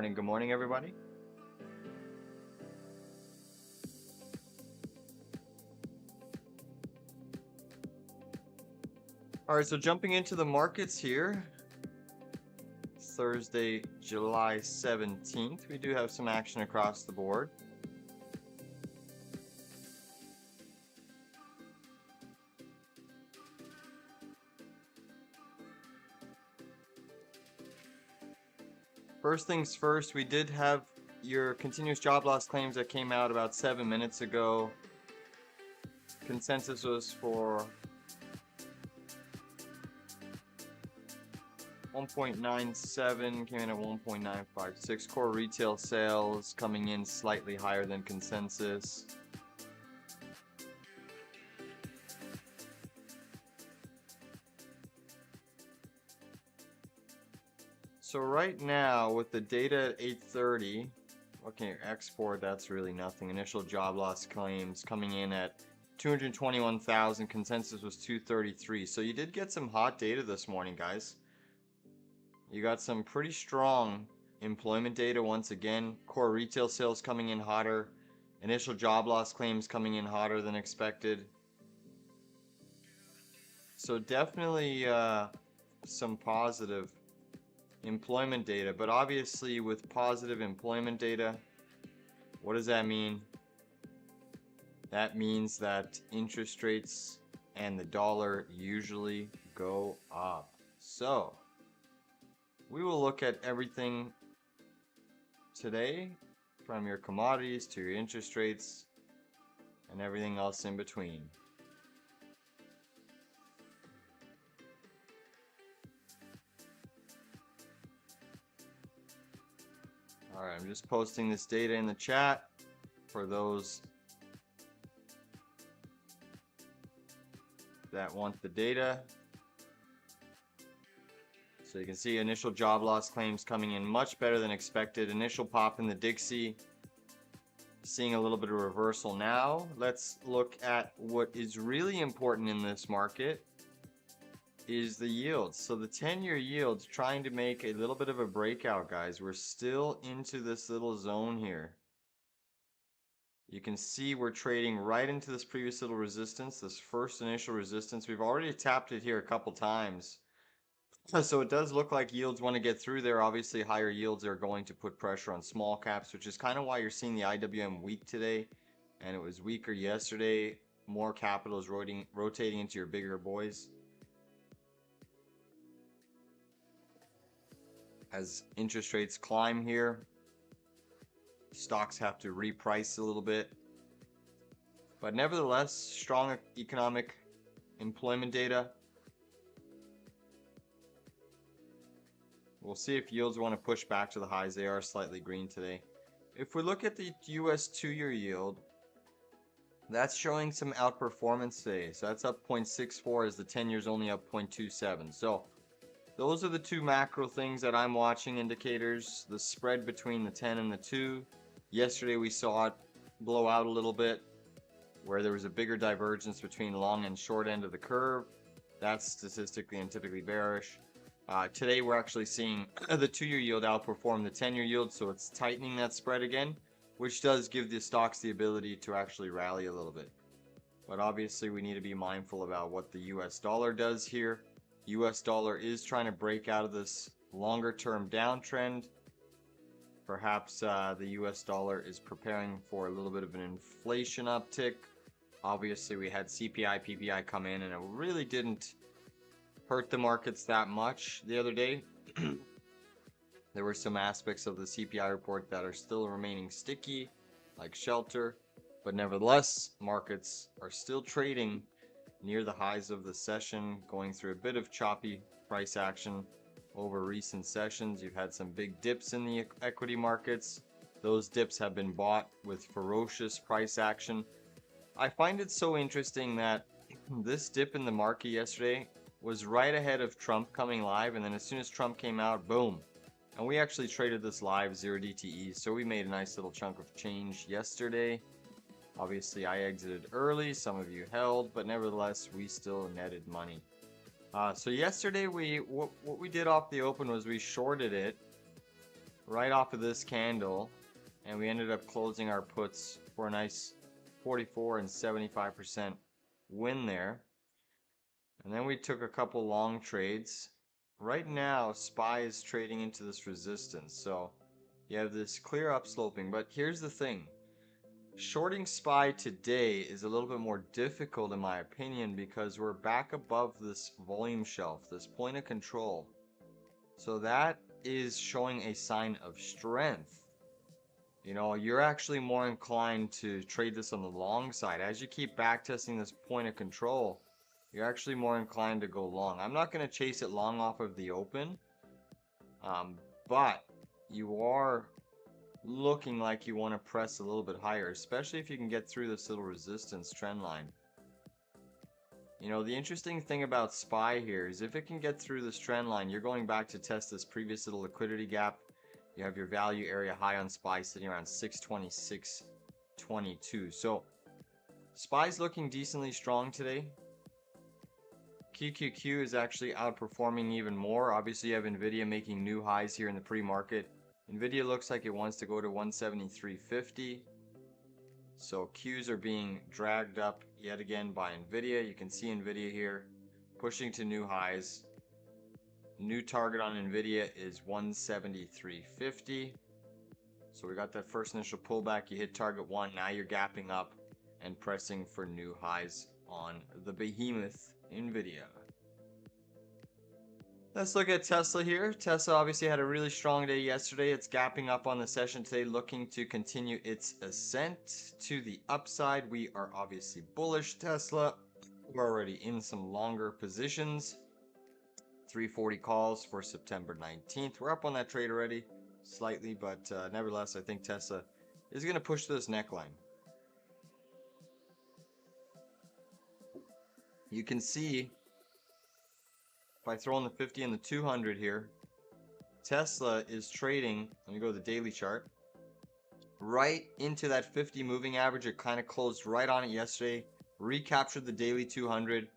Good morning, everybody. All right, so jumping into the markets here, Thursday, July 17th, we do have some action across the board. First things first, we did have your continuous job loss claims that came out about 7 minutes ago. Consensus was for 1.97, came in at 1.956. Core retail sales coming in slightly higher than consensus. So right now with the data at 8:30, looking at export, that's really nothing. Initial job loss claims coming in at 221,000. Consensus was 233. So you did get some hot data this morning, guys. You got some pretty strong employment data once again. Core retail sales coming in hotter. Initial job loss claims coming in hotter than expected. So definitely some positive employment data, but obviously with positive employment data, what does that mean? That means that interest rates and the dollar usually go up. So we will look at everything today, from your commodities to your interest rates and everything else in between. All right, I'm just posting this data in the chat for those that want the data. So you can see initial job loss claims coming in much better than expected. Initial pop in the Dixie, seeing a little bit of reversal now. Let's look at what is really important in this market is the yields. So the 10-year yield's trying to make a little bit of a breakout, guys. We're still into this little zone here. You can see we're trading right into this previous little resistance, this first initial resistance. We've already tapped it here a couple times. So it does look like yields want to get through there. Obviously, higher yields are going to put pressure on small caps, which is kind of why you're seeing the IWM weak today. And it was weaker yesterday. More capital is rotating into your bigger boys. As interest rates climb here, stocks have to reprice a little bit. But nevertheless, strong economic employment data. We'll see if yields want to push back to the highs. They are slightly green today. If we look at the US 2-year yield, that's showing some outperformance today. So that's up 0.64 as the 10 years only up 0.27. So those are the two macro things that I'm watching, indicators. The spread between the 10 and the 2. Yesterday we saw it blow out a little bit, where there was a bigger divergence between long and short end of the curve. That's statistically and typically bearish. Today we're actually seeing the 2-year yield outperform the 10-year yield, so it's tightening that spread again, which does give the stocks the ability to actually rally a little bit. But obviously we need to be mindful about what the US dollar does here. US dollar is trying to break out of this longer term downtrend. Perhaps the US dollar is preparing for a little bit of an inflation uptick. Obviously we had CPI, PPI come in and it really didn't hurt the markets that much the other day. There were some aspects of the CPI report that are still remaining sticky, like shelter, but nevertheless, markets are still trading near the highs of the session, going through a bit of choppy price action over recent sessions. You've had some big dips in the equity markets. Those dips have been bought with ferocious price action. I find it so interesting that this dip in the market yesterday was right ahead of Trump coming live, and then as soon as Trump came out, boom. And we actually traded this live 0 DTE, so we made a nice little chunk of change yesterday. Obviously I exited early, some of you held, but nevertheless we still netted money. So yesterday what we did off the open was we shorted it right off of this candle, and we ended up closing our puts for a nice 44 and 75% win there. And then we took a couple long trades. Right now, SPY is trading into this resistance, so you have this clear upsloping. But here's the thing. Shorting SPY today is a little bit more difficult in my opinion because we're back above this volume shelf, this point of control. So that is showing a sign of strength. You know, you're actually more inclined to trade this on the long side. As you keep backtesting this point of control, you're actually more inclined to go long. I'm not going to chase it long off of the open, but you are looking like you want to press a little bit higher, especially if you can get through this little resistance trend line. You know, the interesting thing about SPY here is if it can get through this trend line, you're going back to test this previous little liquidity gap. You have your value area high on SPY sitting around 626.22. So SPY's looking decently strong today. QQQ is actually outperforming even more. Obviously, you have nvidia making new highs here in the pre-market. nvidia looks like it wants to go to 173.50. So Qs are being dragged up yet again by nvidia. You can see nvidia here pushing to new highs. New target on nvidia is 173.50. So we got that first initial pullback. You hit target 1. Now you're gapping up and pressing for new highs on the behemoth nvidia. Let's look at Tesla here. Tesla obviously had a really strong day yesterday. It's gapping up on the session today, looking to continue its ascent to the upside. We are obviously bullish Tesla. We're already in some longer positions. 340 calls for September 19th. We're up on that trade already slightly, but nevertheless, I think Tesla is going to push this neckline. You can see if I throw in the 50 and the 200 here, Tesla is trading, let me go to the daily chart, right into that 50 moving average. It kind of closed right on it yesterday, recaptured the daily 200.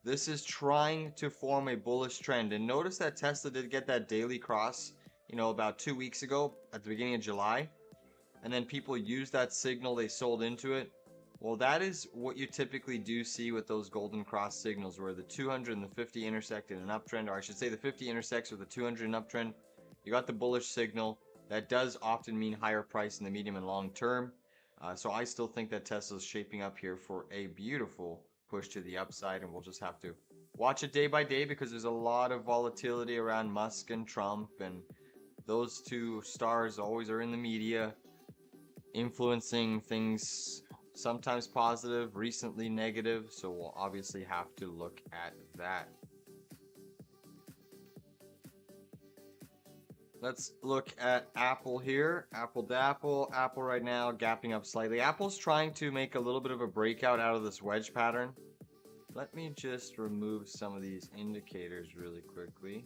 This is trying to form a bullish trend. And notice that Tesla did get that daily cross, you know, about 2 weeks ago at the beginning of July. And then people used that signal, they sold into it. Well, that is what you typically do see with those golden cross signals, where the 200 and the 50 intersect in an uptrend, or I should say the 50 intersects with the 200 in an uptrend. You got the bullish signal. That does often mean higher price in the medium and long term. So I still think that Tesla's shaping up here for a beautiful push to the upside, and we'll just have to watch it day by day because there's a lot of volatility around Musk and Trump, and those two stars always are in the media influencing things, sometimes positive, recently negative, so we'll obviously have to look at that. Let's look at Apple here. Apple dapple. Apple right now gapping up slightly. Apple's trying to make a little bit of a breakout out of this wedge pattern. Let me just remove some of these indicators really quickly.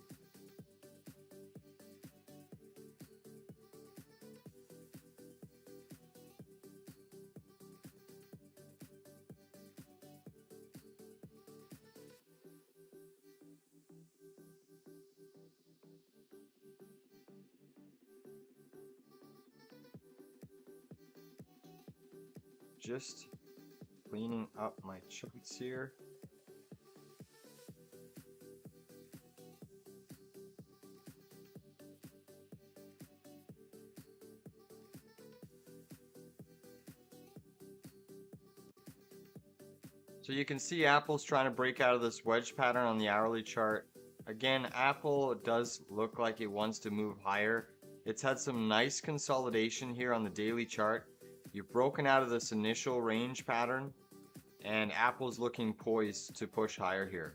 Just cleaning up my charts here. So you can see Apple's trying to break out of this wedge pattern on the hourly chart. Again, Apple does look like it wants to move higher. It's had some nice consolidation here on the daily chart. You've broken out of this initial range pattern, and Apple's looking poised to push higher here.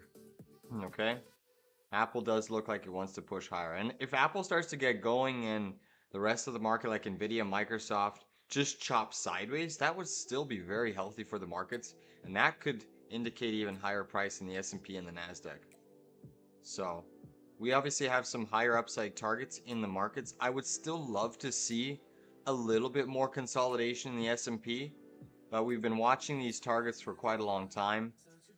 Okay? Apple does look like it wants to push higher. And if Apple starts to get going and the rest of the market, like Nvidia, Microsoft, just chop sideways, that would still be very healthy for the markets, and that could indicate even higher price in the S&P and the nasdaq. So we obviously have some higher upside targets in the markets. I would still love to see a little bit more consolidation in the S&P, but we've been watching these targets for quite a long time.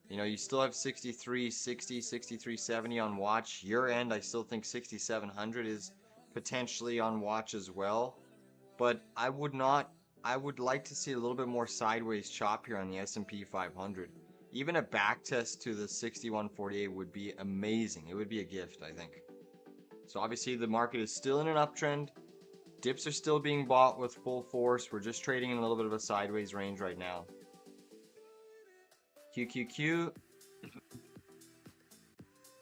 You know, you still have 6360, 6370 on watch. Year end, I still think 6700 is potentially on watch as well. But I would like to see a little bit more sideways chop here on the S&P 500. Even a back test to the 6148 would be amazing. It would be a gift, I think. So obviously the market is still in an uptrend. Dips are still being bought with full force. We're just trading in a little bit of a sideways range right now. QQQ.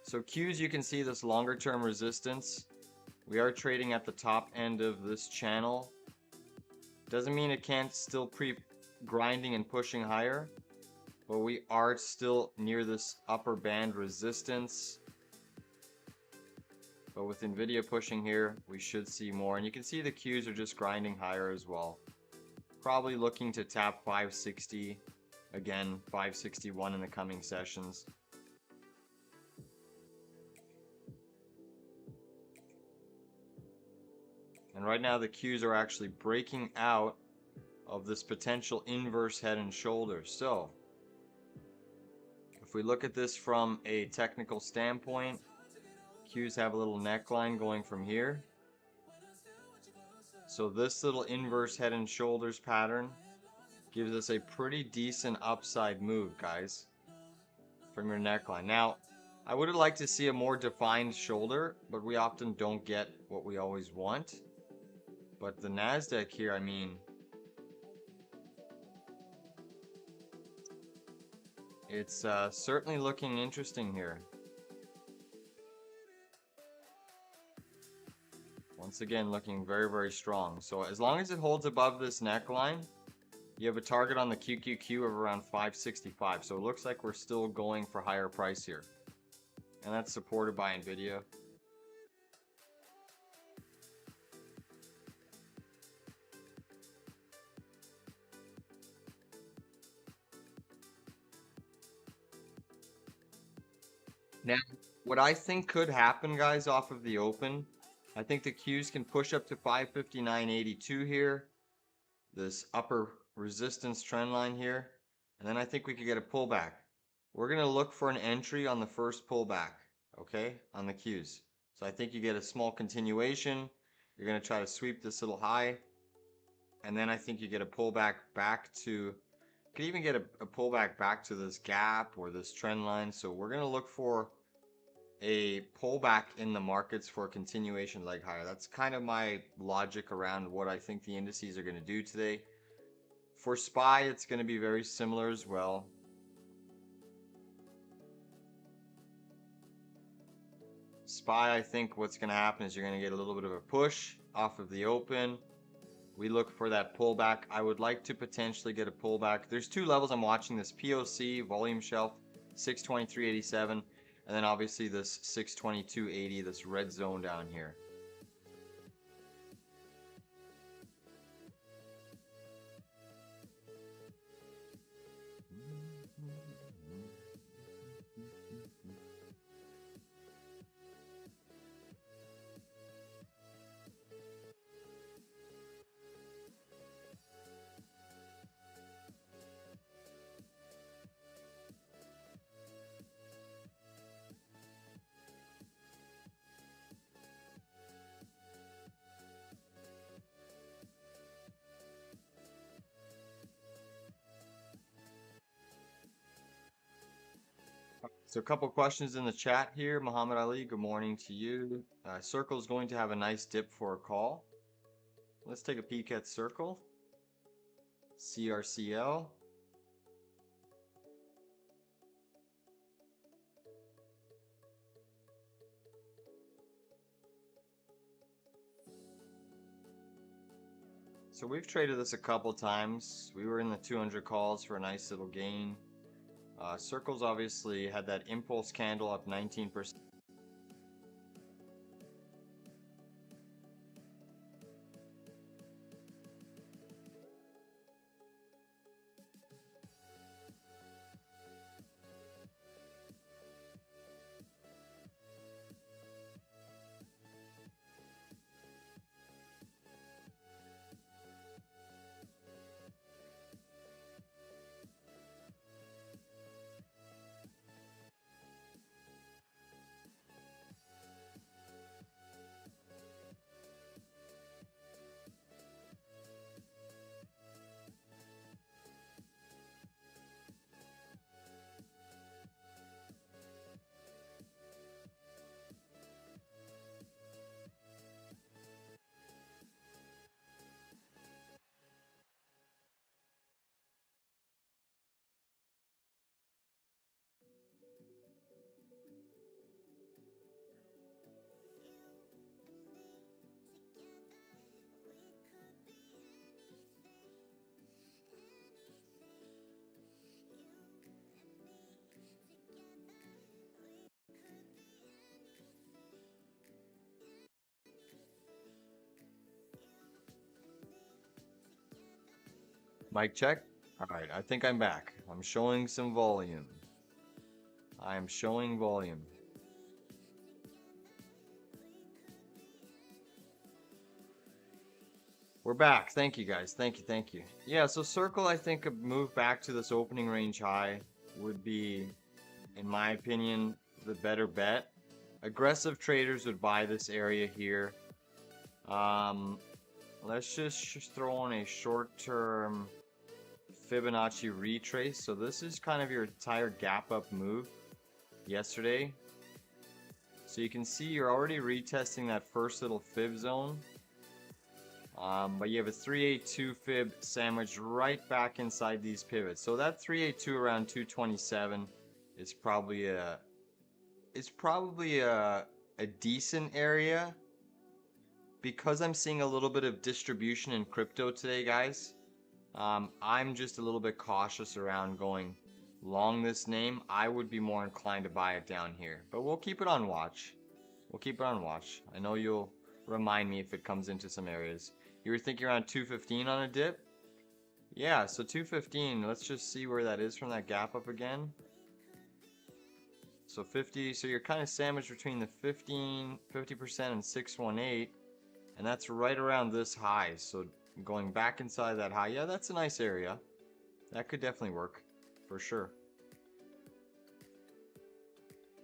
So Qs, you can see this longer term resistance. We are trading at the top end of this channel. Doesn't mean it can't still grinding and pushing higher, but we are still near this upper band resistance. But with nvidia pushing here, we should see more. And you can see the Qs are just grinding higher as well. Probably looking to tap 560 again, 561 in the coming sessions. And right now the Qs are actually breaking out of this potential inverse head and shoulders. So if we look at this from a technical standpoint, Qs have a little neckline going from here. So this little inverse head and shoulders pattern gives us a pretty decent upside move, guys, from your neckline. Now, I would have liked to see a more defined shoulder, but we often don't get what we always want. But the NASDAQ here, I mean, it's certainly looking interesting here. Once again, looking very, very strong. So as long as it holds above this neckline, you have a target on the QQQ of around 565. So it looks like we're still going for higher price here. And that's supported by nvidia. Now, what I think could happen, guys, off of the open, I think the Qs can push up to 559.82 here. This upper resistance trend line here. And then I think we could get a pullback. We're going to look for an entry on the first pullback, okay, on the Qs. So I think you get a small continuation. You're going to try to sweep this little high. And then I think you get a pullback back to, you could even get a pullback back to this gap or this trend line. So we're going to look for a pullback in the markets for a continuation leg higher. That's kind of my logic around what I think the indices are going to do today. For SPY, it's going to be very similar as well. SPY, I think what's going to happen is you're going to get a little bit of a push off of the open. We look for that pullback. I would like to potentially get a pullback. There's two levels I'm watching this: POC, volume shelf, 623.87, and then obviously this 622.80, this red zone down here. So a couple questions in the chat here. Muhammad Ali, good morning to you. Circle is going to have a nice dip for a call. Let's take a peek at Circle. CRCL. So we've traded this a couple times. We were in the 200 calls for a nice little gain. Circles obviously had that impulse candle up 19%. Mic check. All right, I think I'm back. I'm showing some volume. I am showing volume. We're back. Thank you guys. Thank you. Thank you. Yeah, so circle, I think a move back to this opening range high would be, in my opinion, the better bet. Aggressive traders would buy this area here. Let's just throw on a short-term Fibonacci retrace. So this is kind of your entire gap up move yesterday. So you can see you're already retesting that first little fib zone. But you have a 382 fib sandwiched right back inside these pivots. So that 382 around 227 is probably a decent area. Because I'm seeing a little bit of distribution in crypto today, guys, I'm just a little bit cautious around going long this name. I would be more inclined to buy it down here, but we'll keep it on watch. We'll keep it on watch. I know you'll remind me if it comes into some areas. You were thinking around 215 on a dip? Yeah, so 215, let's just see where that is from that gap up again. So 50, so you're kind of sandwiched between the 50% and 618. And that's right around this high. So going back inside that high, yeah, that's a nice area. That could definitely work for sure.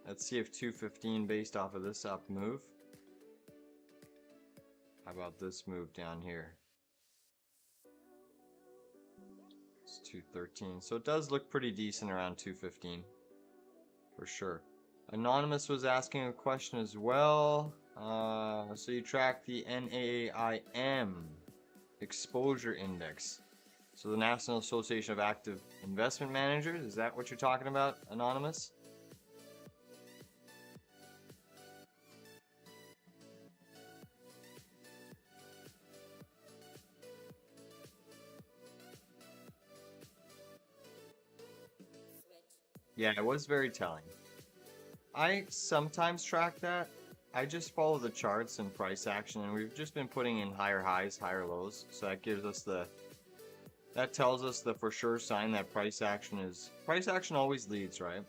Let's see if 215 based off of this up move. How about this move down here? It's 213. So it does look pretty decent around 215 for sure. Anonymous was asking a question as well. So you track the NAIM exposure index. So the National Association of Active Investment Managers, is that what you're talking about, Anonymous? Yeah, it was very telling. I sometimes track that. I just follow the charts and price action, and we've just been putting in higher highs, higher lows. So that gives us that tells us the for sure sign that price action always leads, right?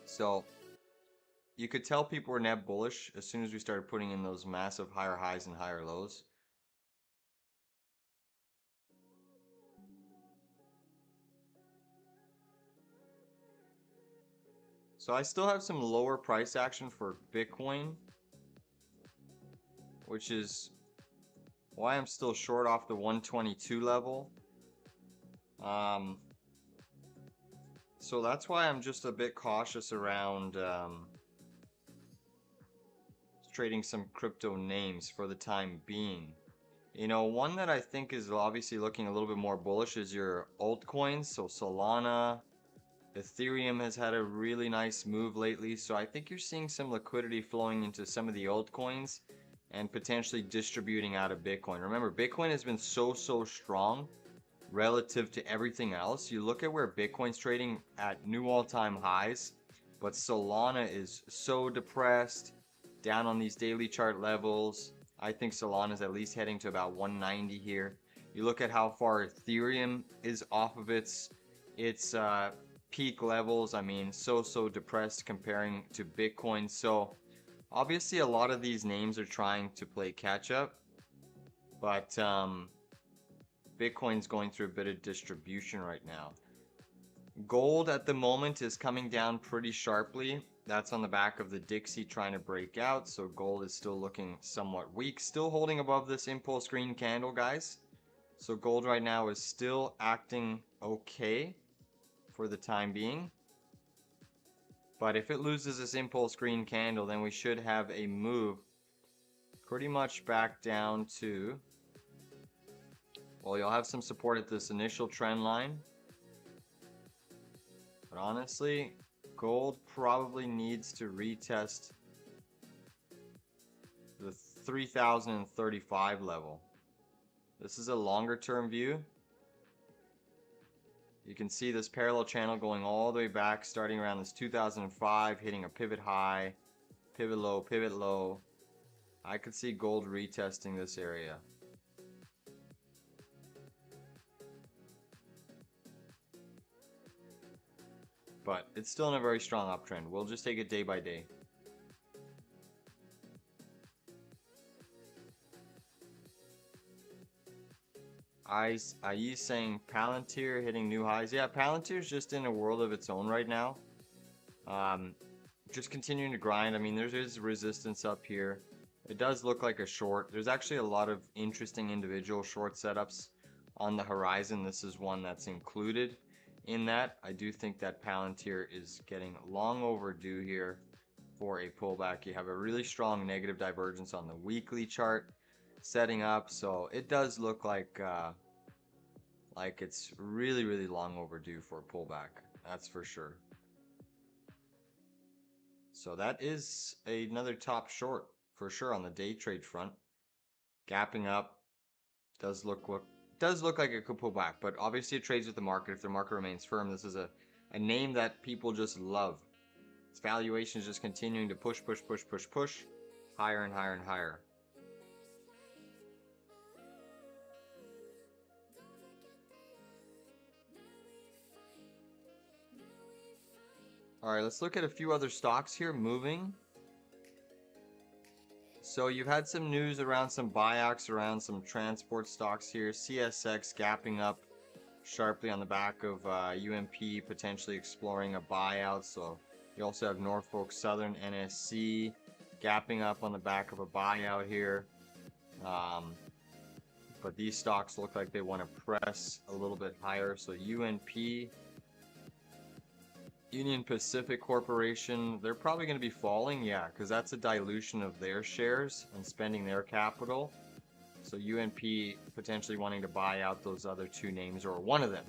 So you could tell people were net bullish as soon as we started putting in those massive higher highs and higher lows. So I still have some lower price action for Bitcoin, which is why I'm still short off the 122 level. So that's why I'm just a bit cautious around trading some crypto names for the time being. You know, one that I think is obviously looking a little bit more bullish is your altcoins. So Solana, Ethereum has had a really nice move lately. So I think you're seeing some liquidity flowing into some of the altcoins and potentially distributing out of Bitcoin. Remember, Bitcoin has been so strong relative to everything else. You look at where Bitcoin's trading at new all-time highs, but Solana is so depressed, down on these daily chart levels. I think Solana is at least heading to about 190 here. You look at how far Ethereum is off of its peak levels. I mean, so depressed comparing to Bitcoin. So obviously a lot of these names are trying to play catch up, but Bitcoin's going through a bit of distribution right now. Gold at the moment is coming down pretty sharply. That's on the back of the Dixie trying to break out. So gold is still looking somewhat weak, still holding above this impulse green candle, guys. So gold right now is still acting okay for the time being. But if it loses this impulse green candle, then we should have a move pretty much back down to, well, you'll have some support at this initial trend line. But honestly, gold probably needs to retest the 3035 level. This is a longer term view. You can see this parallel channel going all the way back, starting around this 2005, hitting a pivot high, pivot low, pivot low. I could see gold retesting this area. but it's still in a very strong uptrend. We'll just take it day by day. IE saying Palantir hitting new highs. Yeah, Palantir's just in a world of its own right now. Just continuing to grind. I mean, there's resistance up here. It does look like a short. There's actually a lot of interesting individual short setups on the horizon. This is one that's included in that. I do think that Palantir is getting long overdue here for a pullback. You have a really strong negative divergence on the weekly chart setting up, so it does look like it's really long overdue for a pullback. That's for sure. So that is another top short for sure on the day trade front. Gapping up, does look like it could pull back, but obviously it trades with the market. If the market remains firm, this is a name that people just love. Its valuation is just continuing to push higher and higher and higher. All right, let's look at a few other stocks here moving. So you've had some news around some buyouts around some transport stocks here. CSX gapping up sharply on the back of UMP potentially exploring a buyout. So you also have Norfolk Southern NSC gapping up on the back of a buyout here. But these stocks look like they want to press a little bit higher. So UNP, Union Pacific Corporation, they're probably going to be falling, yeah, because that's a dilution of their shares and spending their capital. So UNP potentially wanting to buy out those other two names, or one of them.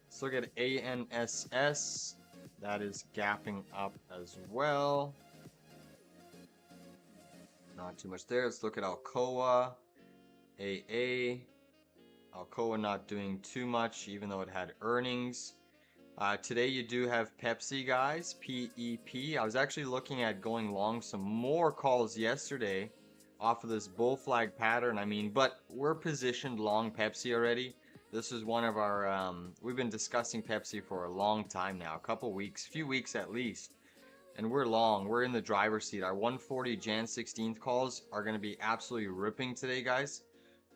Let's look at ANSS. That is gapping up as well. Not too much there. Let's look at Alcoa. AA. Alcoa not doing too much, even though it had earnings. Today you do have Pepsi, guys, PEP. I was actually looking at going long some more calls yesterday off of this bull flag pattern. I mean, but we're positioned long Pepsi already. This is one of our, we've been discussing Pepsi for a long time now, a couple weeks, few weeks at least. And we're long, we're in the driver's seat. Our 140 Jan 16th calls are going to be absolutely ripping today, guys.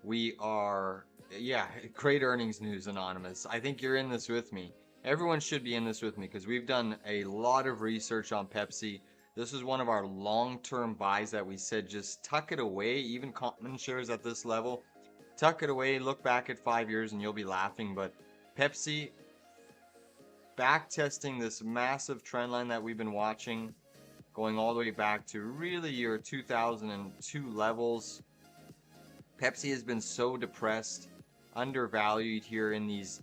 We are, yeah, great earnings news, Anonymous. I think you're in this with me. Everyone should be in this with me because we've done a lot of research on Pepsi. This is one of our long-term buys that we said just tuck it away, even common shares at this level. Tuck it away, look back at 5 years and you'll be laughing. But Pepsi, back testing this massive trend line that we've been watching, going all the way back to really year 2002 levels. Pepsi has been so depressed, undervalued here in these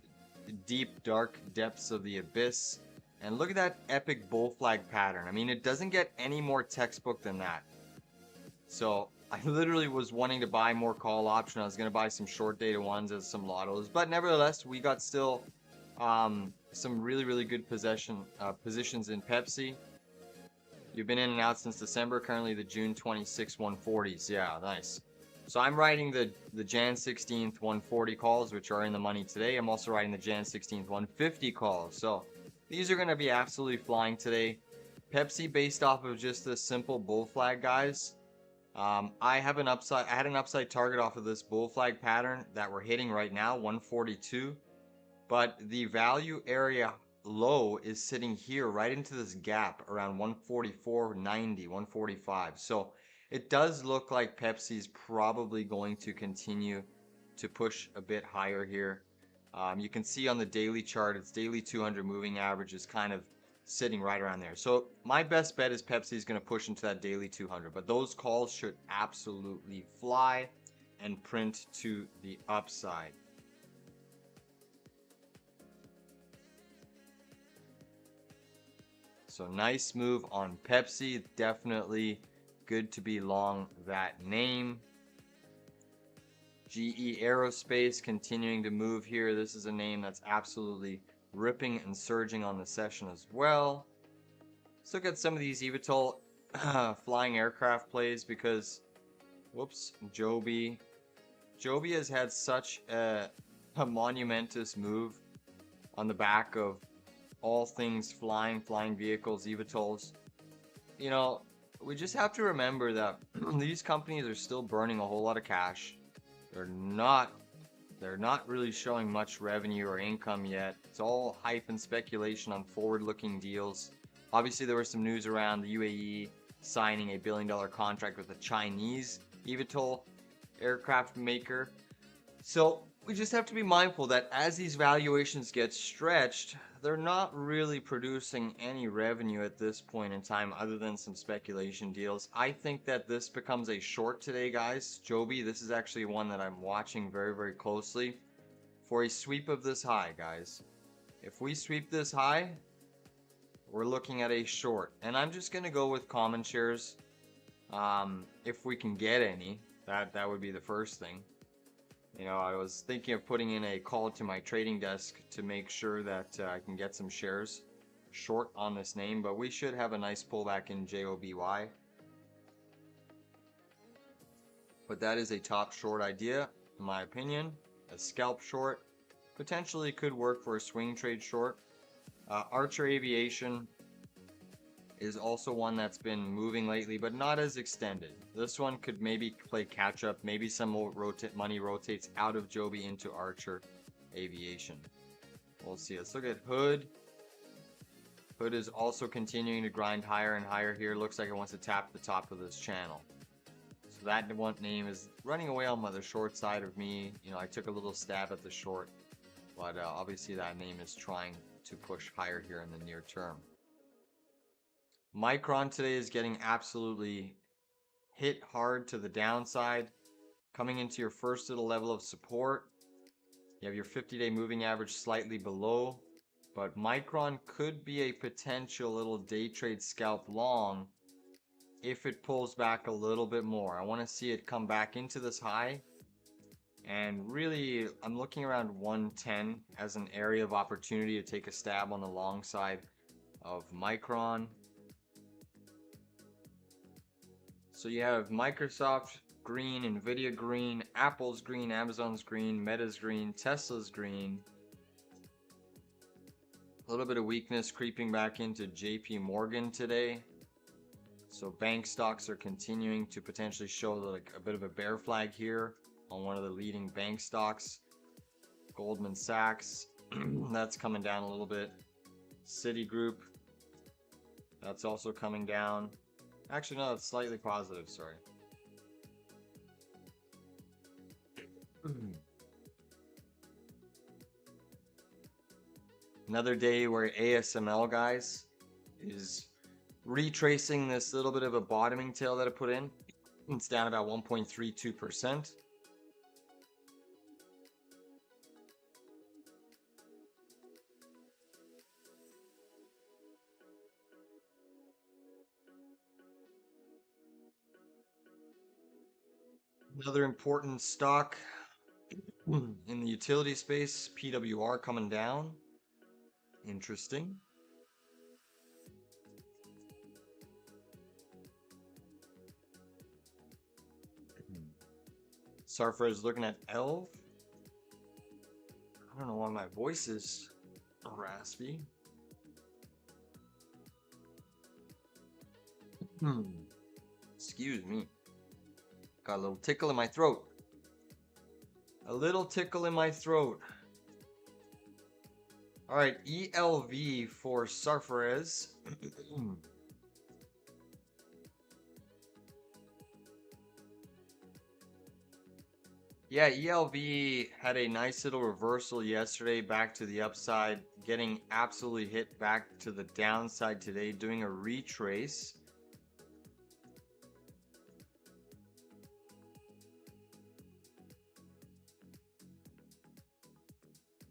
deep dark depths of the abyss, and look at that epic bull flag pattern. I mean, it doesn't get any more textbook than that. So I literally was wanting to buy more call option. I was going to buy some short data ones as some lottos, but nevertheless we got still some really good positions in Pepsi. You've been in and out since December, currently the June 26 140s. Yeah, nice. So I'm writing the Jan 16th 140 calls, which are in the money today. I'm also writing the Jan 16th 150 calls. So these are going to be absolutely flying today. Pepsi, based off of just this simple bull flag, guys. I had an upside target off of this bull flag pattern that we're hitting right now, 142. But the value area low is sitting here right into this gap around 144.90, 145. So it does look like Pepsi's probably going to continue to push a bit higher here. You can see on the daily chart, its daily 200 moving average is kind of sitting right around there. So my best bet is Pepsi is going to push into that daily 200. But those calls should absolutely fly and print to the upside. So nice move on Pepsi. Definitely good to be long that name. GE Aerospace continuing to move here. This is a name that's absolutely ripping and surging on the session as well. Let's look at some of these eVTOL flying aircraft plays because, whoops, Joby. Joby has had such a monumentous move on the back of all things flying vehicles, eVTOLs. You know, we just have to remember that these companies are still burning a whole lot of cash. They're not really showing much revenue or income yet. It's all hype and speculation on forward-looking deals. Obviously, there was some news around the UAE signing a billion-dollar contract with a Chinese eVTOL aircraft maker. So we just have to be mindful that as these valuations get stretched, they're not really producing any revenue at this point in time other than some speculation deals. I think that this becomes a short today, guys. Joby, this is actually one that I'm watching very, very closely for a sweep of this high, guys. If we sweep this high, we're looking at a short. And I'm just going to go with common shares. If we can get any, that would be the first thing. You know, I was thinking of putting in a call to my trading desk to make sure that I can get some shares short on this name, but we should have a nice pullback in JOBY. But that is a top short idea, in my opinion. A scalp short potentially could work for a swing trade short. Archer Aviation is also one that's been moving lately, but not as extended. This one could maybe play catch up. Maybe some more money rotates out of Joby into Archer Aviation. We'll see. Let's look at Hood. Hood is also continuing to grind higher and higher here. Looks like it wants to tap the top of this channel. So that one name is running away on the short side of me. You know, I took a little stab at the short, but obviously that name is trying to push higher here in the near term. Micron today is getting absolutely hit hard to the downside, coming into your first little level of support. You have your 50-day moving average slightly below, but Micron could be a potential little day trade scalp long if it pulls back a little bit more. I want to see it come back into this high, and really I'm looking around 110 as an area of opportunity to take a stab on the long side of Micron. So you have Microsoft green, nvidia green, Apple's green, Amazon's green, Meta's green, Tesla's green. A little bit of weakness creeping back into JP Morgan today. So bank stocks are continuing to potentially show like a bit of a bear flag here on one of the leading bank stocks. Goldman Sachs, that's coming down a little bit. Citigroup, that's also coming down. Actually, no, it's slightly positive, sorry. Another day where ASML, guys, is retracing this little bit of a bottoming tail that I put in. It's down about 1.32%. Another important stock in the utility space, PWR coming down. Interesting. Sarfra is looking at ELV. I don't know why my voice is raspy. Excuse me. Got a little tickle in my throat. A little tickle in my throat. All right, ELV for Sarfares. Yeah, ELV had a nice little reversal yesterday back to the upside, getting absolutely hit back to the downside today, doing a retrace.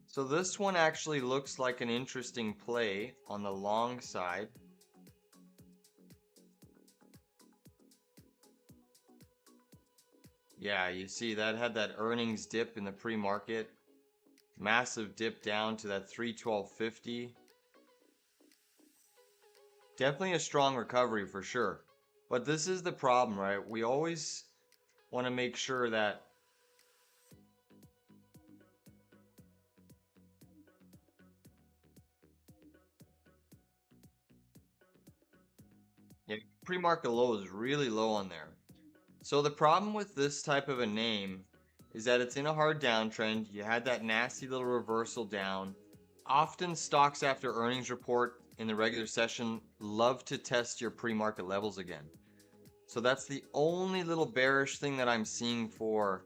So this one actually looks like an interesting play on the long side. Yeah, you see that had that earnings dip in the pre-market. Massive dip down to that 312.50. Definitely a strong recovery for sure. But this is the problem, right? We always want to make sure that pre-market low is really low on there. So the problem with this type of a name is that it's in a hard downtrend. You had that nasty little reversal down. Often stocks after earnings report in the regular session love to test your pre-market levels again. So that's the only little bearish thing that I'm seeing for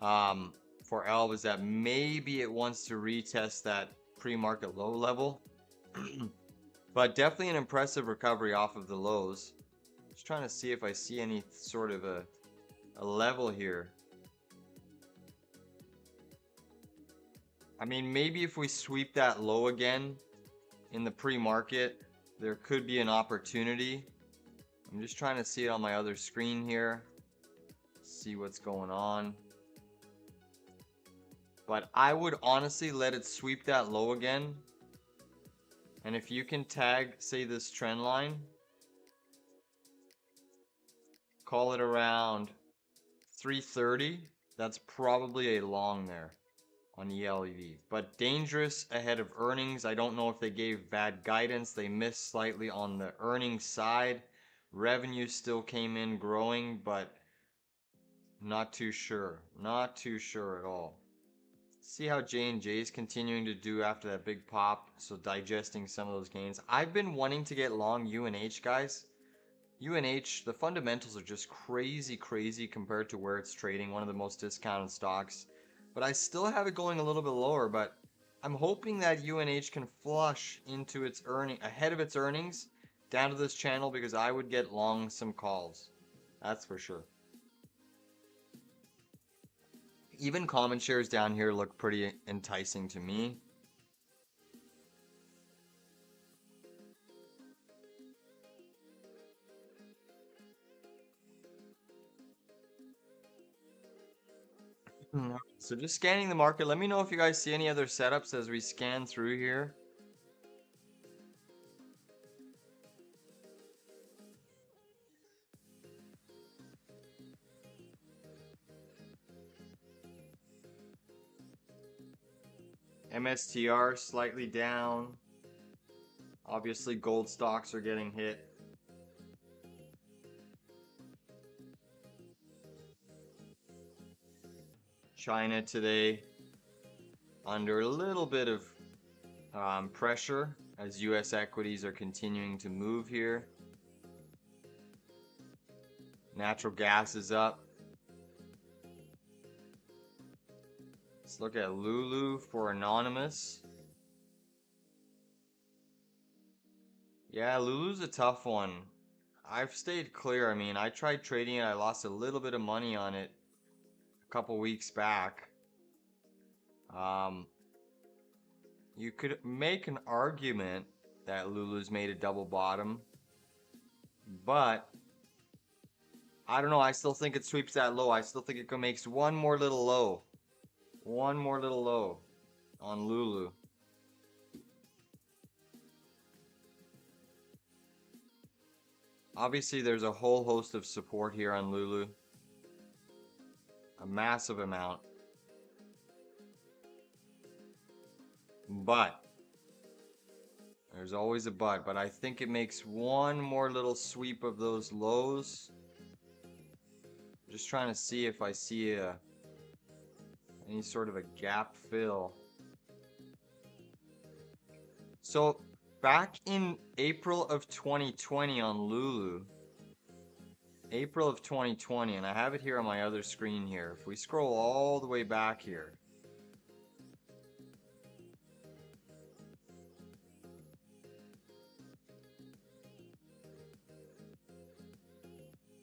ELB, is that maybe it wants to retest that pre-market low level. But definitely an impressive recovery off of the lows. Just trying to see if I see any sort of a level here. I mean, maybe if we sweep that low again in the pre-market, there could be an opportunity. I'm just trying to see it on my other screen here. See what's going on. But I would honestly let it sweep that low again. And if you can tag, say, this trend line, call it around 330, that's probably a long there on ELEV. But dangerous ahead of earnings. I don't know if they gave bad guidance. They missed slightly on the earnings side. Revenue still came in growing, but not too sure. Not too sure at all. See how J&J is continuing to do after that big pop. So digesting some of those gains. I've been wanting to get long UNH, guys. UNH, the fundamentals are just crazy compared to where it's trading. One of the most discounted stocks. But I still have it going a little bit lower. But I'm hoping that UNH can flush into its earning ahead of its earnings down to this channel, because I would get long some calls. That's for sure. Even common shares down here look pretty enticing to me. So just scanning the market. Let me know if you guys see any other setups as we scan through here. MSTR slightly down. Obviously gold stocks are getting hit. China today under a little bit of pressure as US equities are continuing to move here. Natural gas is up. Let's look at Lulu for anonymous. Yeah, Lulu's a tough one. I've stayed clear. I mean, I tried trading it. I lost a little bit of money on it a couple weeks back. You could make an argument that Lulu's made a double bottom, but I don't know. I still think it sweeps that low. I still think it makes one more little low. One more little low on Lulu. Obviously, there's a whole host of support here on Lulu. A massive amount. But there's always a but I think it makes one more little sweep of those lows. Just trying to see if I see any sort of a gap fill. So back in April of 2020 on Lulu, April of 2020, and I have it here on my other screen here. If we scroll all the way back here,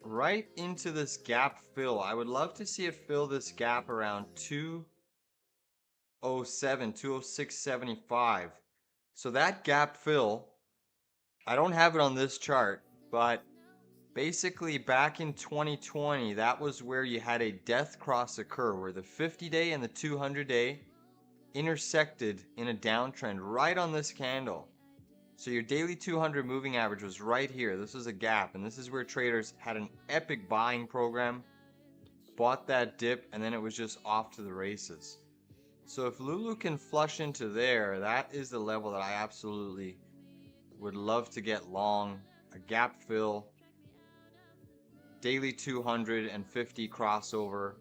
right into this gap fill. I would love to see it fill this gap around 207, 206.75. So that gap fill, I don't have it on this chart, but basically back in 2020, that was where you had a death cross occur, where the 50-day and the 200-day intersected in a downtrend right on this candle. So your daily 200 moving average was right here. This was a gap, and this is where traders had an epic buying program, bought that dip, and then it was just off to the races. So if Lulu can flush into there, that is the level that I absolutely would love to get long. A gap fill daily 250 crossover.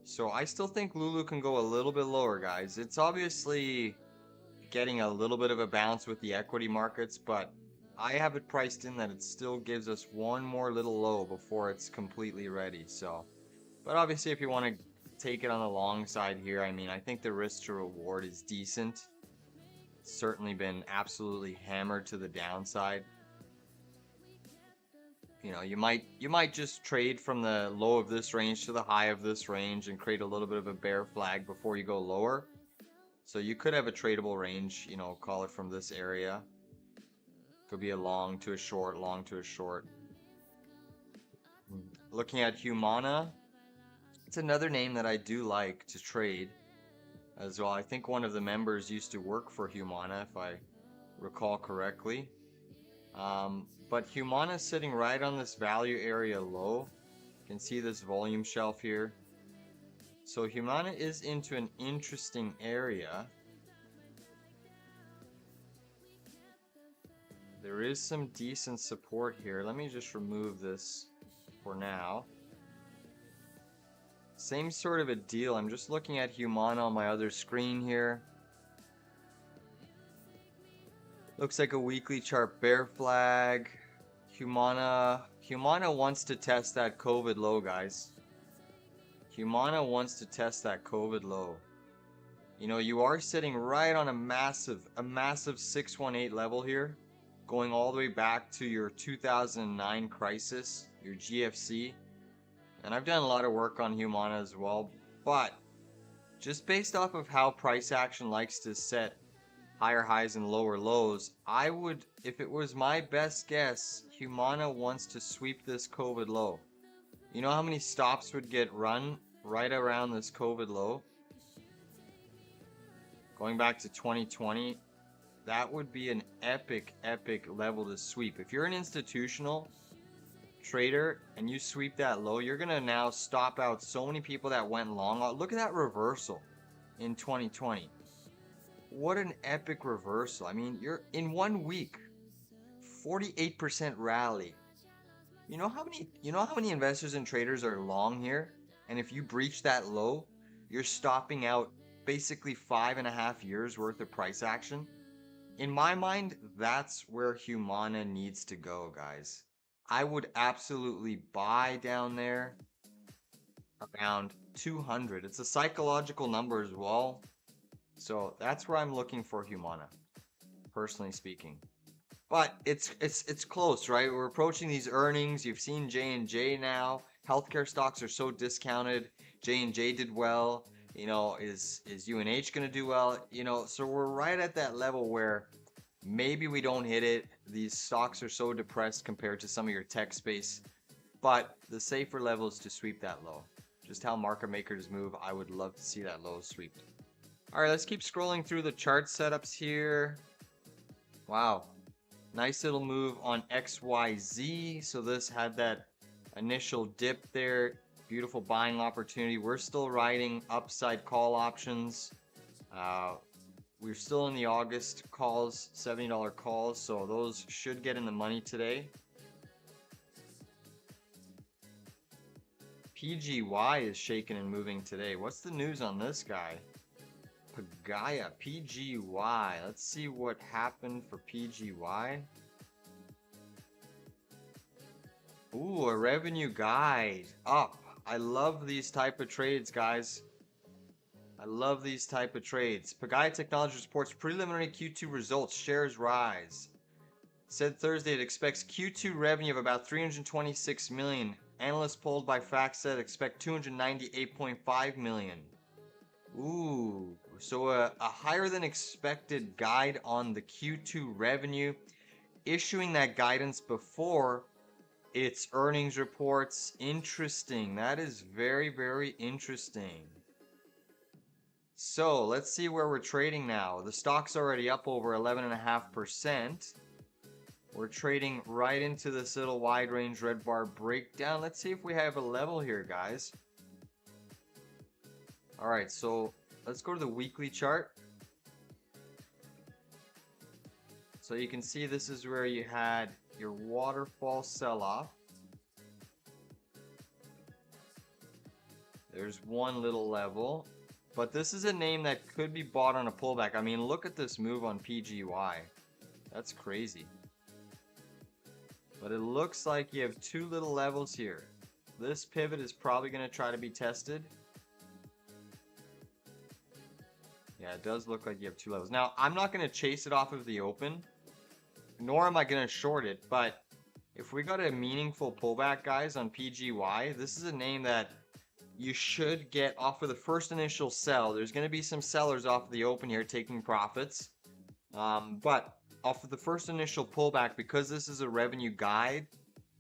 So I still think Lulu can go a little bit lower, guys. It's obviously getting a little bit of a bounce with the equity markets, but I have it priced in that it still gives us one more little low before it's completely ready. So, but obviously if you want to take it on the long side here, I mean, I think the risk to reward is decent. It's certainly been absolutely hammered to the downside. You know, you might just trade from the low of this range to the high of this range and create a little bit of a bear flag before you go lower. So you could have a tradable range, you know, call it from this area. Could be a long to a short, long to a short. Looking at Humana, it's another name that I do like to trade as well. I think one of the members used to work for Humana, if I recall correctly. But Humana is sitting right on this value area low. You can see this volume shelf here. So Humana is into an interesting area. There is some decent support here. Let me just remove this for now. Same sort of a deal. I'm just looking at Humana on my other screen here. Looks like a weekly chart bear flag. Humana wants to test that COVID low, guys. Humana wants to test that COVID low. You know, you are sitting right on a massive 618 level here, going all the way back to your 2009 crisis, your GFC. And I've done a lot of work on Humana as well, but just based off of how price action likes to set higher highs and lower lows, I would, if it was my best guess, Humana wants to sweep this COVID low. You know how many stops would get run right around this COVID low? Going back to 2020, that would be an epic level to sweep. If you're an institutional trader and you sweep that low, you're gonna now stop out so many people that went long. Look at that reversal in 2020. What an epic reversal. I mean, you're in 1 week, 48% rally. You know how many investors and traders are long here? And if you breach that low, you're stopping out basically 5.5 years worth of price action. In my mind, that's where Humana needs to go, guys. I would absolutely buy down there around 200. It's a psychological number as well. So that's where I'm looking for Humana, personally speaking. But it's close, right? We're approaching these earnings. You've seen J&J now. Healthcare stocks are so discounted. J&J did well. You know, is UNH going to do well? You know, so we're right at that level where maybe we don't hit it. These stocks are so depressed compared to some of your tech space. But the safer level is to sweep that low. Just how market makers move, I would love to see that low swept. All right, let's keep scrolling through the chart setups here. Wow. Nice little move on XYZ. So this had that initial dip there. Beautiful buying opportunity. We're still riding upside call options. We're still in the August calls, $70 calls. So those should get in the money today. PGY is shaking and moving today. What's the news on this guy? Pagaya, PGY. Let's see what happened for PGY. Ooh, a revenue guide up. I love these type of trades, guys. I love these type of trades. Pagaya Technology reports preliminary Q2 results. Shares rise. Said Thursday it expects Q2 revenue of about 326 million. Analysts polled by FactSet expect 298.5 million. Ooh, so a higher than expected guide on the Q2 revenue, issuing that guidance before its earnings reports. Interesting. That is very interesting. So let's see where we're trading now. The stock's already up over 11.5%. We're trading right into this little wide range red bar breakdown. Let's see if we have a level here, guys. All right, so let's go to the weekly chart. So you can see this is where you had your waterfall sell-off. There's one little level. But this is a name that could be bought on a pullback. I mean, look at this move on PGY. That's crazy. But it looks like you have two little levels here. This pivot is probably going to try to be tested. Yeah, it does look like you have two levels. Now, I'm not going to chase it off of the open, nor am I going to short it. But if we got a meaningful pullback, guys, on PGY, this is a name that you should get off of the first initial sell. There's going to be some sellers off of the open here taking profits. But off of the first initial pullback, because this is a revenue guide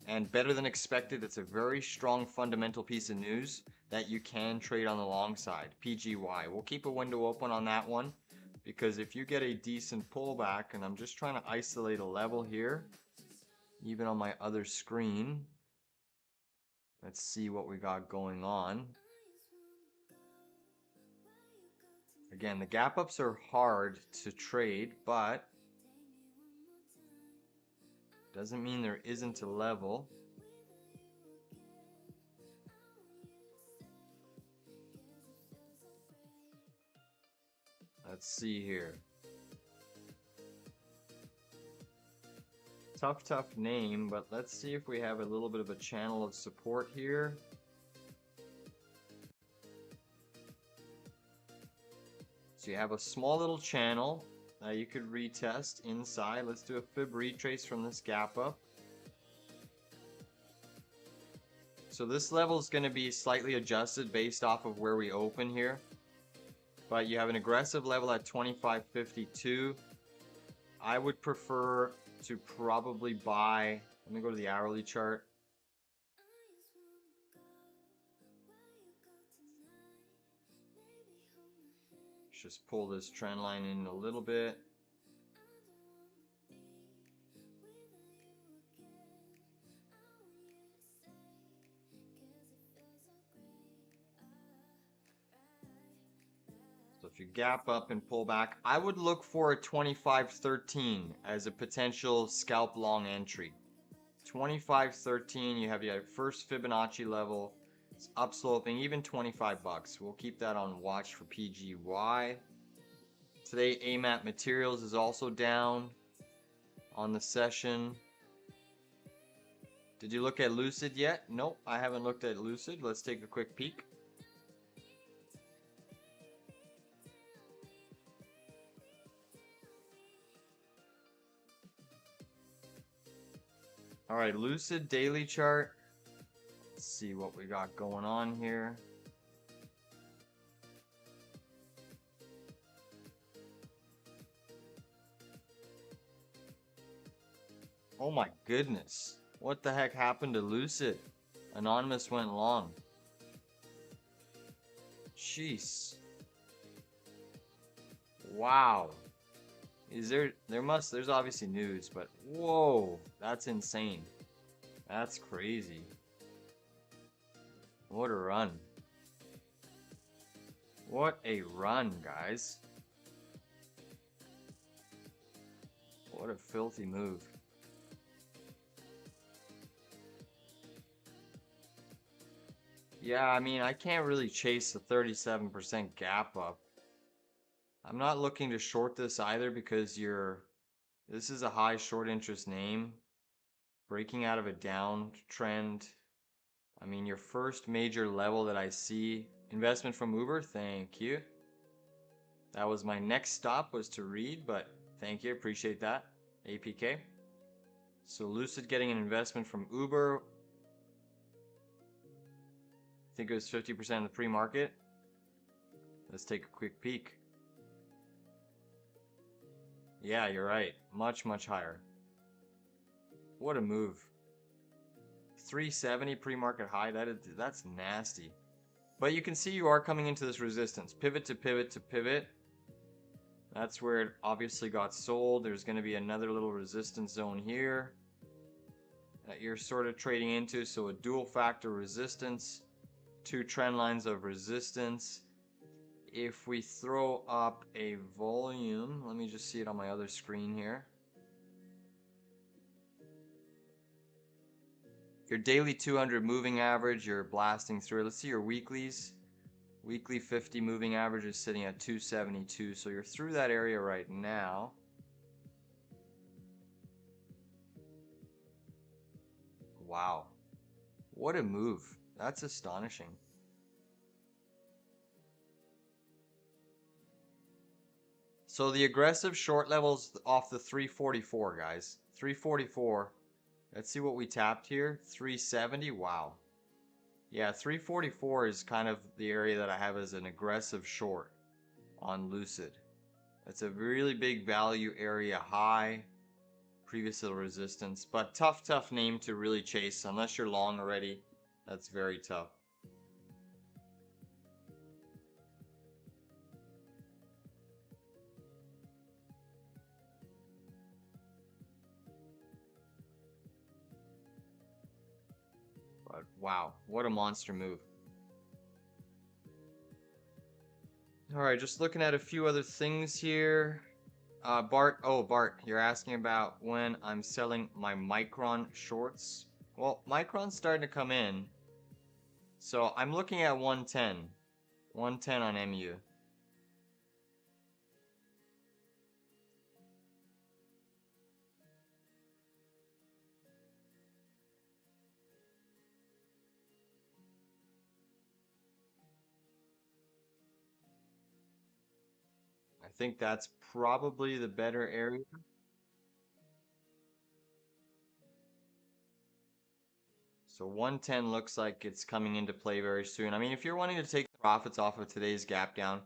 and better than expected, it's a very strong fundamental piece of news that you can trade on the long side. PGY. We'll keep a window open on that one because if you get a decent pullback, and I'm just trying to isolate a level here, even on my other screen. Let's see what we got going on. Again, the gap ups are hard to trade, but doesn't mean there isn't a level. Let's see here. Tough name, but let's see if we have a little bit of a channel of support here. So you have a small little channel that you could retest inside. Let's do a fib retrace from this gap up. So this level is going to be slightly adjusted based off of where we open here. But you have an aggressive level at 25.52. I would prefer to probably buy, let me go to the hourly chart. Let's just pull this trend line in a little bit. So if you gap up and pull back, I would look for a 25.13 as a potential scalp long entry. 25.13, you have your first Fibonacci level. It's upsloping, even 25 bucks. We'll keep that on watch for PGY. Today, AMAT Materials is also down on the session. Did you look at Lucid yet? Nope, I haven't looked at Lucid. Let's take a quick peek. All right, Lucid daily chart. Let's see what we got going on here. Oh my goodness. What the heck happened to Lucid? Anonymous went long. Jeez. Wow. There's obviously news, but whoa, that's insane. That's crazy. What a run. What a run, guys. What a filthy move. Yeah, I mean, I can't really chase the 37% gap up. I'm not looking to short this either because this is a high short interest name. Breaking out of a downtrend. I mean, your first major level that I see. Investment from Uber, thank you. That was my next stop, was to read, but thank you, appreciate that. APK. So Lucid getting an investment from Uber. I think it was 50% in the pre-market. Let's take a quick peek. Yeah, you're right. Much, much higher. What a move. 370 pre-market high. That's nasty. But you can see you are coming into this resistance. Pivot to pivot to pivot. That's where it obviously got sold. There's going to be another little resistance zone here that you're sort of trading into. So a dual factor resistance. Two trend lines of resistance. If we throw up a volume, let me just see it on my other screen here. Your daily 200 moving average, you're blasting through. Let's see your weeklies. Weekly 50 moving average is sitting at 272, so you're through that area right now. Wow. What a move. That's astonishing. So the aggressive short levels off the 344, guys. 344. Let's see what we tapped here. 370. Wow. Yeah, 344 is kind of the area that I have as an aggressive short on Lucid. It's a really big value area high. Previous little resistance. But tough name to really chase. Unless you're long already. That's very tough. But wow, what a monster move. Alright, just looking at a few other things here. Bart, you're asking about when I'm selling my Micron shorts. Well, Micron's starting to come in. So I'm looking at 110. 110 on MU. I think that's probably the better area. So 110 looks like it's coming into play very soon. I mean, if you're wanting to take profits off of today's gap down,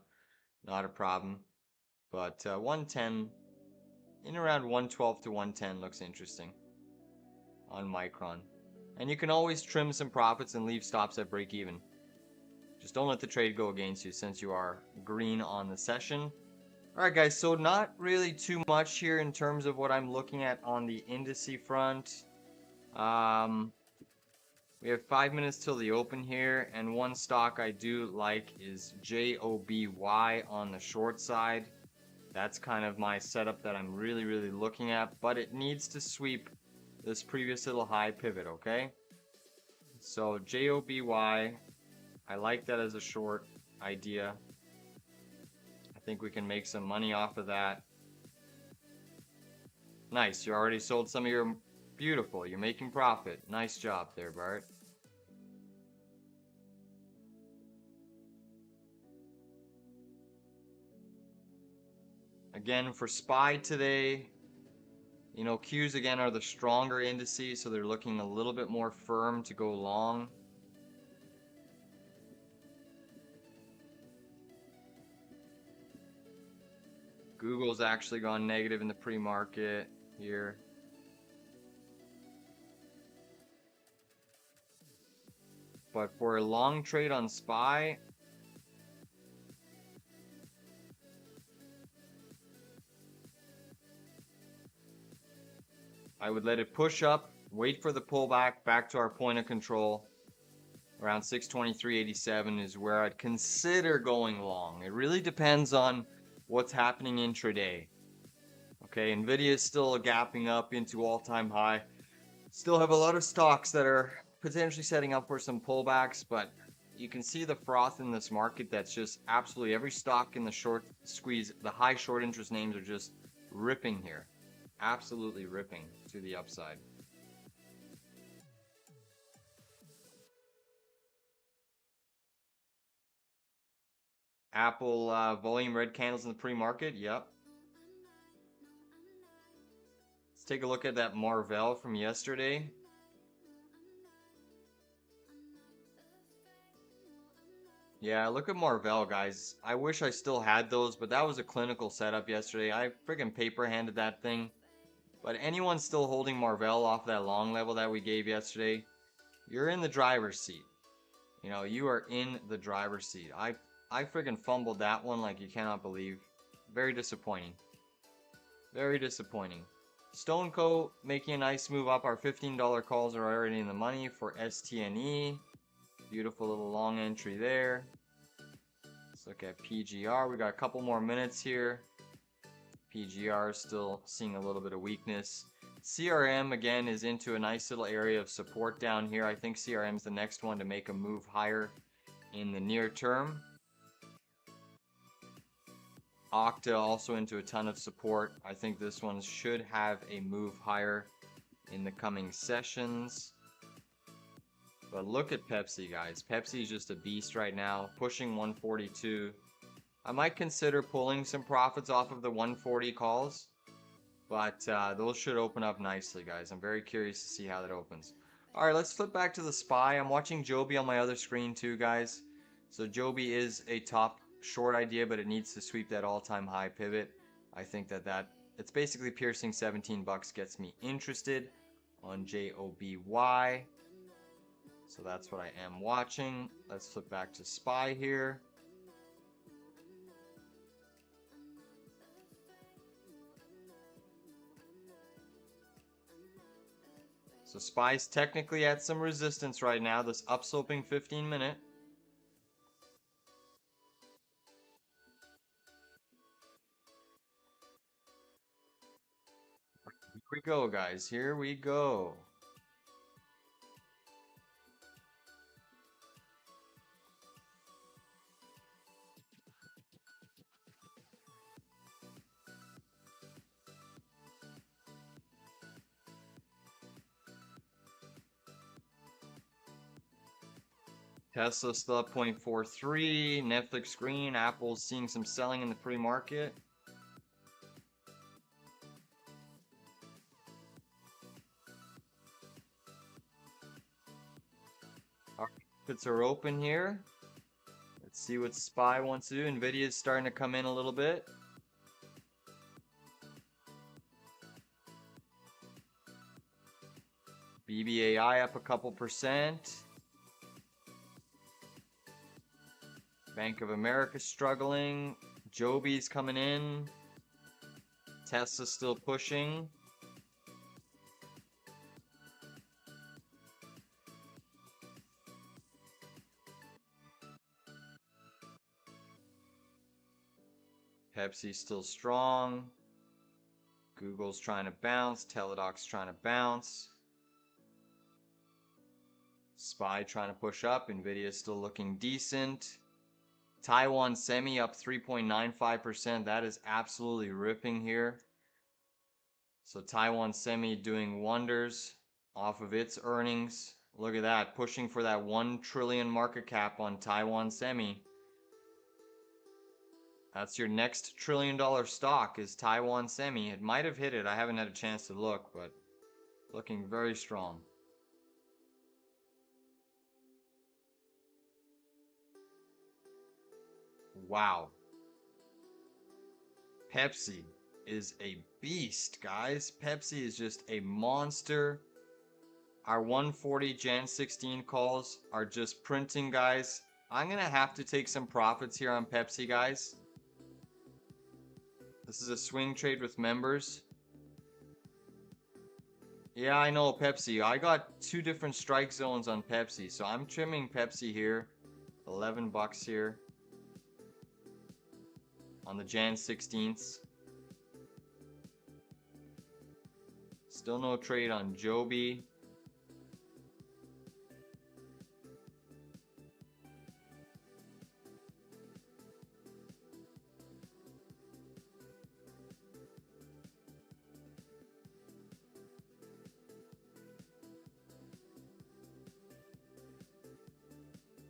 not a problem. But 110, in around 112 to 110 looks interesting on Micron. And you can always trim some profits and leave stops at break even. Just don't let the trade go against you since you are green on the session. Alright guys, so not really too much here in terms of what I'm looking at on the indice front. We have 5 minutes till the open here, and one stock I do like is JOBY on the short side. That's kind of my setup that I'm really looking at, but it needs to sweep this previous little high pivot, okay? So JOBY, I like that as a short idea. I think we can make some money off of that. Nice, you already sold some of your... Beautiful, you're making profit. Nice job there, Bart. Again, for SPY today, you know, Qs again are the stronger indices, so they're looking a little bit more firm to go long. Google's actually gone negative in the pre-market here. But for a long trade on SPY, I would let it push up, wait for the pullback back to our point of control. Around 623.87 is where I'd consider going long. It really depends on what's happening intraday. Okay, nvidia is still gapping up into all-time high. Still have a lot of stocks that are potentially setting up for some pullbacks, but you can see the froth in this market. That's just absolutely every stock in the short squeeze. The high short interest names are just ripping here. Absolutely ripping to the upside. Apple volume red candles in the pre-market. Yep. Let's take a look at that Marvell from yesterday. Yeah, look at Marvell, guys. I wish I still had those, but that was a clinical setup yesterday. I freaking paper-handed that thing. But anyone still holding Marvell off that long level that we gave yesterday, you're in the driver's seat. You know, you are in the driver's seat. I freaking fumbled that one like you cannot believe. Very disappointing. Very disappointing. StoneCo making a nice move up. Our $15 calls are already in the money for STNE. Beautiful little long entry there. Let's look at PGR. We got a couple more minutes here. PGR is still seeing a little bit of weakness. CRM again is into a nice little area of support down here. I think CRM is the next one to make a move higher in the near term. Okta also into a ton of support. I think this one should have a move higher in the coming sessions. But look at Pepsi, guys. Pepsi is just a beast right now, pushing 142. I might consider pulling some profits off of the 140 calls, but those should open up nicely, guys. I'm very curious to see how that opens. All right, let's flip back to the SPY. I'm watching Joby on my other screen too, guys. So Joby is a top short idea, but it needs to sweep that all-time high pivot. I think that it's basically piercing 17 bucks gets me interested on JOBY. So that's what I am watching. Let's flip back to SPY here. So SPY's technically at some resistance right now, this upsloping 15-minute. Here we go, guys. Here we go. Tesla still up 0.43. Netflix green. Apple's seeing some selling in the pre-market. Markets are open here. Let's see what SPY wants to do. Nvidia is starting to come in a little bit. BBAI up a couple percent. Bank of America struggling. Joby's coming in. Tesla's still pushing. Pepsi's still strong. Google's trying to bounce. Teladoc's trying to bounce. SPY trying to push up. Nvidia's still looking decent. Taiwan Semi up 3.95%. That is absolutely ripping here. So Taiwan Semi doing wonders off of its earnings. Look at that, pushing for that 1 trillion market cap on Taiwan Semi. That's your next $1 trillion stock is Taiwan Semi. It might have hit it. I haven't had a chance to look, but looking very strong. Wow. Pepsi is a beast, guys. Pepsi is just a monster. Our 140 Jan 16 calls are just printing, guys. I'm going to have to take some profits here on Pepsi, guys. This is a swing trade with members. Yeah, I know Pepsi. I got 2 different strike zones on Pepsi, so I'm trimming Pepsi here. 11 bucks here on the Jan 16th. Still no trade on Joby.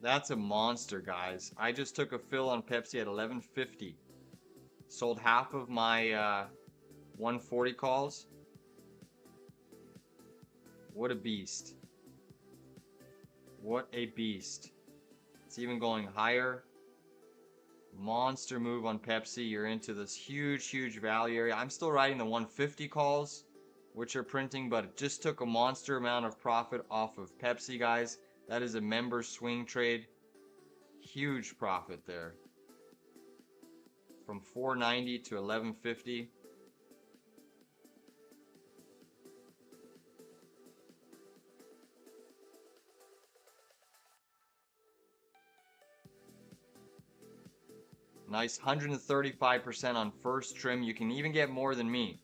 That's a monster, guys. I just took a fill on Pepsi at 11.50. Sold half of my 140 calls. What a beast. What a beast. It's even going higher. Monster move on Pepsi. You're into this huge, huge value area. I'm still riding the 150 calls, which are printing, but it just took a monster amount of profit off of Pepsi, guys. That is a member swing trade. Huge profit there. From 490 to 1150. Nice 135% on first trim. You can even get more than me.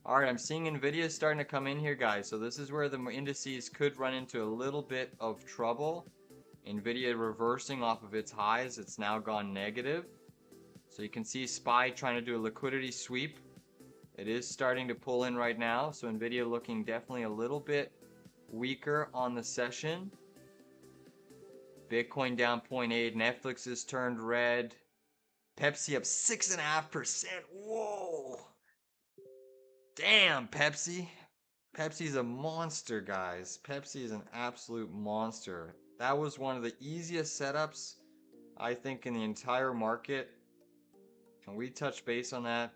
All right, I'm seeing Nvidia starting to come in here, guys. So this is where the indices could run into a little bit of trouble. Nvidia reversing off of its highs. It's now gone negative. So you can see SPY trying to do a liquidity sweep. It is starting to pull in right now. So nvidia looking definitely a little bit weaker on the session. Bitcoin down 0.8. Netflix has turned red. Pepsi up 6.5%. Whoa. Damn, Pepsi. Pepsi's a monster, guys. Pepsi is an absolute monster. That was one of the easiest setups, I think, in the entire market. And we touched base on that.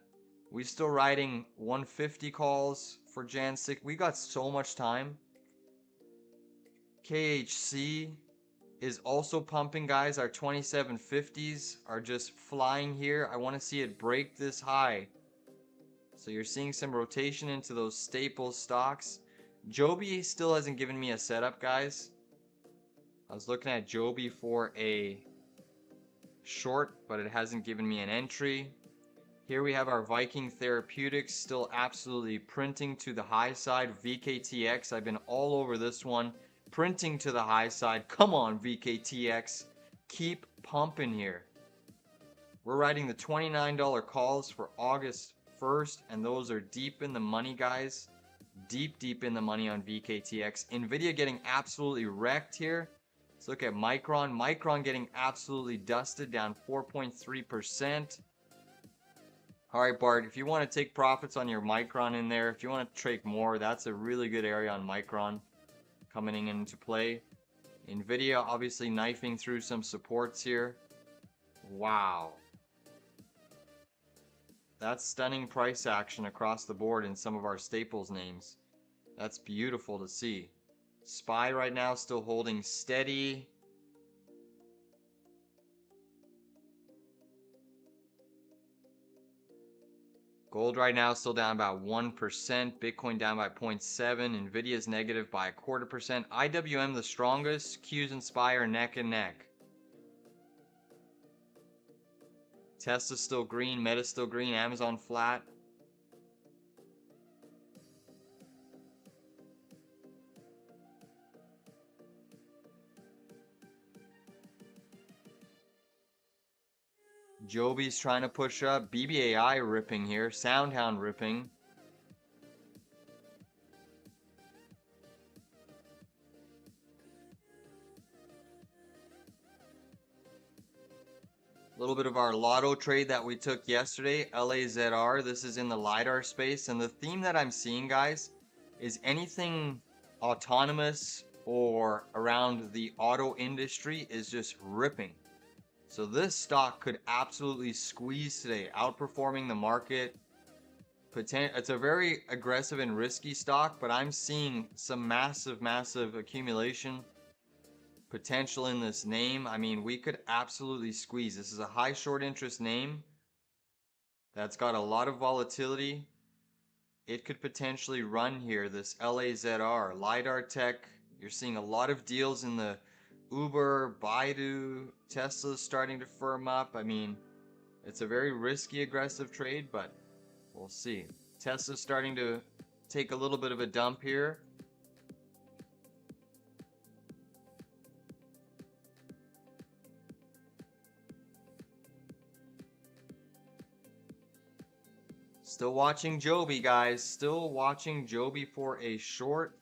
We still riding 150 calls for Jan 6. We got so much time. KHC is also pumping, guys. Our 2750s are just flying here. I want to see it break this high. So you're seeing some rotation into those staple stocks. Joby still hasn't given me a setup, guys. I was looking at Joby for a short, but it hasn't given me an entry. Here we have our Viking Therapeutics still absolutely printing to the high side. VKTX, I've been all over this one. Printing to the high side. Come on, VKTX. Keep pumping here. We're writing the $29 calls for August 1st, and those are deep in the money, guys. Deep in the money on VKTX. nvidia getting absolutely wrecked here. Let's look at Micron. Micron getting absolutely dusted, down 4.3%. All right, Bart, if you want to take profits on your Micron in there, if you want to trade more, that's a really good area on Micron coming into play. nvidia obviously knifing through some supports here. Wow. That's stunning price action across the board in some of our staples names. That's beautiful to see. SPY right now still holding steady. Gold right now still down about 1%. Bitcoin down by 0.7. Nvidia's negative by 0.25%. IWM the strongest. Qs and SPY are neck and neck. Tesla's still green. Meta's still green. Amazon flat. Joby's trying to push up. BBAI ripping here. Soundhound ripping. A little bit of our lotto trade that we took yesterday. LAZR. This is in the LiDAR space. And the theme that I'm seeing, guys, is anything autonomous or around the auto industry is just ripping. So this stock could absolutely squeeze today, outperforming the market. It's a very aggressive and risky stock, but I'm seeing some massive accumulation potential in this name. I mean, we could absolutely squeeze. This is a high short interest name that's got a lot of volatility. It could potentially run here, this LAZR, LiDAR Tech. You're seeing a lot of deals in the Uber, Baidu, Tesla's starting to firm up. I mean, it's a very risky, aggressive trade, but we'll see. Tesla's starting to take a little bit of a dump here. Still watching Joby, guys. Still watching Joby for a short.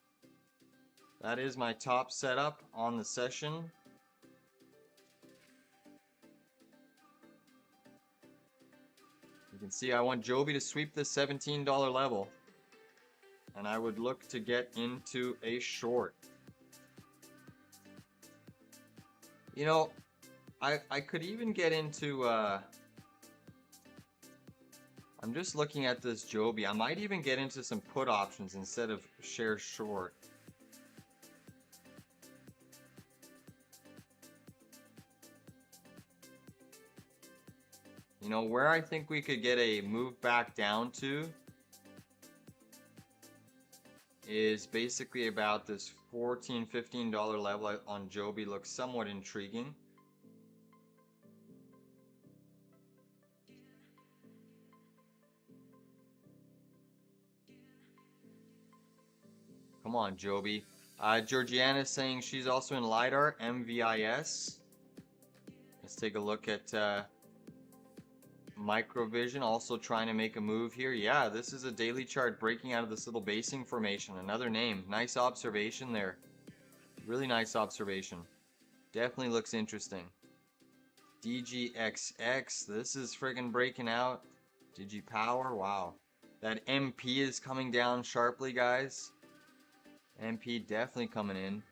That is my top setup on the session. You can see I want Joby to sweep the $17 level. And I would look to get into a short. You know, I could even get into... I'm just looking at this Joby. I might even get into some put options instead of share short. You know, where I think we could get a move back down to is basically about this $14, $15 level on Joby. Looks somewhat intriguing. Come on, Joby. Georgiana is saying she's also in LiDAR, MVIS. Let's take a look at Microvision also trying to make a move here. Yeah, this is a daily chart breaking out of this little basing formation. Another name. Nice observation there. Really nice observation. Definitely looks interesting. DGXX. This is friggin' breaking out. DigiPower. Wow. That MP is coming down sharply, guys. MP definitely coming in.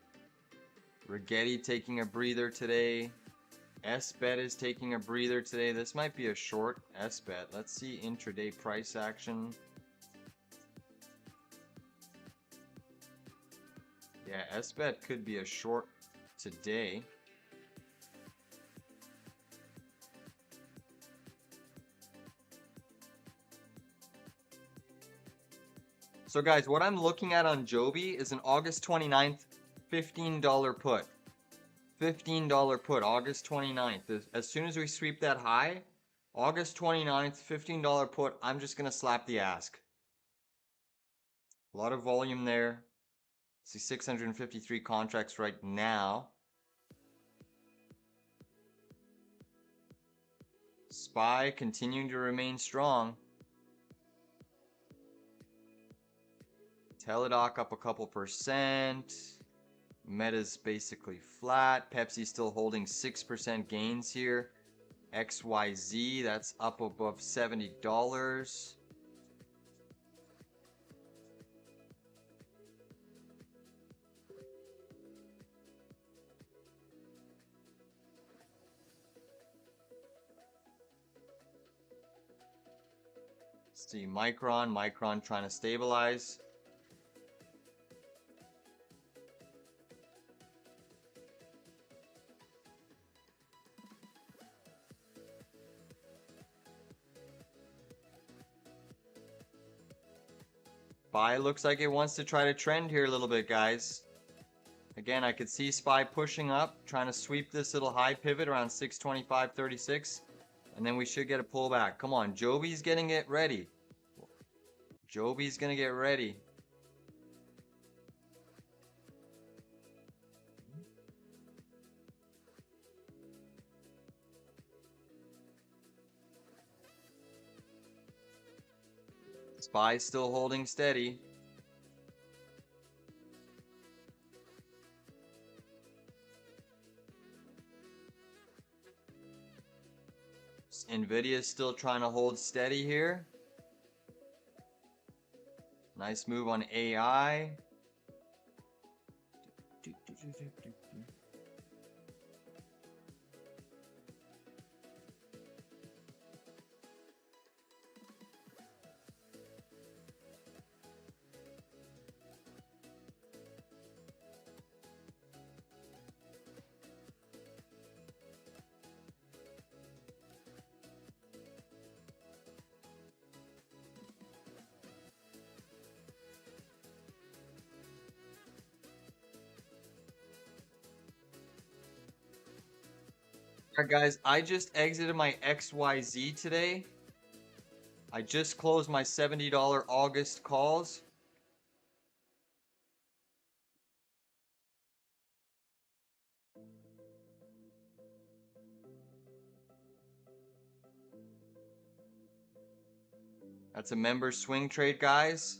Rigetti taking a breather today. SBET is taking a breather today. This might be a short SBET. Let's see intraday price action. Yeah, SBET could be a short today. So guys, what I'm looking at on Joby is an August 29th $15 put. $15 put, August 29th. As soon as we sweep that high, August 29th, $15 put, I'm just going to slap the ask. A lot of volume there. See 653 contracts right now. SPY continuing to remain strong. Teladoc up a couple percent. Meta's basically flat. Pepsi's still holding 6% gains here. XYZ, that's up above $70. Let's see, Micron trying to stabilize. SPY looks like it wants to try to trend here a little bit, guys. Again, I could see SPY pushing up, trying to sweep this little high pivot around 625.36, and then we should get a pullback. Come on, Joby's getting it ready. Joby's gonna get ready. SPY still holding steady. nvidia is still trying to hold steady here. Nice move on AI. Alright guys, I just exited my XYZ today. I just closed my $70 August calls. That's a member swing trade, guys.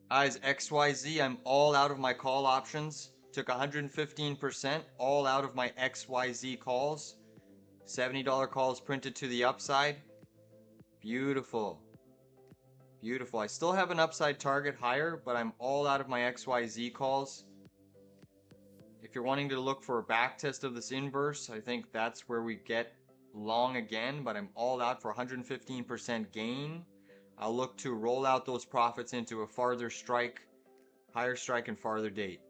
Guys, XYZ, I'm all out of my call options. Took 115%, all out of my XYZ calls. $70 calls printed to the upside. Beautiful. Beautiful. I still have an upside target higher, but I'm all out of my XYZ calls. If you're wanting to look for a back test of this inverse, I think that's where we get long again, but I'm all out for 115% gain. I'll look to roll out those profits into a farther strike, higher strike, and farther date.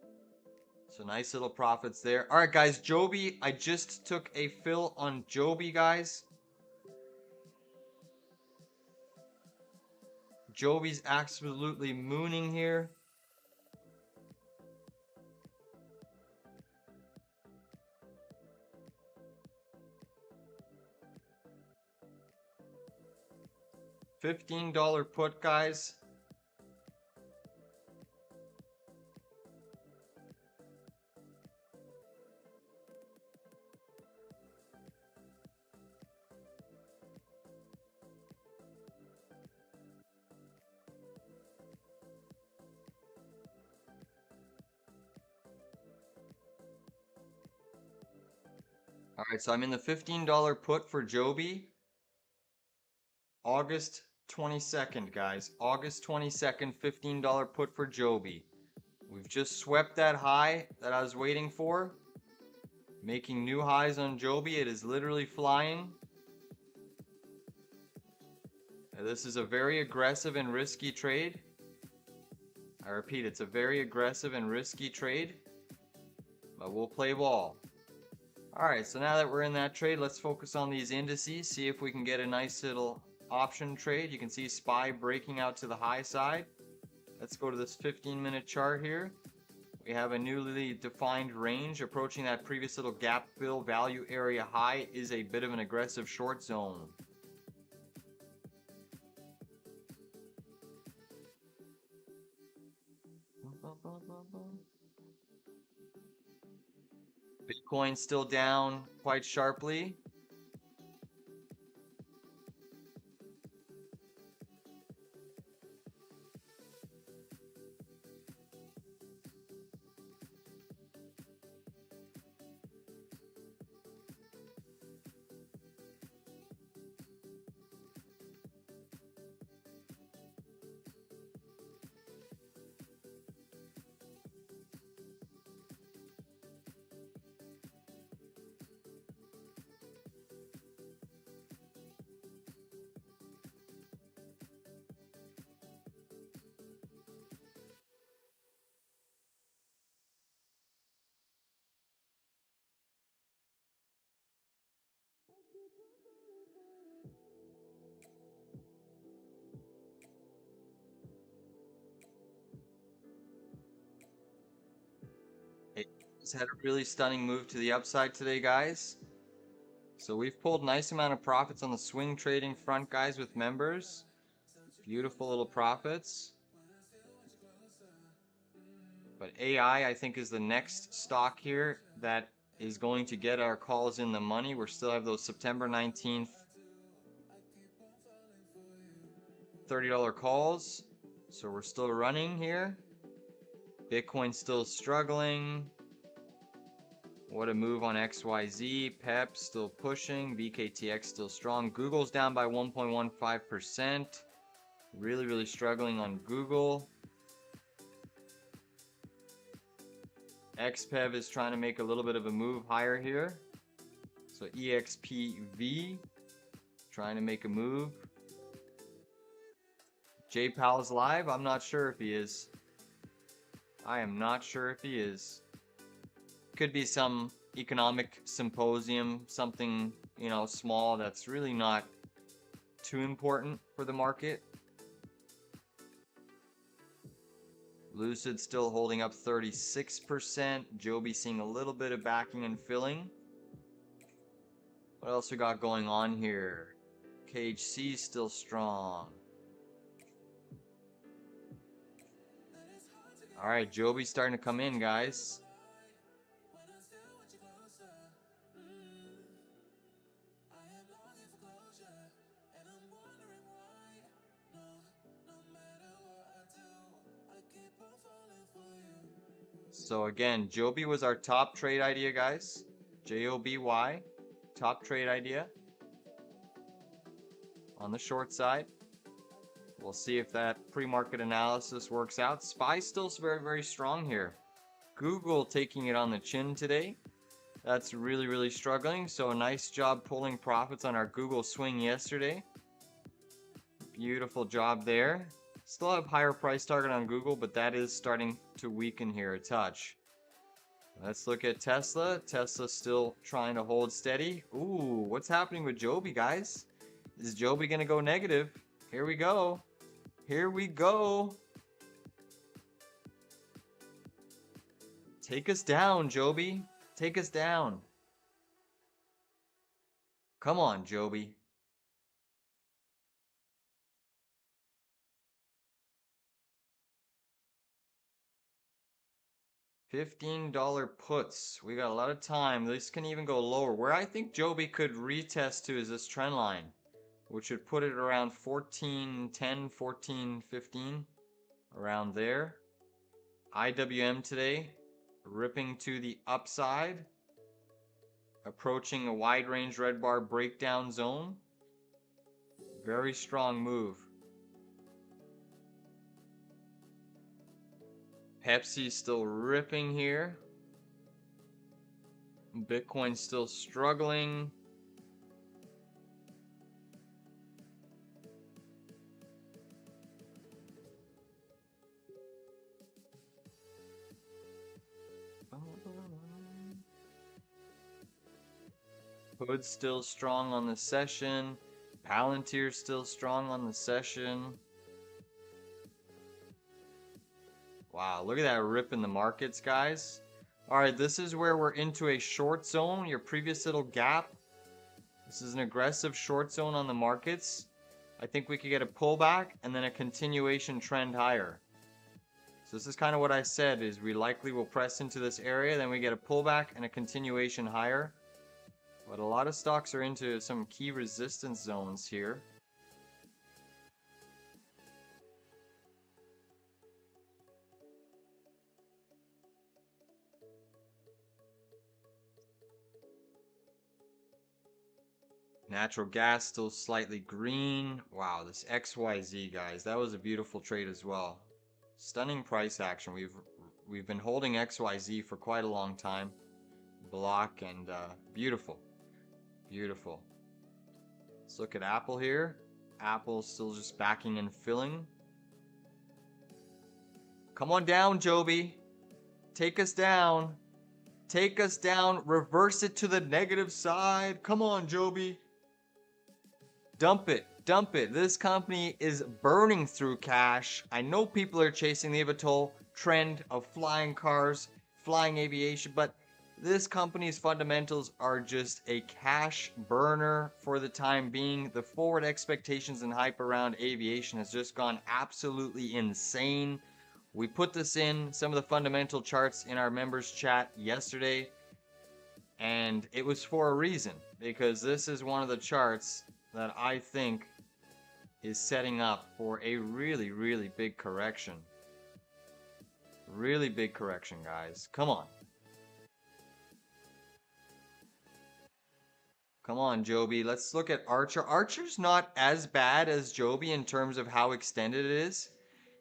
So nice little profits there. All right, guys, Joby, I just took a fill on Joby, guys. Joby's absolutely mooning here. $15 put, guys. All right, so I'm in the $15 put for Joby. August 22nd, guys. August 22nd, $15 put for Joby. We've just swept that high that I was waiting for. Making new highs on Joby. It is literally flying. This is a very aggressive and risky trade. I repeat, it's a very aggressive and risky trade. But we'll play ball. Alright, so now that we're in that trade, let's focus on these indices. See if we can get a nice little option trade. You can see SPY breaking out to the high side. Let's go to this 15-minute chart here. We have a newly defined range approaching that previous little gap fill value area high is a bit of an aggressive short zone. Bitcoin still down quite sharply. It's had a really stunning move to the upside today, guys. So we've pulled nice amount of profits on the swing trading front, guys, with members. Beautiful little profits. But AI, I think, is the next stock here that is going to get our calls in the money. We still have those September 19th $30 calls. So we're still running here. Bitcoin still struggling. What a move on XYZ. PEP still pushing. BKTX still strong. Google's down by 1.15%. Really struggling on Google. XPEV is trying to make a little bit of a move higher here. So EXPV trying to make a move. JPal's live. I'm not sure if he is. I am not sure if he is. Could be some economic symposium, something, you know, small that's really not too important for the market. Lucid still holding up 36%. Joby seeing a little bit of backing and filling. What else we got going on here? KHC still strong. Alright, Joby's starting to come in, guys. So again, Joby was our top trade idea, guys. Joby. top trade idea on the short side. We'll see if that pre-market analysis works out. SPY still very, very strong here. Google taking it on the chin today. That's really, really struggling. So a nice job pulling profits on our Google swing yesterday. Beautiful job there. Still have higher price target on Google, but that is starting to weaken here a touch. Let's look at Tesla. Tesla's still trying to hold steady. Ooh, what's happening with Joby, guys? Is Joby going to go negative? Here we go. Here we go. Take us down, Joby. Take us down. Come on, Joby. $15 puts. We got a lot of time. This can even go lower. Where I think Joby could retest to is this trend line, which would put it around 14.10, 14.15, around there. IWM today, ripping to the upside, approaching a wide range red bar breakdown zone. Very strong move. Pepsi's still ripping here. Bitcoin's still struggling. Hood's still strong on the session. Palantir's still strong on the session. Wow, look at that rip in the markets, guys. Alright, this is where we're into a short zone. Your previous little gap. This is an aggressive short zone on the markets. I think we could get a pullback and then a continuation trend higher. So this is kind of what I said, is we likely will press into this area, then we get a pullback and a continuation higher. But a lot of stocks are into some key resistance zones here. Natural gas still slightly green. Wow, this XYZ, guys, that was a beautiful trade as well. Stunning price action. We've been holding XYZ for quite a long time. Block and beautiful. Beautiful. Let's look at Apple here. Apple's still just backing and filling. Come on down, Joby. Take us down. Take us down. Reverse it to the negative side. Come on, Joby. Dump it. Dump it. This company is burning through cash. I know people are chasing the eVTOL trend of flying cars, flying aviation, but this company's fundamentals are just a cash burner for the time being. The forward expectations and hype around aviation has just gone absolutely insane. We put this in some of the fundamental charts in our members chat yesterday, and it was for a reason, because this is one of the charts that I think is setting up for a really, really big correction. Really big correction, guys. Come on. Come on, Joby. Let's look at Archer. Archer's not as bad as Joby in terms of how extended it is.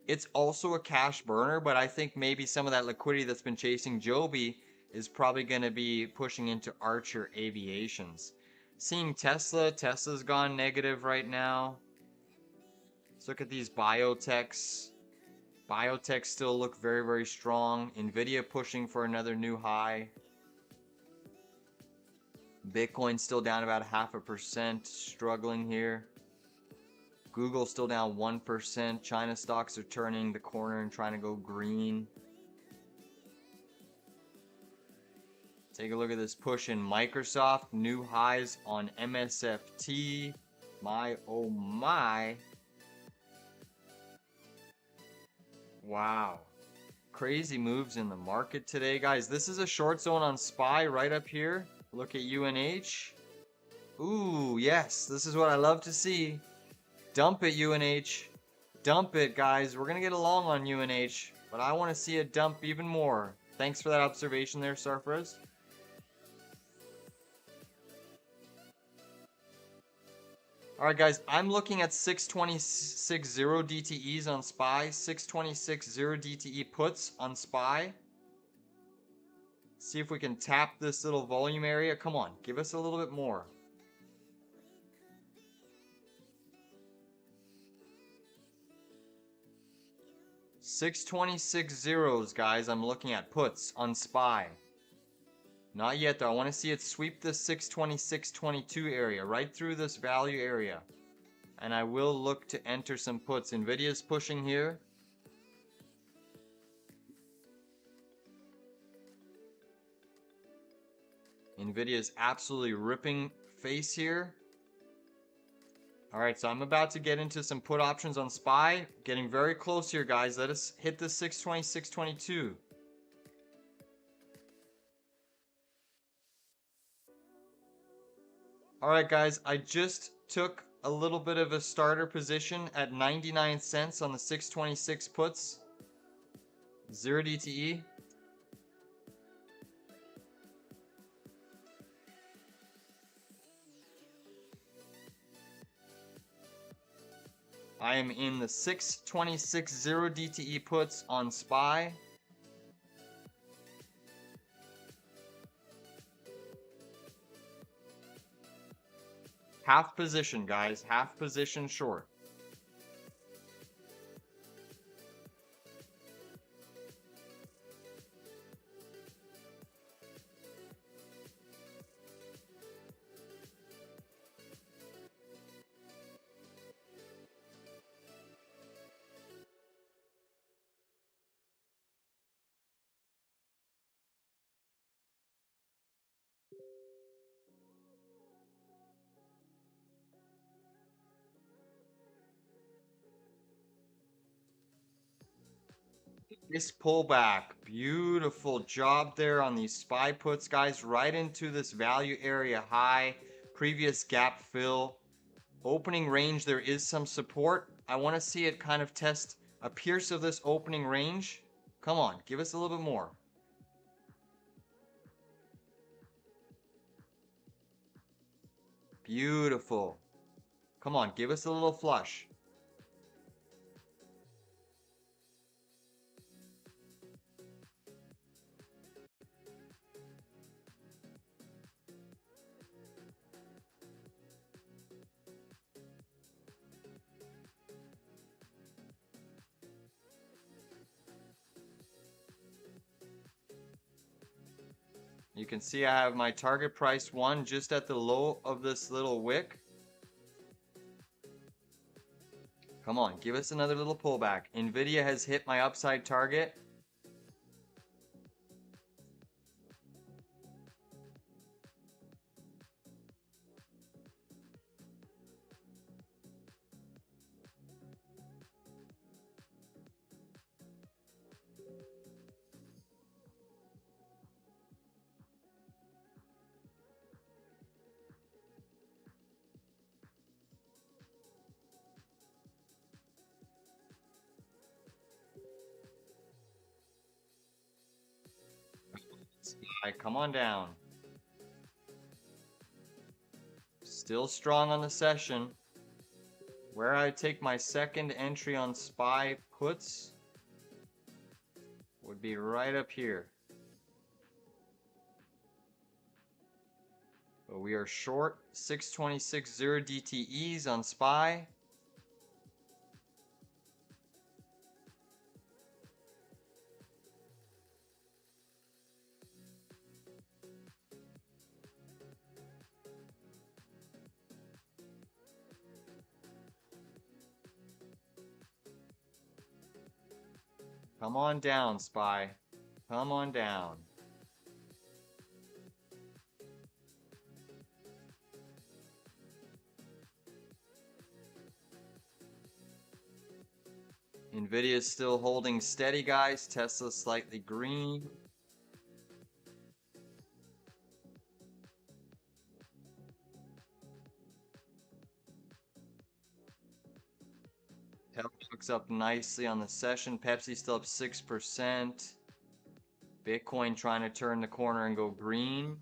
It's also a cash burner, but I think maybe some of that liquidity that's been chasing Joby is probably going to be pushing into Archer Aviations. Seeing Tesla. Tesla's gone negative right now. Let's look at these biotechs. Biotechs still look very, very strong. Nvidia pushing for another new high. Bitcoin still down about 0.5%, struggling here. Google still down 1%. China stocks are turning the corner and trying to go green. Take a look at this push in Microsoft. New highs on MSFT. My, oh my. Wow. Crazy moves in the market today, guys. This is a short zone on SPY right up here. Look at UNH. Ooh, yes. This is what I love to see. Dump it, UNH. Dump it, guys. We're going to get along on UNH, but I want to see it dump even more. Thanks for that observation there, Sarfraz. All right, guys, I'm looking at 626.0 DTEs on SPY, 626.0 DTE puts on SPY. See if we can tap this little volume area. Come on, give us a little bit more. $626.0s, guys, I'm looking at puts on SPY. Not yet, though. I want to see it sweep the 626.22 area, right through this value area. And I will look to enter some puts. Nvidia's pushing here. Nvidia's absolutely ripping face here. Alright, so I'm about to get into some put options on SPY. Getting very close here, guys. Let us hit the 626.22. Alright, guys, I just took a little bit of a starter position at 99 cents on the 626 puts. 0 DTE. I am in the 626.0 DTE puts on SPY. Half position, guys. Half position short. This pullback, beautiful job there on these SPY puts, guys, right into this value area high, previous gap fill, opening range. There is some support. I want to see it kind of test a pierce of this opening range. Come on, give us a little bit more. Beautiful. Come on, give us a little flush. You can see I have my target price 1 just at the low of this little wick. Come on, give us another little pullback. Nvidia has hit my upside target. Alright, come on down. Still strong on the session. Where I take my second entry on SPY puts would be right up here. But we are short 626.0 DTEs on SPY. Come on down, SPY. Come on down. Nvidia is still holding steady, guys. Tesla slightly green. Tesla looks up nicely on the session. Pepsi still up 6%. Bitcoin trying to turn the corner and go green.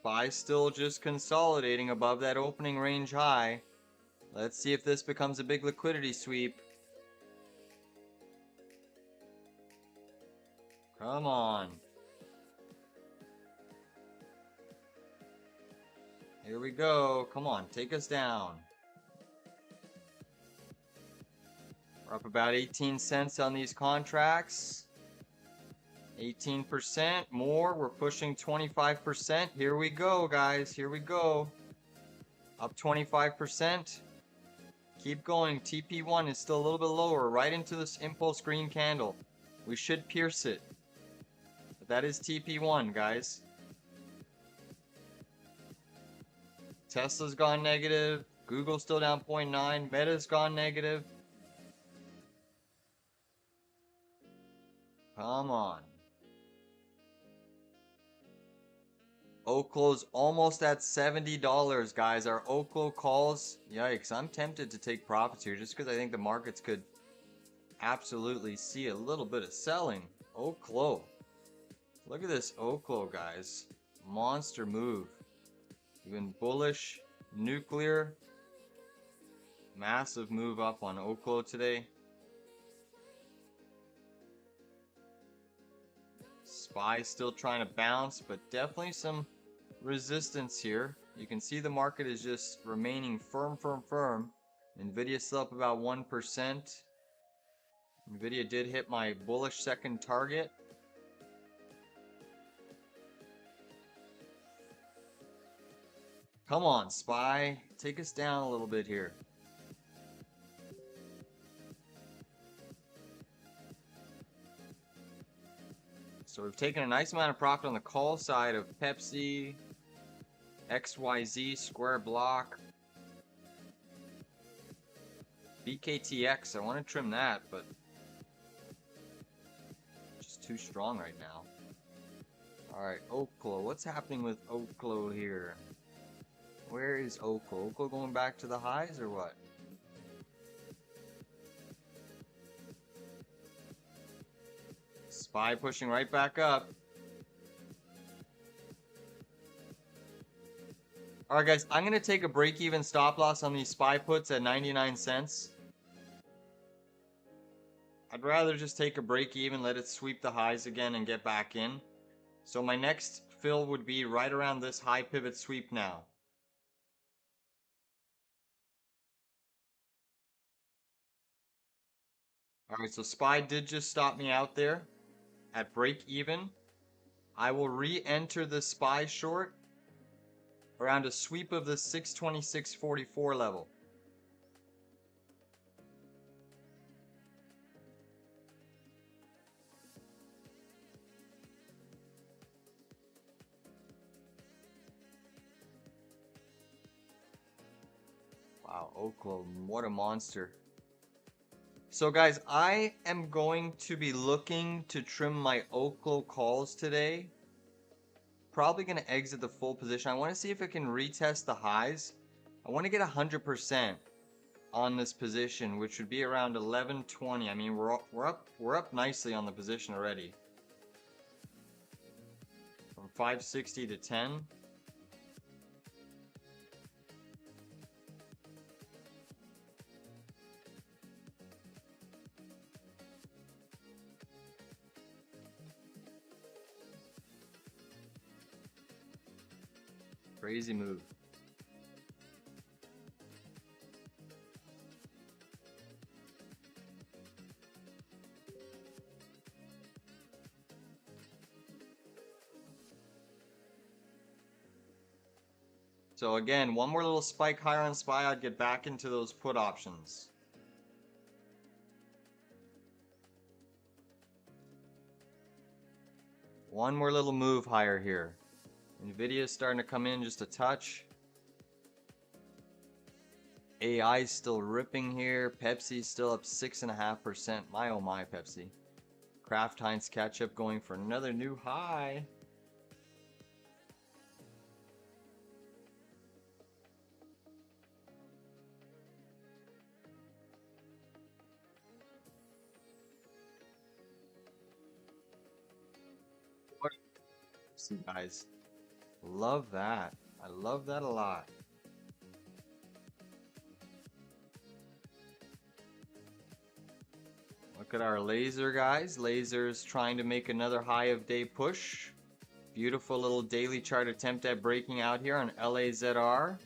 SPY still just consolidating above that opening range high. Let's see if this becomes a big liquidity sweep. Come on. Here we go. Come on, take us down. We're up about 18 cents on these contracts. 18% more. We're pushing 25%. Here we go, guys. Here we go. Up 25%. Keep going. TP1 is still a little bit lower, right into this impulse green candle. We should pierce it. But that is TP1, guys. Tesla's gone negative. Google's still down 0.9. Meta's gone negative. Come on. Oklo's almost at $70, guys. Our Oklo calls. Yikes, I'm tempted to take profits here just because I think the markets could absolutely see a little bit of selling. Oklo. Look at this Oklo, guys. Monster move. Even bullish. Nuclear. Massive move up on Oklo today. SPY still trying to bounce, but definitely some resistance here. You can see the market is just remaining firm. Nvidia still up about 1%. Nvidia did hit my bullish second target. Come on, SPY. Take us down a little bit here. So we've taken a nice amount of profit on the call side of Pepsi, XYZ, Square Block, BKTX. I want to trim that, but just too strong right now. Alright, Oklo. What's happening with Oklo here? Where is Oklo? Oklo going back to the highs or what? SPY pushing right back up. Alright guys, I'm going to take a break-even stop loss on these SPY puts at 99 cents. I'd rather just take a break-even, let it sweep the highs again and get back in. So my next fill would be right around this high pivot sweep now. Alright, so SPY did just stop me out there at break-even. I will re-enter the SPY short around a sweep of the 626.44 level. Wow, Oklo, what a monster. So guys, I am going to be looking to trim my Oklo calls today. Probably going to exit the full position. I want to see if it can retest the highs. I want to get 100% on this position, which would be around 1120. I mean, we're up nicely on the position already. From 560 to 10. Crazy move. So again, one more little spike higher on SPY, I'd get back into those put options. One more little move higher here. Nvidia is starting to come in just a touch. AI is still ripping here. Pepsi's still up 6.5%. My oh my, Pepsi. Kraft Heinz ketchup going for another new high. See, guys. Love that. I love that a lot. Look at our laser, guys. Laser's trying to make another high of day push. Beautiful little daily chart attempt at breaking out here on LAZR.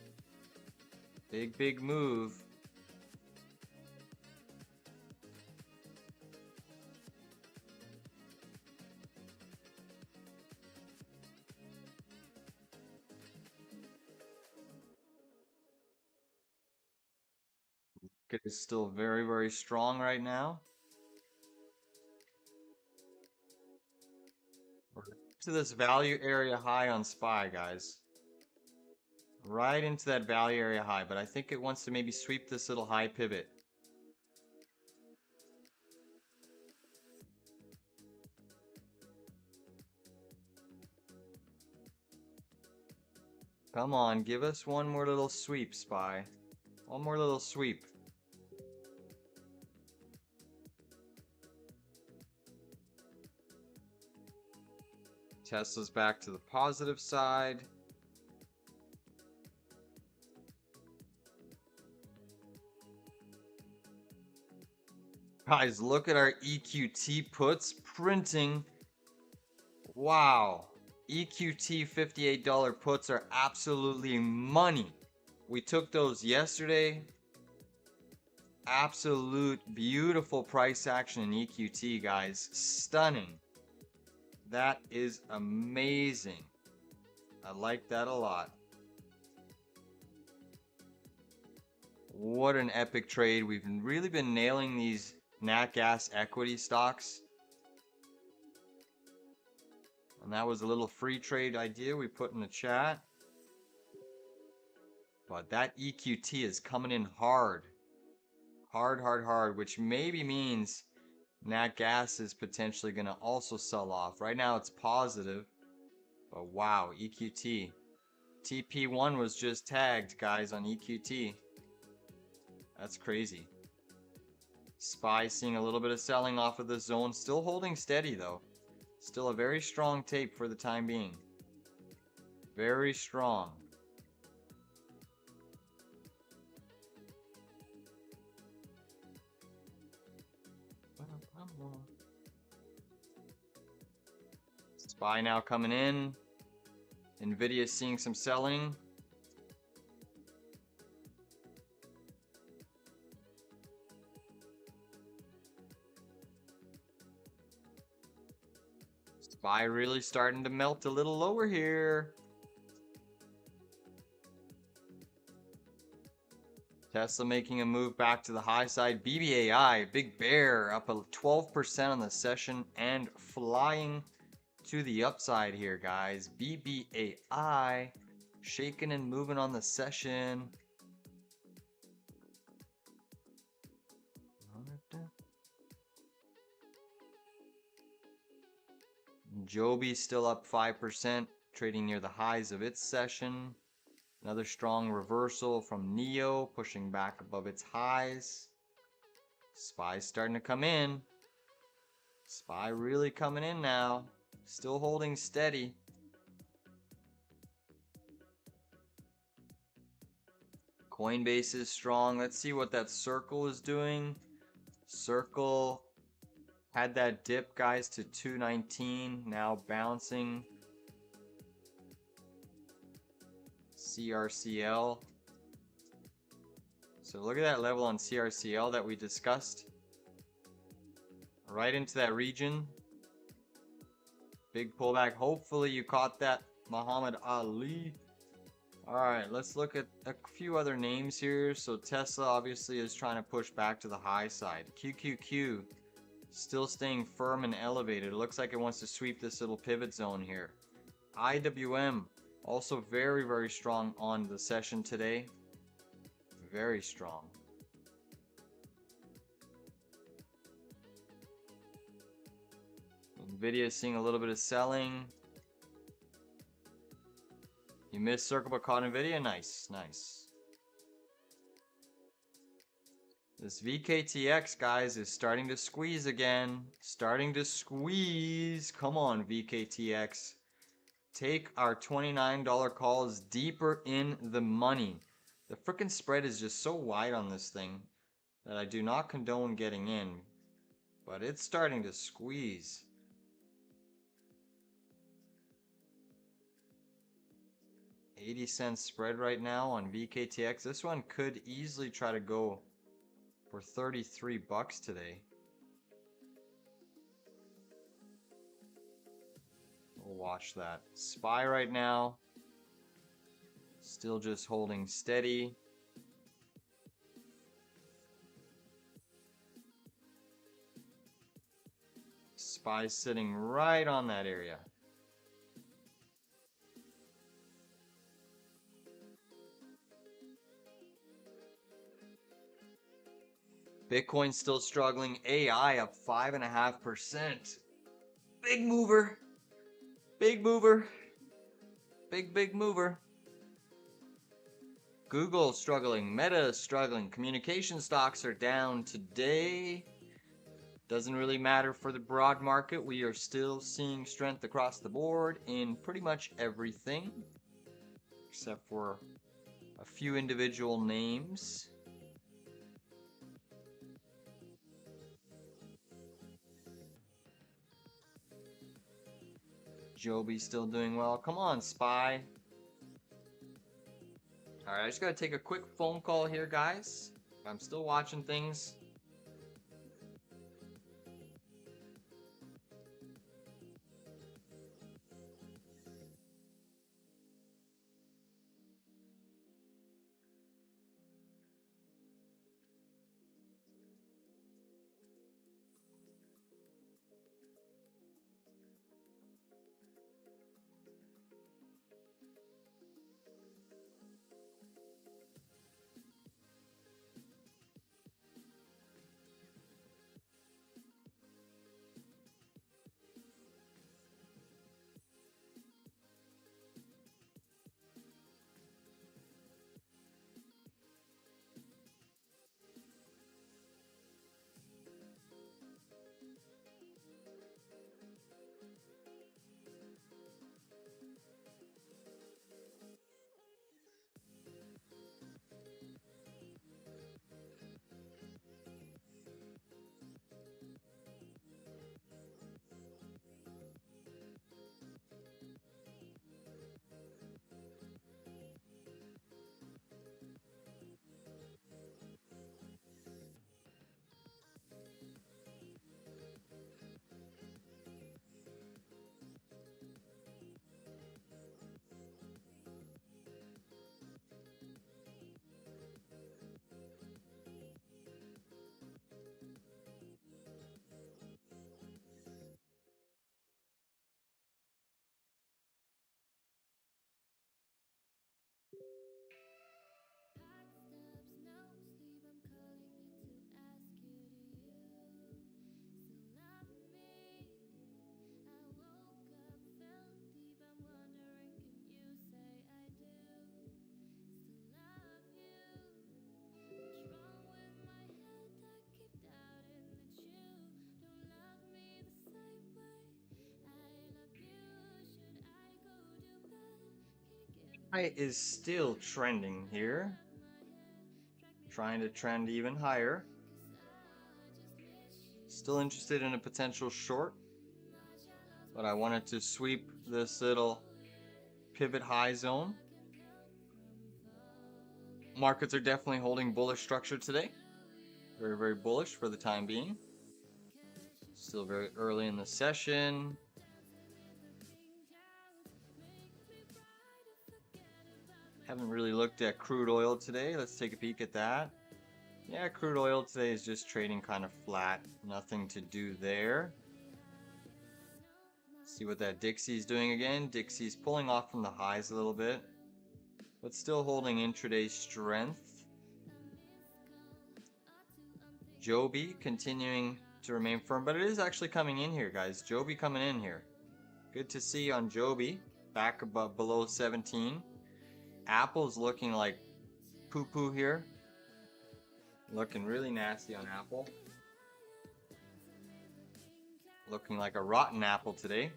Big move. It is still very strong right now. We're to this value area high on SPY, guys. Right into that value area high, but I think it wants to maybe sweep this little high pivot. Come on, give us one more little sweep, SPY. One more little sweep. Tesla's back to the positive side. Guys, look at our EQT puts printing. Wow. EQT $58 puts are absolutely money. We took those yesterday. Absolute beautiful price action in EQT, guys. Stunning. That is amazing. I like that a lot. What an epic trade. We've really been nailing these nat gas equity stocks. And that was a little free trade idea we put in the chat. But that EQT is coming in hard. Hard, which maybe means nat gas is potentially going to also sell off. Right now it's positive. But wow, EQT. TP1 was just tagged, guys, on EQT. That's crazy. SPY seeing a little bit of selling off of the zone. Still holding steady, though. Still a very strong tape for the time being. Very strong. SPY now coming in. nvidia seeing some selling. SPY really starting to melt a little lower here. Tesla making a move back to the high side. BBAI, big bear, up a 12% on the session and flying to the upside here, guys. BBAI shaking and moving on the session. Joby still up 5%, trading near the highs of its session. Another strong reversal from Neo, pushing back above its highs. SPY's starting to come in. SPY really coming in now. Still holding steady. Coinbase is strong. Let's see what that Circle is doing. Circle had that dip, guys, to 219. Now bouncing. CRCL. So look at that level on CRCL that we discussed. Right into that region. Big pullback. Hopefully you caught that, Muhammad Ali. Alright, let's look at a few other names here. So Tesla obviously is trying to push back to the high side. QQQ still staying firm and elevated. It looks like it wants to sweep this little pivot zone here. IWM also very strong on the session today. Very strong. nvidia is seeing a little bit of selling. You missed Circle but caught nvidia. Nice. This VKTX, guys, is starting to squeeze again. Starting to squeeze. Come on, VKTX. take our $29 calls deeper in the money. The frickin' spread is just so wide on this thing that I do not condone getting in, but it's starting to squeeze. $0.80 spread right now on VKTX. This one could easily try to go for 33 bucks today. We'll watch that. SPY right now, still just holding steady. SPY's sitting right on that area. Bitcoin still struggling. AI up 5.5%. Big mover. Big mover. Big mover. Google struggling. Meta struggling. Communication stocks are down today. Doesn't really matter for the broad market. We are still seeing strength across the board in pretty much everything, except for a few individual names. Joby still doing well. Come on, SPY. Alright, I just gotta take a quick phone call here, guys. I'm still watching things. Is still trending here. Trying to trend even higher. Still interested in a potential short, but I wanted to sweep this little pivot high zone. Markets are definitely holding bullish structure today. Very bullish for the time being. Still very early in the session. Haven't really looked at crude oil today. Let's take a peek at that. Yeah, crude oil today is just trading kind of flat. Nothing to do there. See what that Dixie's doing again. Dixie's pulling off from the highs a little bit, but still holding intraday strength. Joby continuing to remain firm, but it is actually coming in here, guys. Joby coming in here. Good to see on Joby. Back above below 17. Apple's looking like poo-poo here. Looking really nasty on Apple. Looking like a rotten apple today.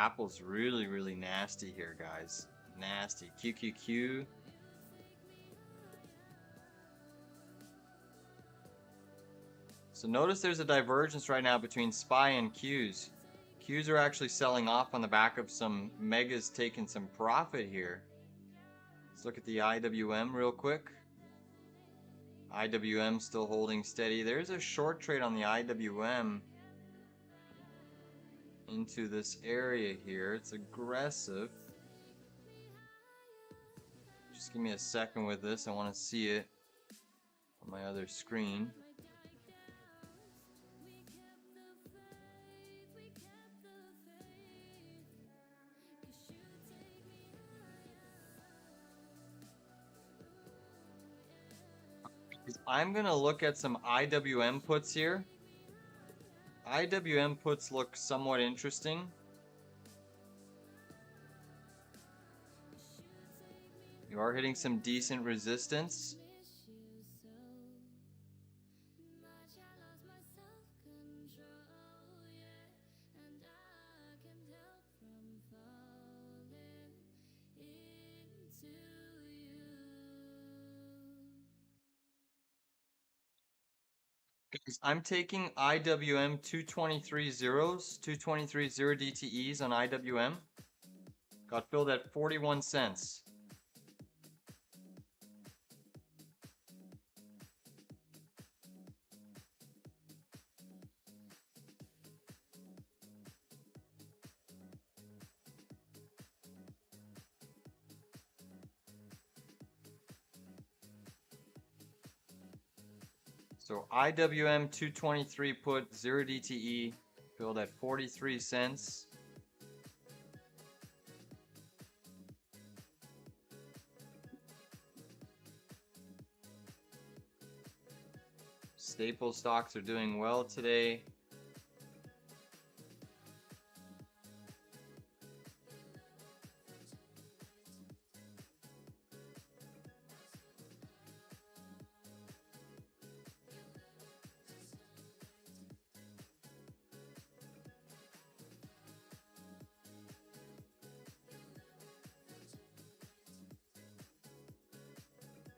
Apple's really, really nasty here, guys. Nasty. QQQ. So notice there's a divergence right now between SPY and Qs. Qs are actually selling off on the back of some megas taking some profit here. Let's look at the IWM real quick. IWM still holding steady. There's a short trade on the IWM into this area here. It's aggressive. Just give me a second with this. I want to see it on my other screen. I'm going to look at some IWM puts here. IWM puts look somewhat interesting. You are hitting some decent resistance. I'm taking IWM 223 zeros, 223 0 DTEs on IWM. Got filled at 41 cents. So IWM 223 put 0 DTE filled at 43 cents. Staple stocks are doing well today.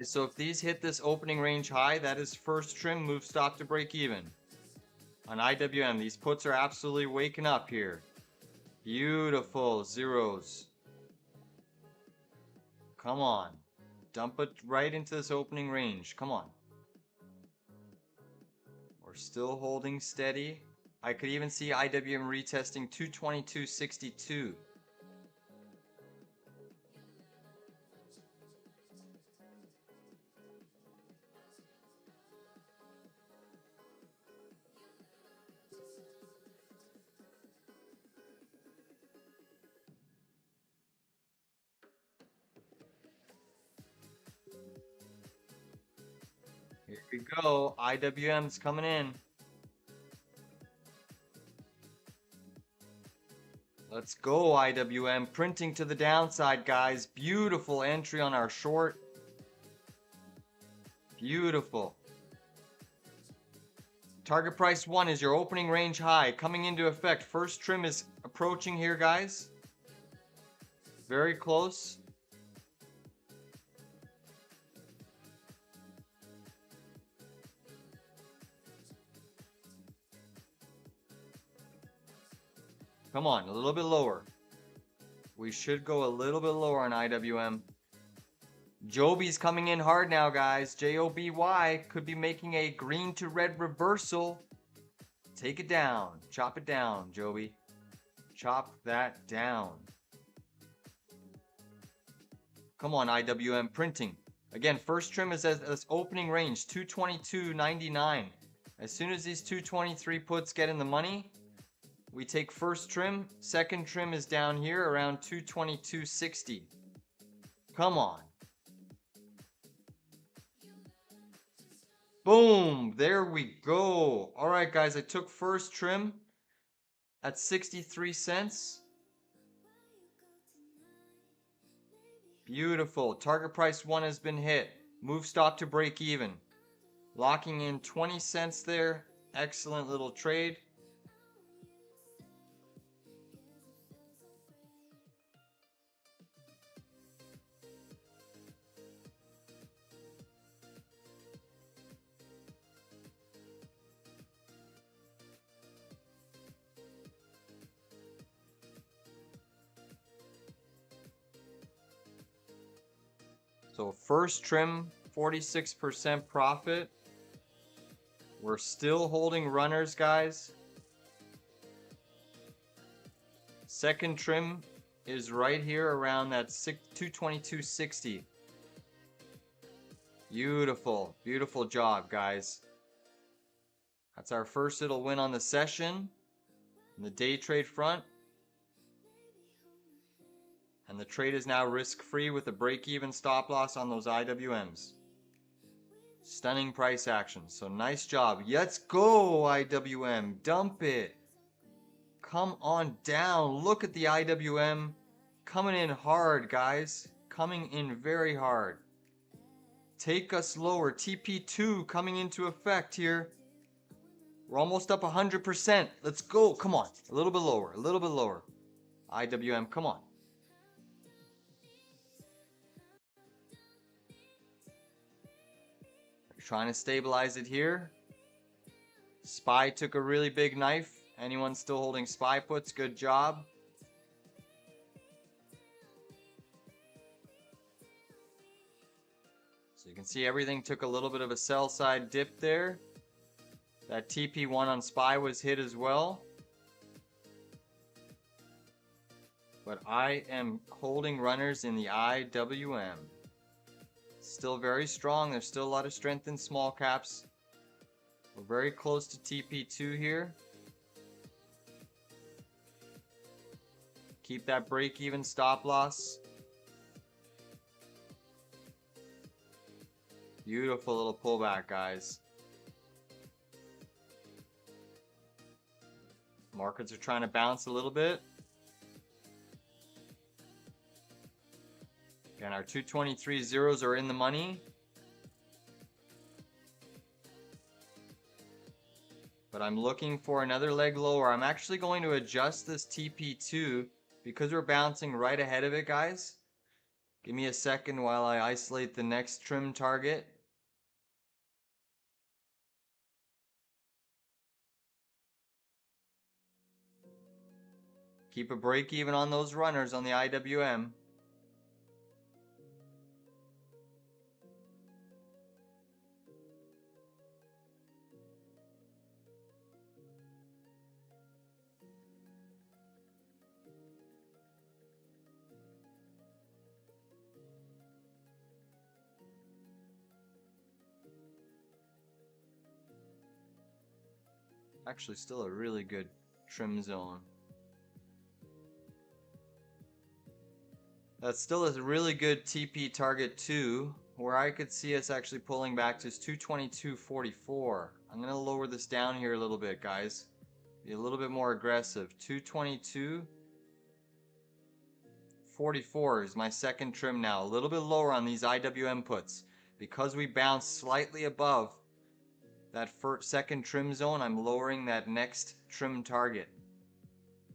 So if these hit this opening range high, that is first trim, move stop to break even. On IWM, these puts are absolutely waking up here. Beautiful zeros. Come on. Dump it right into this opening range. Come on. We're still holding steady. I could even see IWM retesting 222.62. Here we go. IWM's coming in. Let's go, IWM. Printing to the downside, guys. Beautiful entry on our short. Beautiful. Target price 1 is your opening range high coming into effect. First trim is approaching here, guys. Very close. Come on, a little bit lower. We should go a little bit lower on IWM. Joby's coming in hard now, guys. J-O-B-Y could be making a green to red reversal. Take it down. Chop it down, Joby. Chop that down. Come on, IWM printing. Again, first trim is at this opening range, 222.99. As soon as these 223 puts get in the money, we take first trim. Second trim is down here around 222.60. Come on. Boom. There we go. All right, guys. I took first trim at 63 cents. Beautiful. Target price 1 has been hit. Move stop to break even. Locking in 20 cents there. Excellent little trade. So first trim, 46% profit. We're still holding runners, guys. Second trim is right here around that 222.60. Beautiful, beautiful job, guys. That's our first little win on the session. In the day trade front. And the trade is now risk-free with a break-even stop loss on those IWMs. Stunning price action. So nice job. Let's go, IWM. Dump it. Come on down. Look at the IWM coming in hard, guys. Coming in very hard. Take us lower. TP2 coming into effect here. We're almost up 100%. Let's go. Come on. A little bit lower. A little bit lower. IWM, come on. Trying to stabilize it here. SPY took a really big knife. Anyone still holding SPY puts, good job. So you can see everything took a little bit of a sell side dip there. That TP1 on SPY was hit as well. But I am holding runners in the IWM. Still very strong. There's still a lot of strength in small caps. We're very close to TP2 here. Keep that break-even stop loss. Beautiful little pullback, guys. Markets are trying to bounce a little bit. Again, our 223 zeros are in the money. But I'm looking for another leg lower. I'm actually going to adjust this TP2 because we're bouncing right ahead of it, guys. Give me a second while I isolate the next trim target. Keep a break even on those runners on the IWM. Actually, still a really good trim zone. That's still a really good TP target too, where I could see us actually pulling back to 222.44. I'm going to lower this down here a little bit, guys. Be a little bit more aggressive. 222.44 is my second trim now. A little bit lower on these IWM puts. Because we bounced slightly above that second trim zone, I'm lowering that next trim target.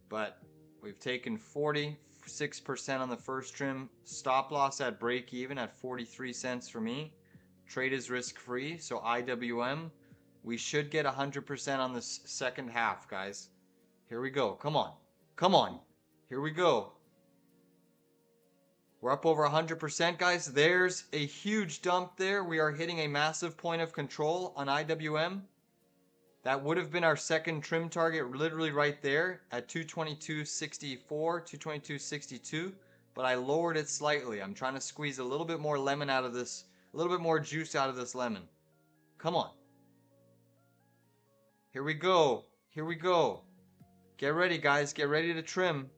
But we've taken 46% on the first trim. Stop loss at break even at 43 cents for me. Trade is risk free. So IWM, we should get 100% on this second half, guys. Here we go. Come on. Come on. Here we go. We're up over 100%, guys. There's a huge dump there. We are hitting a massive point of control on IWM. That would have been our second trim target literally right there at 222.64, 222.62, but I lowered it slightly. I'm trying to squeeze a little bit more lemon out of this, a little bit more juice out of this lemon. Come on. Here we go. Here we go. Get ready, guys. Get ready to trim.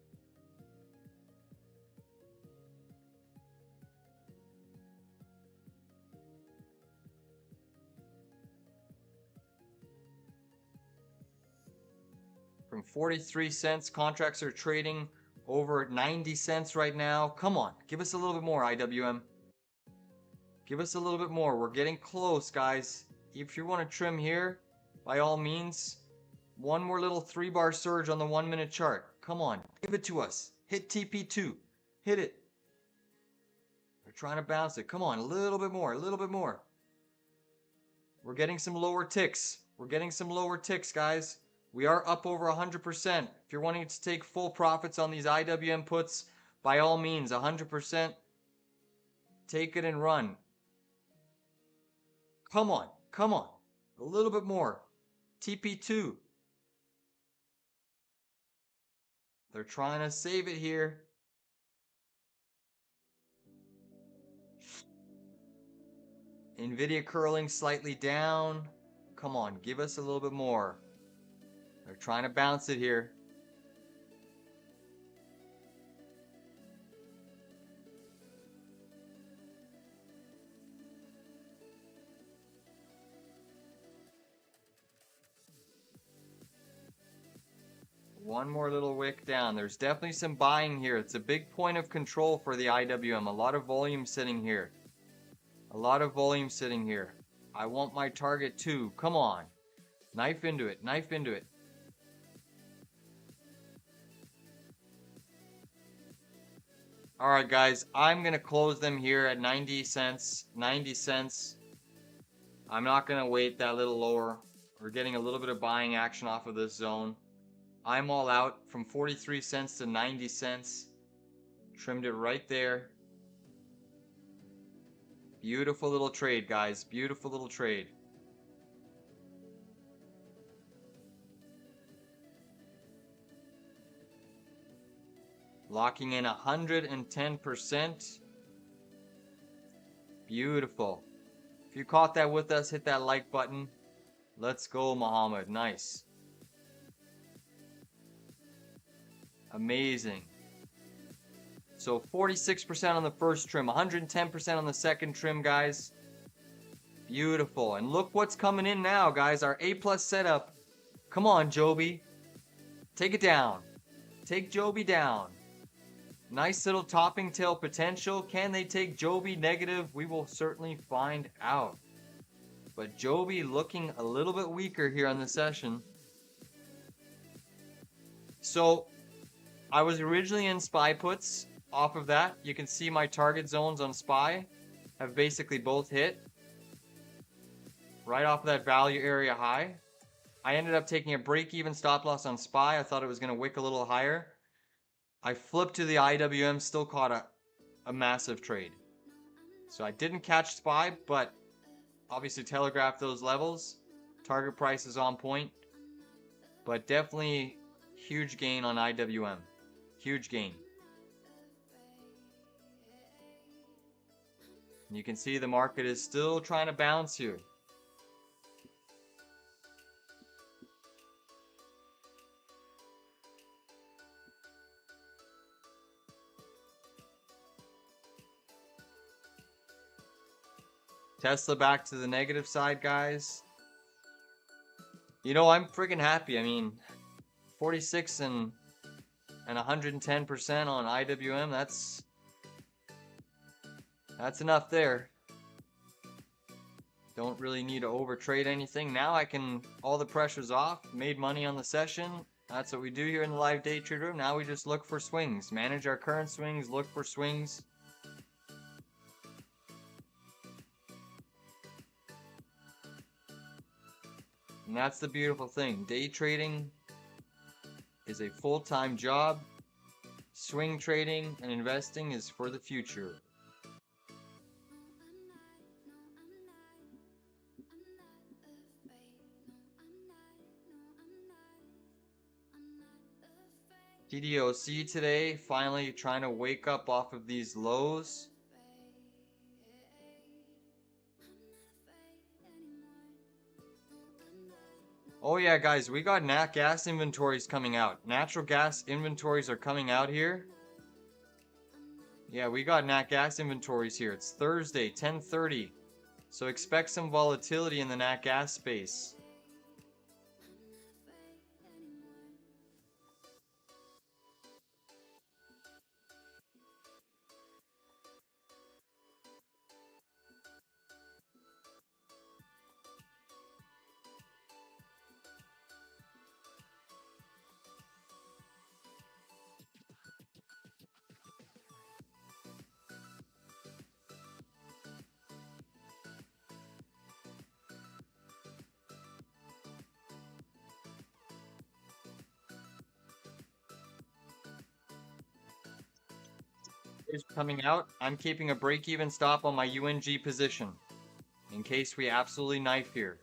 From 43 cents, contracts are trading over 90 cents right now. Come on, give us a little bit more, IWM. Give us a little bit more. We're getting close, guys. If you want to trim here, by all means, one more little 3-bar surge on the 1-minute chart. Come on, give it to us. Hit TP2. Hit it. We're trying to bounce it. Come on, a little bit more, a little bit more. We're getting some lower ticks. We're getting some lower ticks, guys. We are up over 100%. If you're wanting to take full profits on these IWM puts, by all means, 100%. Take it and run. Come on. Come on. A little bit more. TP2. They're trying to save it here. Nvidia curling slightly down. Come on, give us a little bit more. They're trying to bounce it here. One more little wick down. There's definitely some buying here. It's a big point of control for the IWM. A lot of volume sitting here. A lot of volume sitting here. I want my target too. Come on. Knife into it. Knife into it. Alright guys, I'm going to close them here at 90 cents. 90 cents. I'm not going to wait that little lower. We're getting a little bit of buying action off of this zone. I'm all out from 43 cents to 90 cents. Trimmed it right there. Beautiful little trade, guys. Beautiful little trade. Locking in 110%. Beautiful. If you caught that with us, hit that like button. Let's go, Muhammad. Nice. Amazing. So 46% on the first trim, 110% on the second trim, guys. Beautiful. And look what's coming in now, guys. Our A+ setup. Come on, Joby. Take it down. Take Joby down. Nice little topping tail potential. Can they take Joby negative? We will certainly find out. But Joby looking a little bit weaker here on the session. So I was originally in SPY puts. Off of that, you can see my target zones on SPY have basically both hit. Right off of that value area high. I ended up taking a break-even stop loss on SPY. I thought it was going to wick a little higher. I flipped to the IWM, still caught a massive trade. So I didn't catch SPY, but obviously telegraphed those levels. Target price is on point. But definitely huge gain on IWM. Huge gain. You can see the market is still trying to bounce here. Tesla back to the negative side, guys. You know, I'm freaking happy. I mean, 46 and 110% on IWM, that's enough there. Don't really need to overtrade anything. Now I can, all the pressure's off, made money on the session. That's what we do here in the live day trade room. Now we just look for swings, manage our current swings, look for swings. And that's the beautiful thing. Day trading is a full-time job. Swing trading and investing is for the future. TDOC today, finally trying to wake up off of these lows. Oh yeah, guys, we got nat gas inventories coming out. Natural gas inventories are coming out here. Yeah, we got nat gas inventories here. It's Thursday, 10:30. So expect some volatility in the nat gas space. is coming out, I'm keeping a break-even stop on my UNG position in case we absolutely knife here.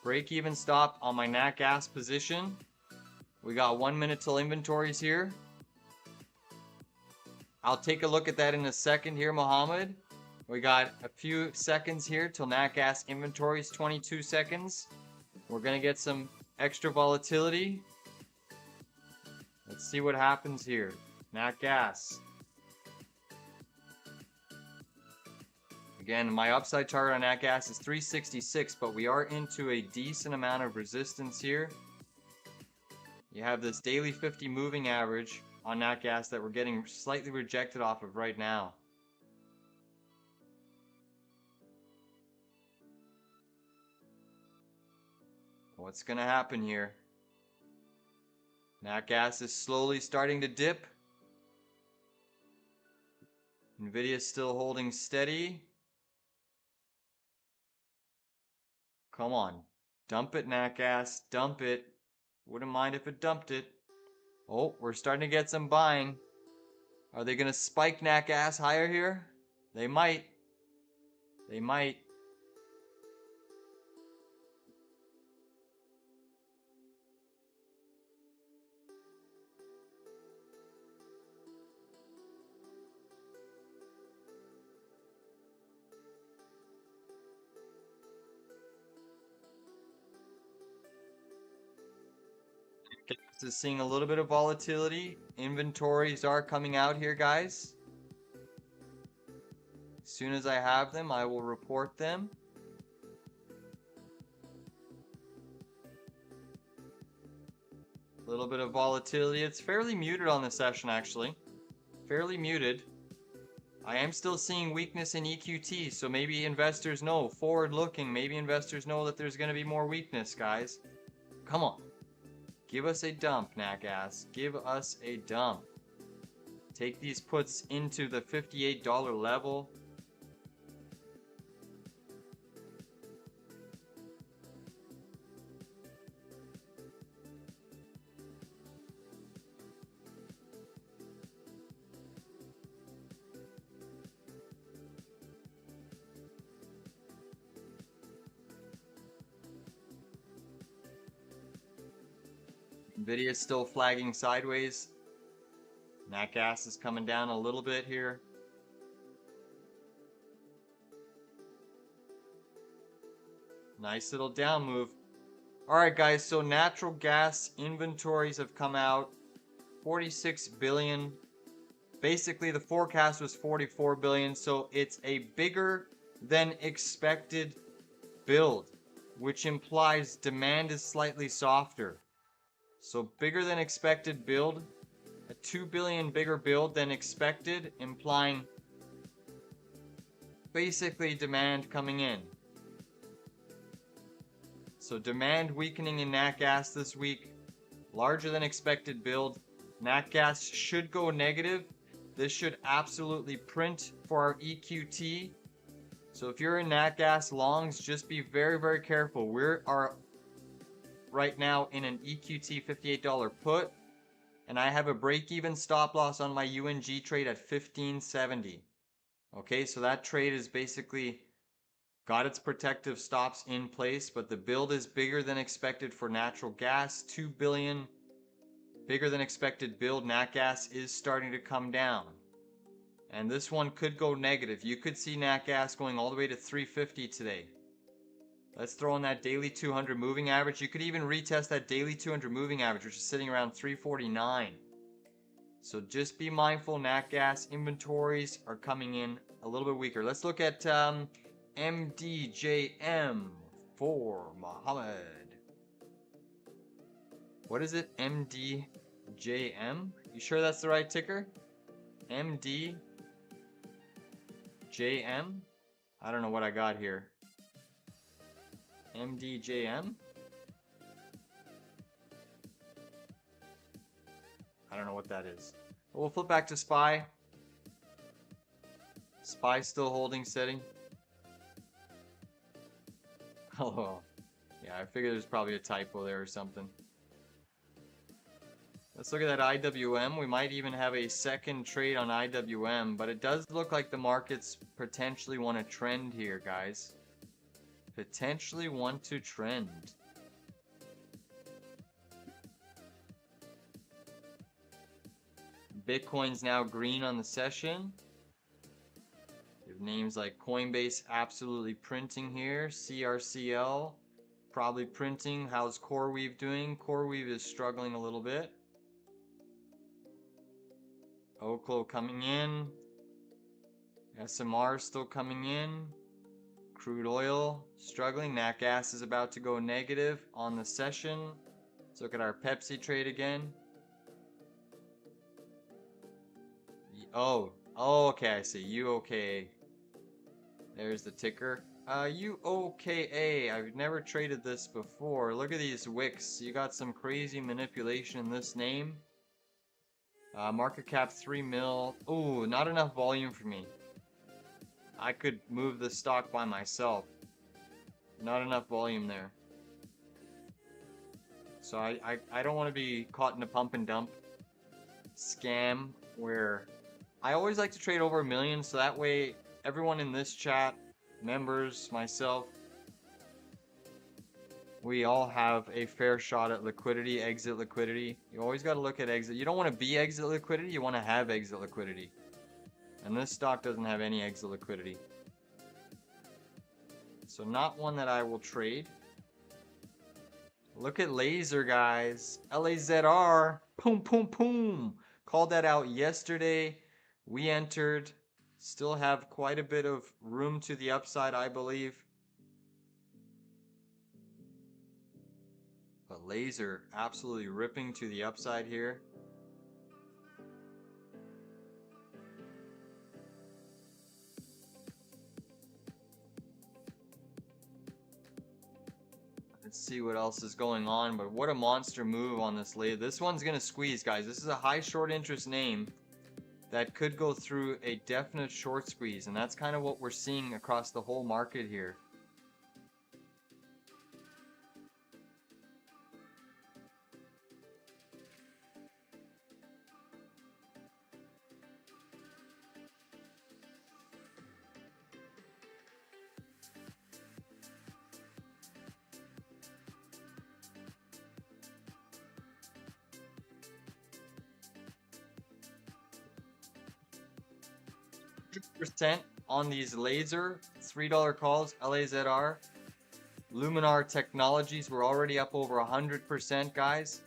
Break-even stop on my nat gas position. We got 1 minute till inventories here. I'll take a look at that in a second here, Mohammed. We got a few seconds here till nat gas inventories, 22 seconds. We're gonna get some extra volatility. Let's see what happens here. Nat gas. Again, my upside target on nat gas is 366, but we are into a decent amount of resistance here. You have this daily 50 moving average on nat gas that we're getting slightly rejected off of right now. What's gonna happen here? Nat gas is slowly starting to dip. Nvidia is still holding steady. Come on. Dump it, nat gas. Dump it. Wouldn't mind if it dumped it. Oh, we're starting to get some buying. Are they going to spike nat gas higher here? They might. They might. Gas is seeing a little bit of volatility. Inventories are coming out here, guys. As soon as I have them, I will report them. A little bit of volatility. It's fairly muted on the session, actually. Fairly muted. I am still seeing weakness in EQT, so maybe investors know, forward looking, maybe investors know that there's going to be more weakness, guys. Come on. Give us a dump, nat gas. Give us a dump. Take these puts into the $58 level. Nvidia is still flagging sideways. Nat gas is coming down a little bit here. Nice little down move. Alright guys, so natural gas inventories have come out. 46 billion. Basically the forecast was 44 billion, so it's a bigger than expected build, which implies demand is slightly softer. So bigger than expected build, a 2 billion bigger build than expected, implying basically demand coming in. So demand weakening in nat gas this week, larger than expected build. Nat gas should go negative. This should absolutely print for our EQT. So if you're in nat gas longs, just be very, very careful. We are right now in an EQT $58 put, and I have a break-even stop loss on my UNG trade at 1570. Okay, so that trade is basically got its protective stops in place, but the build is bigger than expected for natural gas. 2 billion bigger than expected build. Nat gas is starting to come down, and this one could go negative. You could see nat gas going all the way to 350 today. Let's throw in that daily 200 moving average. You could even retest that daily 200 moving average, which is sitting around 349. So just be mindful, nat gas inventories are coming in a little bit weaker. Let's look at MDJM for Mohammed. What is it? MDJM? You sure that's the right ticker? MDJM? I don't know what I got here. MDJM? I don't know what that is. We'll flip back to SPY. SPY still holding steady. Oh, yeah, I figured there's probably a typo there or something. Let's look at that IWM. We might even have a second trade on IWM, but it does look like the markets potentially want to trend here, guys. Potentially want to trend. Bitcoin's now green on the session. You have names like Coinbase absolutely printing here. CRCL probably printing. How's CoreWeave doing? CoreWeave is struggling a little bit. Oklo coming in. SMR still coming in. Crude oil struggling. Nat gas is about to go negative on the session. Let's look at our Pepsi trade again. Oh, okay, I see. UOKA. There's the ticker. UOKA. I've never traded this before. Look at these wicks. You got some crazy manipulation in this name. Market cap 3 mil. Ooh, not enough volume for me. I could move the stock by myself. Not enough volume there. So I don't want to be caught in a pump and dump scam where I always like to trade over 1 million, so that way everyone in this chat, members, myself, we all have a fair shot at liquidity, exit liquidity. You always got to look at exit. You don't want to be exit liquidity, you want to have exit liquidity. And this stock doesn't have any exit liquidity. So not one that I will trade. Look at laser, guys. LAZR. Boom, boom, boom. Called that out yesterday. We entered. Still have quite a bit of room to the upside, I believe. But laser absolutely ripping to the upside here. Let's see what else is going on, but what a monster move on this laser. This one's going to squeeze, guys. This is a high short interest name that could go through a definite short squeeze, and that's kind of what we're seeing across the whole market here. Percent on these laser $3 calls. LAZR Luminar Technologies, we're already up over 100%, guys.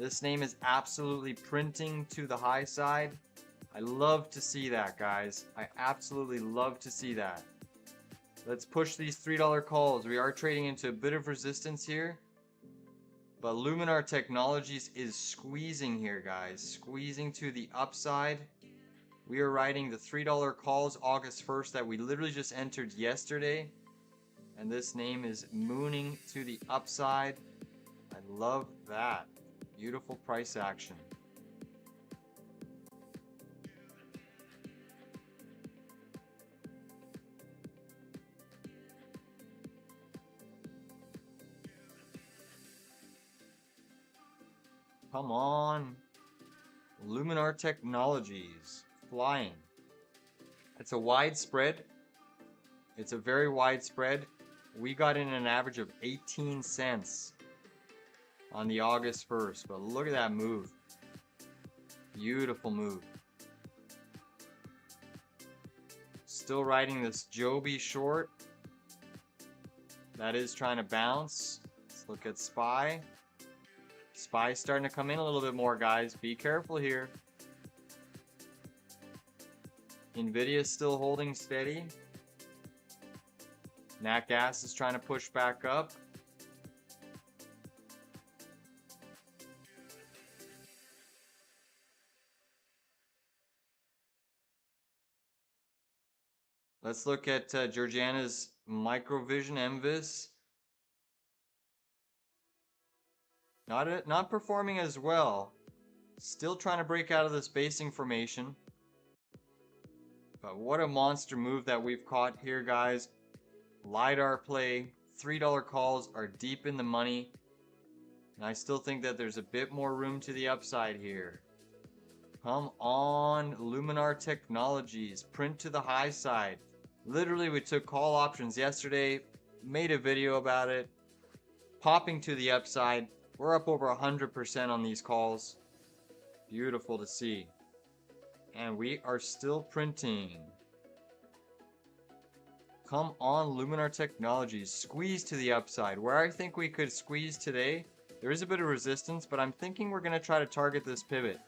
This name is absolutely printing to the high side. I love to see that, guys. I absolutely love to see that. Let's push these $3 calls. We are trading into a bit of resistance here, but Luminar Technologies is squeezing here, guys. Squeezing to the upside. We are riding the $3 calls August 1st that we literally just entered yesterday. And this name is mooning to the upside. I love that. Beautiful price action. Come on. Luminar Technologies. Flying. It's a wide spread. It's a very wide spread. We got in an average of 18 cents on the August 1st, but look at that move. Beautiful move. Still riding this Joby short. That is trying to bounce. Let's look at SPY. SPY's starting to come in a little bit more, guys. Be careful here. nvidia is still holding steady. Nat gas is trying to push back up. Let's look at Georgiana's Microvision MVIS. Not performing as well. Still trying to break out of this basing formation. But what a monster move that we've caught here, guys. LiDAR play. $3 calls are deep in the money. And I still think that there's a bit more room to the upside here. Come on, Luminar Technologies, print to the high side. Literally, we took call options yesterday, made a video about it, popping to the upside. We're up over 100% on these calls. Beautiful to see. And we are still printing. Come on, Luminar Technologies, squeeze to the upside. Where I think we could squeeze today, there is a bit of resistance, but I'm thinking we're going to try to target this pivot.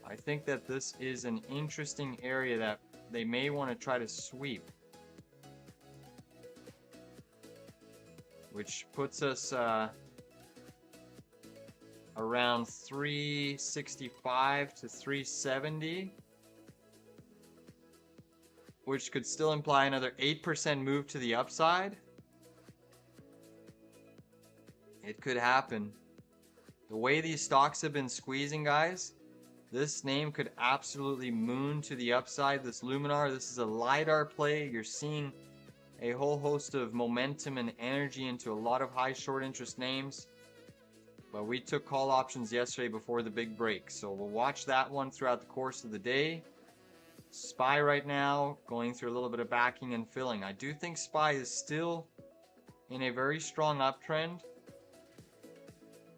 I think that this is an interesting area that they may want to try to sweep. Which puts us around 365 to 370. Which could still imply another 8% move to the upside. It could happen. The way these stocks have been squeezing, guys, this name could absolutely moon to the upside. This Luminar, this is a LiDAR play. You're seeing a whole host of momentum and energy into a lot of high short interest names. But we took call options yesterday before the big break. So we'll watch that one throughout the course of the day. SPY right now going through a little bit of backing and filling. I do think SPY is still in a very strong uptrend.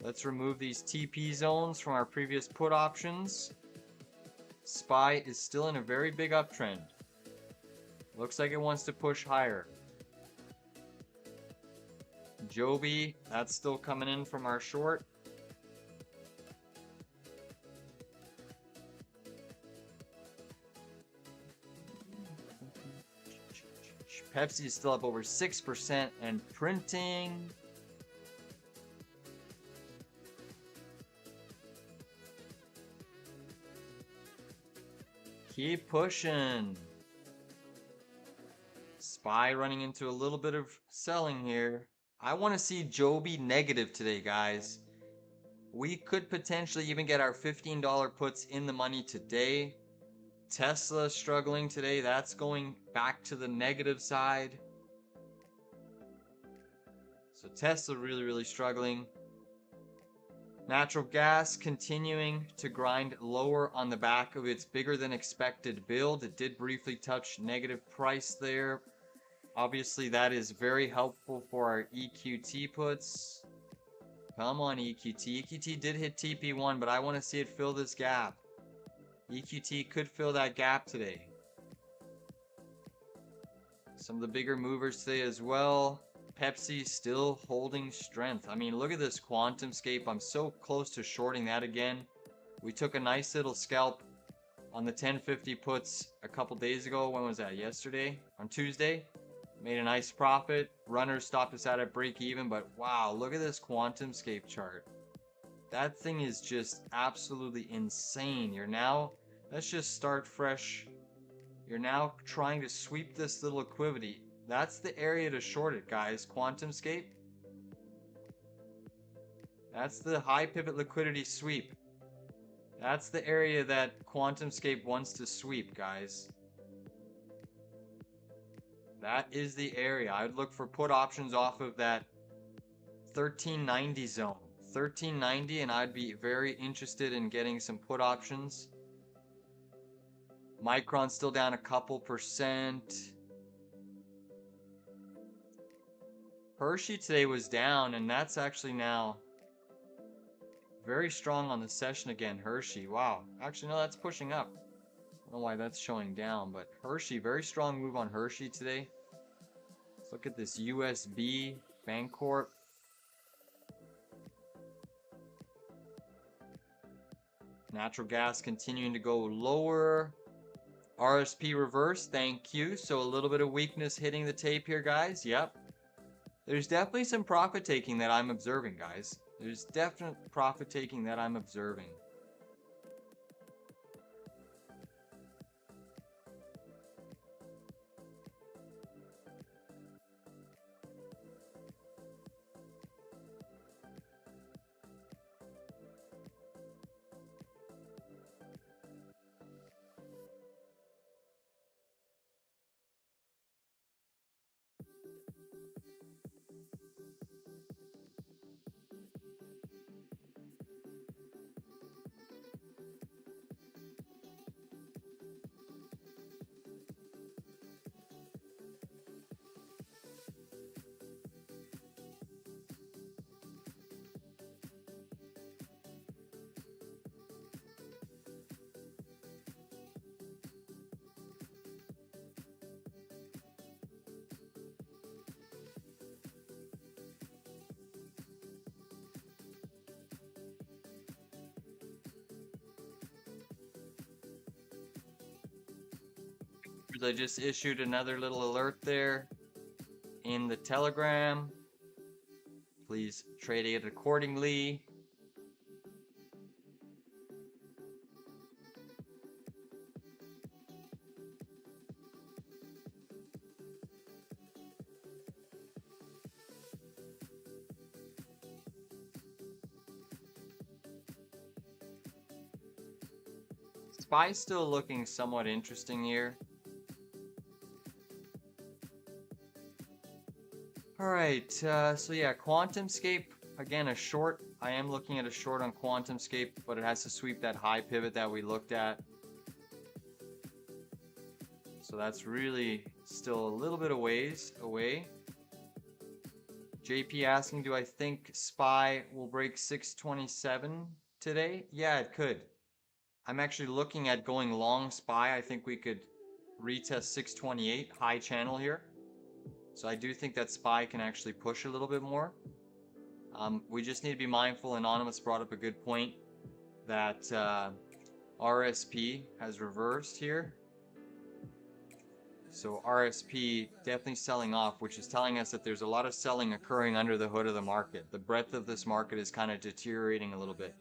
Let's remove these TP zones from our previous put options. SPY is still in a very big uptrend. Looks like it wants to push higher. Joby, that's still coming in from our short. Pepsi is still up over 6% and printing. Keep pushing. SPY running into a little bit of selling here. I want to see Joby negative today, guys. We could potentially even get our $15 puts in the money today. Tesla struggling today. That's going back to the negative side. So Tesla really struggling. Natural gas continuing to grind lower on the back of its bigger than expected build. It did briefly touch negative price there. Obviously that is very helpful for our EQT puts. Come on EQT. EQT did hit TP1, but I want to see it fill this gap. EQT could fill that gap today. Some of the bigger movers today as well. Pepsi still holding strength. I mean, look at this QuantumScape. I'm so close to shorting that again. We took a nice little scalp on the 1050 puts a couple days ago. When was that? Yesterday? On Tuesday? Made a nice profit. Runners stopped us out at break even, but wow, look at this QuantumScape chart. That thing is just absolutely insane. Let's just start fresh. You're now trying to sweep this little liquidity. That's the area to short it, guys. QuantumScape. That's the high pivot liquidity sweep. That's the area that QuantumScape wants to sweep, guys. That is the area. I would look for put options off of that 1390 zone. 1390, and I'd be very interested in getting some put options. Micron still down a couple percent. Hershey today was down, and that's actually now very strong on the session again. Hershey, wow. Actually, no, that's pushing up. I don't know why that's showing down, but Hershey, very strong move on Hershey today. Let's look at this USB Bancorp. Natural gas continuing to go lower. RSP reverse, thank you. So a little bit of weakness hitting the tape here, guys. Yep. There's definitely some profit taking that I'm observing, guys. There's definite profit taking that I'm observing. traders. I just issued another little alert there in the Telegram. Please trade it accordingly. SPY's still looking somewhat interesting here. Alright, so yeah, QuantumScape, again a short. I am looking at a short on QuantumScape, but it has to sweep that high pivot that we looked at. So that's really still a little bit of ways away. JP asking, do I think SPY will break 627 today? Yeah, it could. I'm actually looking at going long SPY. I think we could retest 628 high channel here. So I do think that SPY can actually push a little bit more. We just need to be mindful. Anonymous brought up a good point that RSP has reversed here. So RSP definitely selling off, which is telling us that there's a lot of selling occurring under the hood of the market. The breadth of this market is kind of deteriorating a little bit.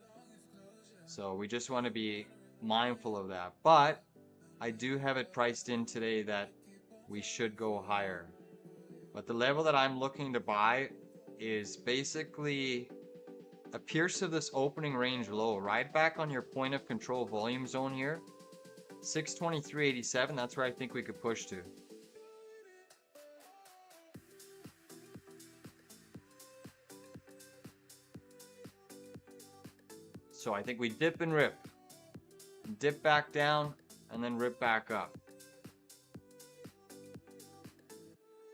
So we just want to be mindful of that. But I do have it priced in today that we should go higher. But the level that I'm looking to buy is basically a pierce of this opening range low, right back on your point of control volume zone here. 623.87, that's where I think we could push to. So I think we dip and rip. Dip back down and then rip back up.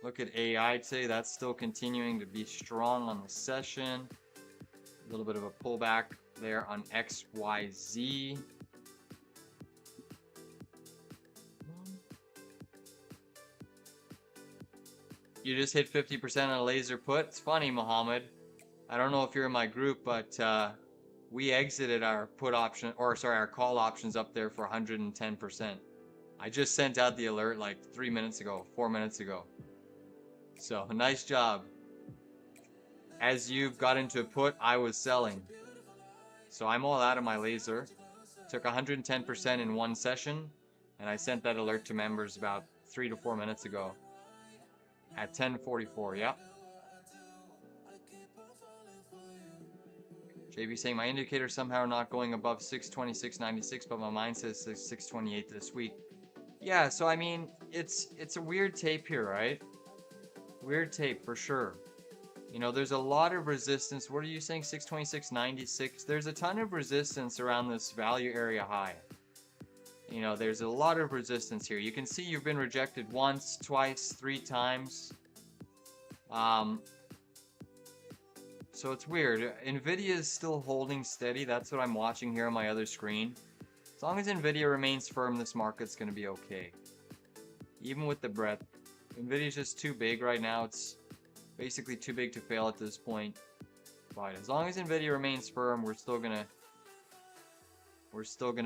Look at AI today, that's still continuing to be strong on the session. A little bit of a pullback there on XYZ. You just hit 50% on a laser put. It's funny, Mohammed. I don't know if you're in my group, but we exited our put option, or sorry, our call options up there for 110%. I just sent out the alert like 3 minutes ago, 4 minutes ago. So nice job. As you got into a put, I was selling. So I'm all out of my laser. Took 110% in one session, and I sent that alert to members about 3 to 4 minutes ago. At 10:44, yep. JB saying my indicator somehow not going above 626.96, but my mind says 628 this week. Yeah, so I mean, it's a weird tape here, right? Weird tape for sure. You know, there's a lot of resistance. What are you saying, 626.96? There's a ton of resistance around this value area high. You know, there's a lot of resistance here. You can see you've been rejected once, twice, 3 times. So it's weird. Nvidia is still holding steady. That's what I'm watching here on my other screen. As long as Nvidia remains firm, this market's going to be okay. Even with the breadth. Nvidia's just too big right now. It's basically too big to fail at this point. But as long as Nvidia remains firm, we're still gonna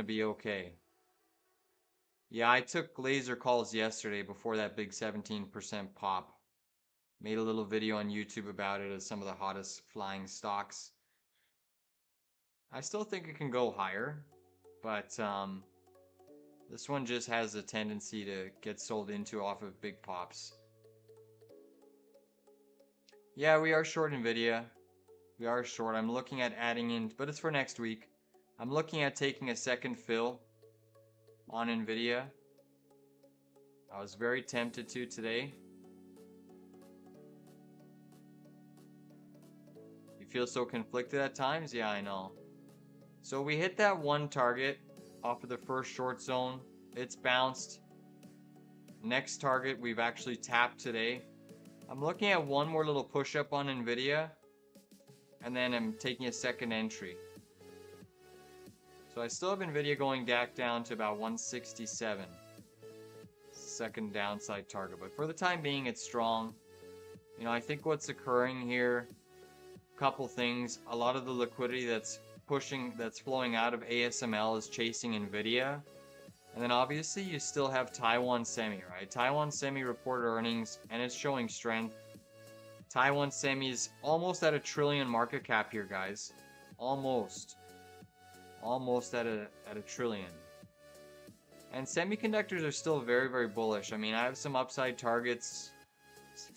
be okay. Yeah, I took laser calls yesterday before that big 17% pop. Made a little video on YouTube about it as some of the hottest flying stocks. I still think it can go higher, but this one just has a tendency to get sold into off of big pops. Yeah, we are short Nvidia. We are short. I'm looking at adding in, but it's for next week. I'm looking at taking a second fill on Nvidia. I was very tempted to today. You feel so conflicted at times? Yeah, I know. So we hit that one target off of the first short zone. It's bounced. Next target we've actually tapped today. I'm looking at one more little push up on Nvidia, and then I'm taking a second entry. So I still have Nvidia going back down to about 167. Second downside target, but for the time being it's strong. You know, I think what's occurring here, couple things. A lot of the liquidity that's flowing out of ASML is chasing Nvidia. And then obviously you still have Taiwan Semi, right? Taiwan Semi reported earnings and it's showing strength. Taiwan Semi is almost at $1 trillion market cap here, guys. Almost at a trillion. And semiconductors are still very, very bullish. I mean, I have some upside targets,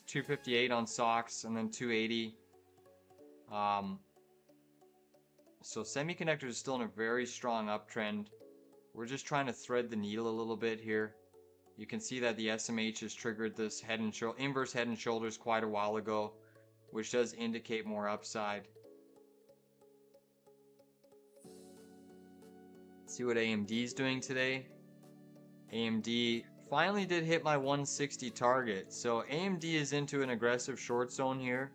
258 on SOX and then 280. So semiconductors are still in a very strong uptrend. We're just trying to thread the needle a little bit here. You can see that the SMH has triggered this inverse head and shoulders quite a while ago, which does indicate more upside. Let's see what AMD is doing today. AMD finally did hit my 160 target. So AMD is into an aggressive short zone here.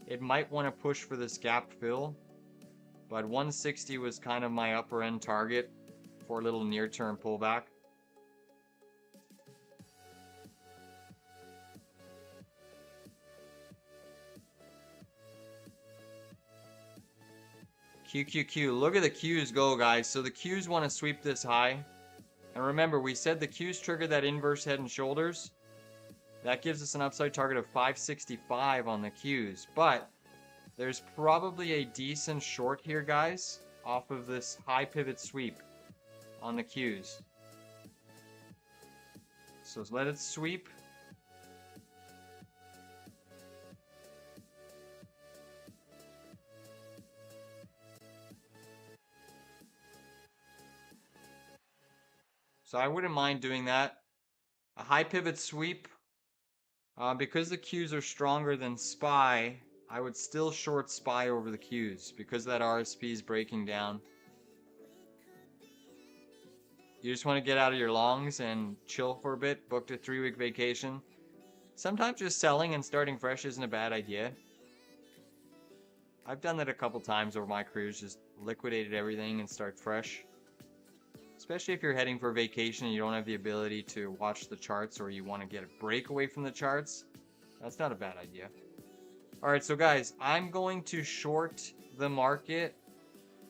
It might want to push for this gap fill, but 160 was kind of my upper end target for a little near-term pullback. QQQ, look at the Qs go, guys. So the Qs want to sweep this high. And remember, we said the Qs triggered that inverse head and shoulders. That gives us an upside target of 565 on the Qs. But there's probably a decent short here, guys, off of this high pivot sweep on the Qs. So let it sweep. So I wouldn't mind doing that. A high pivot sweep. Because the Qs are stronger than SPY, I would still short SPY over the Qs because that RSP is breaking down. You just want to get out of your longs and chill for a bit, booked a 3-week vacation. Sometimes just selling and starting fresh isn't a bad idea. I've done that a couple times over my career, just liquidated everything and start fresh. Especially if you're heading for a vacation and you don't have the ability to watch the charts, or you want to get a break away from the charts. That's not a bad idea. Alright, so guys, I'm going to short the market,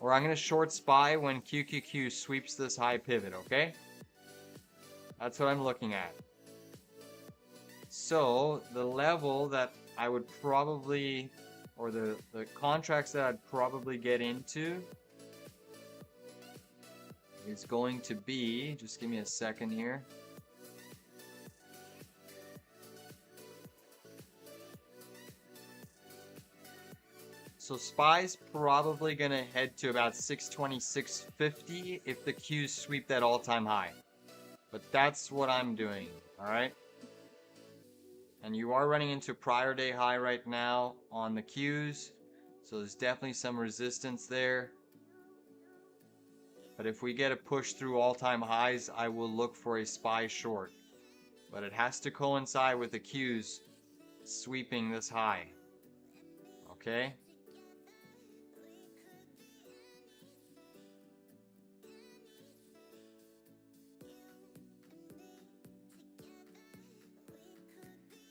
or I'm going to short SPY when QQQ sweeps this high pivot, okay? That's what I'm looking at. So, the level that I would probably, or the contracts that I'd probably get into is going to be, just give me a second here. So SPY's probably going to head to about 620, 650 if the Qs sweep that all-time high. But that's what I'm doing, alright? And you are running into prior day high right now on the Qs. So there's definitely some resistance there. But if we get a push through all-time highs, I will look for a SPY short. But it has to coincide with the Qs sweeping this high. Okay?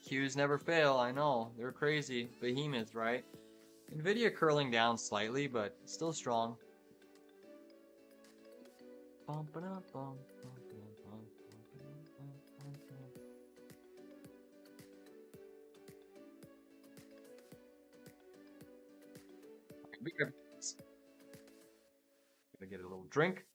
Qs never fail, I know. They're crazy. Behemoth, right? Nvidia curling down slightly, but still strong. Gotta get a little drink.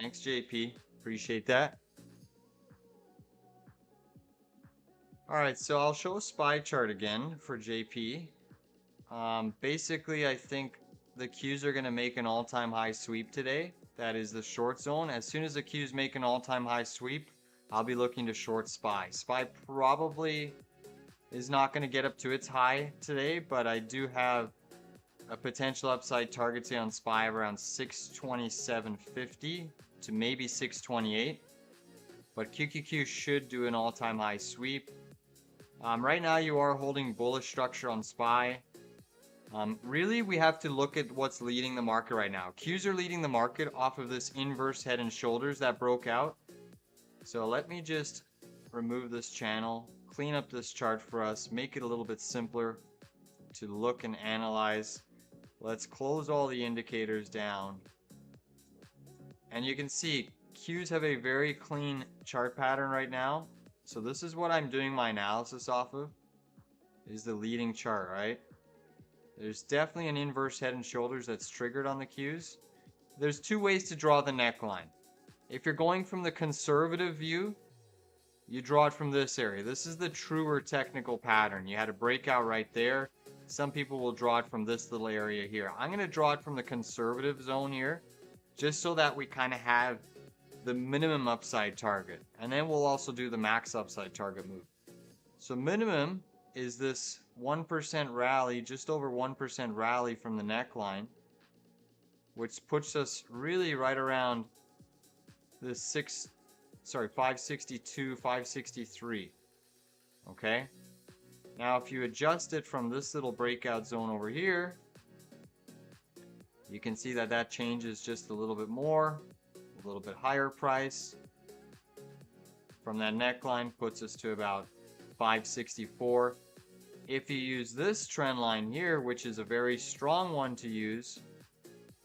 Thanks, JP. Appreciate that. All right, so I'll show a SPY chart again for JP. Basically, I think the Qs are going to make an all-time high sweep today. That is the short zone. As soon as the Qs make an all-time high sweep, I'll be looking to short SPY. SPY probably is not going to get up to its high today, but I do have a potential upside target today on SPY of around 627.50 to maybe 628. But QQQ should do an all-time high sweep. Right now you are holding bullish structure on SPY. Really, we have to look at what's leading the market right now. Qs are leading the market off of this inverse head and shoulders that broke out. So let me just remove this channel, clean up this chart for us, make it a little bit simpler to look and analyze. Let's close all the indicators down. And you can see Qs have a very clean chart pattern right now. So this is what I'm doing my analysis off of, is the leading chart, right? There's definitely an inverse head and shoulders that's triggered on the Qs. There's two ways to draw the neckline. If you're going from the conservative view, you draw it from this area. This is the truer technical pattern. You had a breakout right there. Some people will draw it from this little area here. I'm going to draw it from the conservative zone here, just so that we kind of have the minimum upside target. And then we'll also do the max upside target move. So minimum is this 1% rally, just over 1% rally from the neckline, which puts us really right around this 562, 563. Okay. Now, if you adjust it from this little breakout zone over here, you can see that that changes just a little bit more, a little bit higher price. From that neckline puts us to about 564. If you use this trend line here, which is a very strong one to use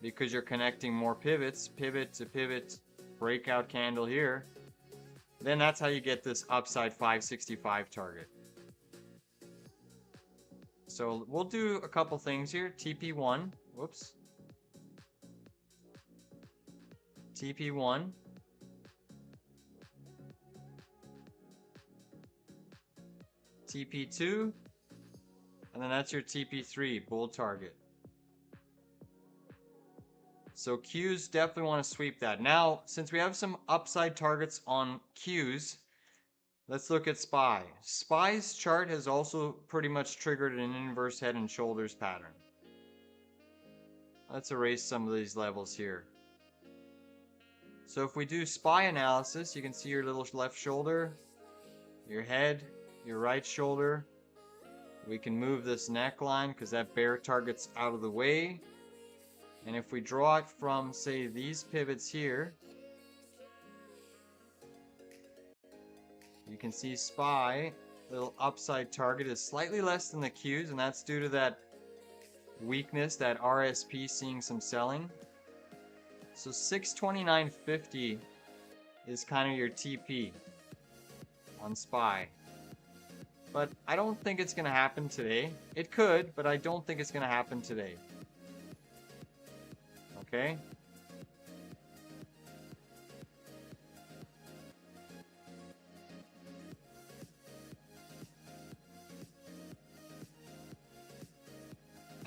because you're connecting more pivots, pivot to pivot, breakout candle here, then that's how you get this upside 565 target. So we'll do a couple things here. TP1, whoops. TP1. TP2. And then that's your TP3, bull target. So Qs definitely want to sweep that. Now, since we have some upside targets on Qs, let's look at SPY. SPY's chart has also pretty much triggered an inverse head and shoulders pattern. Let's erase some of these levels here. So if we do SPY analysis, you can see your little left shoulder, your head, your right shoulder. We can move this neckline because that bear target's out of the way. And if we draw it from, say, these pivots here, you can see SPY, little upside target is slightly less than the Qs, and that's due to that weakness, that RSP seeing some selling. So 629.50 is kind of your TP on SPY. But I don't think it's going to happen today. It could, but I don't think it's going to happen today. Okay?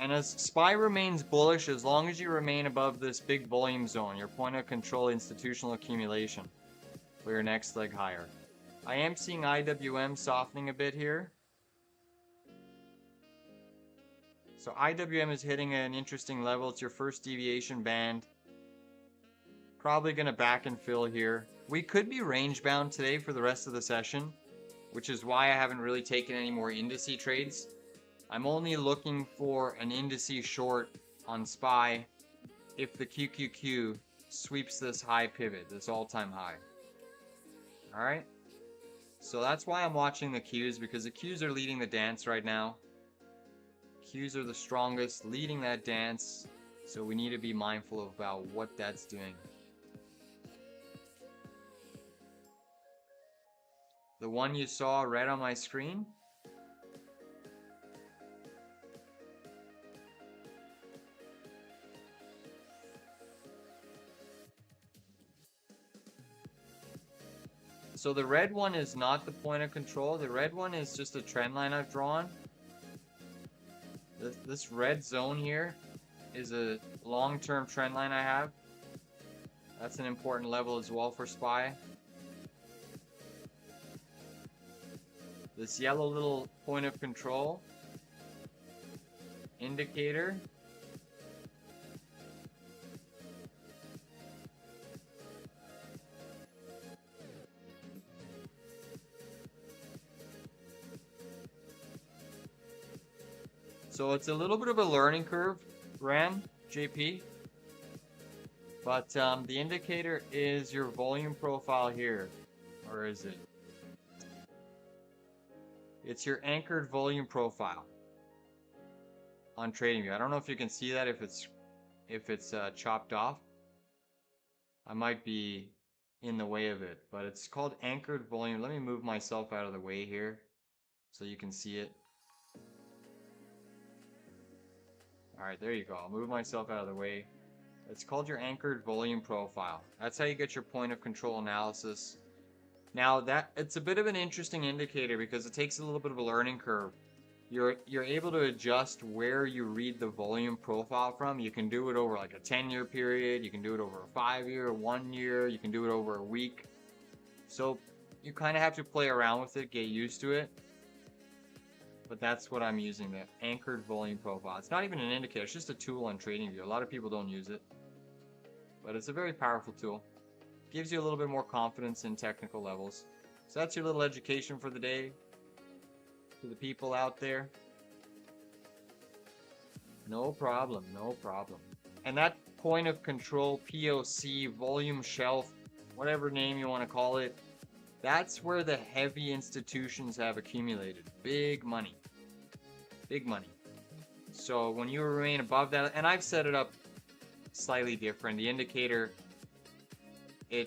And as SPY remains bullish, as long as you remain above this big volume zone, your point of control institutional accumulation for your next leg higher. I am seeing IWM softening a bit here. So IWM is hitting an interesting level. It's your first deviation band. Probably going to back and fill here. We could be range bound today for the rest of the session, which is why I haven't really taken any more indice trades. I'm only looking for an indice short on SPY if the QQQ sweeps this high pivot, this all-time high. All right. So that's why I'm watching the Qs, because the Qs are leading the dance right now. Qs are the strongest, leading that dance. So we need to be mindful about what that's doing. The one you saw right on my screen. So the red one is not the point of control. The red one is just a trend line I've drawn. This red zone here is a long-term trend line I have. That's an important level as well for SPY. This yellow little point of control indicator so it's a little bit of a learning curve, Ran, JP. But the indicator is your volume profile here. Or is it? It's your anchored volume profile on TradingView. I don't know if you can see that if it's chopped off. I might be in the way of it, but it's called anchored volume. Let me move myself out of the way here so you can see it. All right, there you go. I'll move myself out of the way. It's called your anchored volume profile. That's how you get your point of control analysis. Now it's a bit of an interesting indicator because it takes a little bit of a learning curve. You're able to adjust where you read the volume profile from. You can do it over like a 10-year period. You can do it over a 5-year, 1 year. You can do it over a week. So you kind of have to play around with it, get used to it. But that's what I'm using, the anchored volume profile. It's not even an indicator, it's just a tool on TradingView. A lot of people don't use it, but it's a very powerful tool. Gives you a little bit more confidence in technical levels. So that's your little education for the day to the people out there. No problem, no problem. And that point of control, POC, volume shelf, whatever name you want to call it, that's where the heavy institutions have accumulated. Big money. Big money. So when you remain above that, and I've set it up slightly different. The indicator, you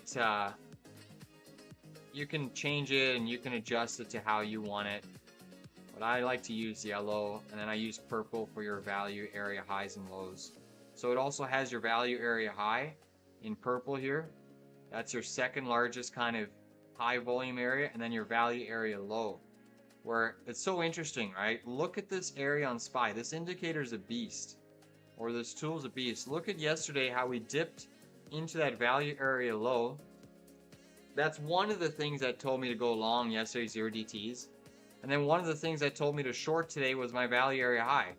can change it and you can adjust it to how you want it. But I like to use yellow, and then I use purple for your value area highs and lows. So it also has your value area high in purple here. That's your second largest kind of high volume area, and then your value area low, where it's so interesting, right? Look at this area on SPY. This indicator is a beast, or this tool is a beast. Look at yesterday how we dipped into that value area low. That's one of the things that told me to go long yesterday, 0 DTs. And then one of the things that told me to short today was my value area high.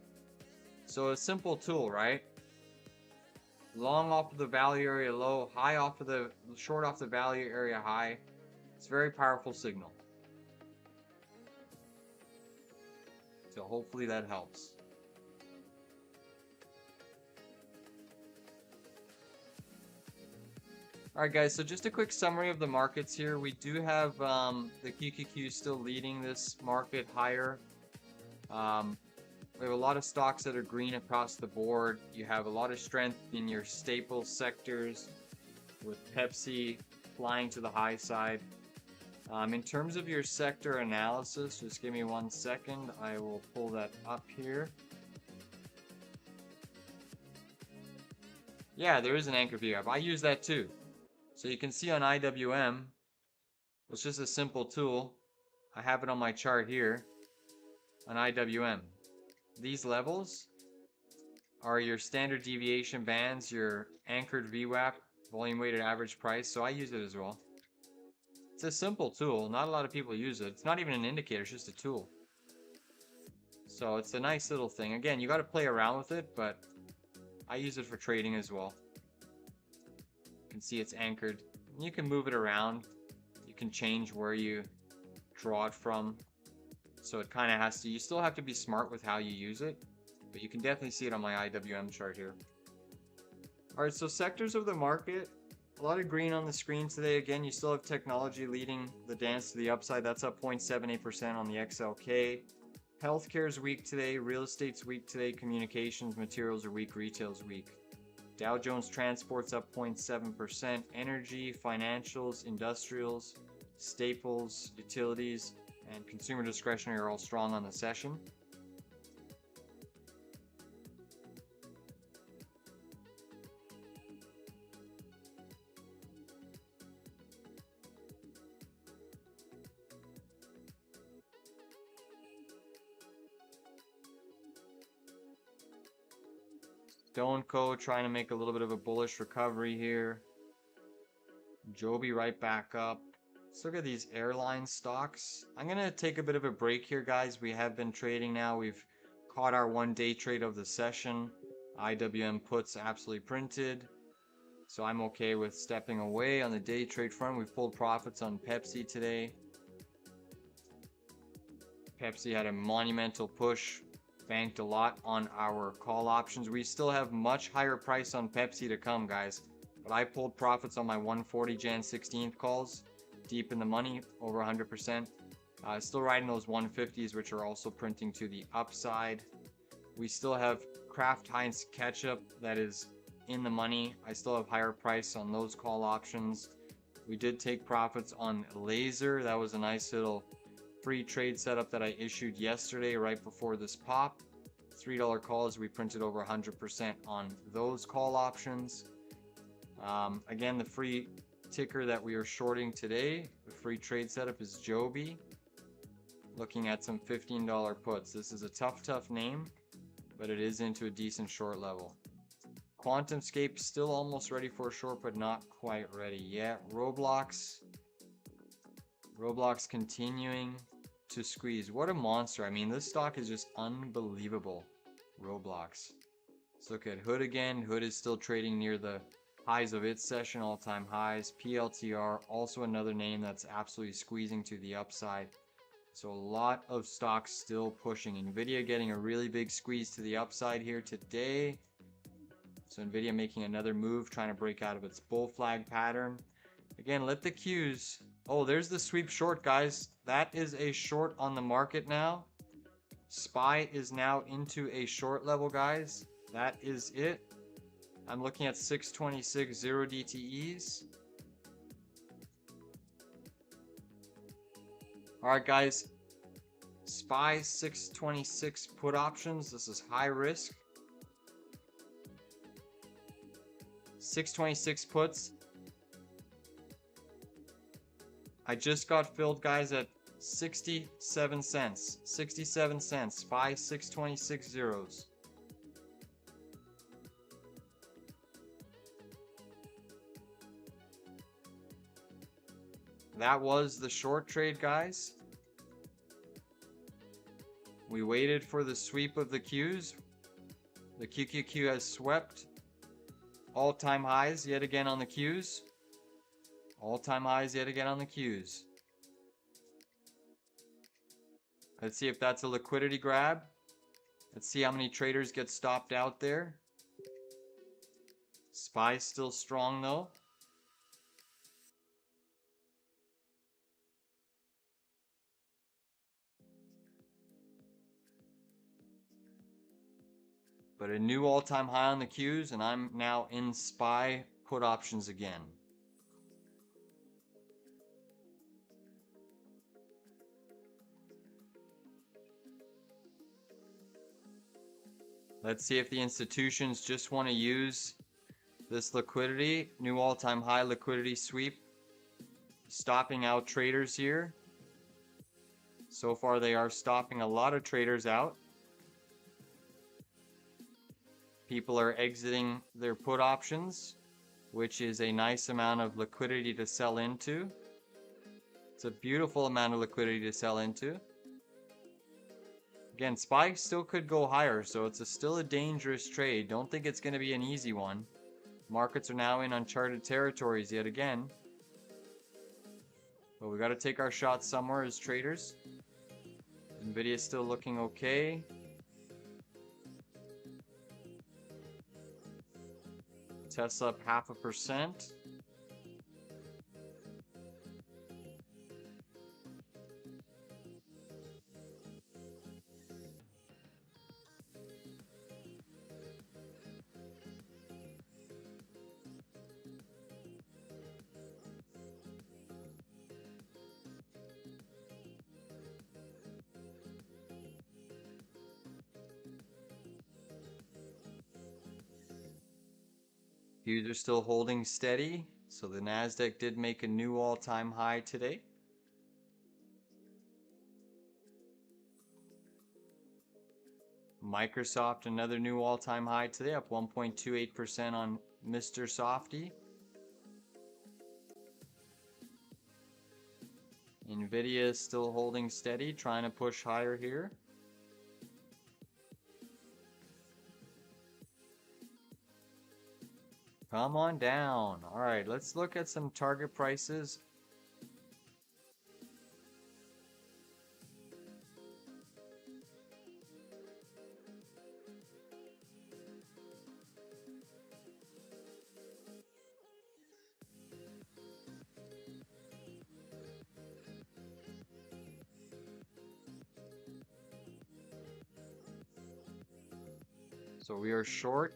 So a simple tool, right? Long off of the value area low, high off of the short off the value area high. It's a very powerful signal. So hopefully that helps. Alright guys, so just a quick summary of the markets here. We do have the QQQ still leading this market higher. We have a lot of stocks that are green across the board. You have a lot of strength in your staple sectors, with Pepsi flying to the high side. In terms of your sector analysis, just give me 1 second. I will pull that up here. Yeah, there is an anchor view app. I use that too. So you can see on IWM, it's just a simple tool. I have it on my chart here on IWM. These levels are your standard deviation bands, your anchored VWAP, volume weighted average price. So I use it as well. It's a simple tool. Not a lot of people use it. It's not even an indicator, it's just a tool. So it's a nice little thing. Again, you got to play around with it, but I use it for trading as well. You can see it's anchored. You can move it around. You can change where you draw it from. So it kind of has to, you still have to be smart with how you use it, but you can definitely see it on my IWM chart here. All right, so sectors of the market. A lot of green on the screen today. Again, you still have technology leading the dance to the upside. That's up 0.78% on the XLK. Healthcare is weak today. Real estate's weak today. Communications, materials are weak. Retail's weak. Dow Jones Transport's up 0.7%. Energy, financials, industrials, staples, utilities, and consumer discretionary are all strong on the session. Donko trying to make a little bit of a bullish recovery here. Joby right back up. Let's look at these airline stocks. I'm going to take a bit of a break here, guys. We have been trading now. We've caught our one-day trade of the session. IWM puts absolutely printed. So I'm okay with stepping away on the day trade front. We've pulled profits on Pepsi today. Pepsi had a monumental push. Banked a lot on our call options. We still have much higher price on Pepsi to come, guys. But I pulled profits on my 140 Jan 16th calls. Deep in the money, over 100%. Still riding those 150s, which are also printing to the upside. We still have Kraft Heinz ketchup that is in the money. I still have higher price on those call options. We did take profits on Laser. That was a nice little free trade setup that I issued yesterday right before this pop. $3 calls. We printed over 100% on those call options. Again, the free ticker that we are shorting today, the free trade setup, is Joby. Looking at some $15 puts. This is a tough name, but it is into a decent short level. QuantumScape still almost ready for a short, but not quite ready yet. Roblox continuing to squeeze. What a monster. I mean, this stock is just unbelievable. Roblox. Let's look at Hood again. Hood is still trading near the highs of its session, all-time highs. PLTR, also another name that's absolutely squeezing to the upside. So a lot of stocks still pushing. Nvidia getting a really big squeeze to the upside here today. So Nvidia making another move, trying to break out of its bull flag pattern. Again, let the cues. Oh, there's the sweep short, guys. That is a short on the market now. SPY is now into a short level, guys. That is it. I'm looking at 626 0 DTEs. Alright, guys. SPY 626 put options. This is high risk. 626 puts. I just got filled, guys, at 67 cents. 67 cents. SPY 626 zeros. That was the short trade, guys. We waited for the sweep of the Qs. The QQQ has swept. All-time highs yet again on the Qs. All-time highs yet again on the Qs. Let's see if that's a liquidity grab. Let's see how many traders get stopped out there. SPY's still strong though. But a new all-time high on the Qs, and I'm now in SPY put options again. Let's see if the institutions just want to use this liquidity. New all-time high liquidity sweep. Stopping out traders here. So far they are stopping a lot of traders out. People are exiting their put options, which is a nice amount of liquidity to sell into. It's a beautiful amount of liquidity to sell into. Again, SPY still could go higher, so it's still a dangerous trade. Don't think it's going to be an easy one. Markets are now in uncharted territories yet again. But we got to take our shots somewhere as traders. Nvidia is still looking okay. Tesla up 0.5%. Qs are still holding steady, so the nasdaq did make a new all-time high today. Microsoft, another new all-time high today, up 1.28% on Mr. Softy. Nvidia is still holding steady, trying to push higher here. Come on down. All right, let's look at some target prices. So we are short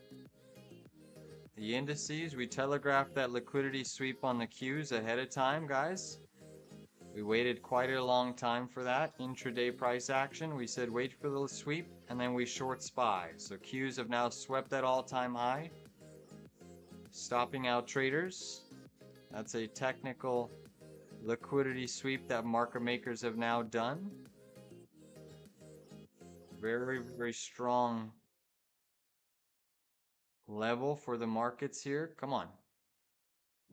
the indices. We telegraphed that liquidity sweep on the Qs ahead of time, guys. We waited quite a long time for that intraday price action. We said wait for the sweep, and then we short SPY. So Qs have now swept that all-time high, stopping out traders. That's a technical liquidity sweep that market makers have now done. Very, very strong level for the markets here. Come on.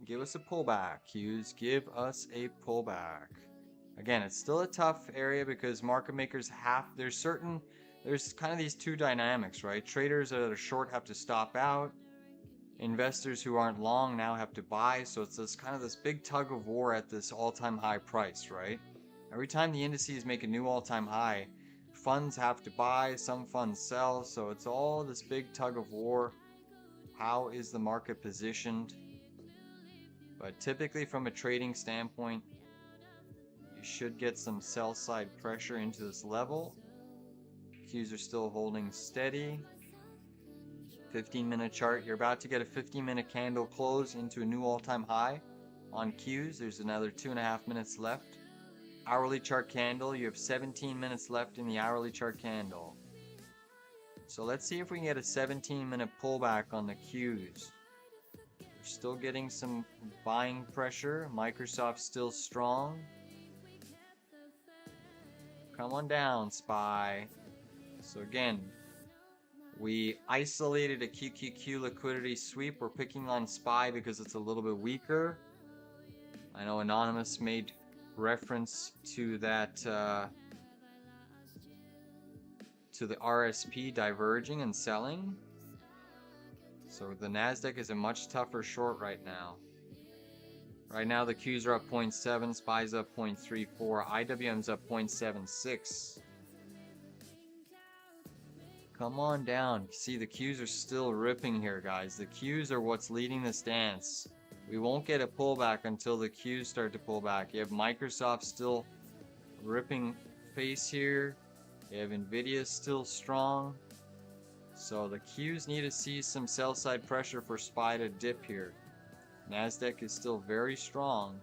Give us a pullback, Qs. Give us a pullback. Again, it's still a tough area because market makers there's kind of these two dynamics, right? Traders that are short have to stop out. Investors who aren't long now have to buy. So it's this big tug of war at this all-time high price, right? Every time the indices make a new all-time high, funds have to buy, some funds sell. So it's all this big tug of war. How is the market positioned? But typically from a trading standpoint, you should get some sell side pressure into this level. Qs are still holding steady. 15-minute chart, you're about to get a 15-minute candle close into a new all-time high on Qs. There's another 2.5 minutes left. Hourly chart candle, you have 17 minutes left in the hourly chart candle. So let's see if we can get a 17-minute pullback on the Qs. We're still getting some buying pressure. Microsoft's still strong. Come on down, SPY. So again, we isolated a QQQ liquidity sweep. We're picking on SPY because it's a little bit weaker. I know Anonymous made reference to that, to the RSP diverging and selling. So the NASDAQ is a much tougher short right now. Right now the Qs are up 0.7, SPY's up 0.34, IWM's up 0.76. Come on down. See, the Qs are still ripping here, guys. The Qs are what's leading this dance. We won't get a pullback until the Qs start to pull back. You have Microsoft still ripping face here. You have nvidia still strong. So the Qs need to see some sell side pressure for SPY to dip here. NASDAQ is still very strong.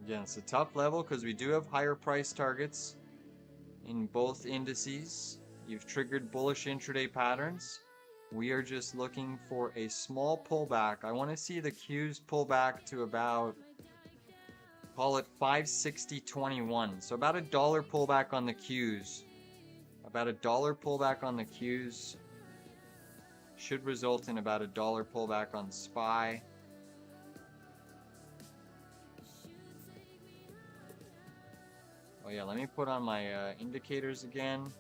Again, it's a tough level because we do have higher price targets in both indices. You've triggered bullish intraday patterns. We are just looking for a small pullback. I want to see the Qs pull back to about, call it 560.21. So about $1 pullback on the Qs. About $1 pullback on the Qs should result in about $1 pullback on SPY. Oh yeah, let me put on my indicators again.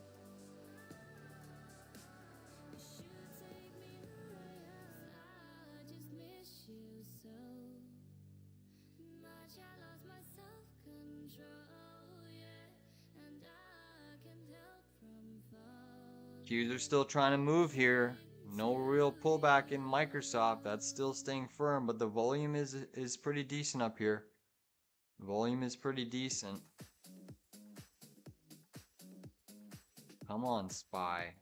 Qs are still trying to move here. No real pullback in Microsoft. That's still staying firm, but the volume is pretty decent up here. Volume is pretty decent. Come on, SPY.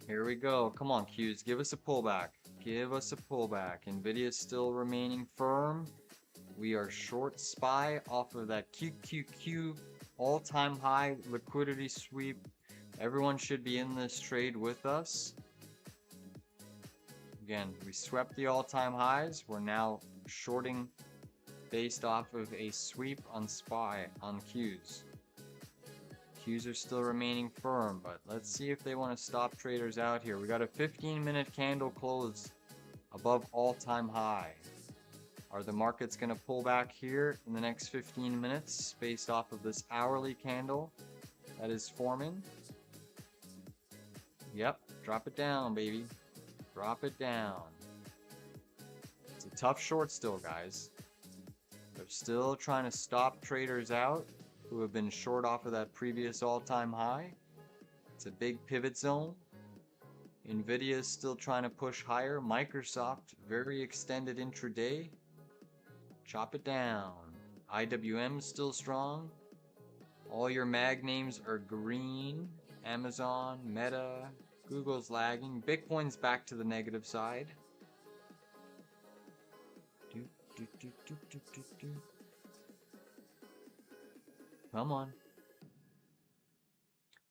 Here we go. Come on, Qs. Give us a pullback. Give us a pullback. Nvidia is still remaining firm. We are short SPY off of that QQQ all-time high liquidity sweep. Everyone should be in this trade with us. Again, we swept the all-time highs. We're now shorting based off of a sweep on SPY on Qs. Qs are still remaining firm, but let's see if they want to stop traders out here. We got a 15-minute candle close above all-time high. Are the markets going to pull back here in the next 15 minutes based off of this hourly candle that is forming? Yep, drop it down, baby. Drop it down. It's a tough short still, guys. They're still trying to stop traders out who have been short off of that previous all-time high. It's a big pivot zone. Nvidia is still trying to push higher. Microsoft, very extended intraday. Chop it down. IWM is still strong. All your mag names are green. Amazon, Meta, Google's lagging. Bitcoin's back to the negative side. Come on.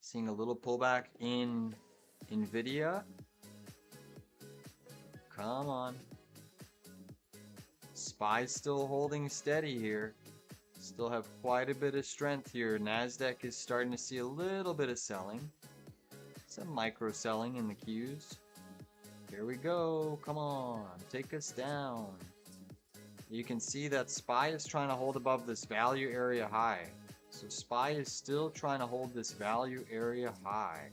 Seeing a little pullback in Nvidia. Come on. SPY's still holding steady here. Still have quite a bit of strength here. Nasdaq is starting to see a little bit of selling. Some micro selling in the Qs. Here we go. Come on. Take us down. You can see that SPY is trying to hold above this value area high. So SPY is still trying to hold this value area high.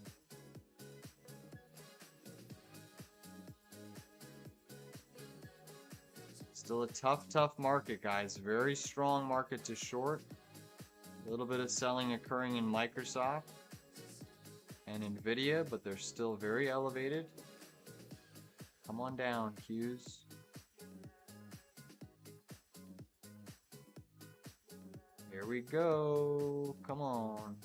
Still a tough market, guys. Very strong market to short. A little bit of selling occurring in Microsoft and Nvidia, but they're still very elevated. Come on down, Qs. Here we go. Come on.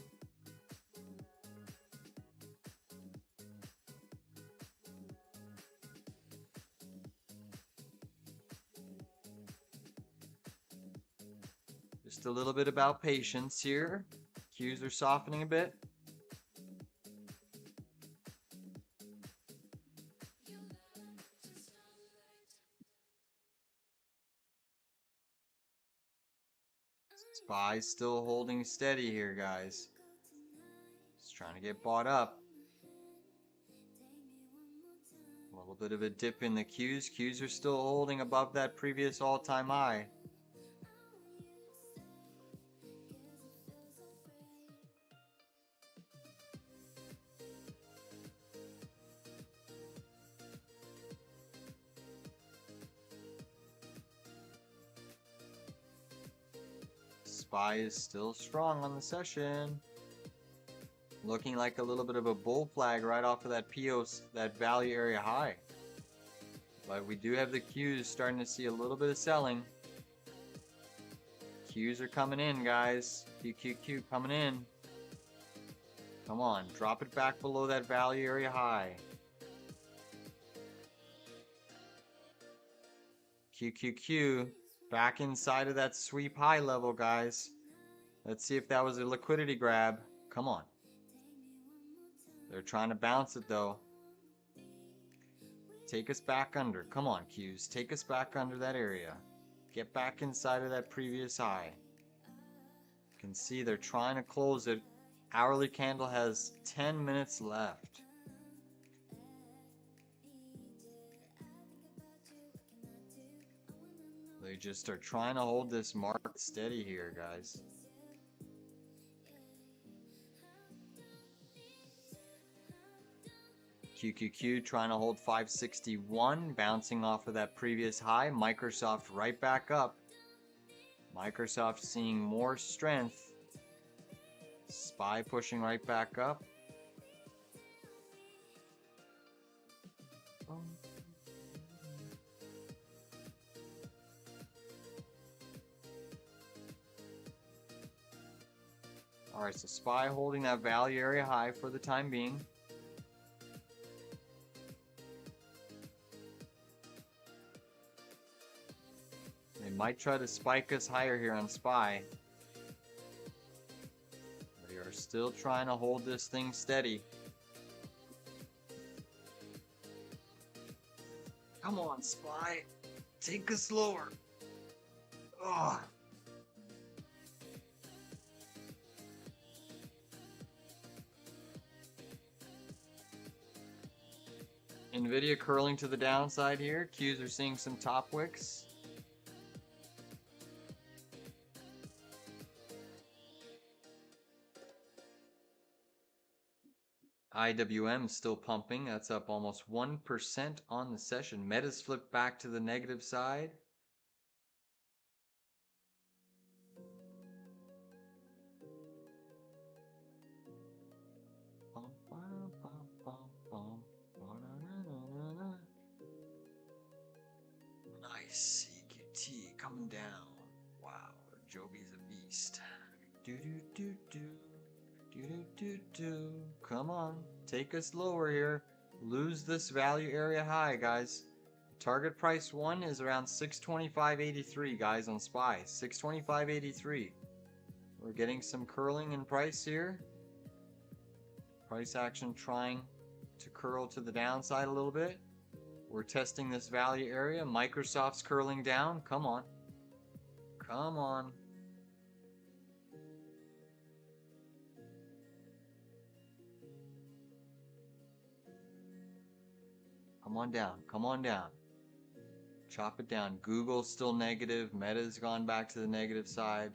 Just a little bit about patience here. Qs are softening a bit. SPY's still holding steady here, guys. Just trying to get bought up. A little bit of a dip in the Qs. Qs are still holding above that previous all-time high. SPY is still strong on the session. Looking like a little bit of a bull flag right off of that POS, that value area high. But we do have the Qs starting to see a little bit of selling. Qs are coming in, guys. QQQ coming in. Come on, drop it back below that value area high. QQQ. Back inside of that sweep high level, guys. Let's see if that was a liquidity grab. Come on. They're trying to bounce it, though. Take us back under. Come on, Qs. Take us back under that area. Get back inside of that previous high. You can see they're trying to close it. Hourly candle has 10 minutes left. They just are trying to hold this market steady here, guys. QQQ trying to hold 561, bouncing off of that previous high. Microsoft right back up. Microsoft seeing more strength. SPY pushing right back up. Alright, so SPY holding that value area high for the time being. Might try to spike us higher here on SPY. We are still trying to hold this thing steady. Come on, SPY. Take us lower. Ugh. Nvidia curling to the downside here. Qs are seeing some top wicks. IWM still pumping. That's up almost 1% on the session. Meta's flipped back to the negative side. Nice. CQT coming down. Wow. Joby's a beast. Do do do do. Come on, take us lower here. Lose this value area high, guys. Target price 1 is around 625.83, guys, on SPY. 625.83. We're getting some curling in price here. Price action trying to curl to the downside a little bit. We're testing this value area. Microsoft's curling down. Come on. Come on. Come on down. Come on down. Chop it down. Google's still negative. Meta's gone back to the negative side.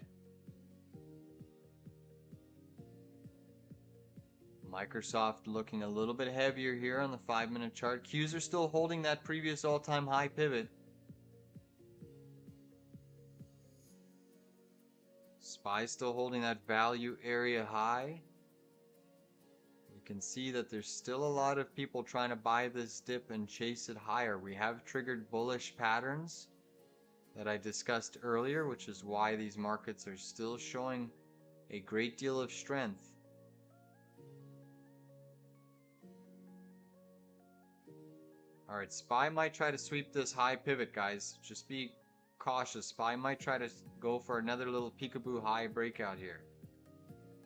Microsoft looking a little bit heavier here on the 5-minute chart. Qs are still holding that previous all-time high pivot. SPY's still holding that value area high. You can see that there's still a lot of people trying to buy this dip and chase it higher. We have triggered bullish patterns that I discussed earlier, which is why these markets are still showing a great deal of strength. Alright, SPY might try to sweep this high pivot, guys. Just be cautious. SPY might try to go for another little peekaboo high breakout here.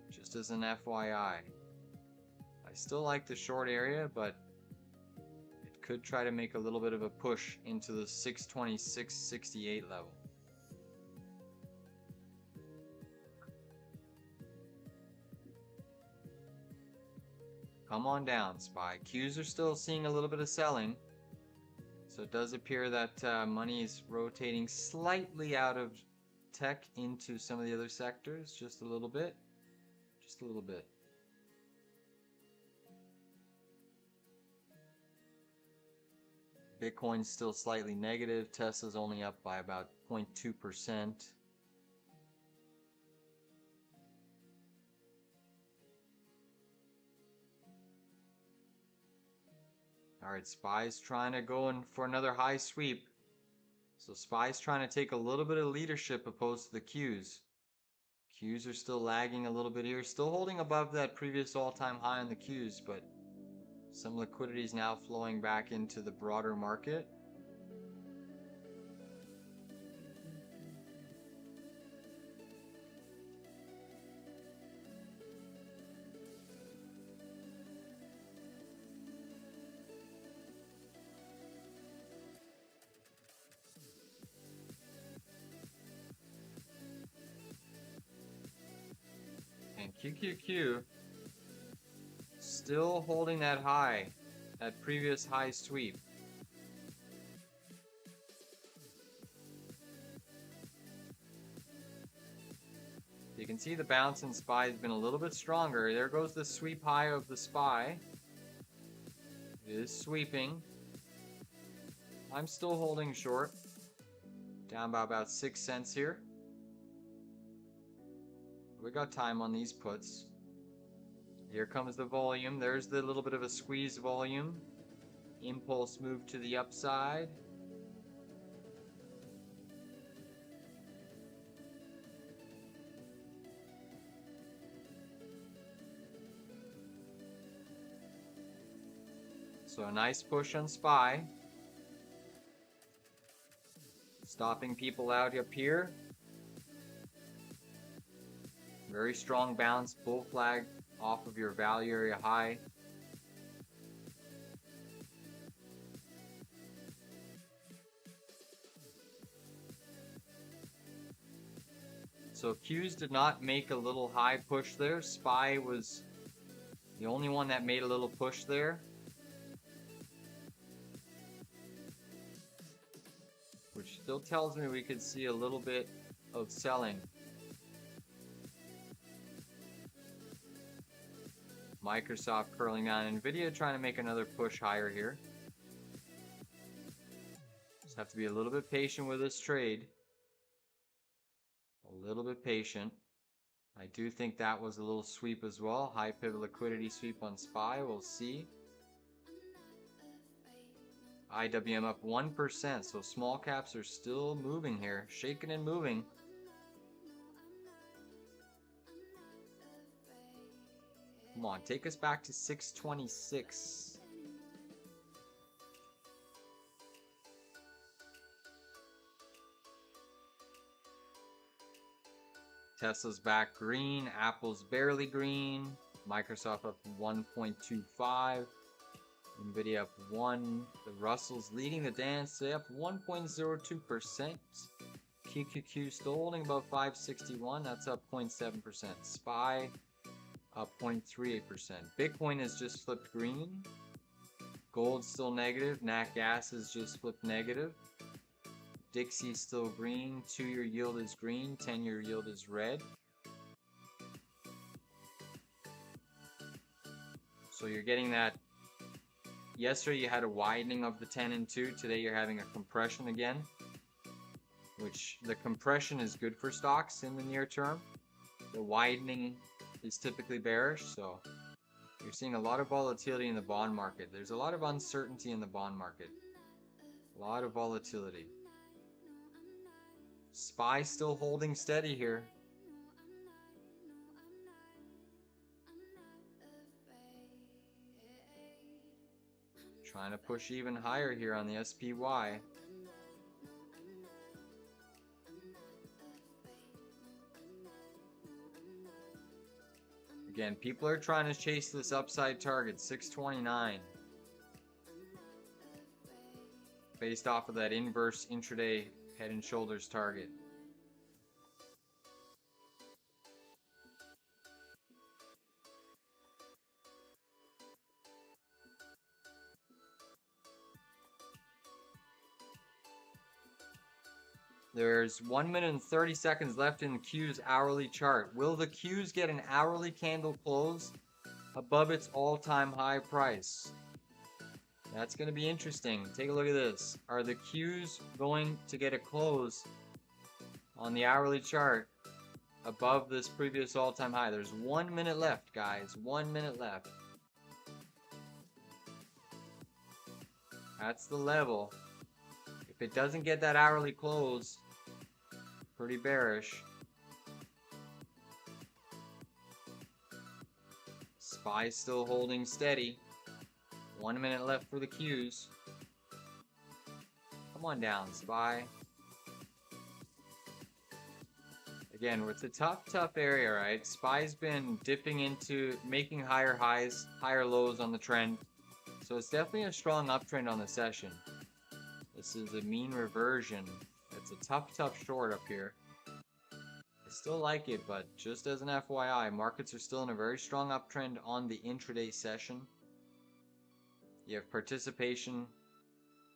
Just as an FYI. I still like the short area, but it could try to make a little bit of a push into the 626.68 level. Come on down, SPY. Qs are still seeing a little bit of selling. So it does appear that money is rotating slightly out of tech into some of the other sectors. Just a little bit. Just a little bit. Bitcoin's still slightly negative. Tesla's only up by about 0.2%. Alright, SPY's trying to go in for another high sweep. So SPY's trying to take a little bit of leadership opposed to the Qs. Qs are still lagging a little bit here. Still holding above that previous all-time high on the Qs, but some liquidity is now flowing back into the broader market. And QQQ still holding that high, that previous high sweep. You can see the bounce in SPY has been a little bit stronger. There goes the sweep high of the SPY. It is sweeping. I'm still holding short. Down by about 6 cents here. We got time on these puts. Here comes the volume. There's the little bit of a squeeze volume. Impulse move to the upside. So a nice push on SPY. Stopping people out up here. Very strong bounce, bull flag off of your value area high. So Qs did not make a little high push there. SPY was the only one that made a little push there. Which still tells me we could see a little bit of selling. Microsoft curling down. nvidia trying to make another push higher here. Just have to be a little bit patient with this trade. A little bit patient. I do think that was a little sweep as well. High pivot liquidity sweep on SPY. We'll see. IWM up 1%. So small caps are still moving here. Shaking and moving. Come on, take us back to 626. Tesla's back green, Apple's barely green, Microsoft up 1.25, nvidia up 1, the Russell's leading the dance, they up 1.02%, QQQ still holding above 561, that's up 0.7%, SPY up 0.38%, Bitcoin has just flipped green, gold's still negative, nat gas has just flipped negative, Dixie's still green, 2-year yield is green, 10-year yield is red. So you're getting that, yesterday you had a widening of the 10 and 2, today you're having a compression again. Which, the compression is good for stocks in the near term. The widening is typically bearish, so you're seeing a lot of volatility in the bond market. There's a lot of uncertainty in the bond market. A lot of volatility. SPY still holding steady here. Trying to push even higher here on the SPY. Again, people are trying to chase this upside target, 629. Based off of that inverse intraday head and shoulders target. There's 1 minute and 30 seconds left in the Q's hourly chart. Will the Q's get an hourly candle close above its all-time high price? That's going to be interesting. Take a look at this. Are the Q's going to get a close on the hourly chart above this previous all-time high? There's 1 minute left, guys. 1 minute left. That's the level. If it doesn't get that hourly close, pretty bearish. SPY's still holding steady. 1 minute left for the Q's. Come on down, SPY. Again, it's a tough area, right? SPY's been dipping into making higher highs, higher lows on the trend. So it's definitely a strong uptrend on the session. This is a mean reversion. It's a tough short up here. I still like it, but just as an FYI, markets are still in a very strong uptrend on the intraday session. You have participation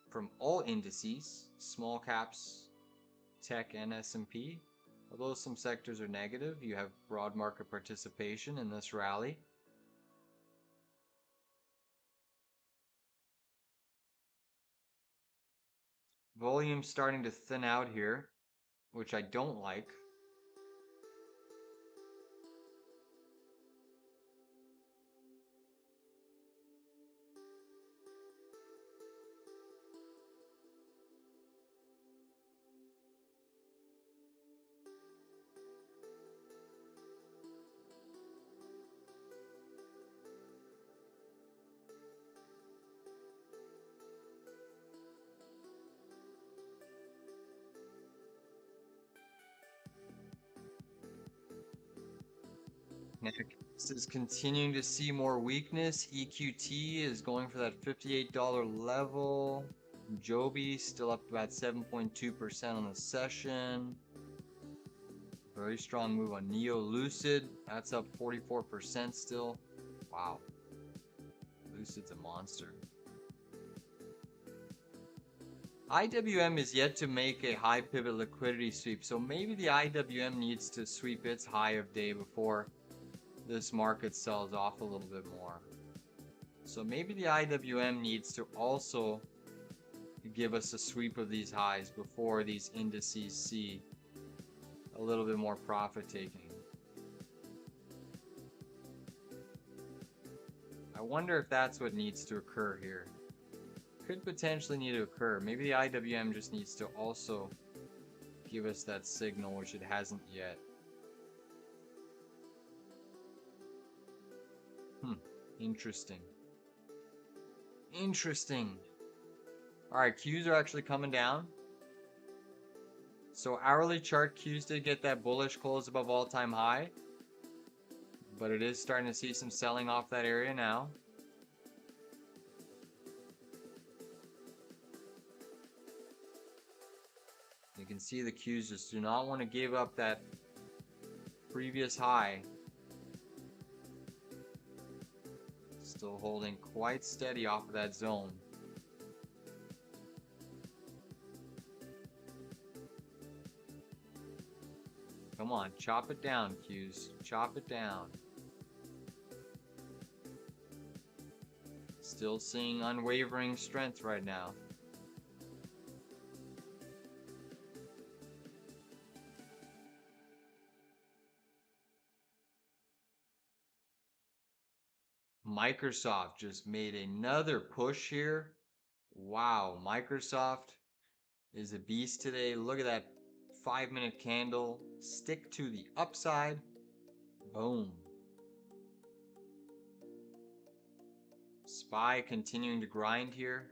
from all indices, small caps, tech, and S&P. Although some sectors are negative, you have broad market participation in this rally. Volume's starting to thin out here, which I don't like. Next is continuing to see more weakness. EQT is going for that $58 level. Joby still up about 7.2% on the session. Very strong move on Neo Lucid. That's up 44% still. Wow. Lucid's a monster. IWM is yet to make a high pivot liquidity sweep, so maybe the IWM needs to sweep its high of day before this market sells off a little bit more. So maybe the IWM needs to also give us a sweep of these highs before these indices see a little bit more profit taking. I wonder if that's what needs to occur here. Could potentially need to occur. Maybe the IWM just needs to also give us that signal, which it hasn't yet. Interesting. Interesting. Alright, Qs are actually coming down. So hourly chart Qs did get that bullish close above all-time high. But it is starting to see some selling off that area now. You can see the Qs just do not want to give up that previous high. Still holding quite steady off of that zone. Come on, chop it down, Qs. Chop it down. Still seeing unwavering strength right now. Microsoft just made another push here. Wow, Microsoft is a beast today. Look at that 5-minute candle. Stick to the upside. Boom. SPY continuing to grind here.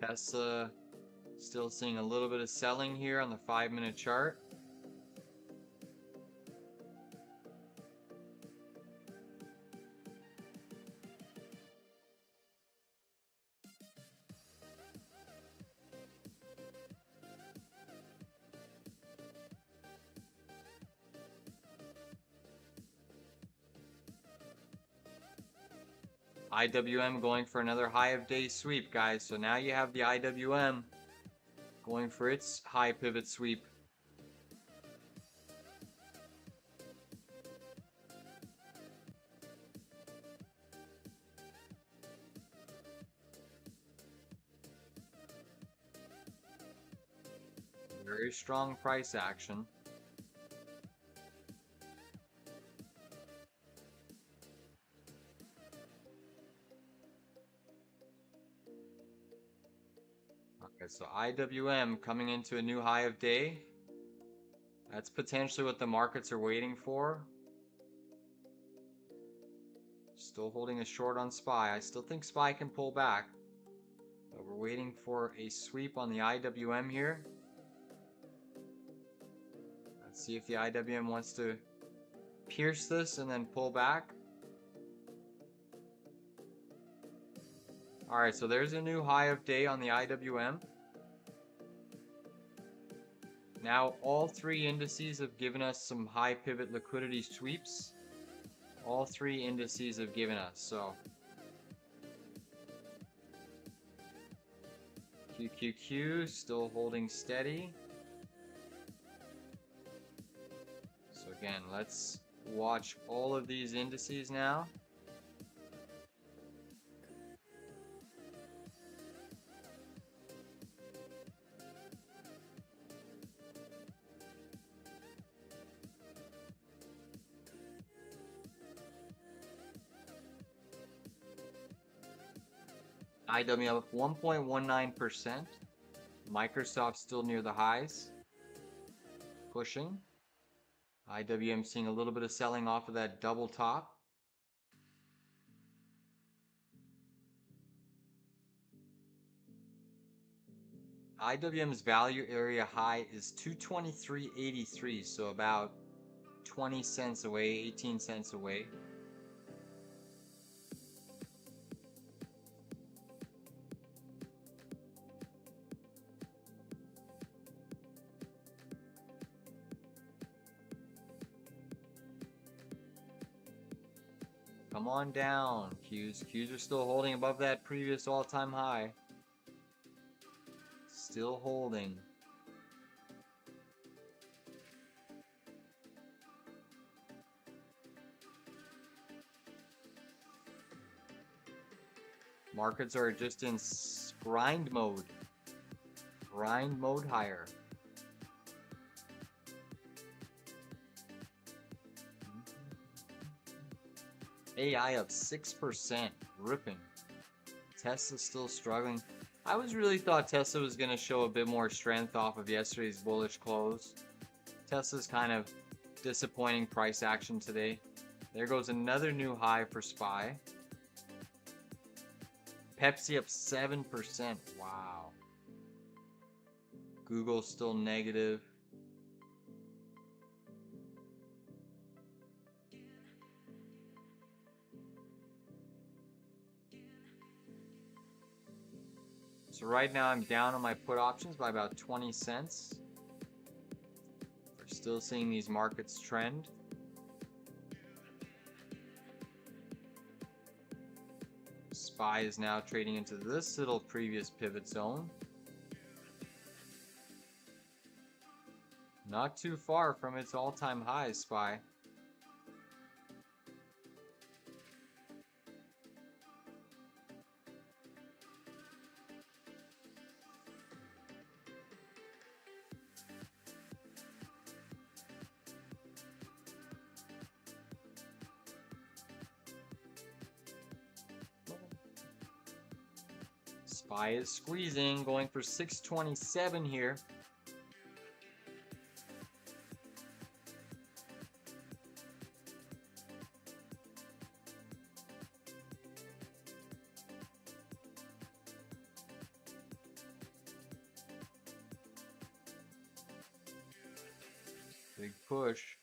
Tesla still seeing a little bit of selling here on the 5-minute chart. IWM going for another high of day sweep, guys. So now you have the IWM going for its high pivot sweep. Very strong price action. Okay, so IWM coming into a new high of day. That's potentially what the markets are waiting for. Still holding a short on SPY. I still think SPY can pull back. But we're waiting for a sweep on the IWM here. Let's see if the IWM wants to pierce this and then pull back. Alright, so there's a new high of day on the IWM. Now all three indices have given us some high pivot liquidity sweeps. All three indices have given us, so QQQ still holding steady. So again, let's watch all of these indices now. IWM up 1.19%. Microsoft still near the highs. Pushing. IWM seeing a little bit of selling off of that double top. IWM's value area high is 223.83, so about 20 cents away, 18 cents away. Come on down, Qs. Qs are still holding above that previous all-time high. Still holding. Markets are just in grind mode. Grind mode higher. AI up 6%, ripping. Tesla's still struggling. I really thought Tesla was going to show a bit more strength off of yesterday's bullish close. Tesla's kind of disappointing price action today. There goes another new high for SPY. Pepsi up 7%. Wow. Google's still negative. So right now I'm down on my put options by about 20 cents. We're still seeing these markets trend. SPY is now trading into this little previous pivot zone. Not too far from its all-time high, SPY. SPY is squeezing, going for 627 here. Big push.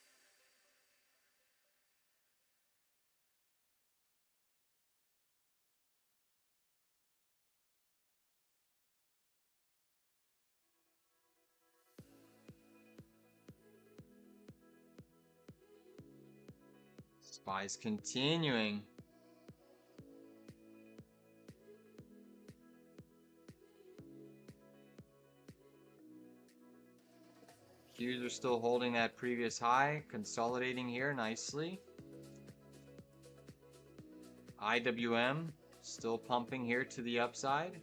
SPY's continuing. Qs are still holding that previous high, consolidating here nicely. IWM still pumping here to the upside.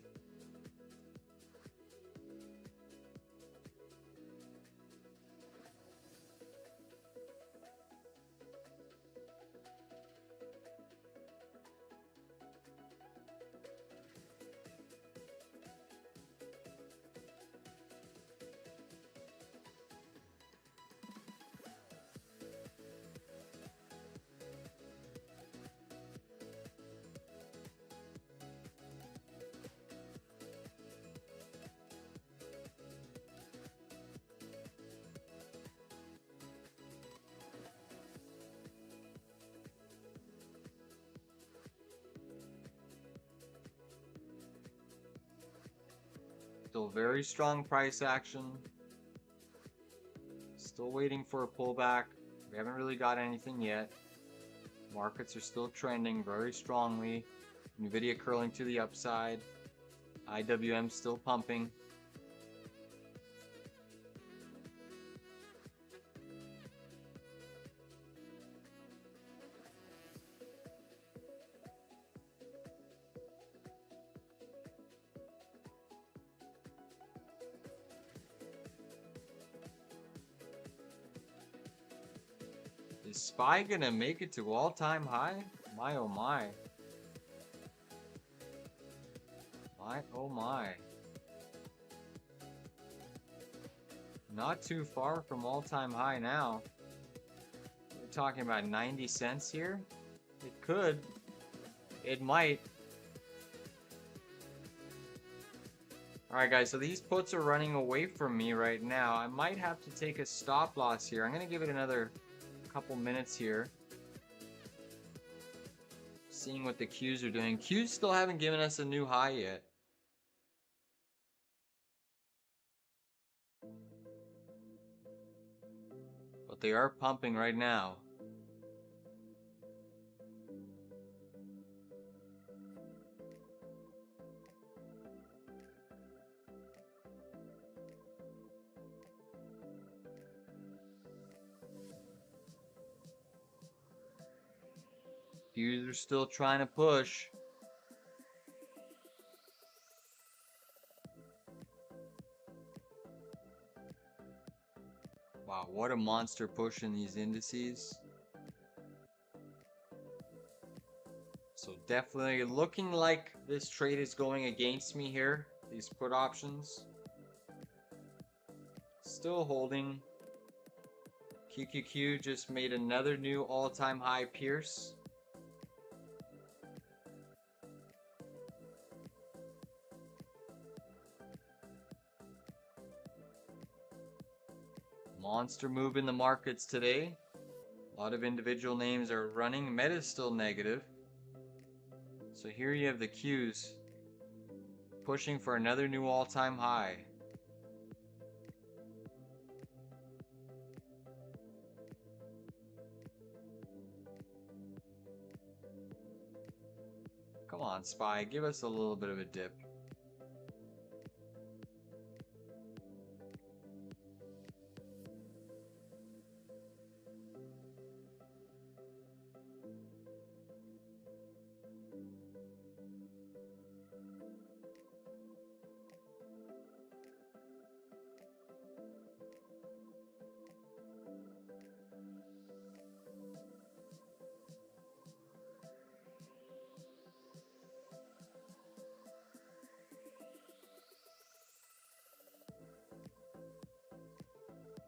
Still very strong price action. Still waiting for a pullback. We haven't really got anything yet. Markets are still trending very strongly. Nvidia curling to the upside. IWM still pumping. Is SPY gonna make it to all-time high? My oh my. My oh my. Not too far from all-time high now. talking about 90 cents here? It could. It might. Alright guys, so these puts are running away from me right now. I might have to take a stop loss here. I'm going to give it another couple minutes here. Seeing what the Qs are doing. Qs still haven't given us a new high yet. But they are pumping right now. Qs are still trying to push. Wow, what a monster push in these indices. So definitely looking like this trade is going against me here. These put options. Still holding. QQQ just made another new all-time high pierce. Monster move in the markets today. A lot of individual names are running. Meta is still negative. So here you have the Qs pushing for another new all-time high. Come on, SPY, give us a little bit of a dip.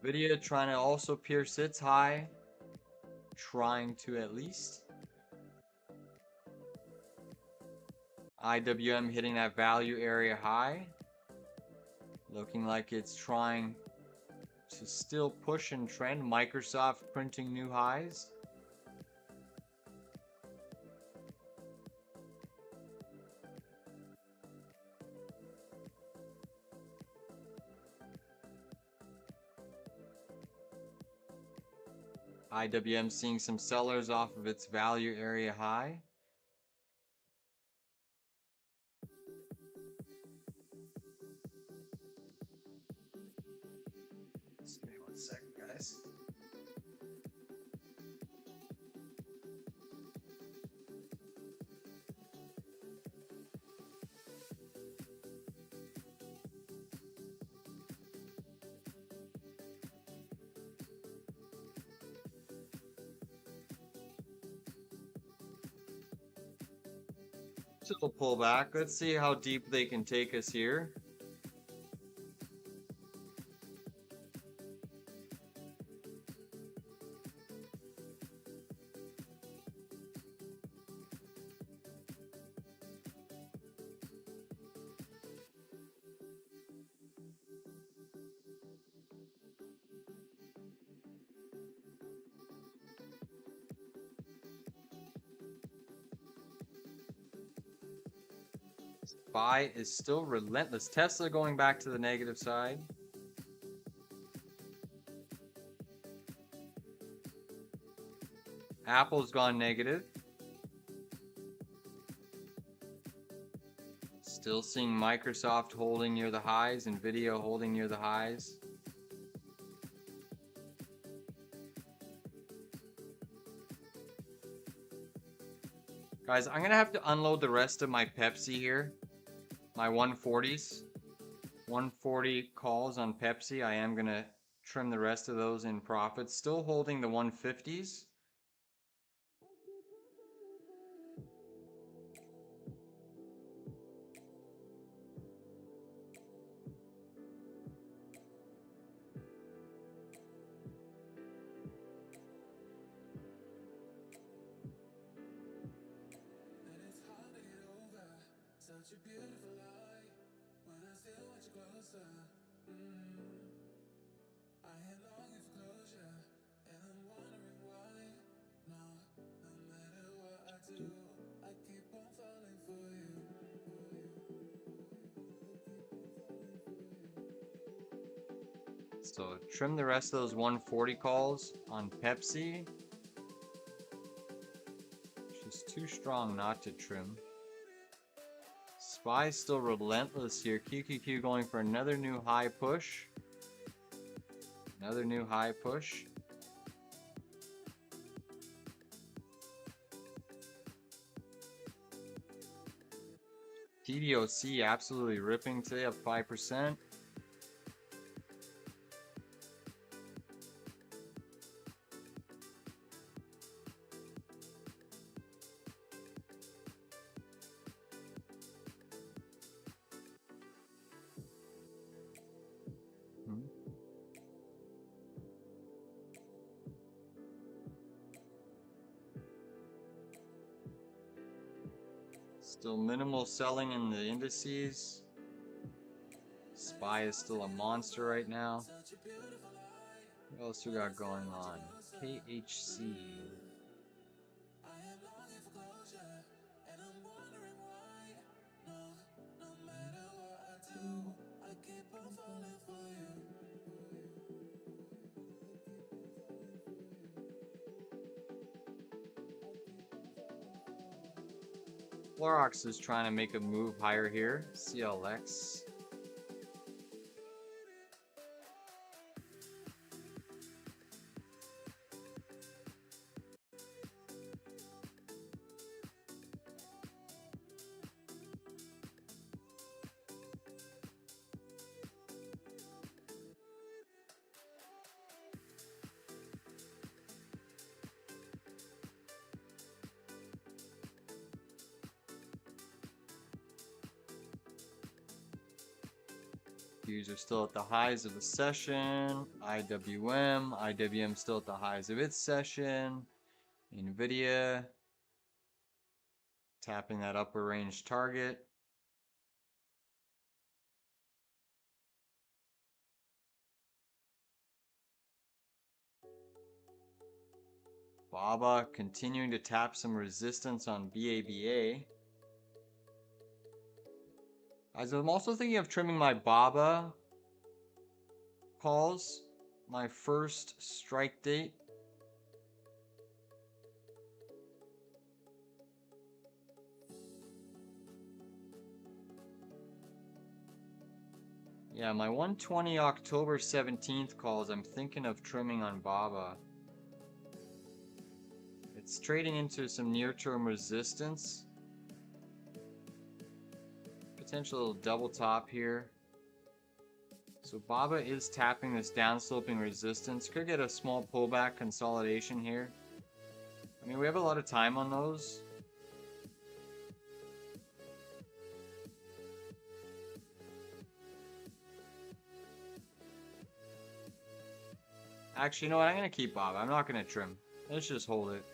Nvidia trying to also pierce its high. Trying to at least. IWM hitting that value area high. Looking like it's trying to still push and trend. Microsoft printing new highs. IWM seeing some sellers off of its value area high. Just give me 1 second, guys. Still pull back. Let's see how deep they can take us here. SPY is still relentless. Tesla going back to the negative side. Apple's gone negative. Still seeing Microsoft holding near the highs, nvidia holding near the highs. Guys, I'm gonna have to unload the rest of my Pepsi here. My 140s. 140 calls on Pepsi. I am gonna trim the rest of those in profit. Still holding the 150s. So trim the rest of those 140 calls on Pepsi. She's too strong not to trim. SPY's still relentless here. QQQ going for another new high push. Another new high push. TDOC absolutely ripping today, up 5%. Still minimal selling in the indices. SPY is still a monster right now. What else we got going on? KHC. Clorox is trying to make a move higher here. CLX. These are still at the highs of the session. IWM still at the highs of its session. nvidia tapping that upper range target. BABA continuing to tap some resistance on BABA. As I'm also thinking of trimming my BABA calls, my first strike date. Yeah, my 120 October 17th calls, I'm thinking of trimming on BABA. It's trading into some near-term resistance. Potential double top here. So BABA is tapping this downsloping resistance. Could get a small pullback consolidation here. I mean, we have a lot of time on those. Actually, you know what? I'm going to keep BABA. I'm not going to trim. Let's just hold it.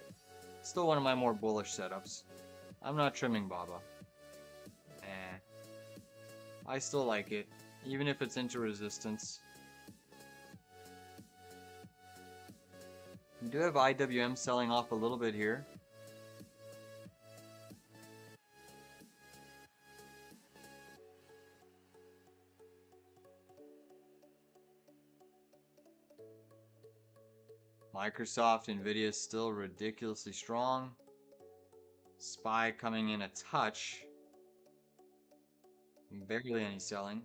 Still one of my more bullish setups. I'm not trimming BABA. I still like it, even if it's into resistance. We do have IWM selling off a little bit here. Microsoft, nvidia is still ridiculously strong. SPY coming in a touch. Barely any selling.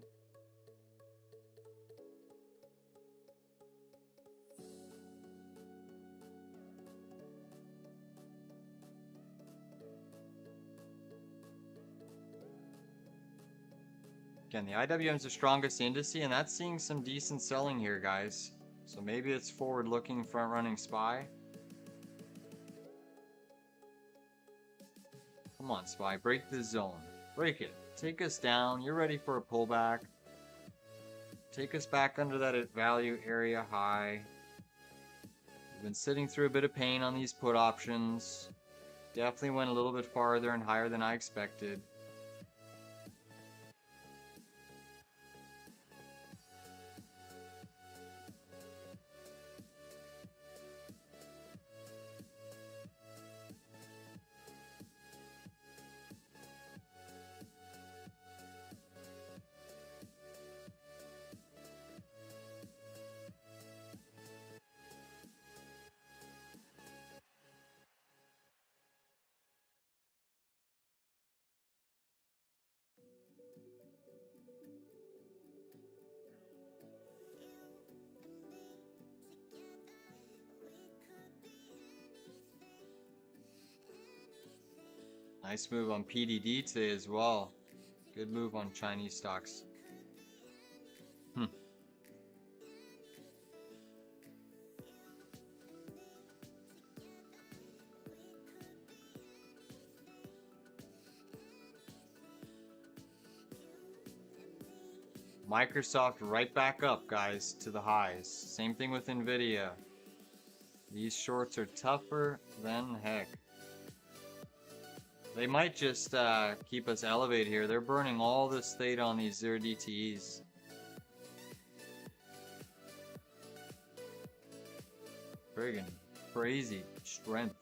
Again, the IWM is the strongest index, and that's seeing some decent selling here, guys. So maybe it's forward-looking, front-running SPY. Come on, SPY, break this zone. Break it. Take us down. You're ready for a pullback. Take us back under that value area high. We've been sitting through a bit of pain on these put options. Definitely went a little bit farther and higher than I expected. Nice move on PDD today as well. Good move on Chinese stocks. Microsoft right back up, guys, to the highs. Same thing with nvidia. These shorts are tougher than heck. They might just keep us elevated here. They're burning all this theta on these 0 DTEs. Friggin' crazy strength.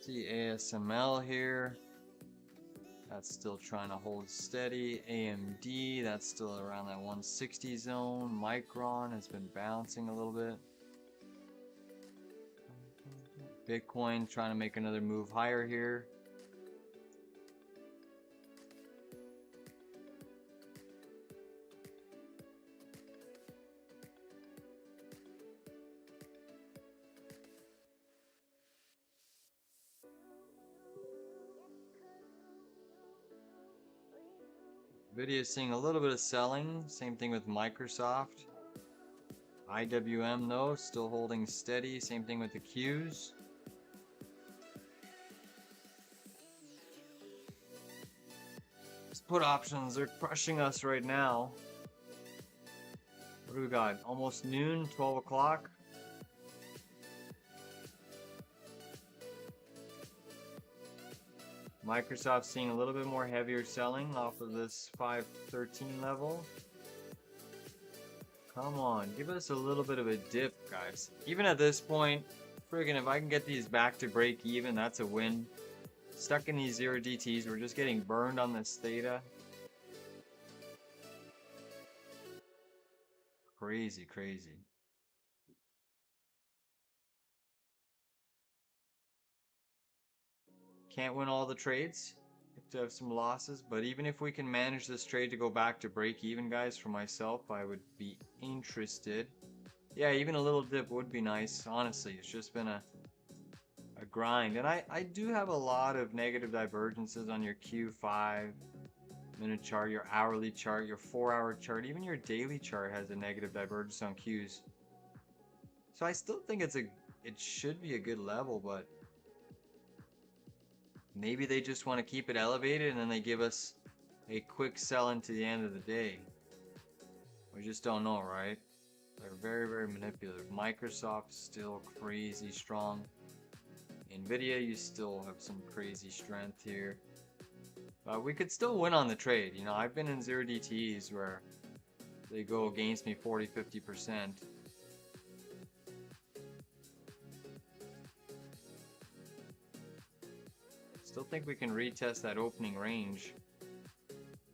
See ASML here. That's still trying to hold steady. AMD, that's still around that 160 zone. Micron has been bouncing a little bit. Bitcoin trying to make another move higher here. Nvidia is seeing a little bit of selling. Same thing with Microsoft. IWM though, still holding steady. Same thing with the Qs. These put options are crushing us right now. What do we got? Almost noon, 12 o'clock. Microsoft seeing a little bit more heavier selling off of this 513 level. Come on, give us a little bit of a dip, guys. Even at this point, friggin' if I can get these back to break even, that's a win. Stuck in these 0 DTs, we're just getting burned on this theta. Crazy, crazy. Can't win all the trades. Have to have some losses, but even if we can manage this trade to go back to break even, guys, for myself, I would be interested. Yeah, even a little dip would be nice. Honestly, it's just been a grind. And I do have a lot of negative divergences on your Q5 minute chart, your hourly chart, your 4-hour chart, even your daily chart has a negative divergence on Qs. So I still think it should be a good level, but maybe they just want to keep it elevated and then they give us a quick sell into the end of the day. We just don't know, right? They're very, very manipulative. Microsoft still crazy strong. Nvidia, you still have some crazy strength here. But we could still win on the trade. You know, I've been in 0 DTEs where they go against me 40-50%. Still think we can retest that opening range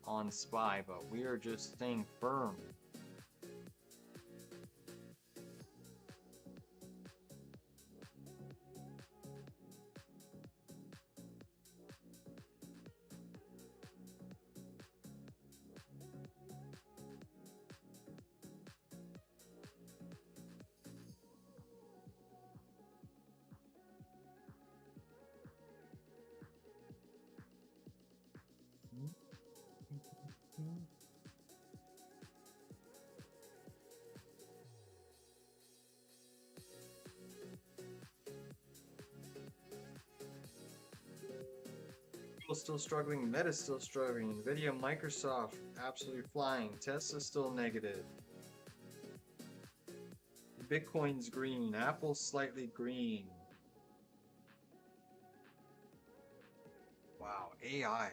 on SPY, but we are just staying firm. Still struggling, Meta's still struggling, Nvidia, Microsoft absolutely flying, Tesla's still negative. Bitcoin's green, Apple's slightly green. Wow, AI.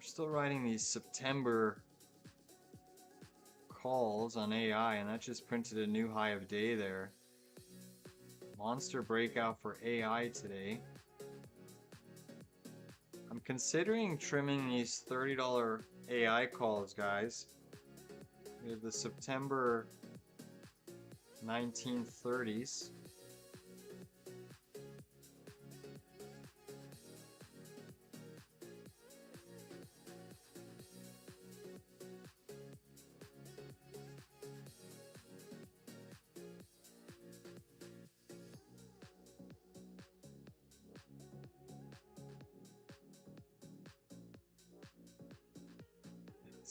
still writing these September calls on AI, and that just printed a new high of day there. Monster breakout for AI today. I'm considering trimming these $30 AI calls, guys. We have the September 1930s.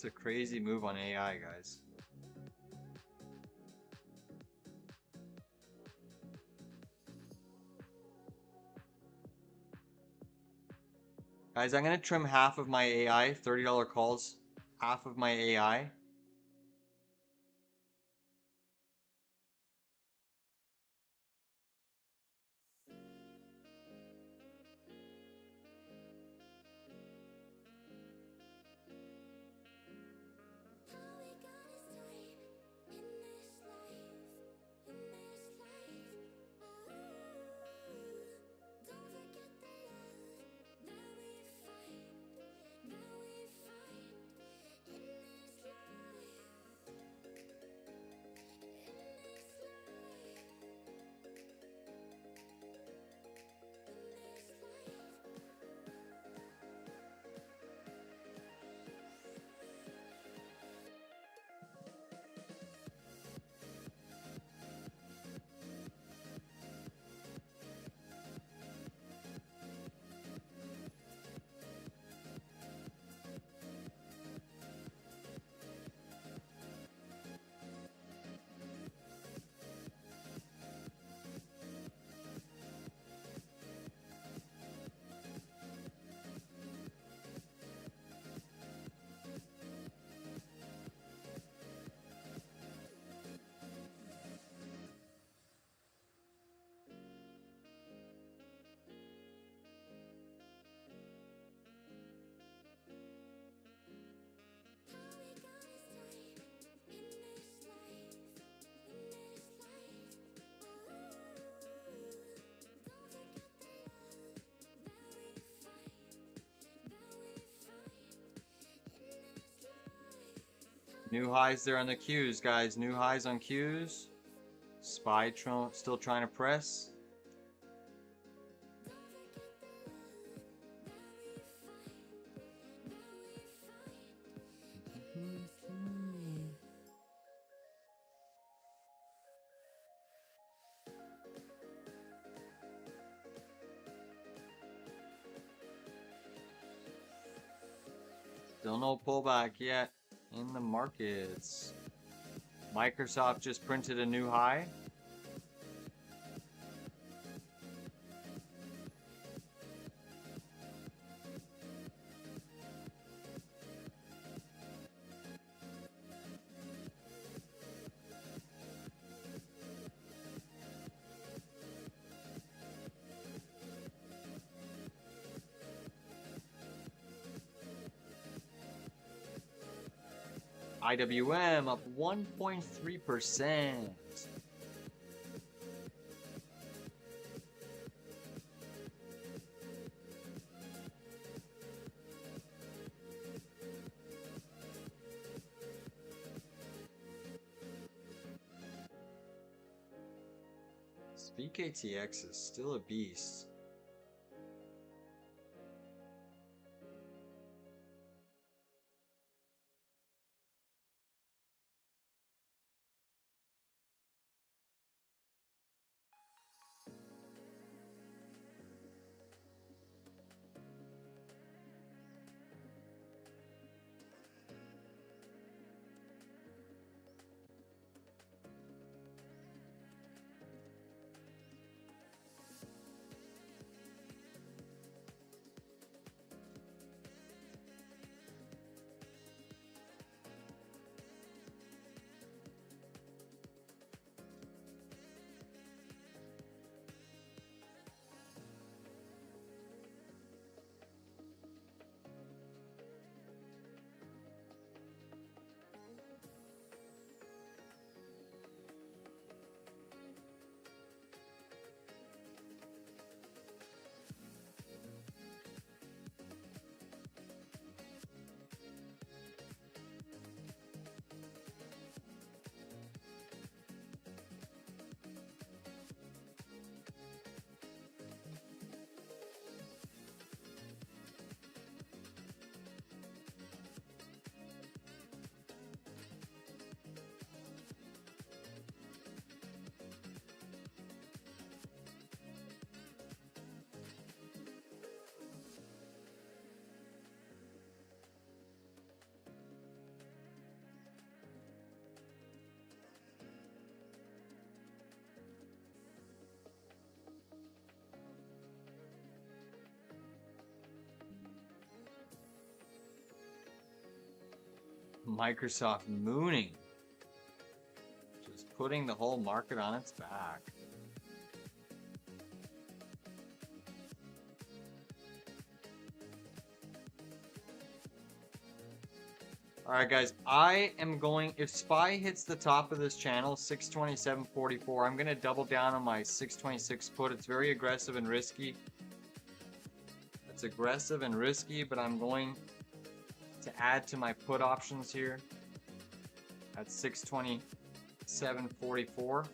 It's a crazy move on AI, guys. Guys, I'm going to trim half of my AI, $30 calls, half of my AI. New highs there on the Qs, guys. New highs on Qs. SPY still trying to press. Still no pullback yet in the markets. Microsoft just printed a new high. IWM up 1.3%. BKTX is still a beast. Microsoft mooning. Just putting the whole market on its back. Alright guys, I am going, if SPY hits the top of this channel, 627.44, I'm going to double down on my 626 put. It's very aggressive and risky. It's aggressive and risky, but I'm going to add to my put options here at 627.44.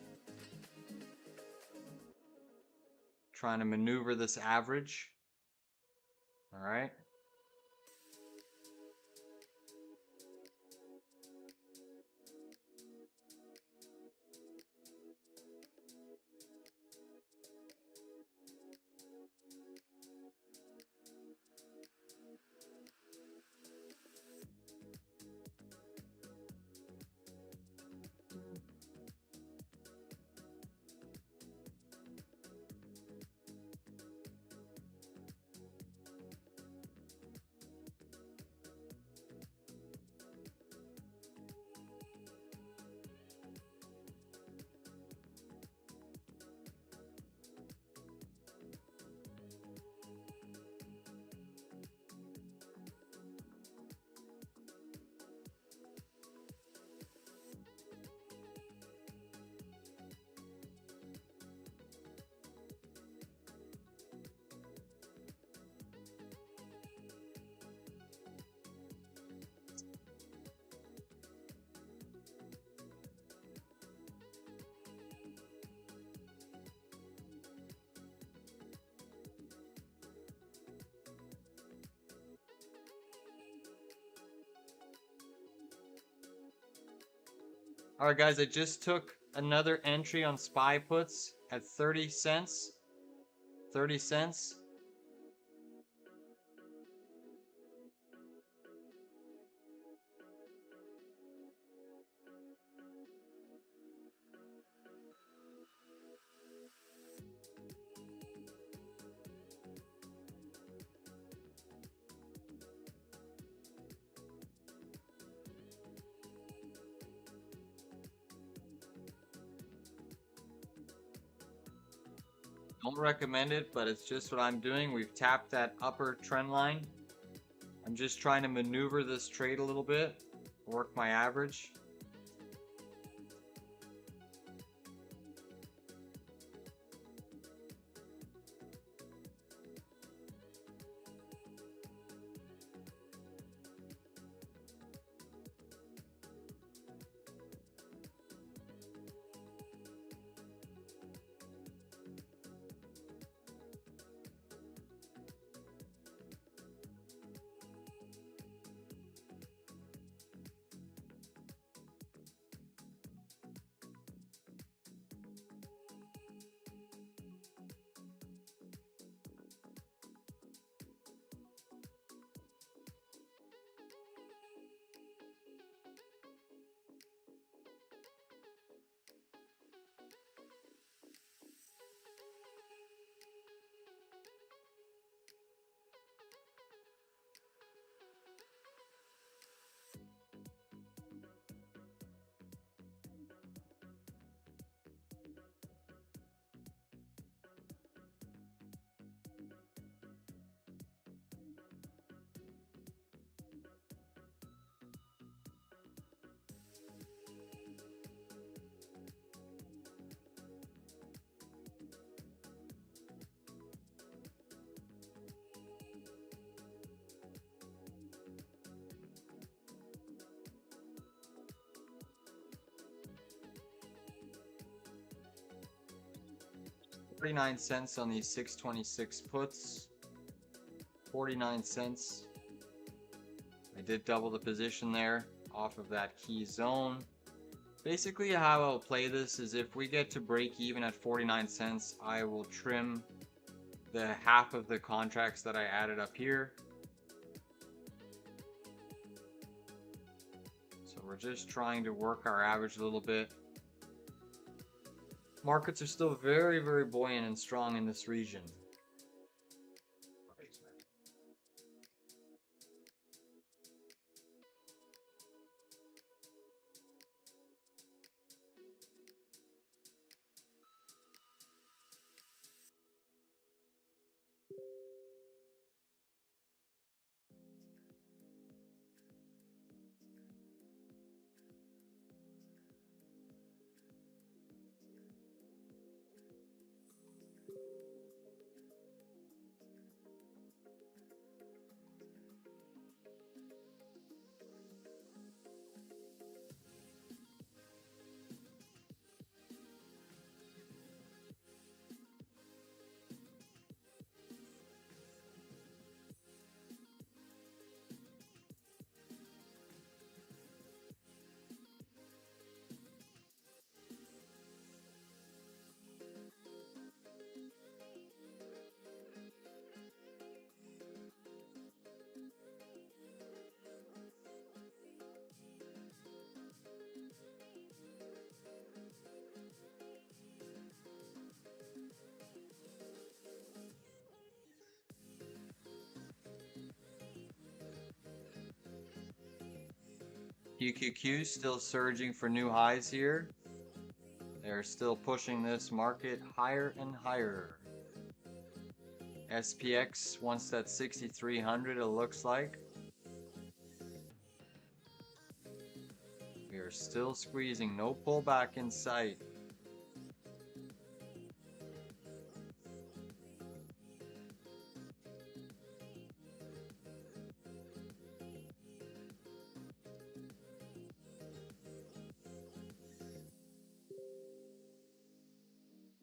Trying to maneuver this average. Alright. Alright guys, I just took another entry on SPY puts at 30 cents. 30 cents. Don't recommend it, but it's just what I'm doing. We've tapped that upper trend line. I'm just trying to maneuver this trade a little bit, work my average. $0.49 on these 626 puts. 49 cents. I did double the position there off of that key zone. Basically how I'll play this is if we get to break even at 49 cents, I will trim the half of the contracts that I added up here. So we're just trying to work our average a little bit. Markets are still very, very buoyant and strong in this region. QQQ still surging for new highs here. They're still pushing this market higher and higher. SPX once that's 6,300 it looks like. We are still squeezing, no pullback in sight.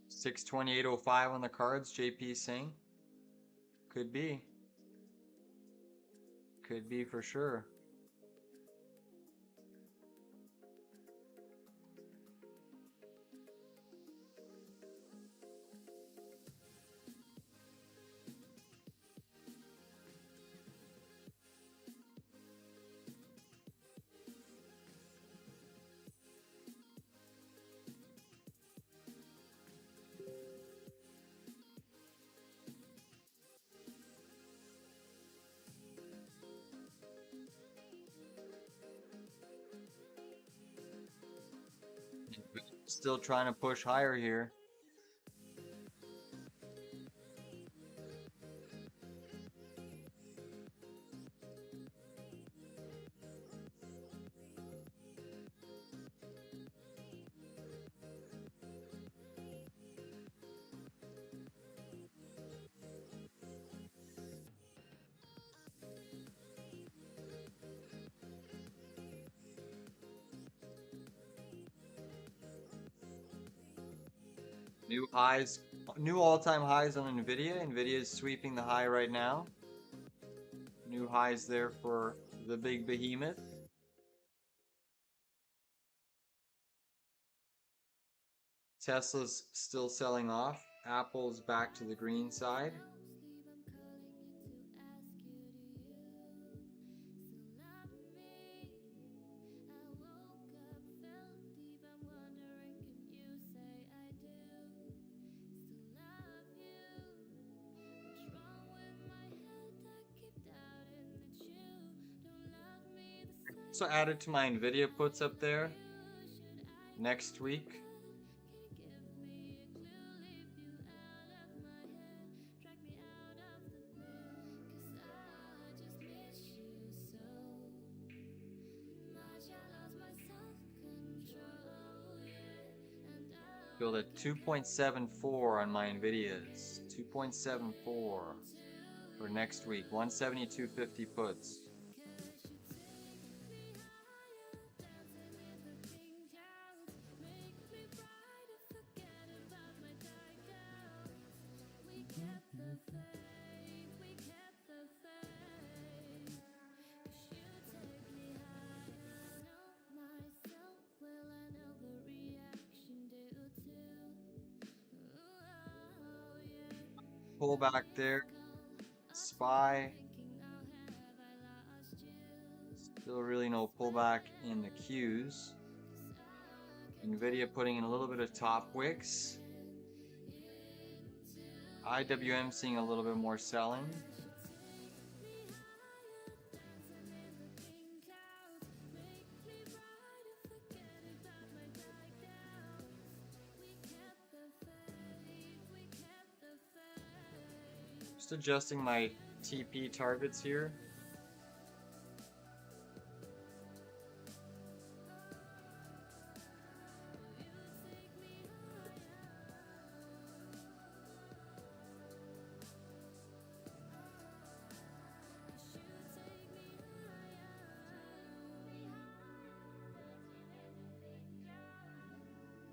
$628.05 on the cards, JP saying. Could be. Could be for sure. Still trying to push higher here. New highs, new all-time highs on nvidia. Nvidia is sweeping the high right now. New highs there for the big behemoth. Tesla's still selling off. Apple's back to the green side. So added to my nvidia puts up there next week. Build at 2.74 on my nvidias. 2.74 for next week. 172.50 puts. Pull back there. SPY. Still really no pullback in the Qs. nvidia putting in a little bit of top wicks. IWM seeing a little bit more selling. Just adjusting my TP targets here.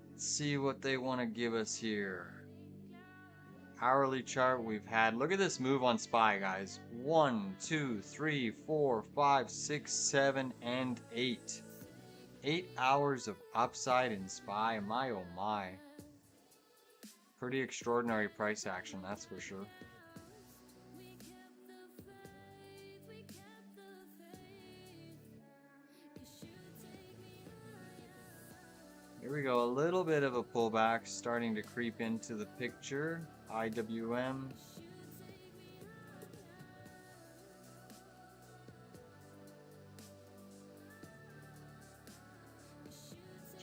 Let's see what they want to give us here. Hourly chart we've had. Look at this move on SPY, guys. 1, 2, 3, 4, 5, 6, 7, and 8. 8 hours of upside in SPY. My oh my. Pretty extraordinary price action, that's for sure. Here we go, a little bit of a pullback starting to creep into the picture. IWM.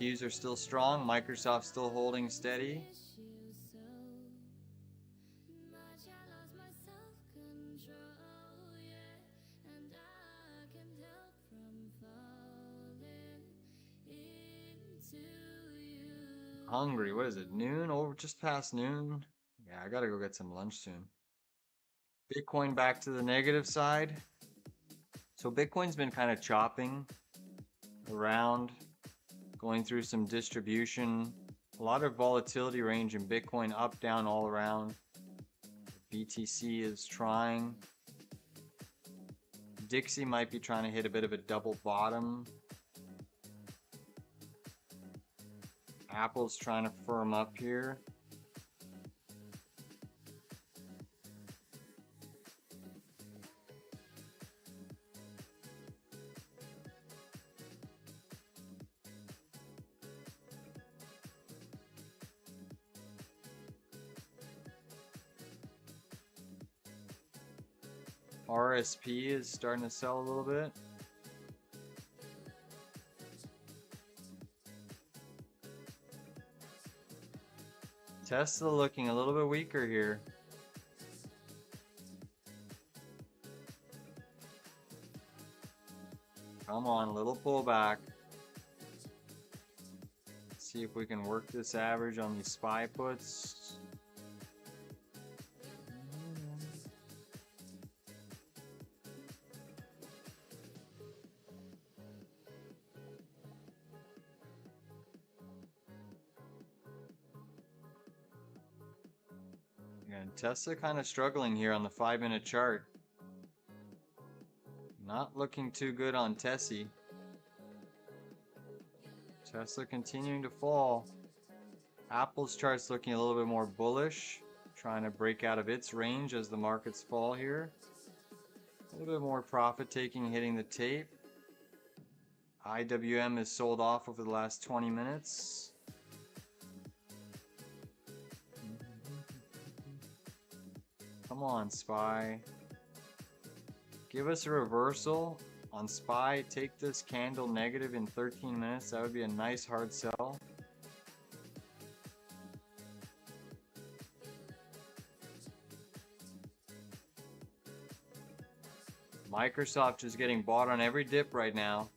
Qs are still strong. Microsoft still holding steady. Hungry. What is it? Noon? Over just past noon? Yeah, I gotta go get some lunch soon. Bitcoin back to the negative side. So Bitcoin's been kind of chopping around, going through some distribution. A lot of volatility range in Bitcoin, up, down, all around. BTC is trying. Dixie might be trying to hit a bit of a double bottom. Apple's trying to firm up here. RSP is starting to sell a little bit. Tesla looking a little bit weaker here. Come on, little pullback. Let's see if we can work this average on these SPY puts. And Tesla kind of struggling here on the 5-minute chart. Not looking too good on Tessie. Tesla continuing to fall. Apple's chart's looking a little bit more bullish, trying to break out of its range as the markets fall here. A little bit more profit taking hitting the tape. IWM is sold off over the last 20 minutes. Come on, SPY. Give us a reversal on SPY. Take this candle negative in 13 minutes. That would be a nice hard sell. Microsoft is getting bought on every dip right now.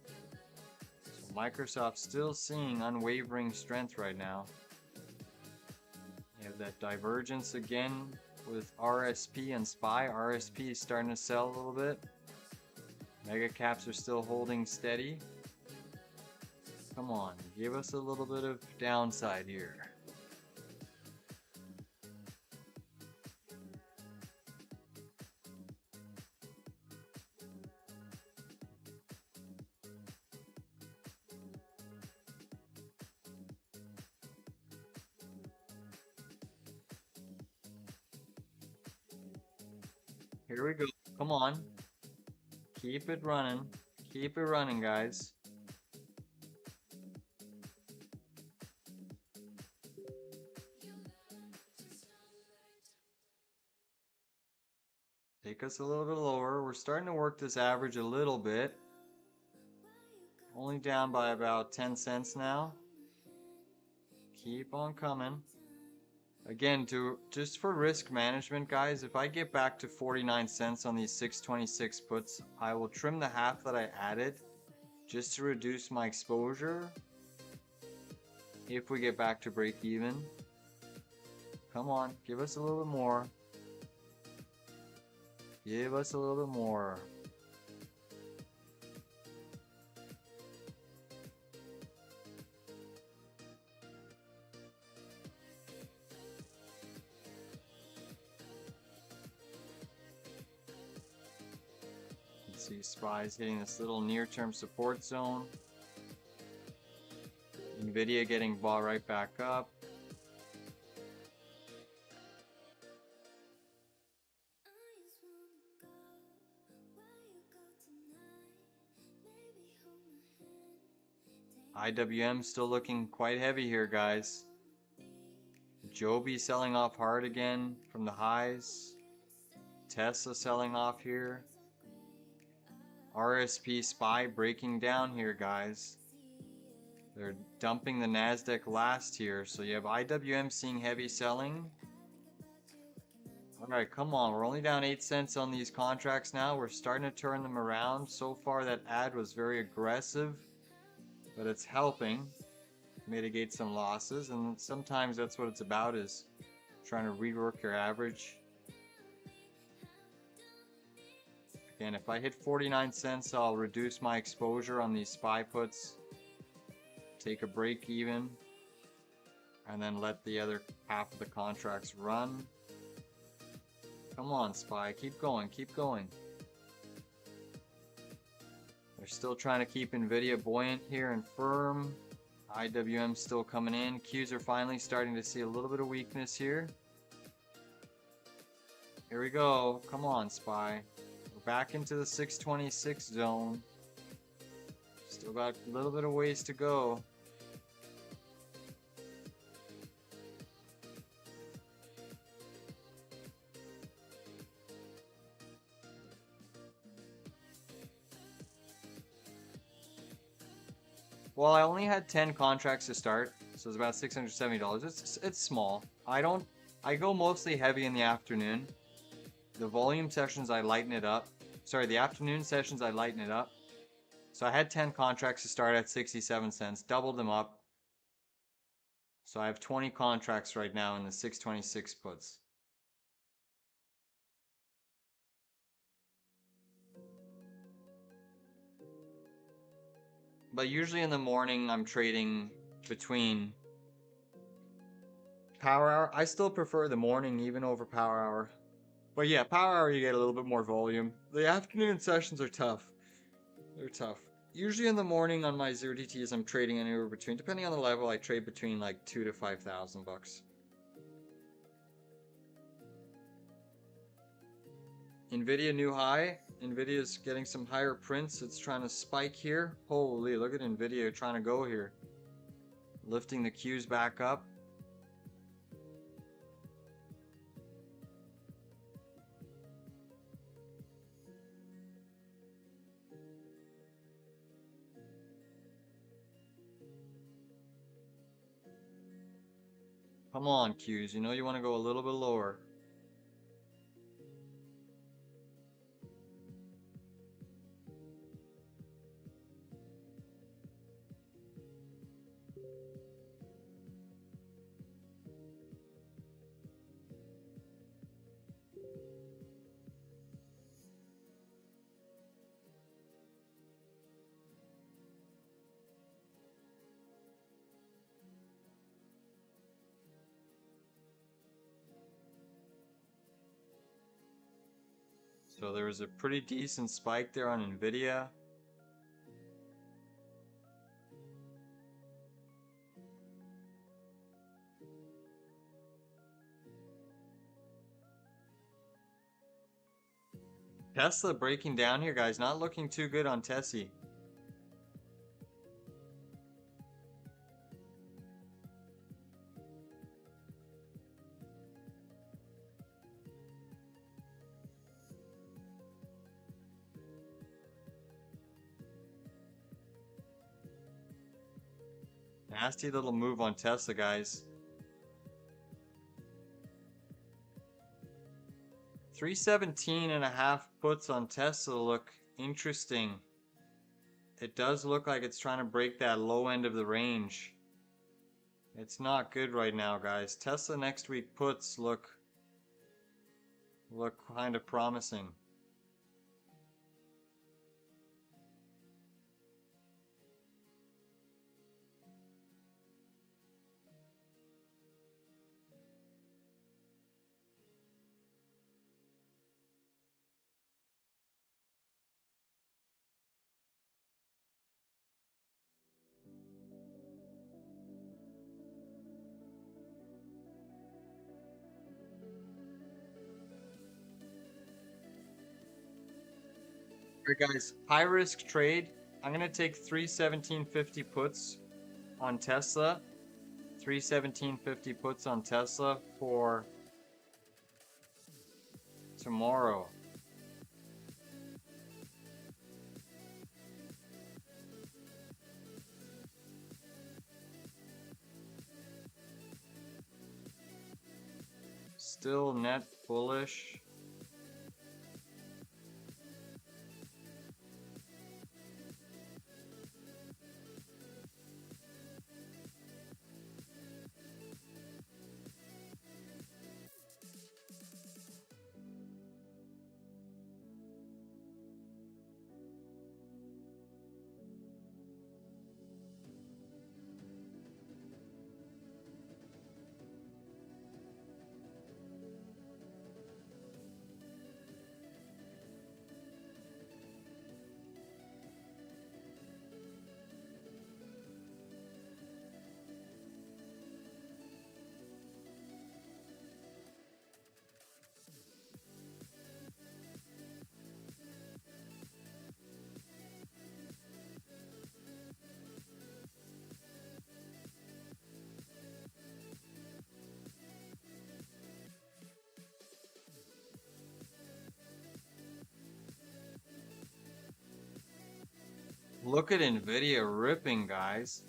So Microsoft still seeing unwavering strength right now. You have that divergence again with RSP and SPY. RSP is starting to sell a little bit. Mega caps are still holding steady. Come on, give us a little bit of downside here. Here we go. Come on. Keep it running. Keep it running, guys. Take us a little bit lower. We're starting to work this average a little bit. Only down by about 10 cents now. Keep on coming. Again, just for risk management, guys, if I get back to 49 cents on these 626 puts, I will trim the half that I added just to reduce my exposure if we get back to break even. Come on, give us a little bit more. Give us a little bit more. See SPY's hitting this little near-term support zone. Nvidia getting bought right back up. IWM still looking quite heavy here, guys. Joby selling off hard again from the highs. Tesla selling off here. RSP SPY breaking down here, guys. They're dumping the NASDAQ last here. So you have IWM seeing heavy selling. Alright, come on. We're only down 8 cents on these contracts now. We're starting to turn them around. So far, that ad was very aggressive, but it's helping mitigate some losses. And sometimes that's what it's about, is trying to rework your average. Again, if I hit 49 cents, I'll reduce my exposure on these SPY puts. Take a break even. And then let the other half of the contracts run. Come on, SPY. Keep going. Keep going. They're still trying to keep nvidia buoyant here and firm. IWM still coming in. Qs are finally starting to see a little bit of weakness here. Here we go. Come on, SPY. We're back into the 626 zone. Still got a little bit of ways to go. Well, I only had 10 contracts to start, so it's about $670. It's small. I go mostly heavy in the afternoon. The volume sessions I lighten it up. Sorry, the afternoon sessions I lighten it up. So I had 10 contracts to start at 67 cents, doubled them up. So I have 20 contracts right now in the 626 puts. But usually in the morning, I'm trading between power hour. I still prefer the morning even over power hour. But yeah, power hour you get a little bit more volume. The afternoon sessions are tough. They're tough. Usually in the morning on my 0DTs, I'm trading anywhere between, depending on the level, I trade between like 2,000 to 5,000 bucks. Nvidia new high. Nvidia's getting some higher prints. It's trying to spike here. Holy, look at Nvidia trying to go here. Lifting the Qs back up. Come on, Qs. You know you want to go a little bit lower. So there was a pretty decent spike there on Nvidia. Tesla breaking down here, guys. Not looking too good on Tessie. Nasty little move on Tesla, guys. 317.5 puts on Tesla look interesting. It does look like it's trying to break that low end of the range. It's not good right now, guys. Tesla next week puts look kind of promising. Alright guys, high risk trade. I'm gonna take 317.50 puts on Tesla. 317.50 puts on Tesla for tomorrow. Still net bullish. Look at nvidia ripping, guys.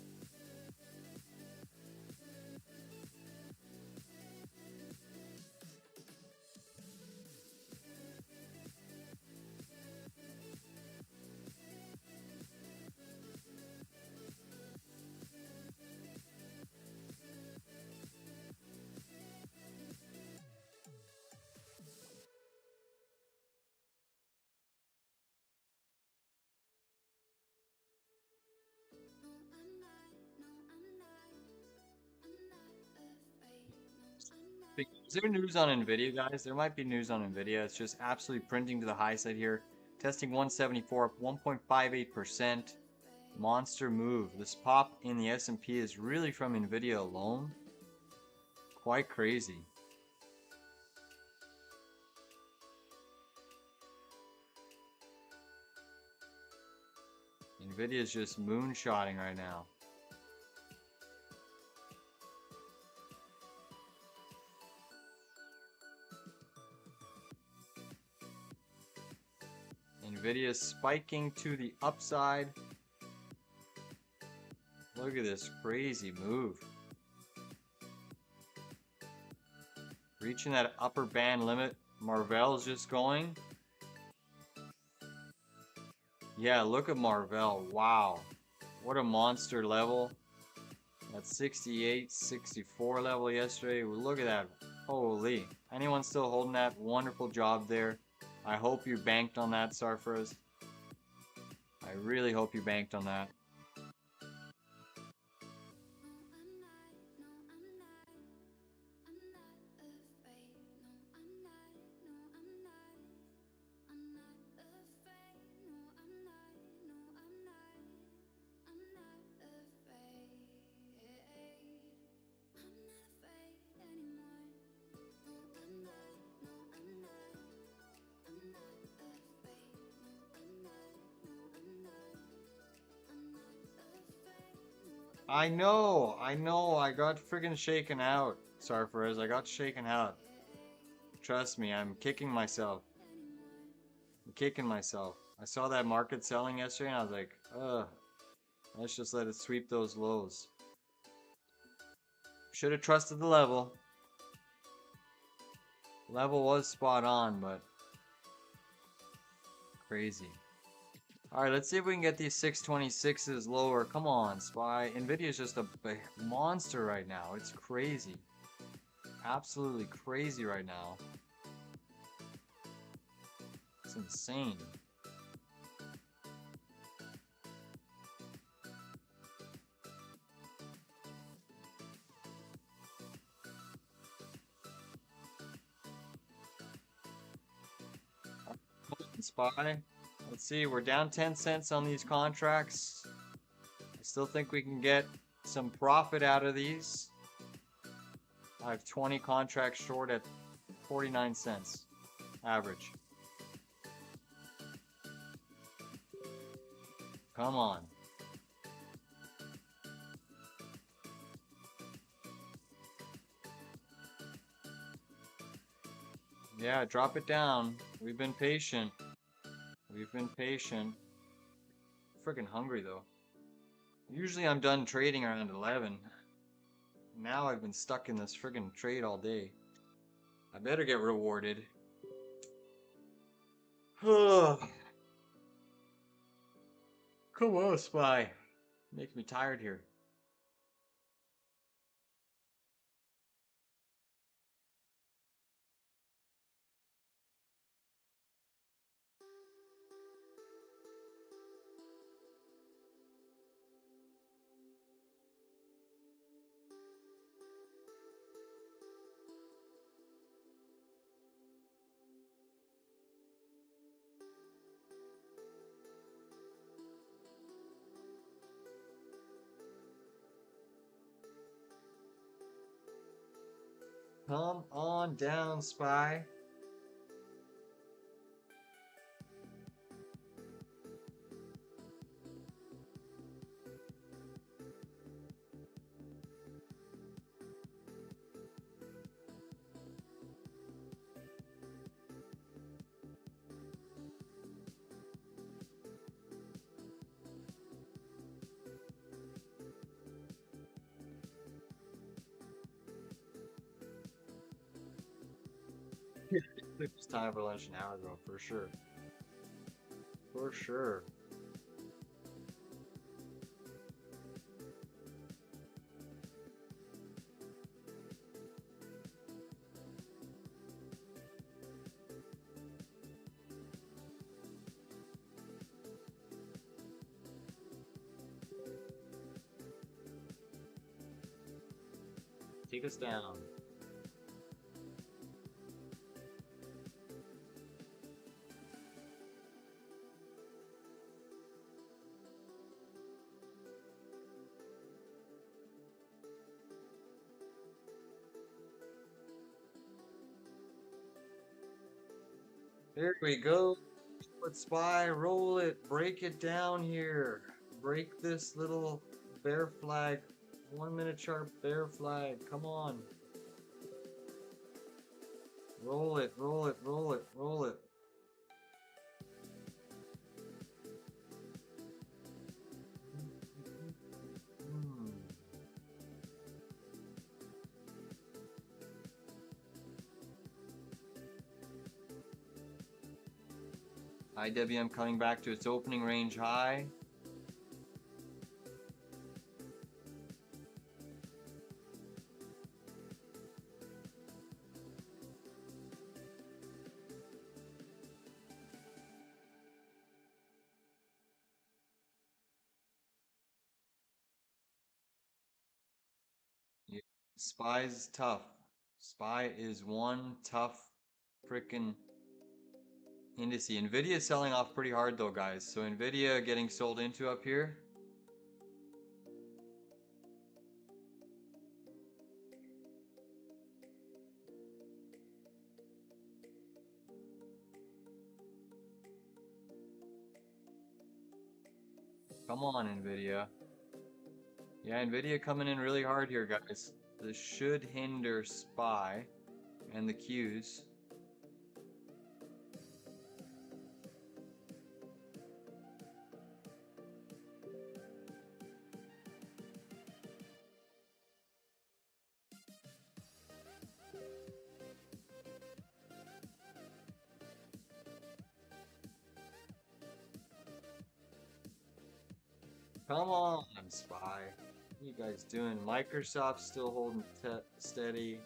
Is there news on nvidia, guys? There might be news on nvidia. It's just absolutely printing to the high side here. Testing 174 up 1.58%. Monster move. This pop in the S&P is really from nvidia alone. Quite crazy. nvidia is just moonshotting right now. nvidia is spiking to the upside. Look at this crazy move. Reaching that upper band limit. Marvell's just going. Yeah, look at Marvell. Wow. What a monster level. That 68, 64 level yesterday. Look at that. Holy. Anyone still holding that? Wonderful job there. I hope you banked on that, Sarfraz. I really hope you banked on that. I know, I got friggin' shaken out, Sarfraz. I got shaken out. Trust me, I'm kicking myself. I'm kicking myself. I saw that market selling yesterday and I was like, ugh, let's just let it sweep those lows. Should have trusted the level. Level was spot on, but crazy. Alright, let's see if we can get these 626s lower. Come on, SPY. Nvidia is just a monster right now. It's crazy. Absolutely crazy right now. It's insane. SPY. Let's see, we're down 10 cents on these contracts. I still think we can get some profit out of these. I have 20 contracts short at 49 cents average. Come on. Yeah, drop it down. We've been patient. We've been patient. Freaking hungry though. Usually I'm done trading around 11. Now I've been stuck in this friggin' trade all day. I better get rewarded. Come on, Spy. Makes me tired here. Come on down, Spy. It was time for lunch an hour ago, for sure. For sure. Take us down. There we go. Let's Spy, roll it, break it down here. Break this little bear flag. 1 minute sharp bear flag. Come on. Roll it, roll it, roll it, roll it. IWM coming back to its opening range high. Yeah. Spy's tough. Spy is one tough freaking indice. Nvidia is selling off pretty hard though, guys. So Nvidia getting sold into up here. Come on, Nvidia. Yeah, Nvidia coming in really hard here, guys. This should hinder Spy and the Qs. Come on, Spy. What are you guys doing? Microsoft still holding steady.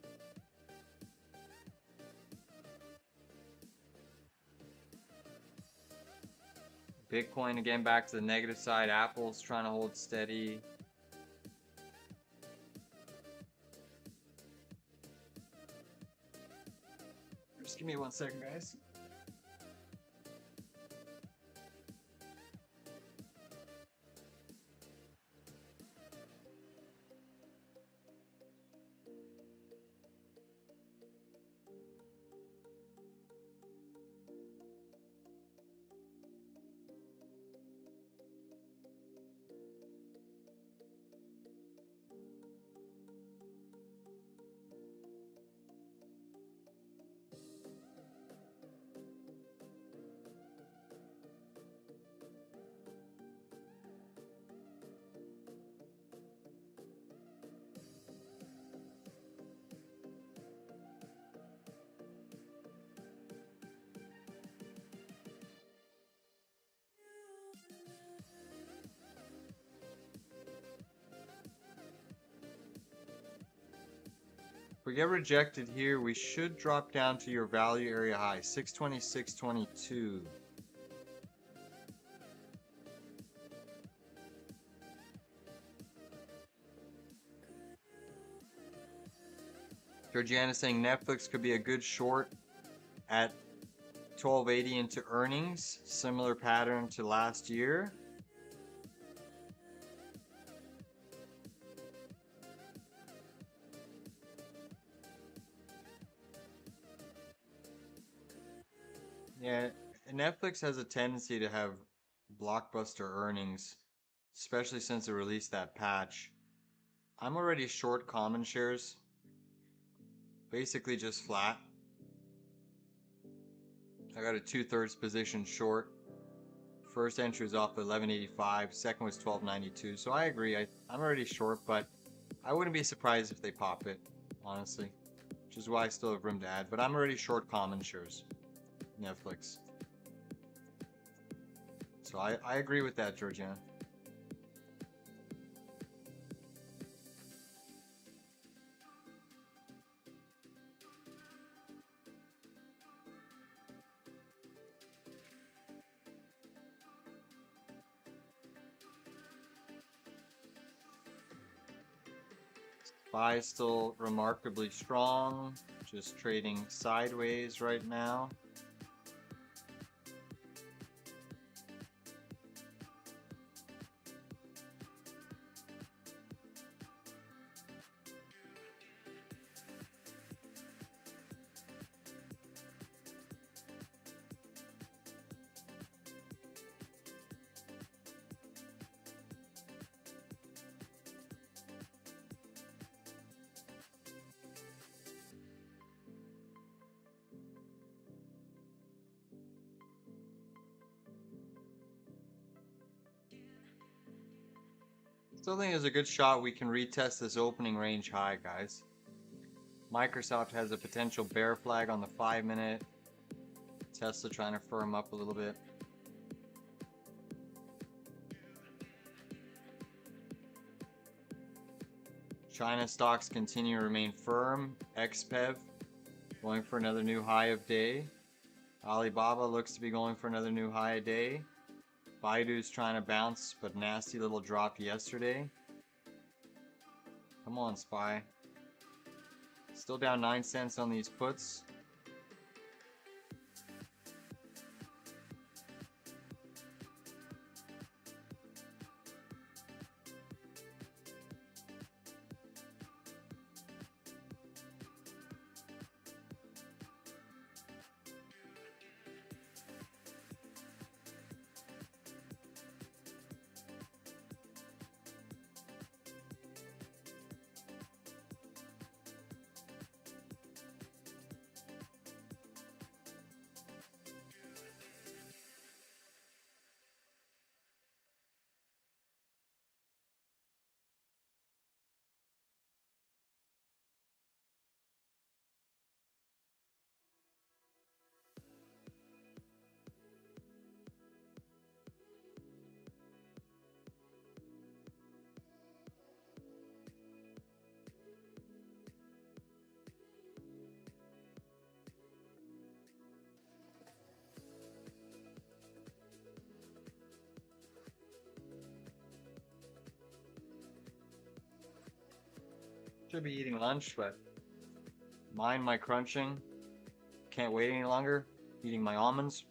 Bitcoin again back to the negative side. Apple's trying to hold steady. Just give me 1 second, guys. we get rejected here, we should drop down to your value area high, 626.22. Georgiana saying Netflix could be a good short at 1280 into earnings. Similar pattern to last year. Yeah, Netflix has a tendency to have blockbuster earnings, especially since it released that patch. I'm already short common shares. Basically just flat. I got a 2/3 position short. First entry was off at 1185, second was 1292. So I agree, I'm already short, but I wouldn't be surprised if they pop it, honestly. Which is why I still have room to add. But I'm already short common shares. Netflix. So I agree with that, Georgiana. SPY is still remarkably strong, just trading sideways right now. Still think there's a good shot we can retest this opening range high, guys. Microsoft has a potential bear flag on the 5-minute. Tesla trying to firm up a little bit. China stocks continue to remain firm. XPEV going for another new high of day. Alibaba looks to be going for another new high of day. Baidu's trying to bounce, but nasty little drop yesterday. Come on, SPY. Still down 9 cents on these puts. Should be eating lunch, but mind my crunching. Can't wait any longer. Eating my almonds.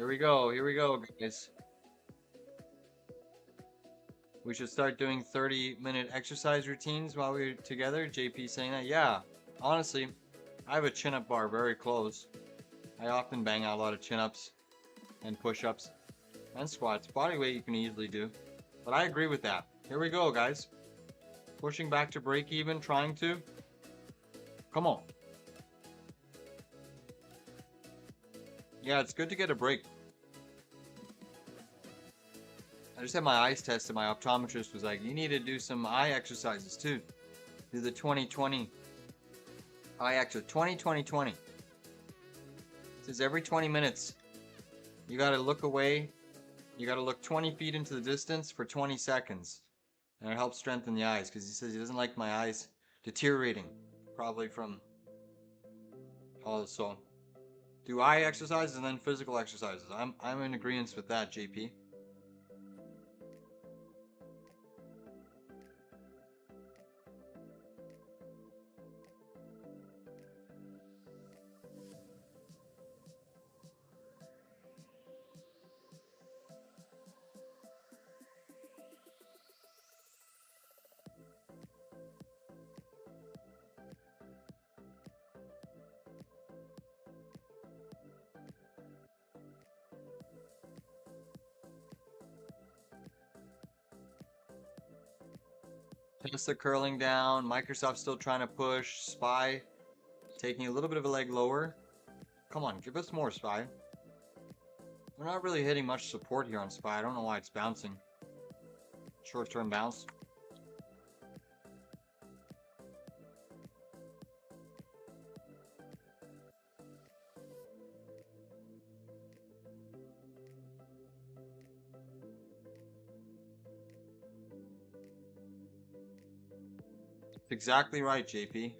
Here we go, guys. We should start doing 30-minute exercise routines while we're together. JP saying that. Yeah, honestly, I have a chin-up bar very close. I often bang out a lot of chin-ups and push-ups and squats. Body weight you can easily do. But I agree with that. Here we go, guys. Pushing back to break even, trying to. Come on. Yeah, it's good to get a break. I just had my eyes tested. My optometrist was like, you need to do some eye exercises too. Do the 20-20 eye exercise. 20-20-20. It says every 20 minutes, you got to look away. You got to look 20 feet into the distance for 20 seconds. And it helps strengthen the eyes because he says he doesn't like my eyes deteriorating. Probably from all so. Do eye exercises and then physical exercises. I'm in agreement with that, JP. Tesla curling down. Microsoft still trying to push. SPY taking a little bit of a leg lower. Come on, give us more, SPY. We're not really hitting much support here on SPY. I don't know why it's bouncing. Short-term bounce. Exactly right, JP.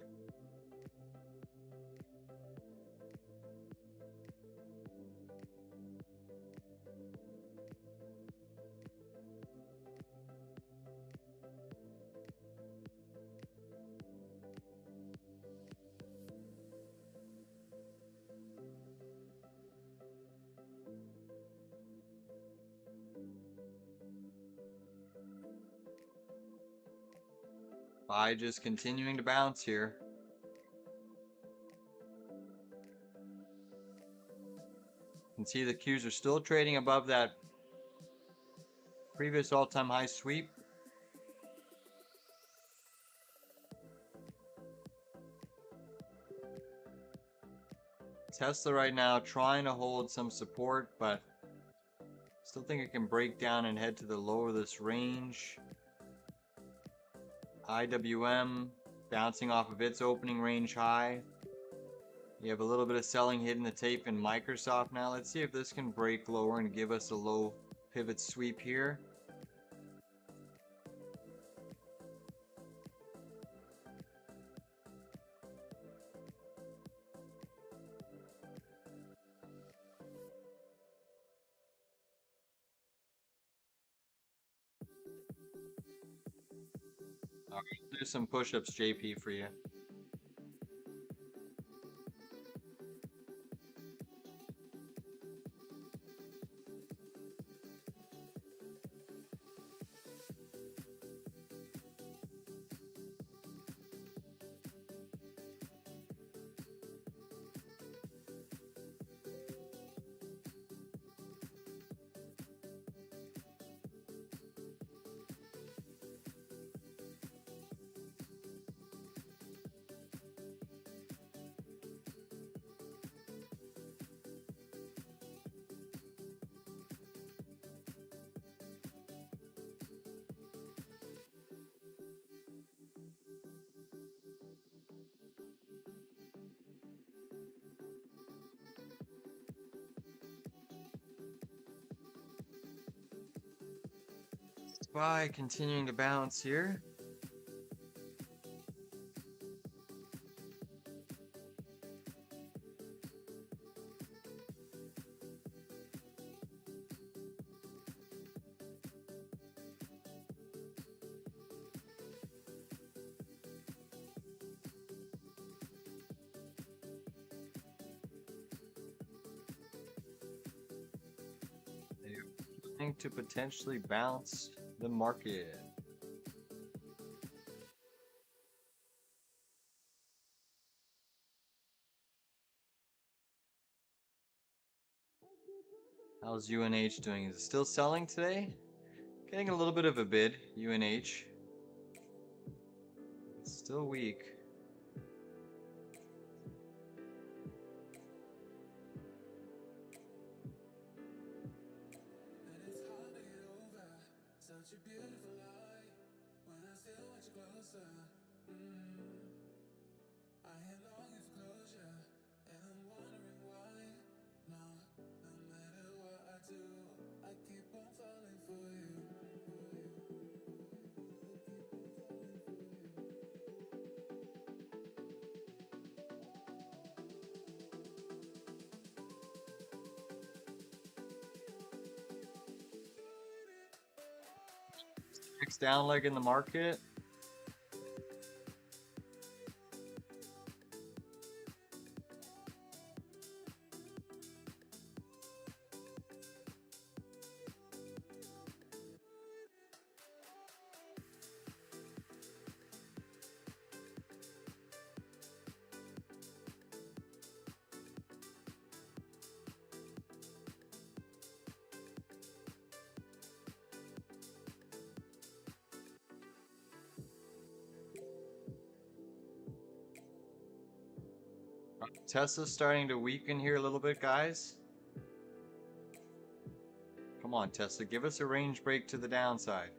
SPY just continuing to bounce here. You can see the Qs are still trading above that previous all-time high sweep. Tesla right now trying to hold some support, but still think it can break down and head to the low of this range. IWM bouncing off of its opening range high. You have a little bit of selling hitting the tape in Microsoft now. Let's see if this can break lower and give us a low pivot sweep here. All right, do some push-ups, JP, for you. SPY continuing to bounce here. Going to potentially bounce the market. How's UNH doing? Is it still selling today? Getting a little bit of a bid, UNH. It's still weak. Next down leg in the market. Tesla's starting to weaken here a little bit, guys. Come on, Tesla, give us a range break to the downside.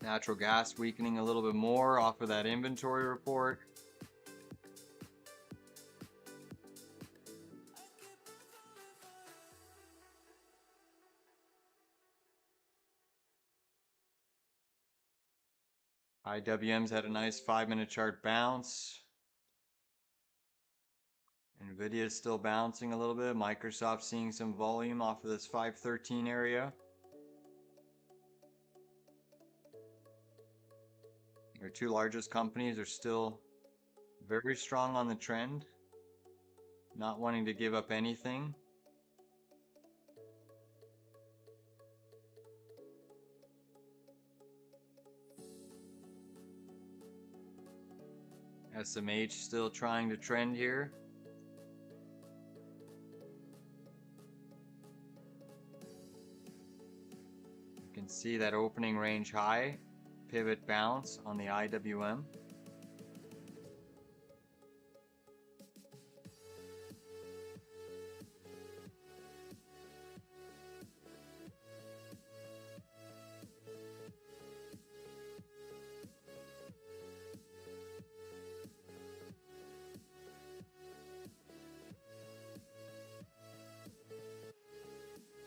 Natural gas weakening a little bit more off of that inventory report. IWM's had a nice 5-minute chart bounce. Nvidia is still bouncing a little bit. Microsoft seeing some volume off of this 513 area. Our two largest companies are still very strong on the trend, not wanting to give up anything. SMH still trying to trend here. You can see that opening range high, pivot bounce on the IWM.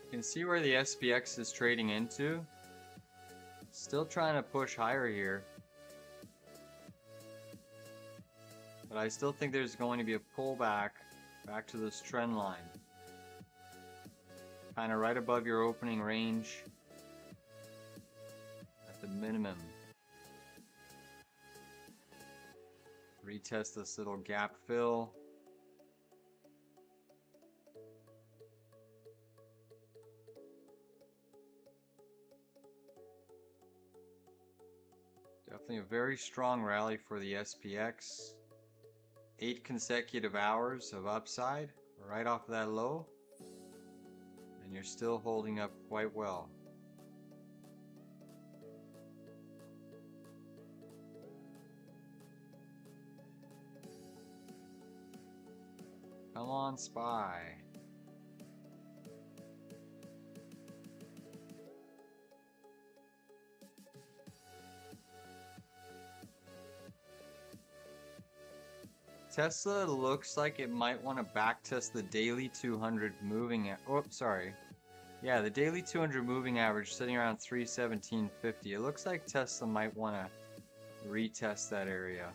You can see where the SPX is trading into. Still trying to push higher here. But I still think there's going to be a pullback back to this trend line. Kind of right above your opening range at the minimum. Retest this little gap fill. Definitely a very strong rally for the SPX. 8 consecutive hours of upside right off of that low. And you're still holding up quite well. Come on, SPY. Tesla looks like it might want to backtest the daily 200 moving. Oh, sorry. Yeah, the daily 200 moving average sitting around 317.50. It looks like Tesla might want to retest that area.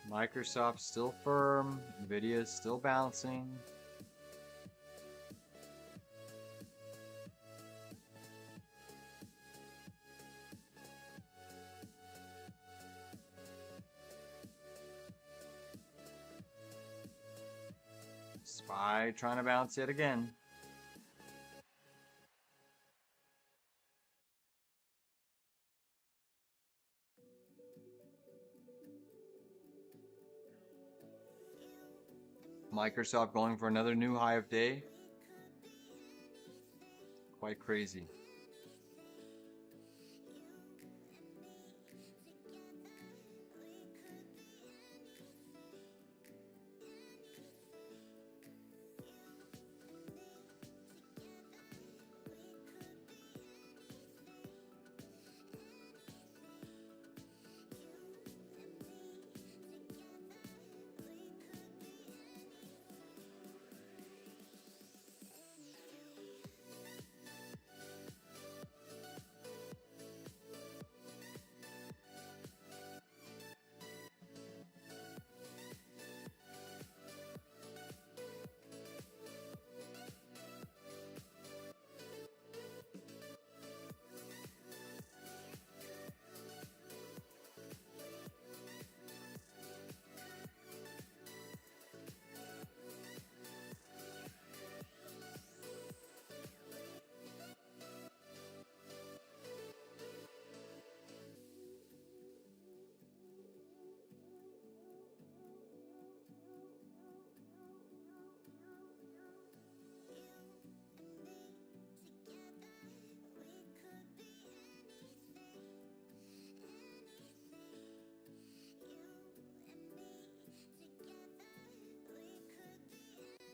Microsoft's still firm. Nvidia is still bouncing. SPY trying to bounce yet again. Microsoft going for another new high of day. Quite crazy.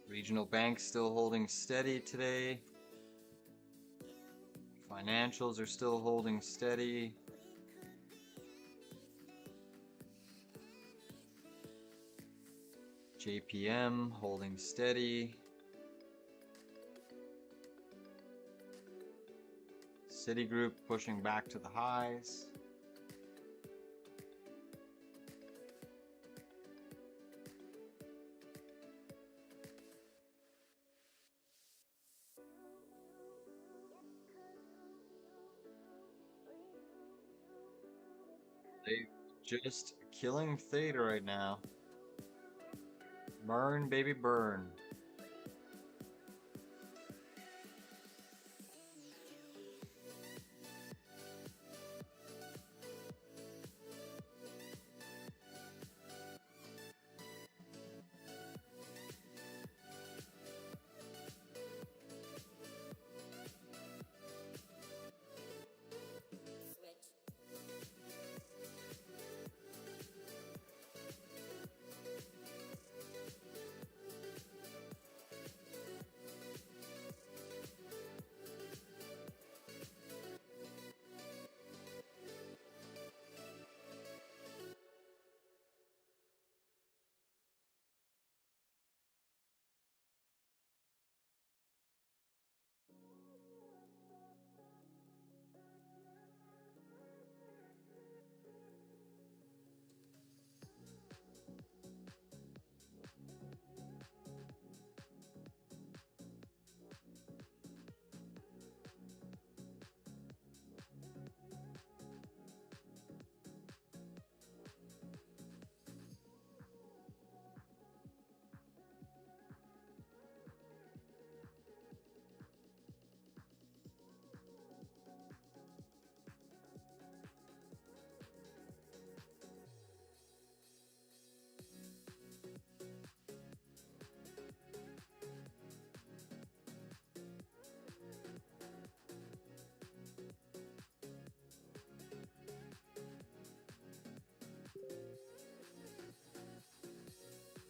Regional banks still holding steady today. Financials are still holding steady. JPM holding steady. Citigroup pushing back to the highs. They just killing theta right now. Burn, baby, burn.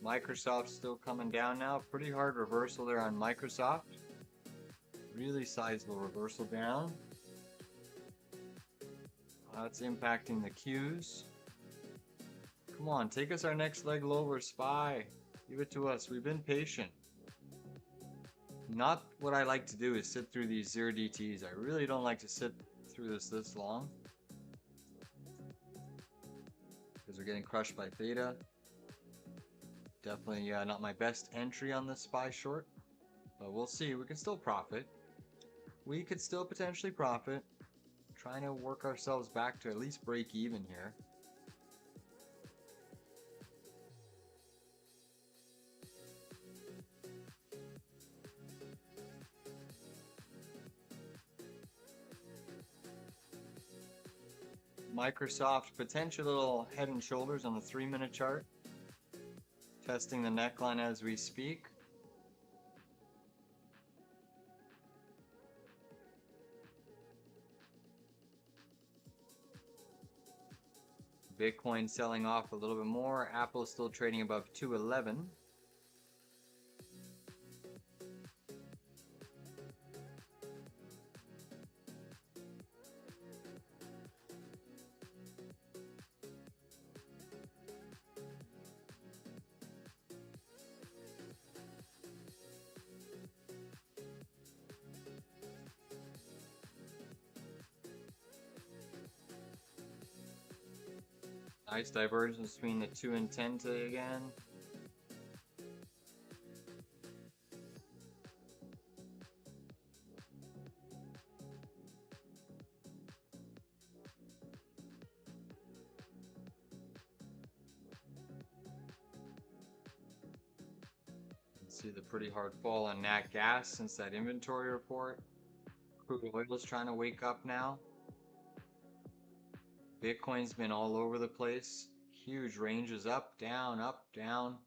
Microsoft's still coming down now. Pretty hard reversal there on Microsoft. Really sizable reversal down. That's impacting the Qs. Come on, take us our next leg lower, SPY. Give it to us. We've been patient. Not what I like to do is sit through these 0 DTs. I really don't like to sit through this long. Because we're getting crushed by theta. Definitely not my best entry on this SPY short. But we'll see. We can still profit. We could still potentially profit. Trying to work ourselves back to at least break even here. Microsoft potential little head and shoulders on the 3-minute chart. Testing the neckline as we speak. Bitcoin selling off a little bit more. Apple still trading above 211. Nice divergence between the 2 and 10 today again. See the pretty hard fall on nat gas since that inventory report. Crude oil is trying to wake up now. Bitcoin's been all over the place. Huge ranges up, down, up, down.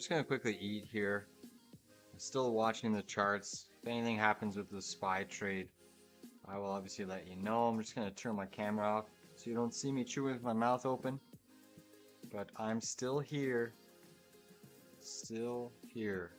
just gonna quickly eat here. I'm still watching the charts. If anything happens with the SPY trade, I will obviously let you know. I'm just gonna turn my camera off so you don't see me chewing with my mouth open. But I'm still here. Still here.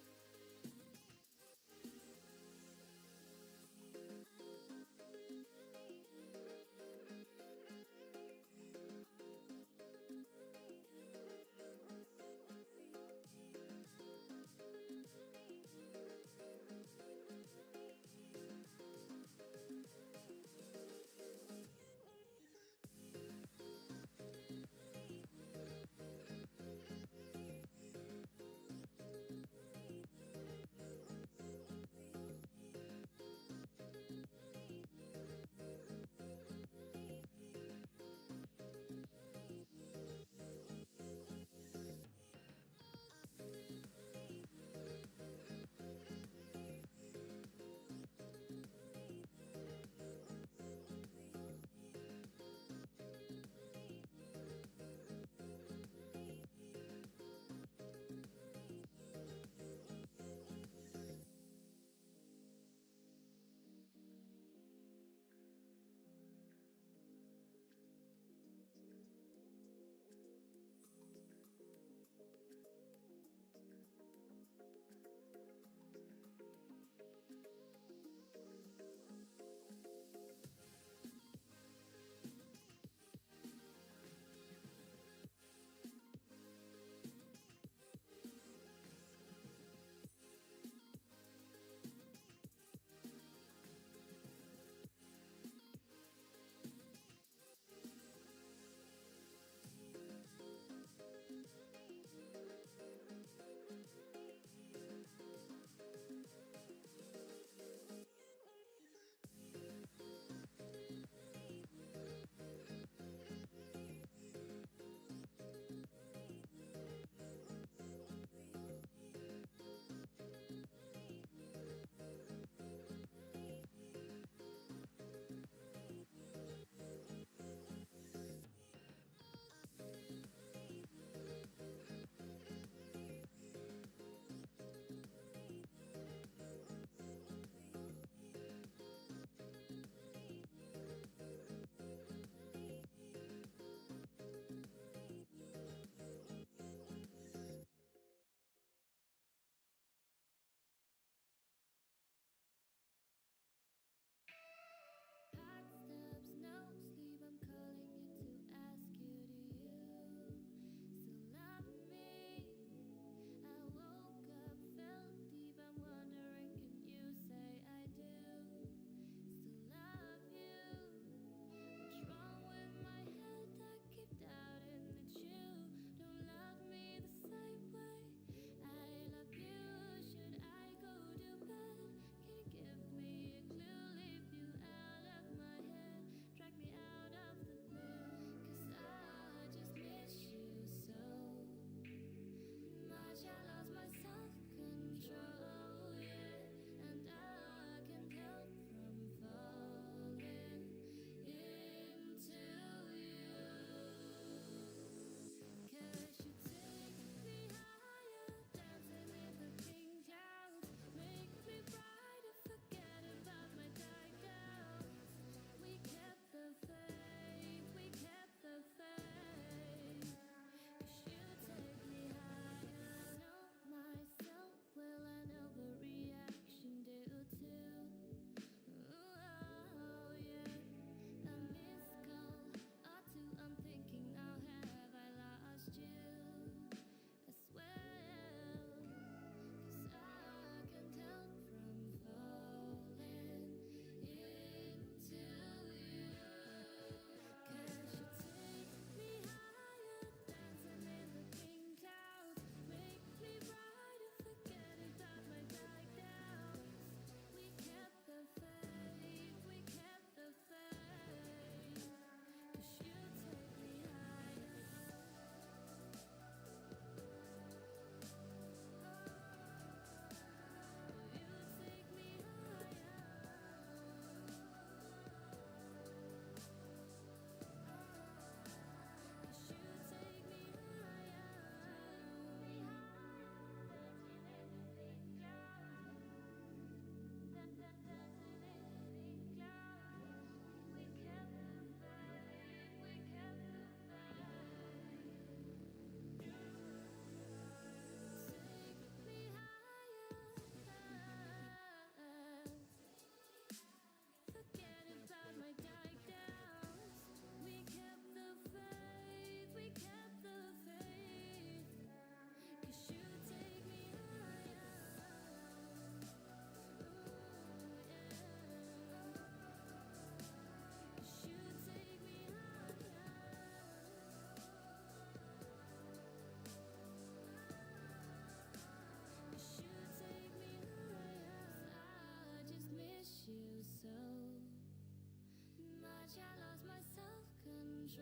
much I lost my self-control,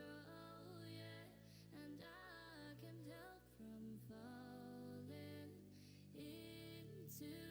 yeah, and I can't help from falling into you.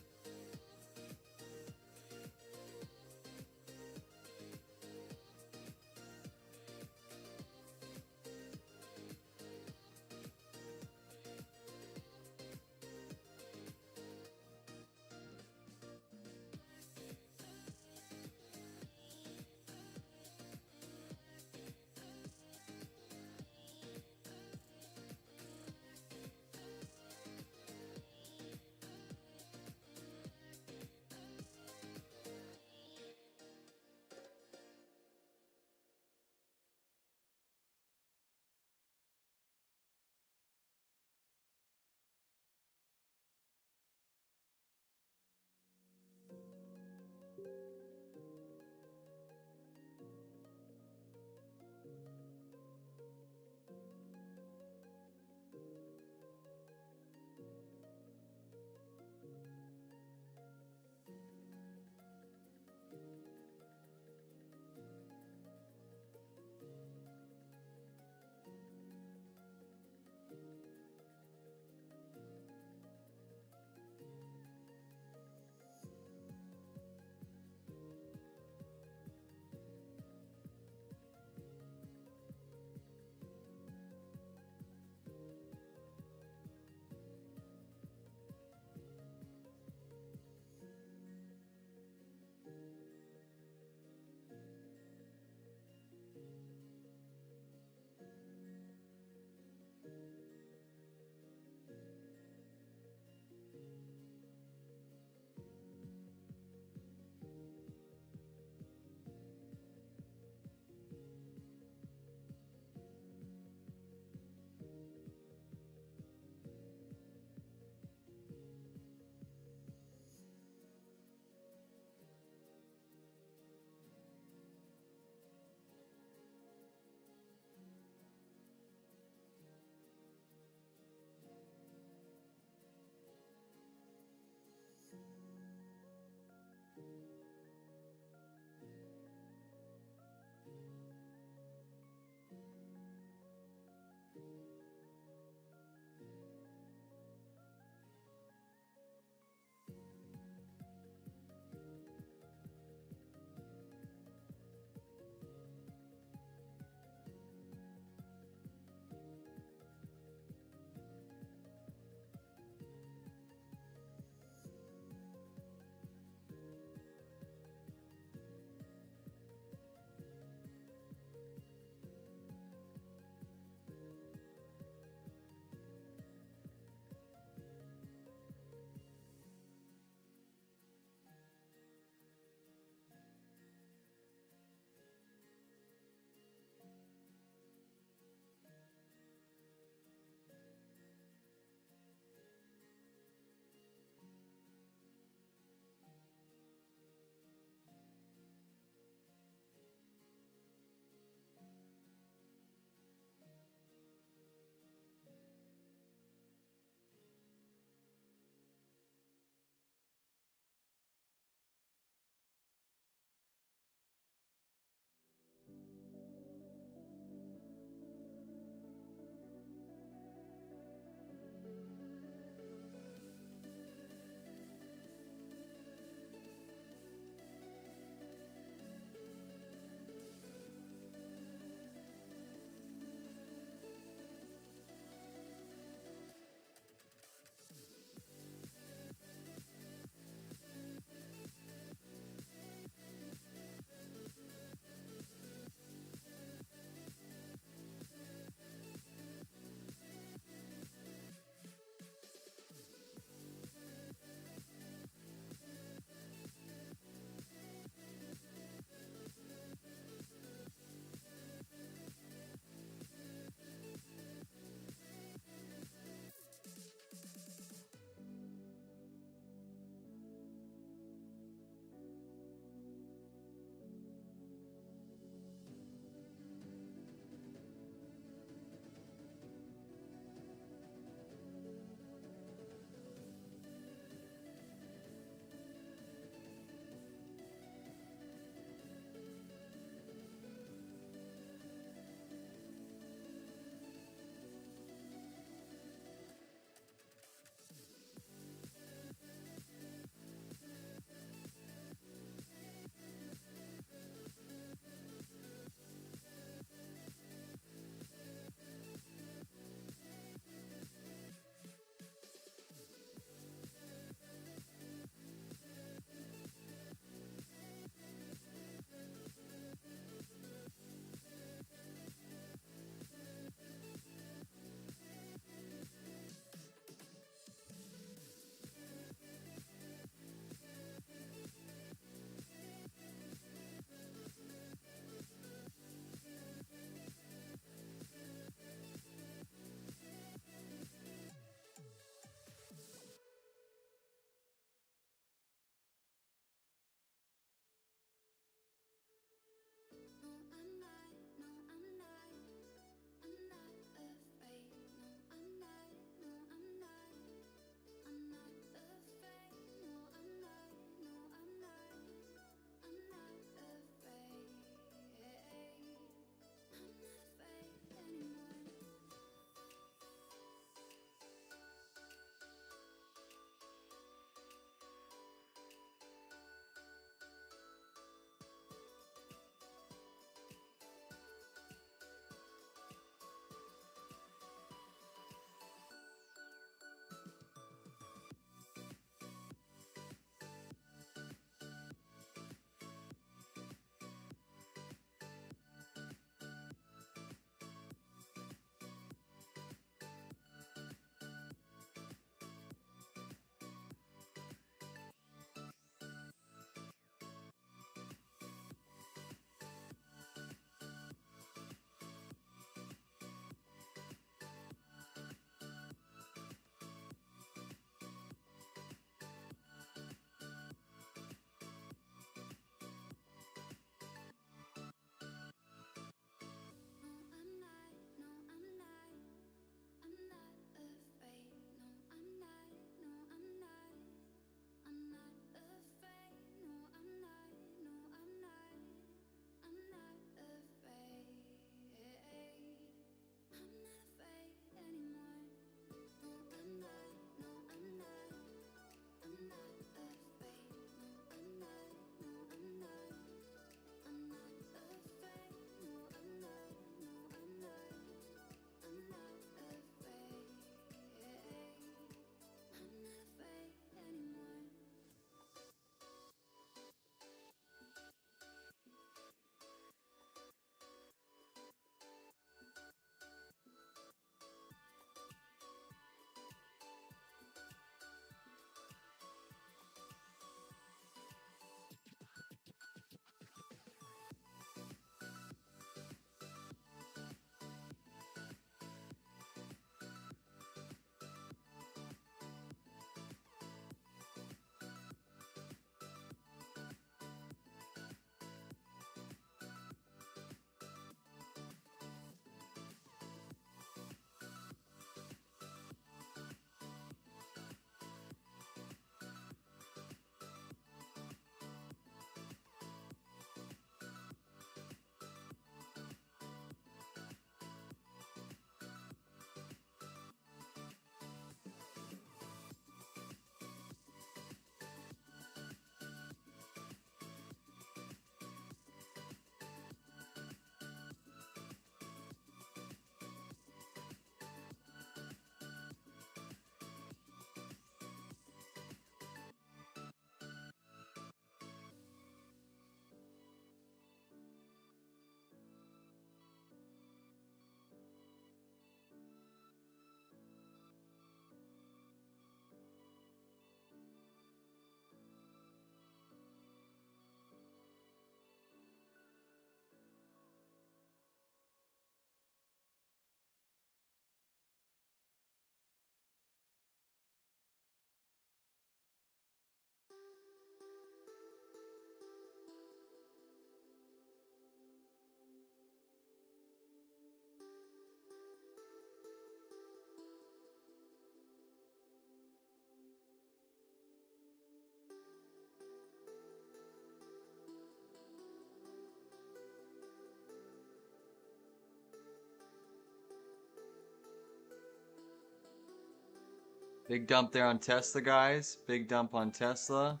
Big dump there on Tesla, guys. Big dump on Tesla.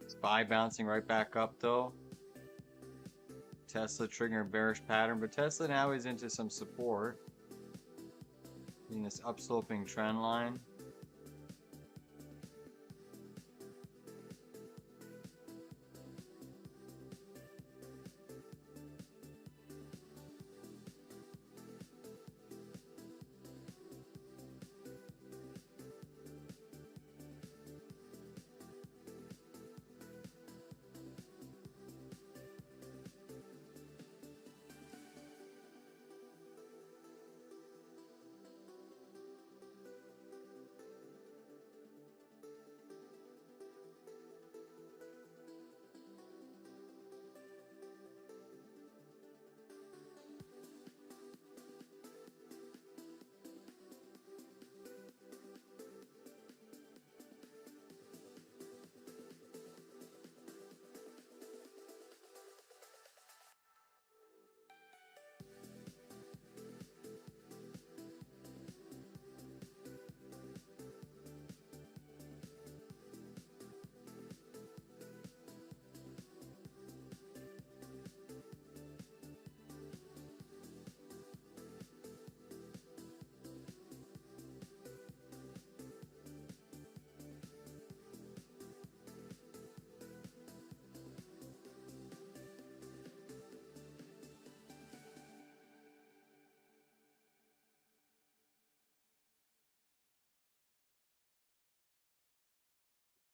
SPY bouncing right back up though. Tesla triggering a bearish pattern, but Tesla now is into some support in this upsloping trend line.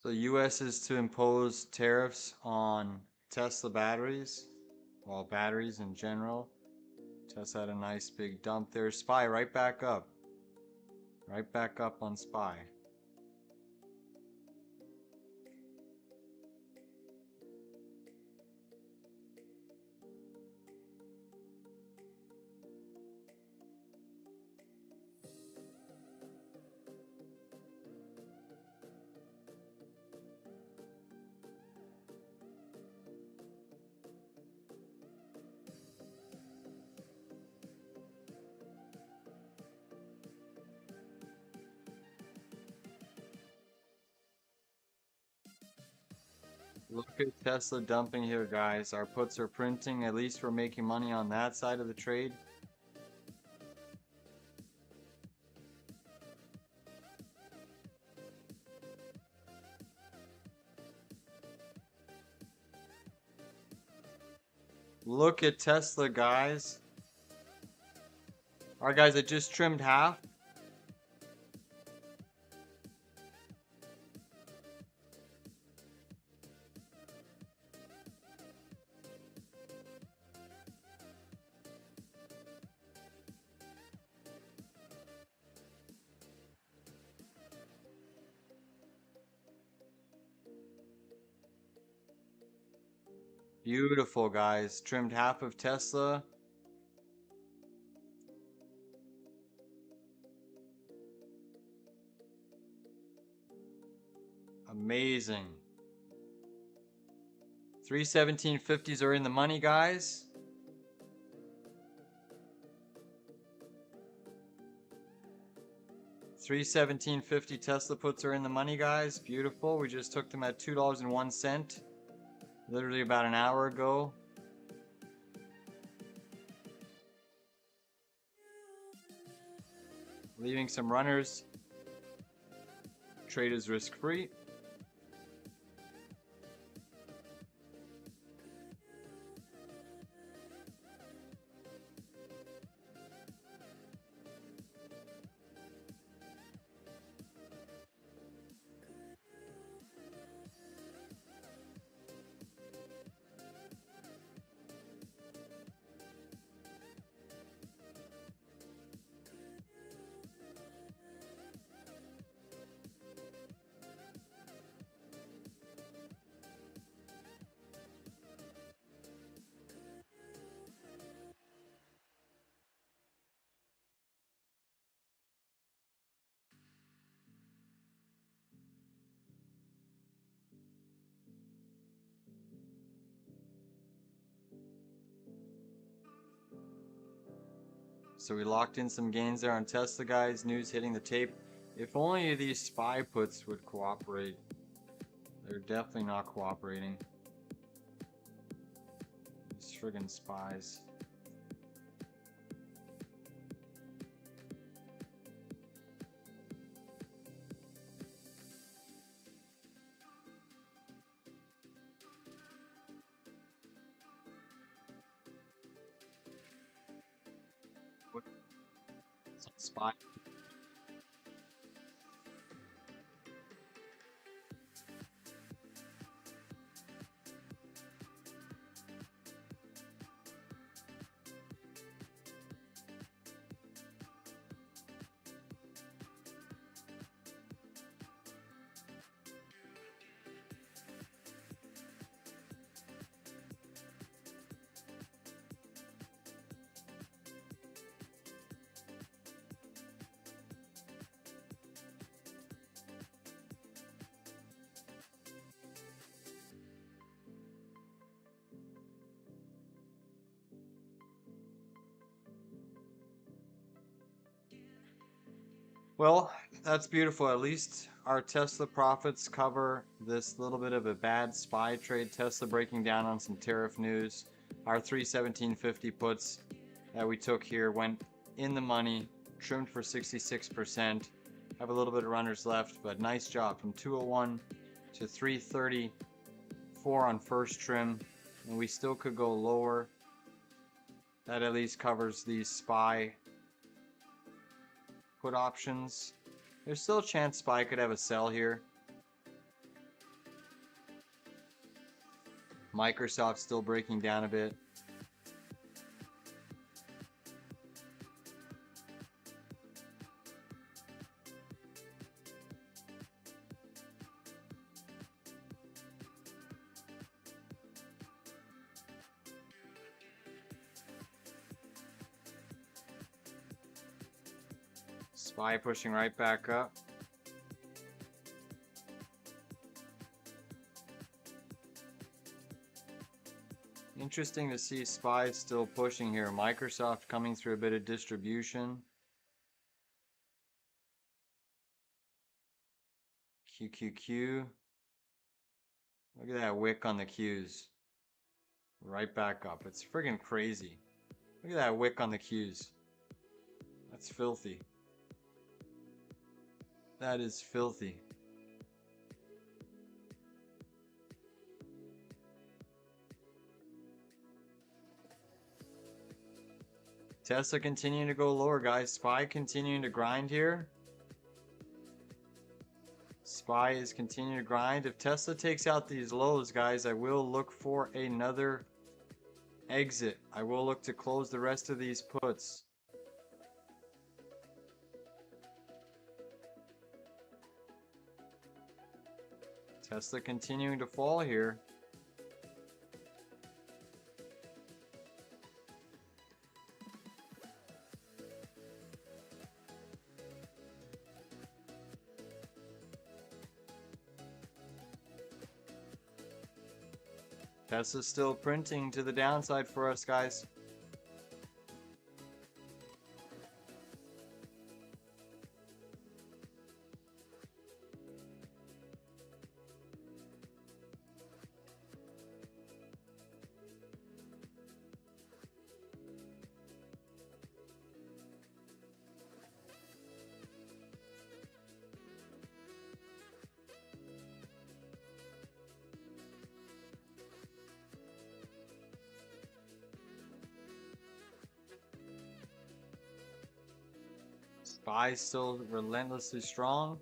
So US is to impose tariffs on Tesla batteries, well, batteries in general. Tesla had a nice big dump there. SPY right back up. Right back up on SPY. Look at Tesla dumping here, guys. Our puts are printing. At least we're making money on that side of the trade. Look at Tesla, guys. Alright, guys, I just trimmed half. Beautiful, guys. Trimmed half of Tesla. Amazing. 317.50s are in the money, guys. $317.50 Tesla puts are in the money, guys. Beautiful. We just took them at $2.01. Literally about an hour ago. Leaving some runners. Trade is risk-free. So we locked in some gains there on Tesla, guys. News hitting the tape. If only these SPY puts would cooperate. They're definitely not cooperating. These friggin' SPYs. SPY. Well, that's beautiful. At least our Tesla profits cover this little bit of a bad SPY trade. Tesla breaking down on some tariff news. Our 317.50 puts that we took here went in the money, trimmed for 66%. Have a little bit of runners left, but nice job from 201 to 334 on first trim, and we still could go lower. That at least covers these SPY put options. There's still a chance SPY could have a sell here. Microsoft still breaking down a bit. SPY pushing right back up. Interesting to see SPY still pushing here. Microsoft coming through a bit of distribution. QQQ. Look at that wick on the Qs. Right back up. It's friggin' crazy. Look at that wick on the Qs. That's filthy. That is filthy. Tesla continuing to go lower, guys. SPY continuing to grind here. SPY is continuing to grind. If Tesla takes out these lows, guys, I will look for another exit. I will look to close the rest of these puts. Tesla continuing to fall here. Tesla's still printing to the downside for us, guys. SPY still relentlessly strong.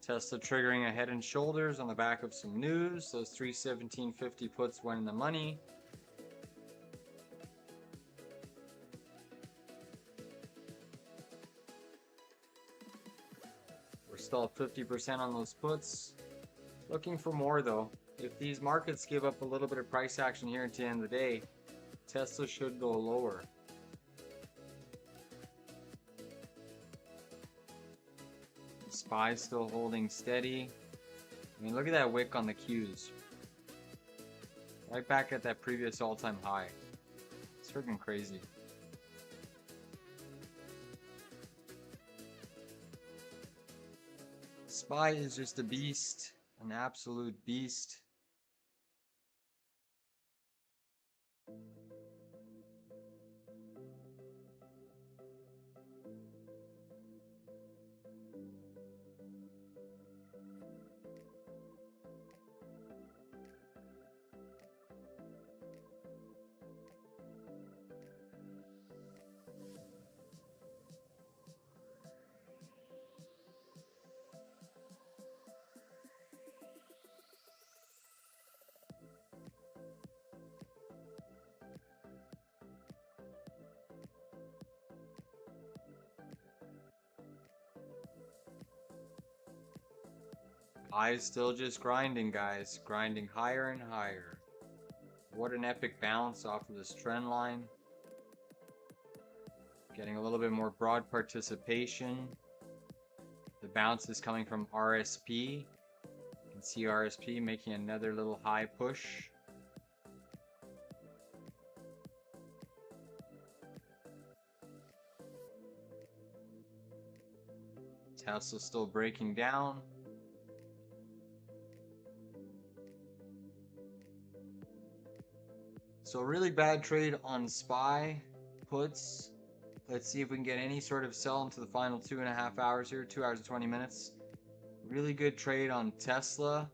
Tesla triggering a head and shoulders on the back of some news. Those 317.50 puts went in the money. We're still at 50% on those puts. Looking for more though. If these markets give up a little bit of price action here at the end of the day, Tesla should go lower. SPY still holding steady. I mean, look at that wick on the Qs. Right back at that previous all-time high. It's freaking crazy. SPY is just a beast, an absolute beast. I still just grinding, guys. Grinding higher and higher. What an epic bounce off of this trend line. Getting a little bit more broad participation. The bounce is coming from RSP. You can see RSP making another little high push. Tesla still breaking down. So really bad trade on SPY puts. Let's see if we can get any sort of sell into the final 2.5 hours here, 2 hours and 20 minutes. Really good trade on Tesla.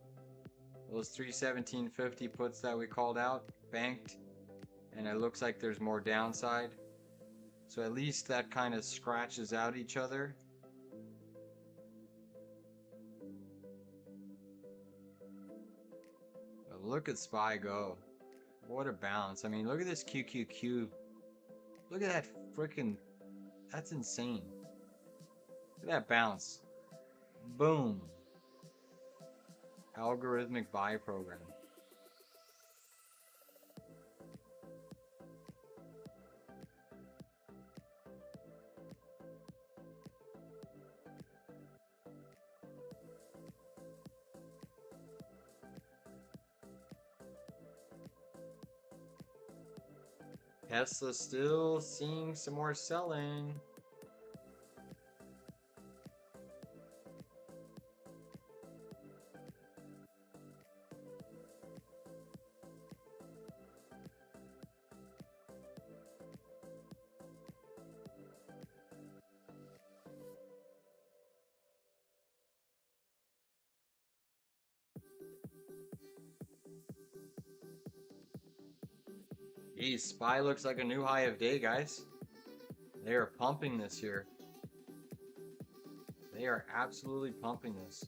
Those 317.50 puts that we called out, banked. And it looks like there's more downside. So at least that kind of scratches out each other. But look at SPY go. What a bounce. I mean, look at this QQQ. Look at that freaking... That's insane. Look at that bounce. Boom. Algorithmic buy program. Tesla still seeing some more selling. Geez, SPY looks like a new high of day, guys. They are pumping this here. They are absolutely pumping this.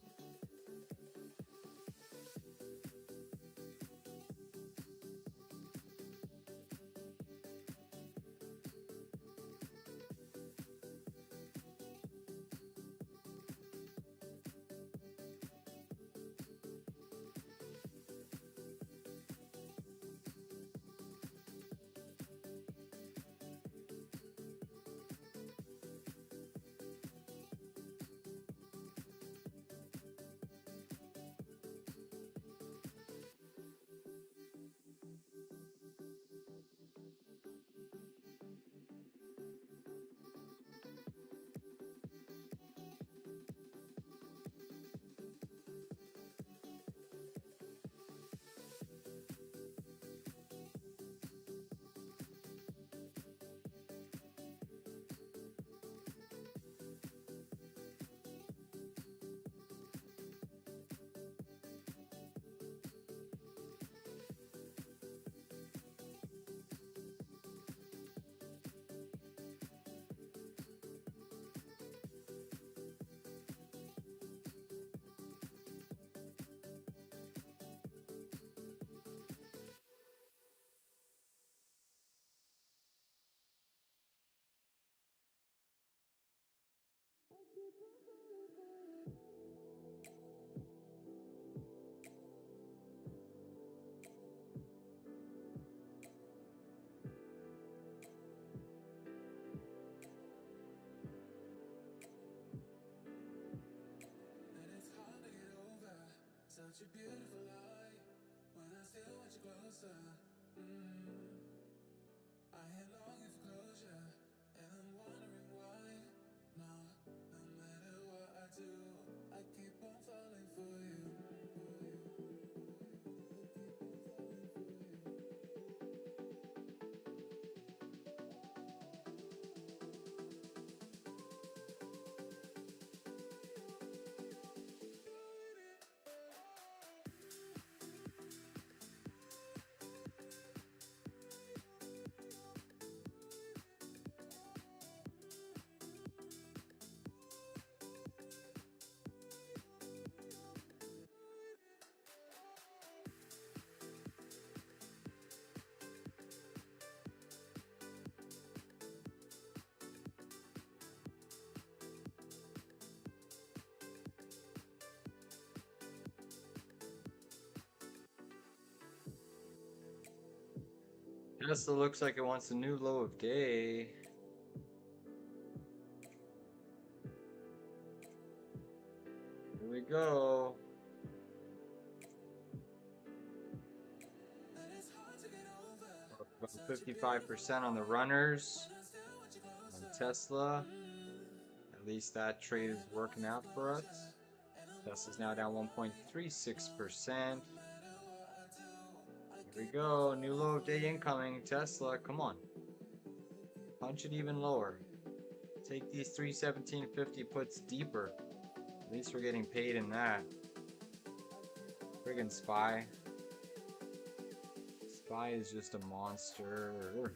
Such a beautiful lie. When I still want you closer. I ain't longing for closure, and I'm wondering why. No, no matter what I do, I keep on Tesla looks like it wants a new low of day. Here we go. About 55% on the runners on Tesla. At least that trade is working out for us. Tesla's now down 1.36%. Here we go. New low of day incoming. Tesla, come on. Punch it even lower. Take these 317.50 puts deeper. At least we're getting paid in that. Friggin' SPY. SPY is just a monster.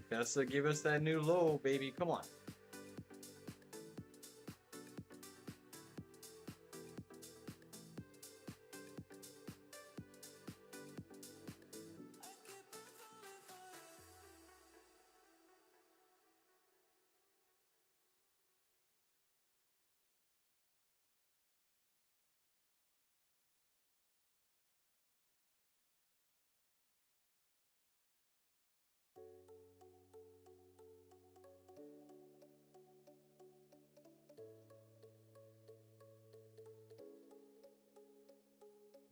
Tesla, give us that new low, baby. Come on.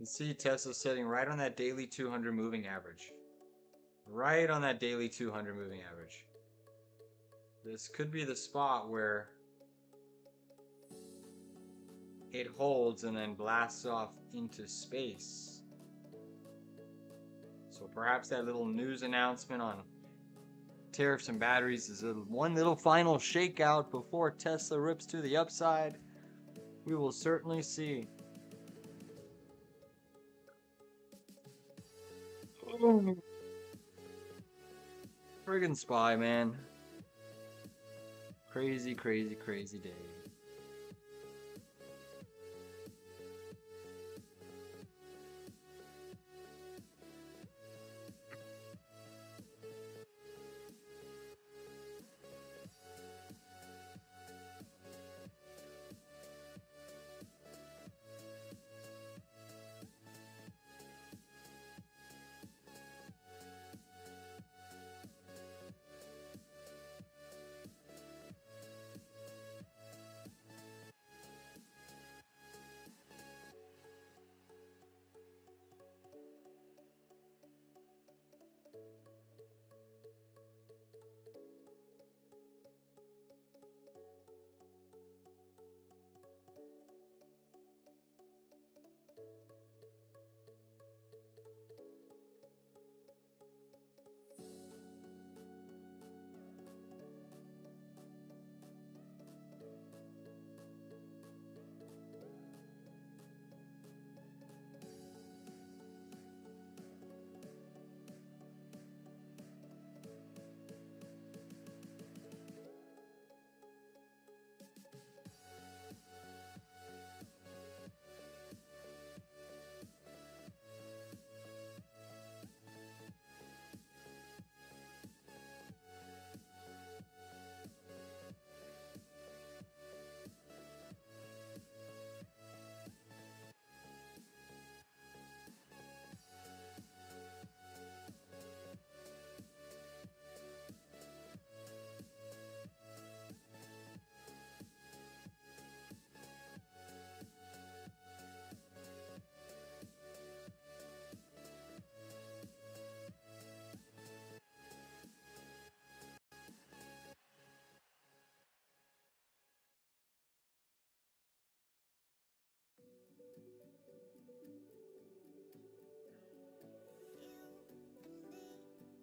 You see Tesla sitting right on that daily 200 moving average. Right on that daily 200 moving average. This could be the spot where it holds and then blasts off into space. So perhaps that little news announcement on tariffs and batteries is one little final shakeout before Tesla rips to the upside. We will certainly see. Friggin' SPY, man. Crazy, crazy, crazy day.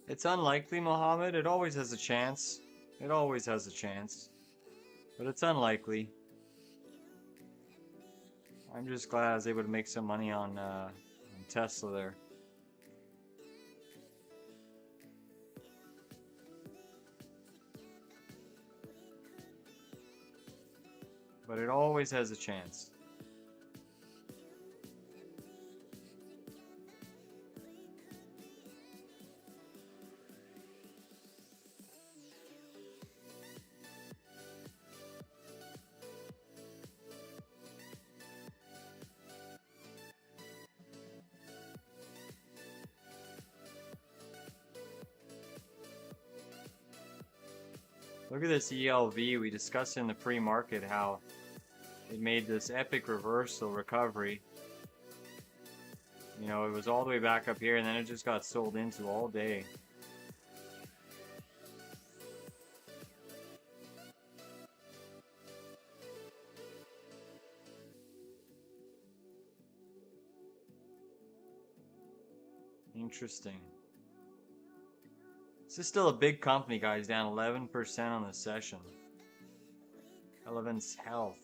It's unlikely, Mohammed. It always has a chance. It always has a chance. But it's unlikely. I'm just glad I was able to make some money on Tesla there. But it always has a chance. Look at this ELV. We discussed in the pre-market how it made this epic reversal recovery. You know, it was all the way back up here and then it just got sold into all day. Interesting. This is still a big company, guys, down 11% on the session. Elevance Health.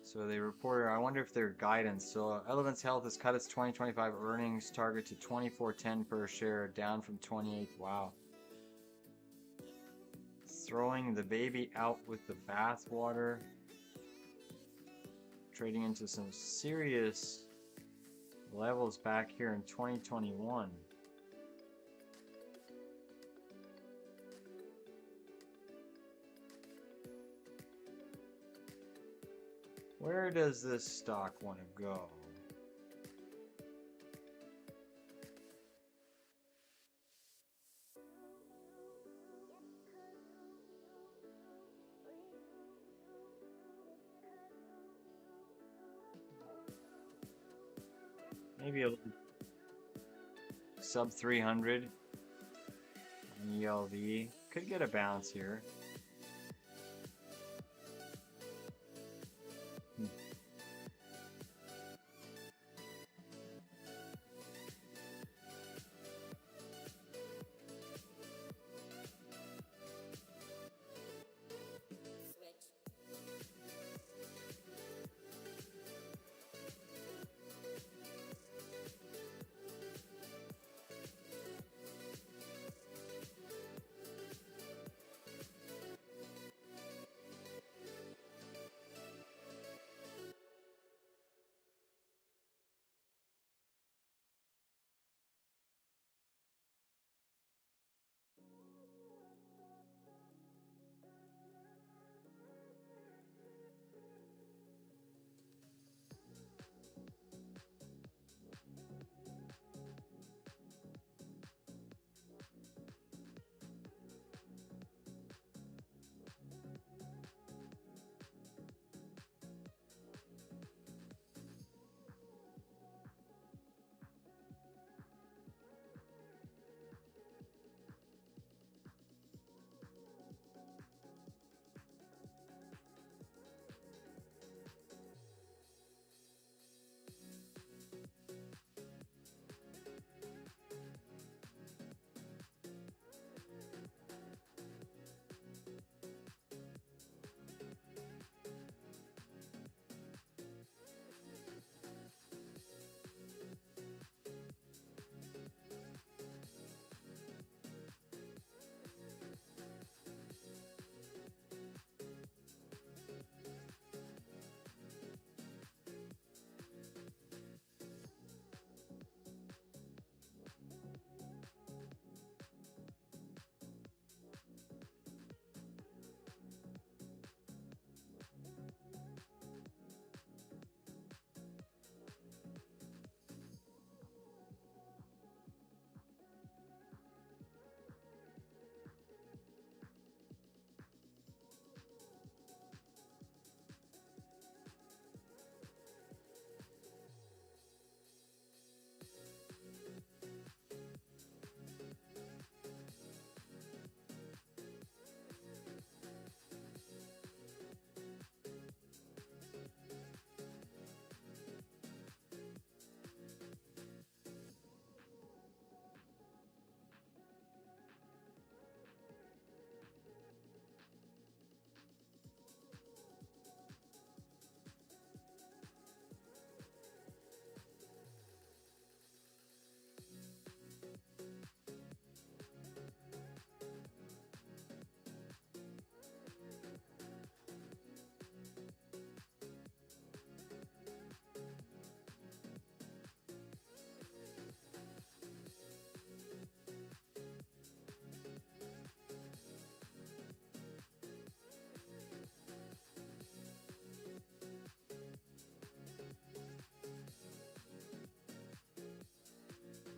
So they reported, I wonder if their guidance. So Elevance Health has cut its 2025 earnings target to $24.10 per share, down from 28. Wow. Throwing the baby out with the bathwater. Trading into some serious levels back here in 2021. Where does this stock want to go? Maybe a little sub 300 on ELV. Could get a bounce here.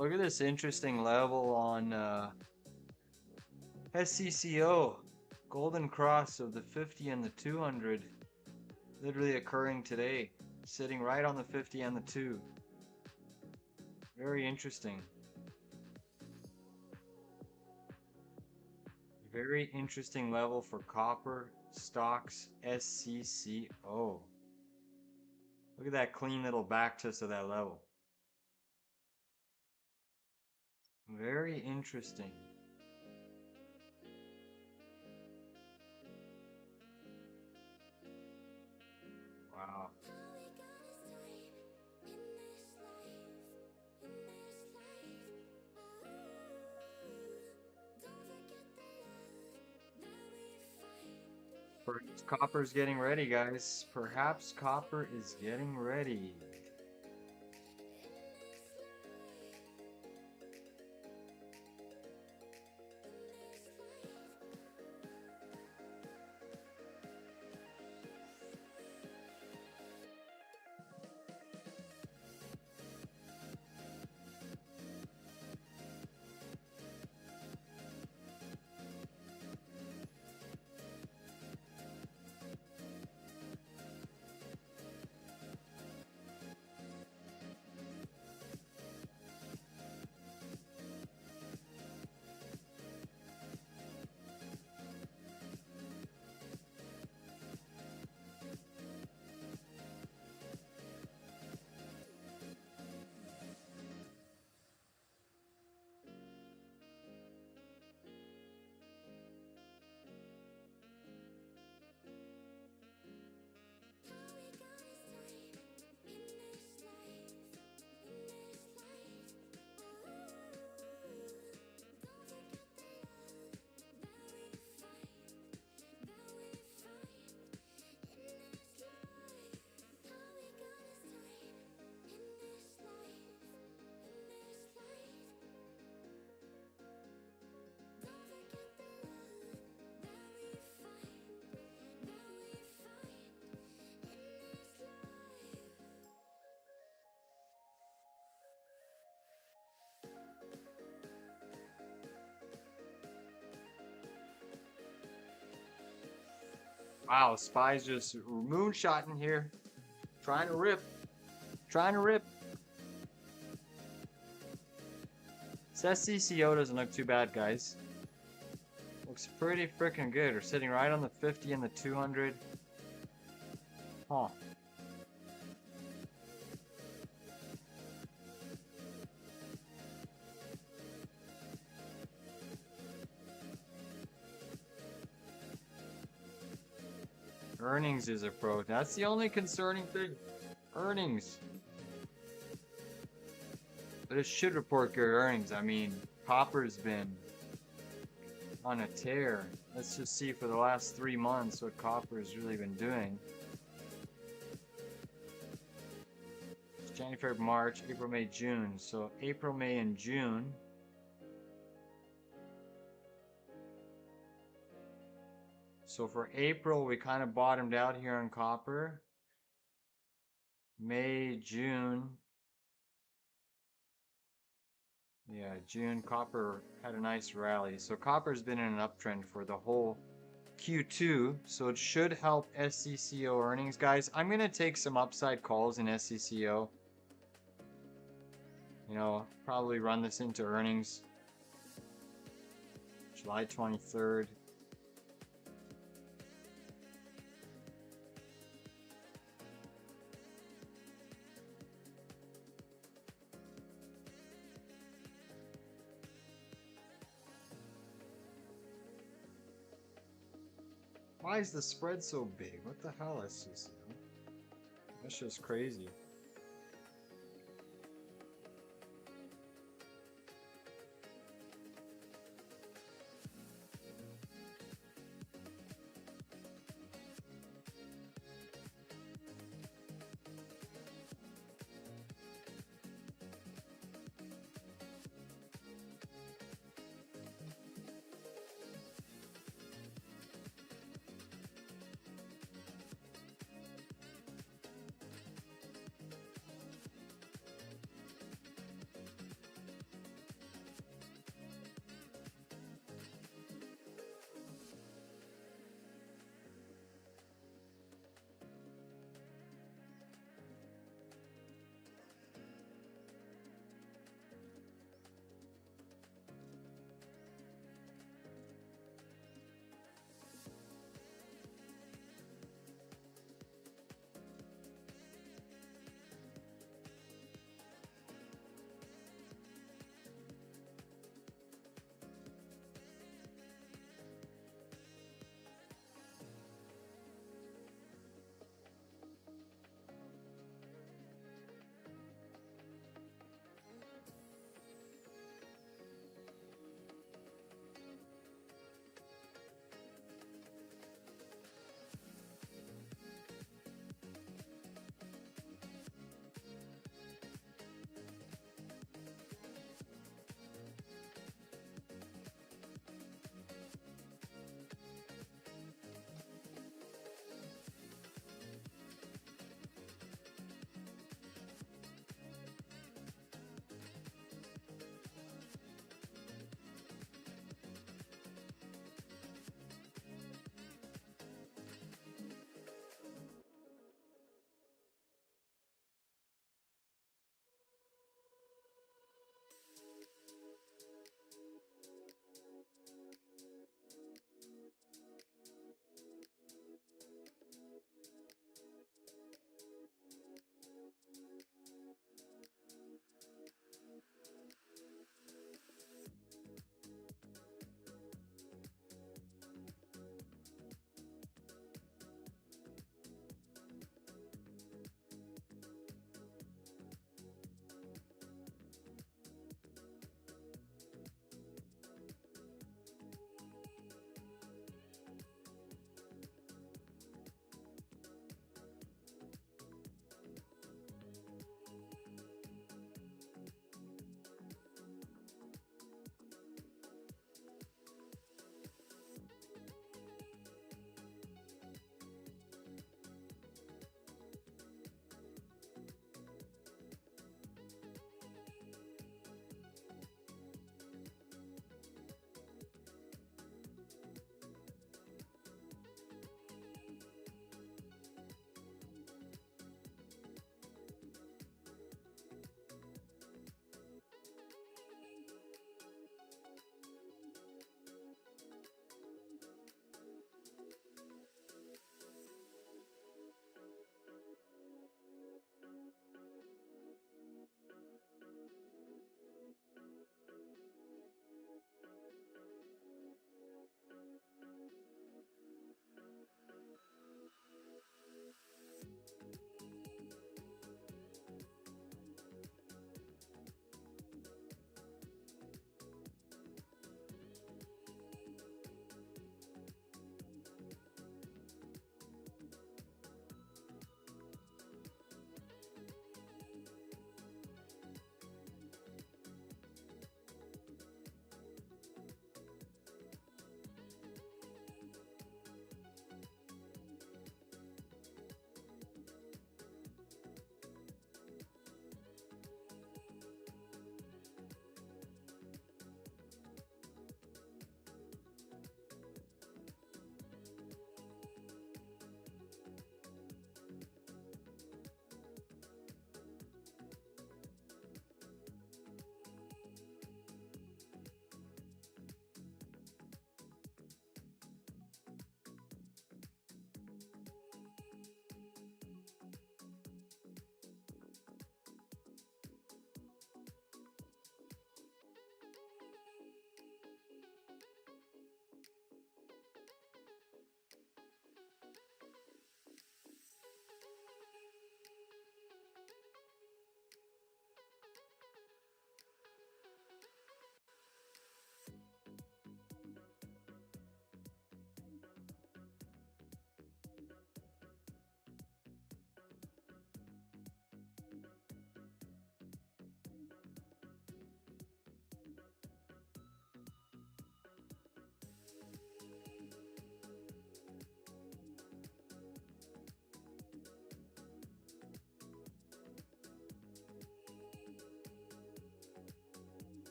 Look at this interesting level on SCCO, golden cross of the 50 and the 200, literally occurring today, sitting right on the 50 and the 2. Very interesting. Very interesting level for copper stocks SCCO. Look at that clean little back twist of that level. Very interesting. Wow. Perhaps copper's getting ready, guys. Perhaps copper is getting ready. Wow, Spy's just moonshotting here. Trying to rip. Trying to rip. This SCCO doesn't look too bad, guys. Looks pretty freaking good. We're sitting right on the 50 and the 200. Huh. Earnings is approaching. That's the only concerning thing. Earnings. But it should report good earnings. I mean, copper's been on a tear. Let's just see for the last 3 months what copper has really been doing. It's January, February, March, April, May, June. So April, May, and June. So for April, we kind of bottomed out here on copper. May, June. Yeah, June, copper had a nice rally. So copper's been in an uptrend for the whole Q2. So it should help SCCO earnings. Guys, I'm going to take some upside calls in SCCO. You know, probably run this into earnings. July 23rd. Why is the spread so big? What the hell is this? That's just crazy.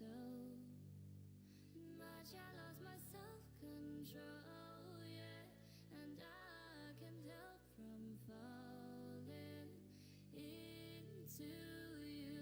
so much I lost my self-control, yeah, and I can't help from falling into you.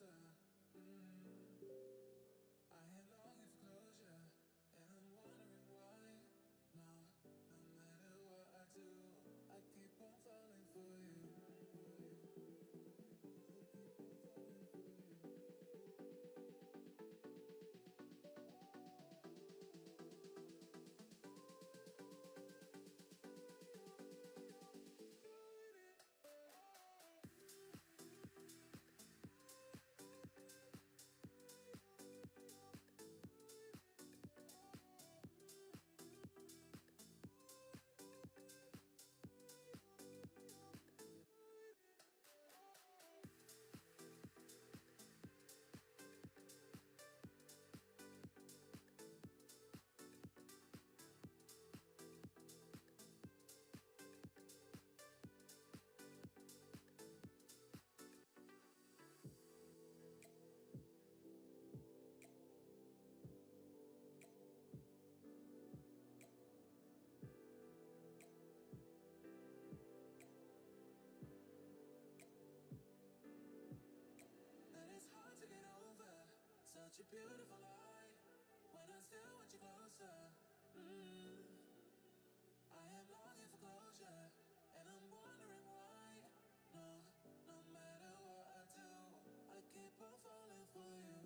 closer. I am longing for closure, and I'm wondering why. No, no matter what I do, I keep on falling for you. And it's hard to get over such a beautiful lie when I still want you closer. I am longing for closure, and I'm wondering why. No, no matter what I do, I keep on falling for you.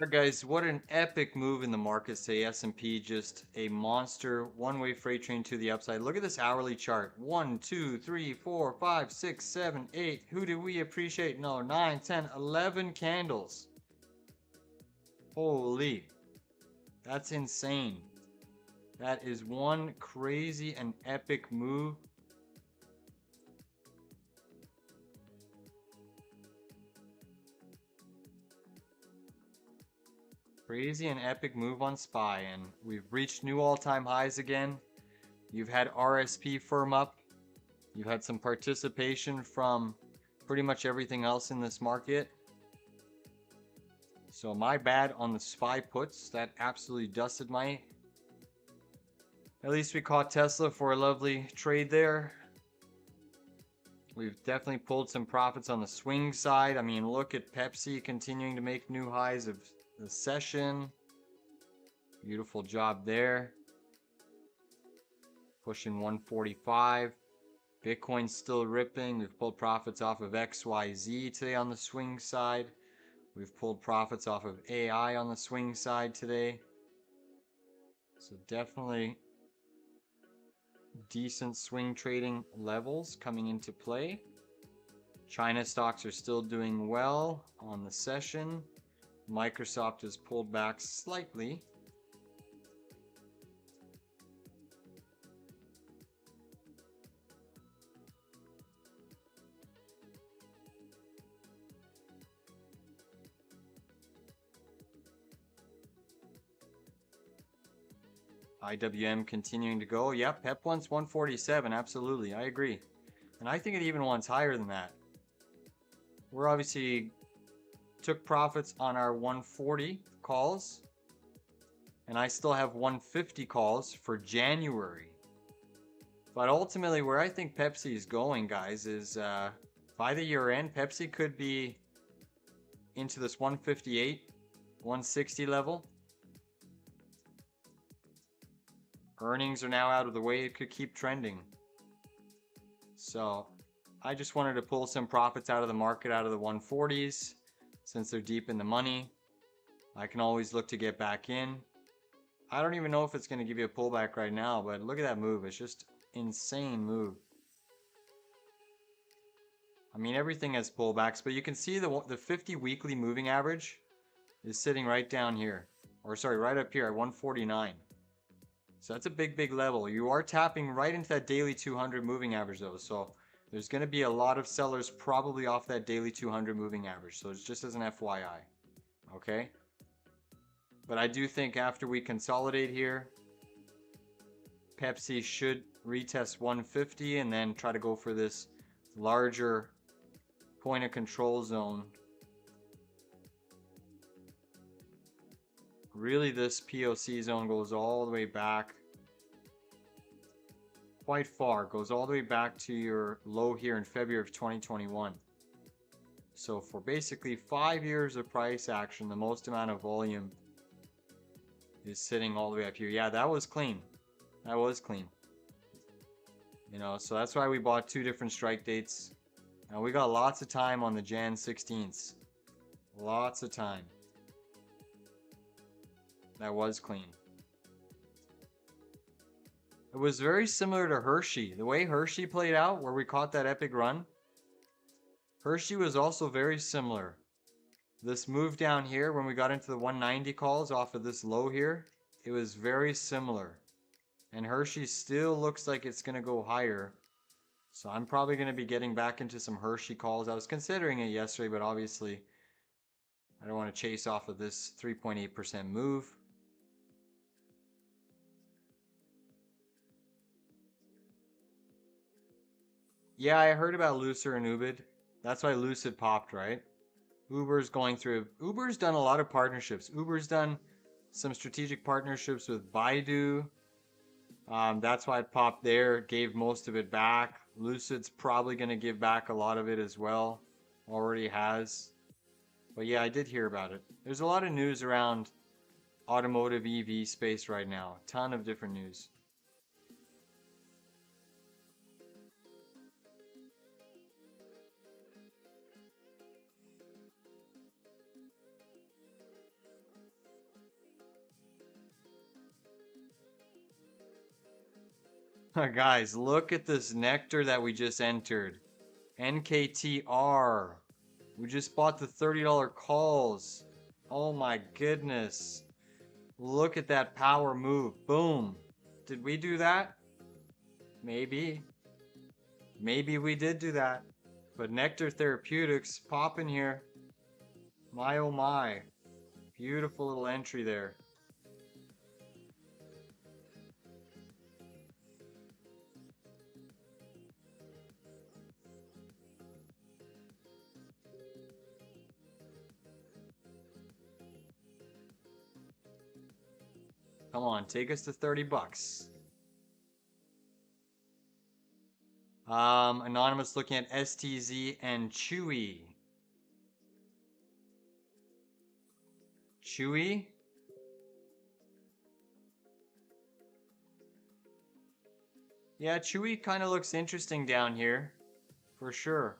Alright, guys, what an epic move in the market today. S&P just a monster one-way freight train to the upside. Look at this hourly chart. 1, 2, 3, 4, 5, 6, 7, 8. Who do we appreciate? No, 9, 10, 11 candles. Holy. That's insane. That is one crazy and epic move. Crazy and epic move on SPY, and we've reached new all-time highs again. You've had RSP firm up. You've had some participation from pretty much everything else in this market. So my bad on the SPY puts. That absolutely dusted my... At least we caught Tesla for a lovely trade there. We've definitely pulled some profits on the swing side. I mean, look at Pepsi continuing to make new highs of the session. Beautiful job there. Pushing 145. Bitcoin's still ripping. We've pulled profits off of XYZ today on the swing side. We've pulled profits off of AI on the swing side today. So definitely decent swing trading levels coming into play. China stocks are still doing well on the session. Microsoft has pulled back slightly. IWM continuing to go. Yep, PEP wants 147. Absolutely, I agree. And I think it even wants higher than that. We're obviously took profits on our 140 calls, and I still have 150 calls for January. But ultimately, where I think Pepsi is going, guys, is by the year end, Pepsi could be into this 158, 160 level. Earnings are now out of the way. It could keep trending. So I just wanted to pull some profits out of the market, out of the 140s. Since they're deep in the money, I can always look to get back in. I don't even know if it's going to give you a pullback right now, but look at that move. It's just insane move. I mean, everything has pullbacks, but you can see the 50 weekly moving average is sitting right down here. Or sorry, right up here at 149. So that's a big, big level. You are tapping right into that daily 200 moving average though. So there's going to be a lot of sellers probably off that daily 200 moving average. So it's just as an FYI. Okay? But I do think after we consolidate here, Pepsi should retest 150 and then try to go for this larger point of control zone. Really, this POC zone goes all the way back quite far. Goes all the way back to your low here in February of 2021. So for basically 5 years of price action, the most amount of volume is sitting all the way up here. Yeah, that was clean. That was clean. You know, so that's why we bought 2 different strike dates. Now we got lots of time on the Jan 16th. Lots of time. That was clean. It was very similar to Hershey. The way Hershey played out, where we caught that epic run, Hershey was also very similar. This move down here, when we got into the 190 calls off of this low here, it was very similar. And Hershey still looks like it's going to go higher. So I'm probably going to be getting back into some Hershey calls. I was considering it yesterday, but obviously I don't want to chase off of this 3.8% move. Yeah, I heard about Lucid and Ubid. That's why Lucid popped, right? Uber's going through... Uber's done a lot of partnerships. Uber's done some strategic partnerships with Baidu. That's why it popped there. Gave most of it back. Lucid's probably going to give back a lot of it as well. Already has. But yeah, I did hear about it. There's a lot of news around automotive EV space right now. A ton of different news. Guys, look at this nectar that we just entered. NKTR. We just bought the $30 calls. Oh my goodness. Look at that power move. Boom. Did we do that? Maybe. Maybe we did do that. But Nectar Therapeutics popping here. My oh my. Beautiful little entry there. Come on, take us to 30 bucks. Anonymous looking at STZ and Chewy. Chewy? Yeah, Chewy kind of looks interesting down here. For sure.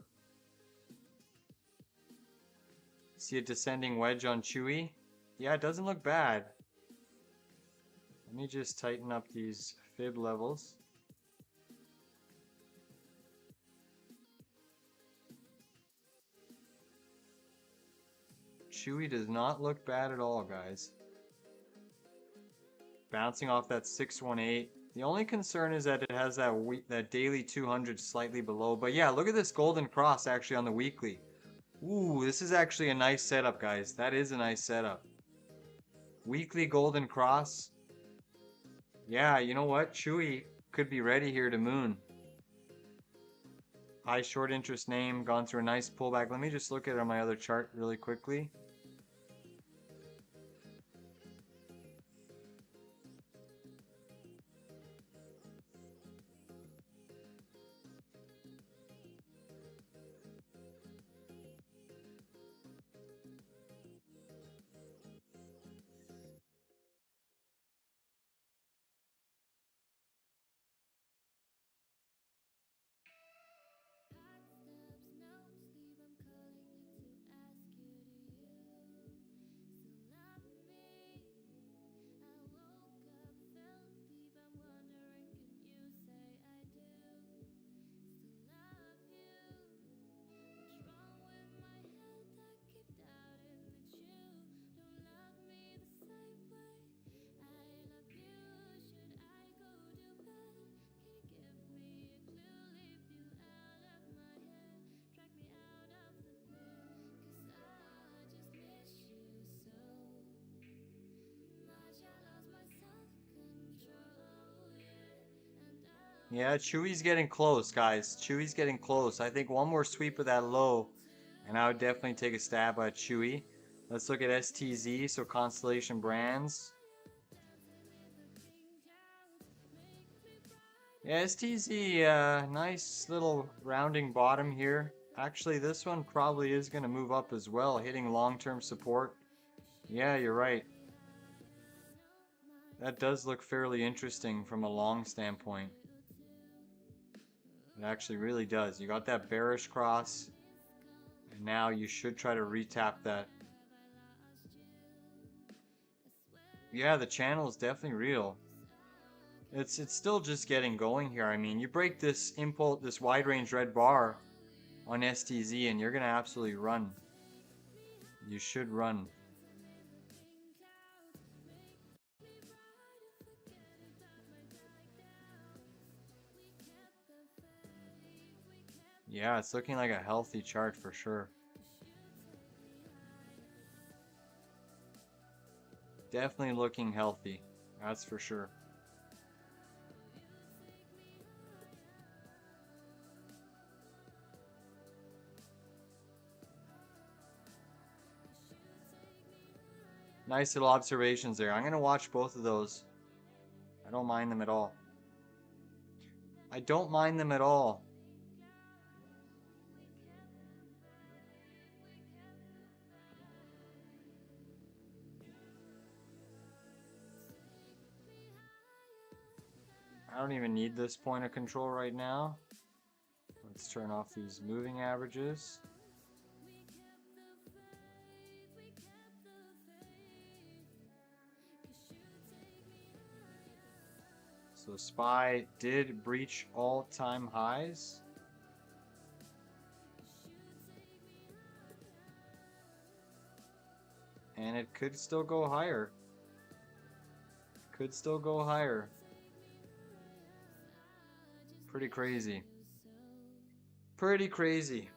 See a descending wedge on Chewy? Yeah, it doesn't look bad. Let me just tighten up these fib levels. Chewy does not look bad at all, guys. Bouncing off that 618. The only concern is that it has that daily 200 slightly below. But yeah, look at this golden cross actually on the weekly. Ooh, this is actually a nice setup, guys. That is a nice setup. Weekly golden cross. Yeah, you know what? Chewy could be ready here to moon. High short interest name, gone through a nice pullback. Let me just look at it on my other chart really quickly. Yeah, Chewy's getting close, guys. Chewy's getting close. I think one more sweep of that low, and I would definitely take a stab at Chewy. Let's look at STZ, so Constellation Brands. Yeah, STZ, nice little rounding bottom here. Actually, this one probably is going to move up as well, hitting long-term support. Yeah, you're right. That does look fairly interesting from a long standpoint. It actually really does. You got that bearish cross, and now you should try to retap that. Yeah, the channel is definitely real. It's still just getting going here. I mean, you break this impulse, this wide range red bar on STZ, and you're gonna absolutely run. You should run. Yeah, it's looking like a healthy chart for sure. Definitely looking healthy. That's for sure. Nice little observations there. I'm going to watch both of those. I don't mind them at all. I don't mind them at all. I don't even need this point of control right now. Let's turn off these moving averages. So SPY did breach all-time highs. And it could still go higher. Could still go higher. Pretty crazy. Pretty crazy.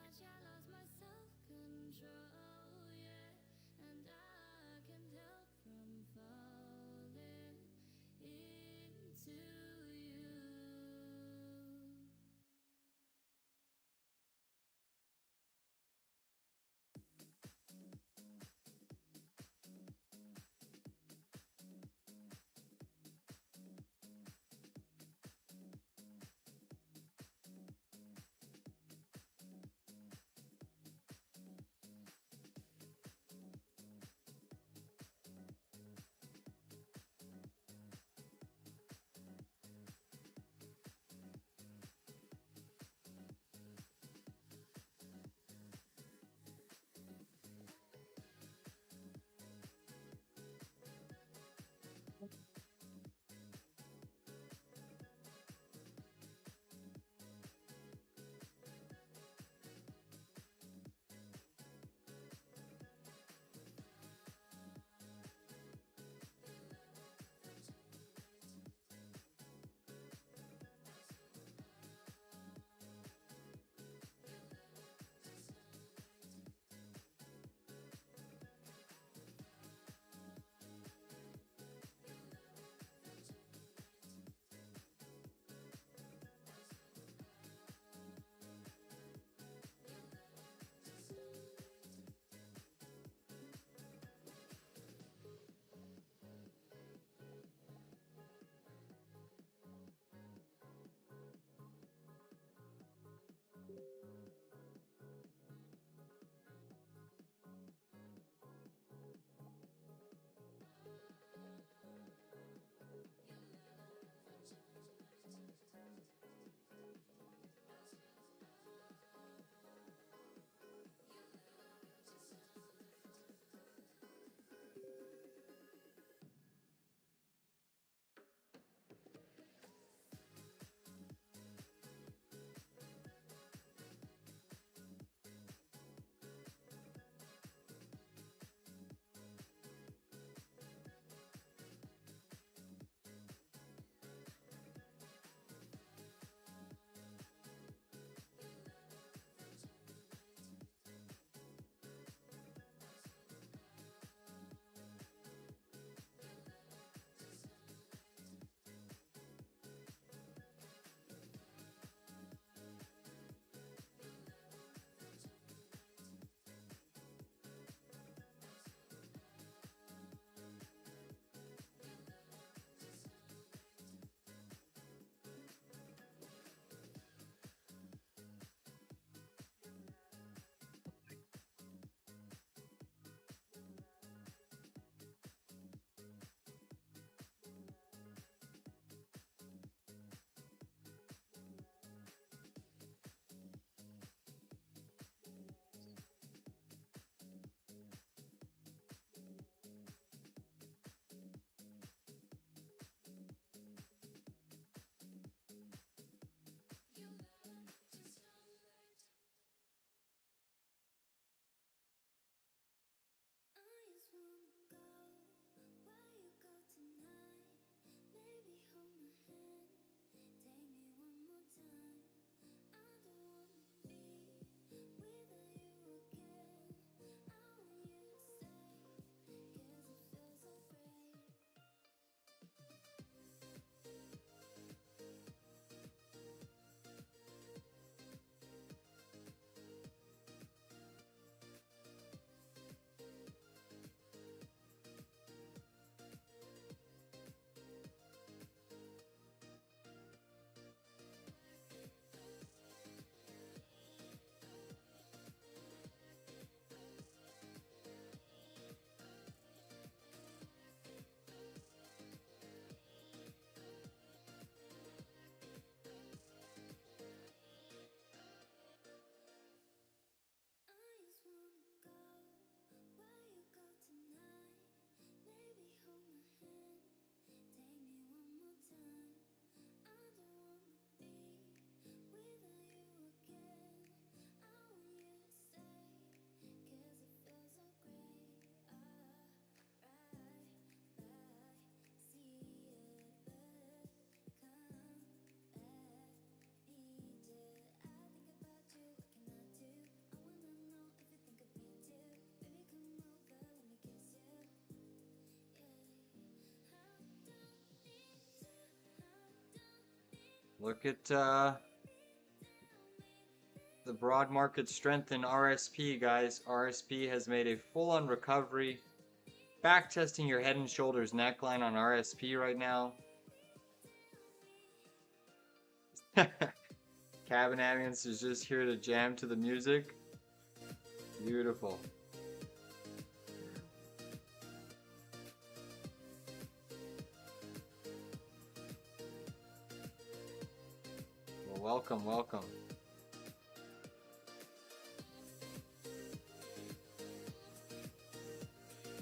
Look at the broad market strength in RSP, guys. RSP has made a full-on recovery. Back testing your head and shoulders neckline on RSP right now. Cabin Ambience is just here to jam to the music. Beautiful. Well, welcome, welcome.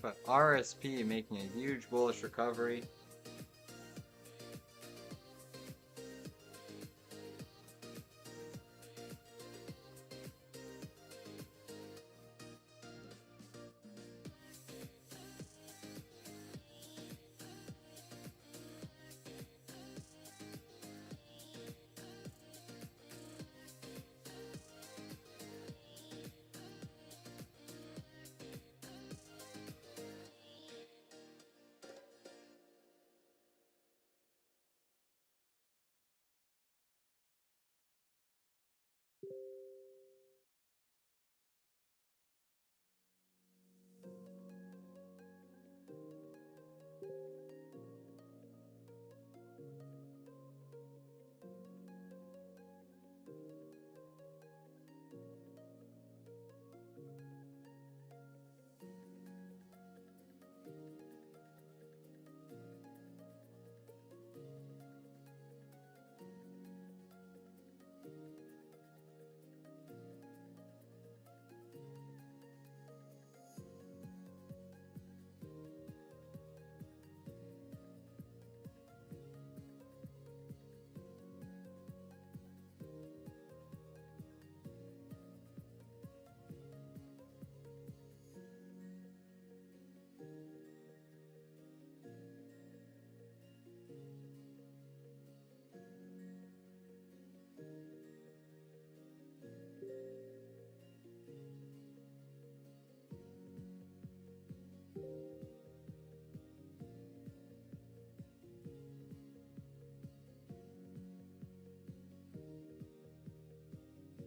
But RSP making a huge bullish recovery.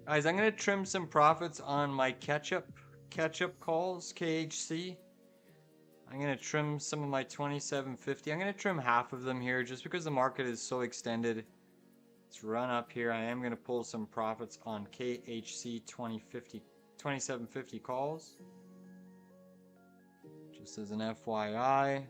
Guys, I'm gonna trim some profits on my catch-up calls, KHC. I'm gonna trim some of my 2750. I'm gonna trim half of them here just because the market is so extended. It's run up here. I am gonna pull some profits on KHC 2750 calls. Just as an FYI.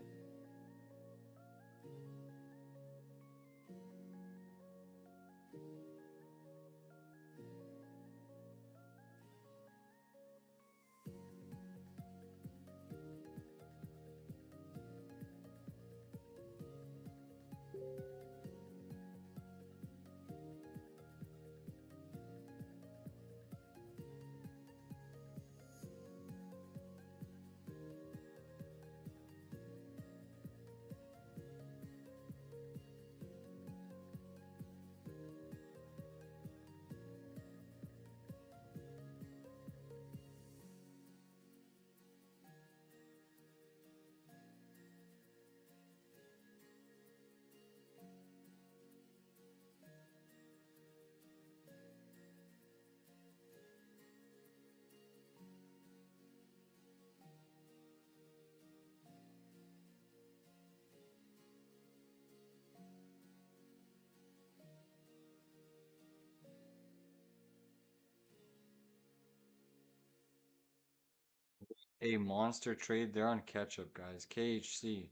A monster trade there on catch-up, guys. KHC.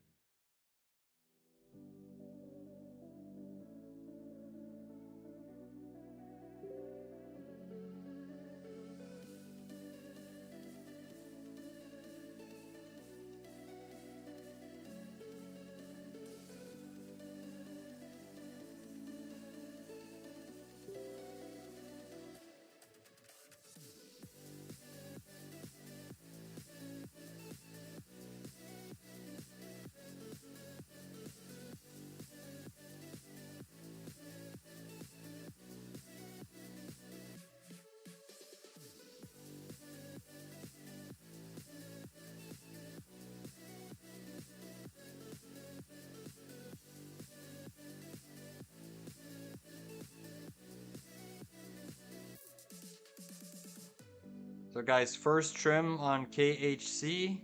So guys, first trim on KHC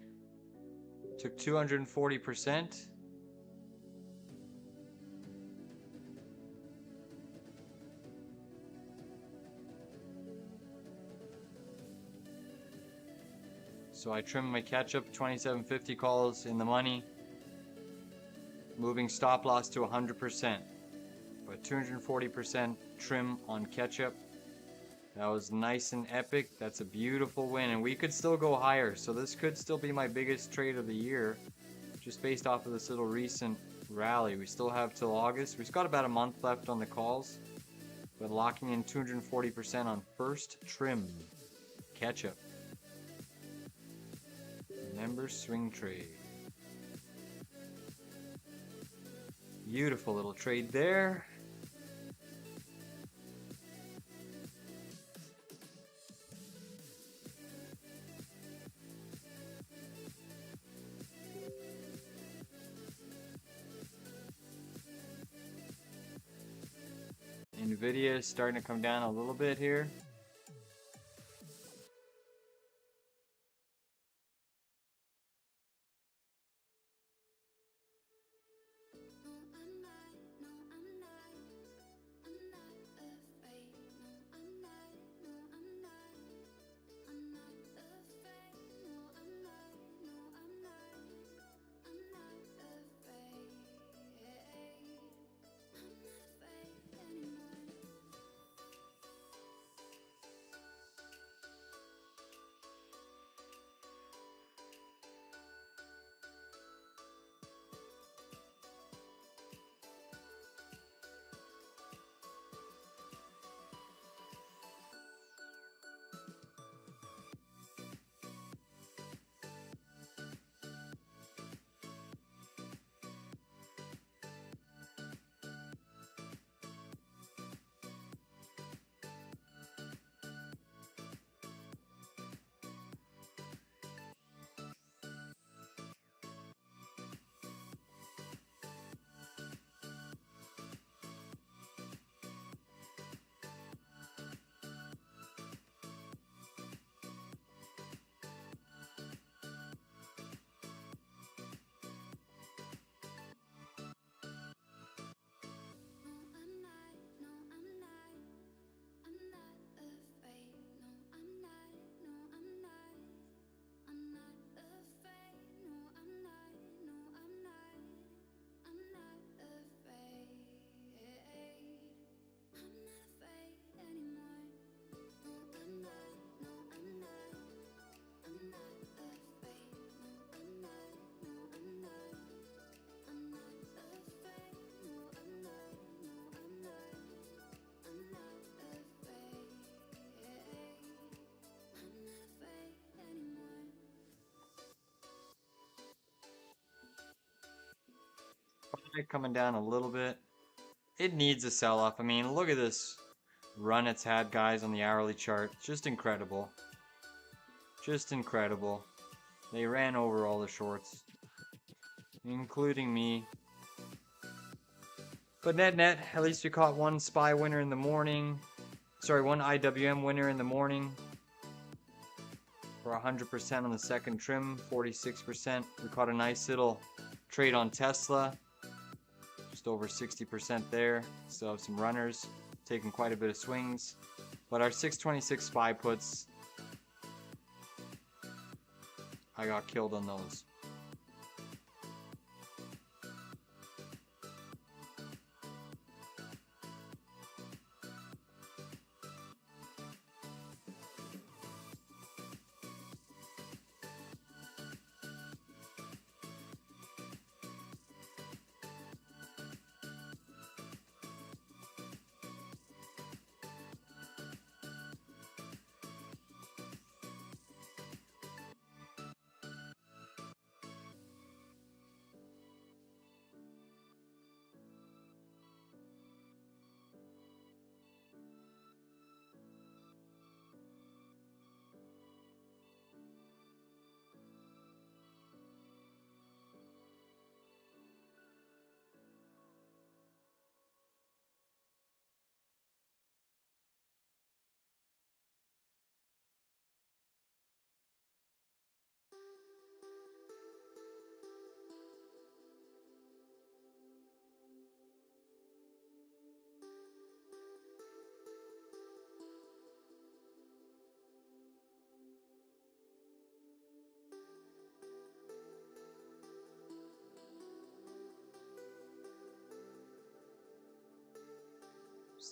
took 240%. So I trimmed my catch-up 2750 calls in the money, moving stop loss to 100%, but 240% trim on catch-up. That was nice and epic. That's a beautiful win, and we could still go higher. So this could still be my biggest trade of the year, just based off of this little recent rally. We still have till August. We've got about a month left on the calls, but locking in 240% on first trim catch-up. Remember swing trade. Beautiful little trade there. Nvidia is starting to come down a little bit here. Coming down a little bit. It needs a sell-off. I mean, look at this run it's had, guys, on the hourly chart. Just incredible. Just incredible. They ran over all the shorts, including me. But net, at least we caught one SPY winner in the morning. Sorry, one IWM winner in the morning. For 100% on the second trim, 46%. We caught a nice little trade on Tesla. Just over 60% there. Still have some runners taking quite a bit of swings. But our 626 SPY puts, I got killed on those.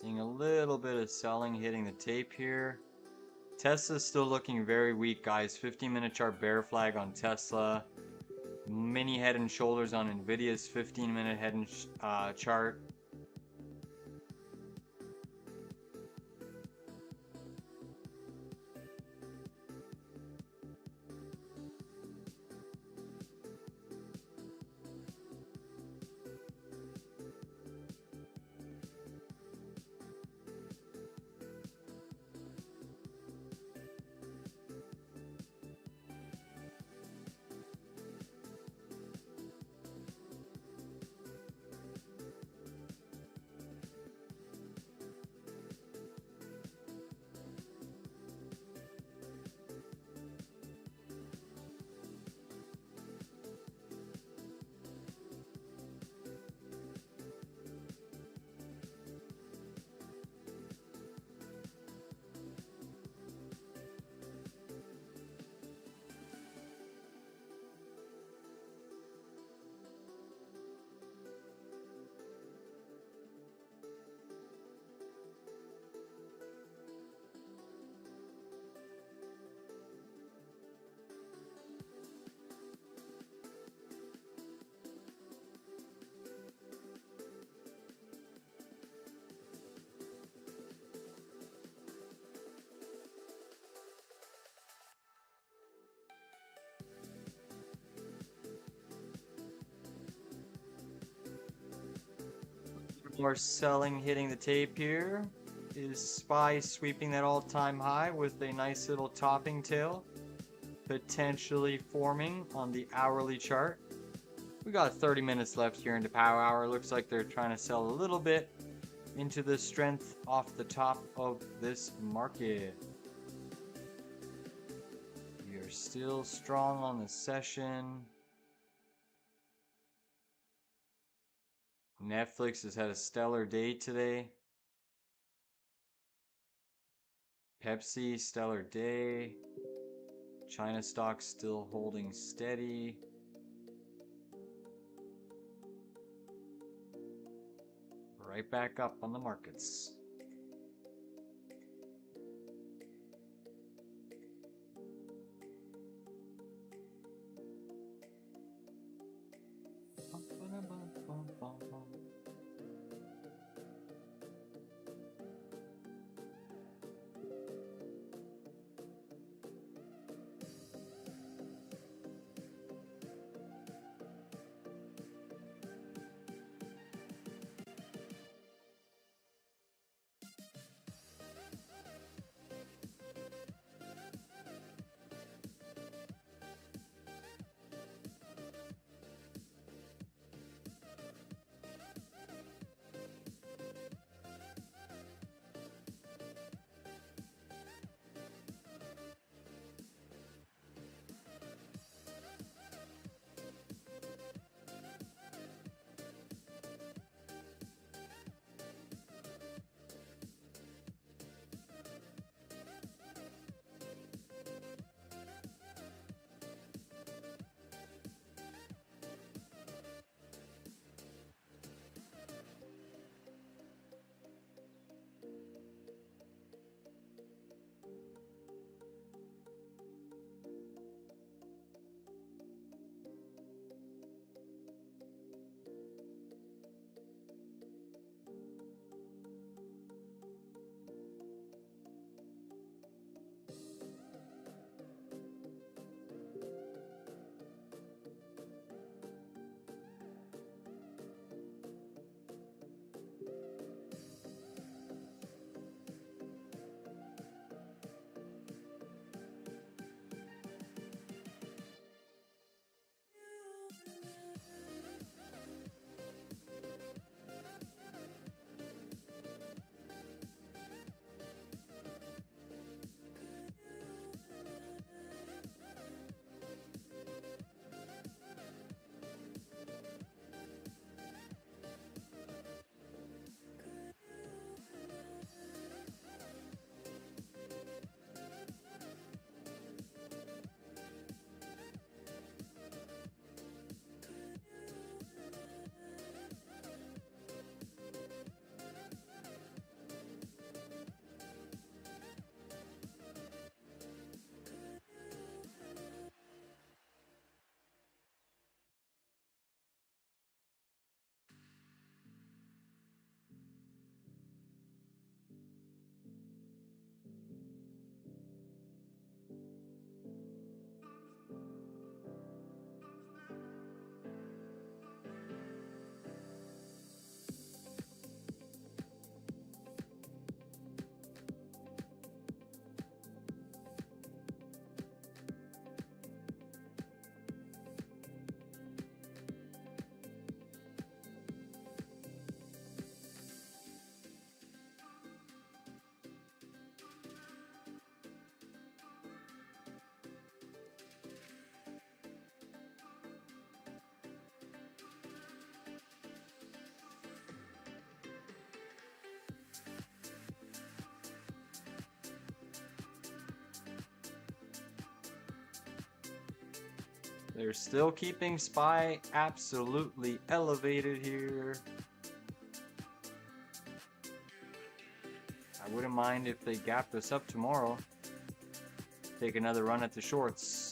Seeing a little bit of selling hitting the tape here. Tesla's still looking very weak, guys. 15-minute chart bear flag on Tesla. Mini head and shoulders on nvidia's 15-minute head and chart. More selling hitting the tape here. Is SPY sweeping that all-time high with a nice little topping tail potentially forming on the hourly chart. We got 30 minutes left here into power hour. Looks like they're trying to sell a little bit into the strength off the top of this market. We are still strong on the session. Netflix has had a stellar day today. Pepsi, stellar day. China stocks still holding steady. Right back up on the markets. They're still keeping SPY absolutely elevated here. I wouldn't mind if they gap this up tomorrow. Take another run at the shorts.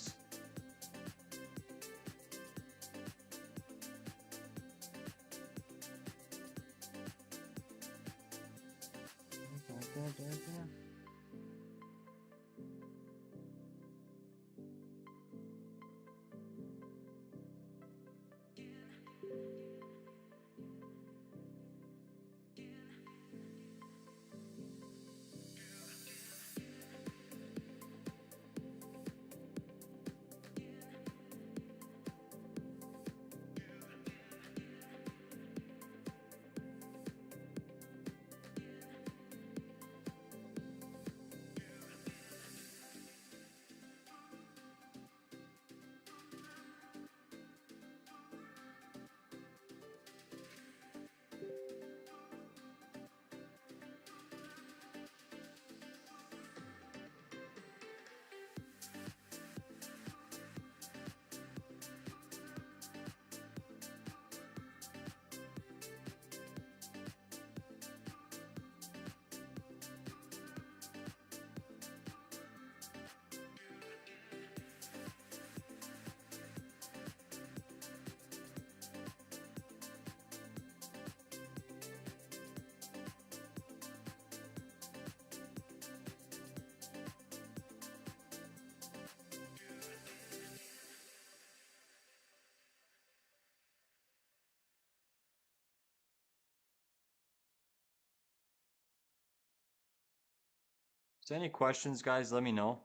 So any questions, guys, let me know.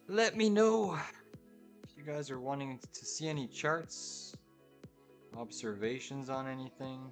Let me know if you guys are wanting to see any charts, observations on anything.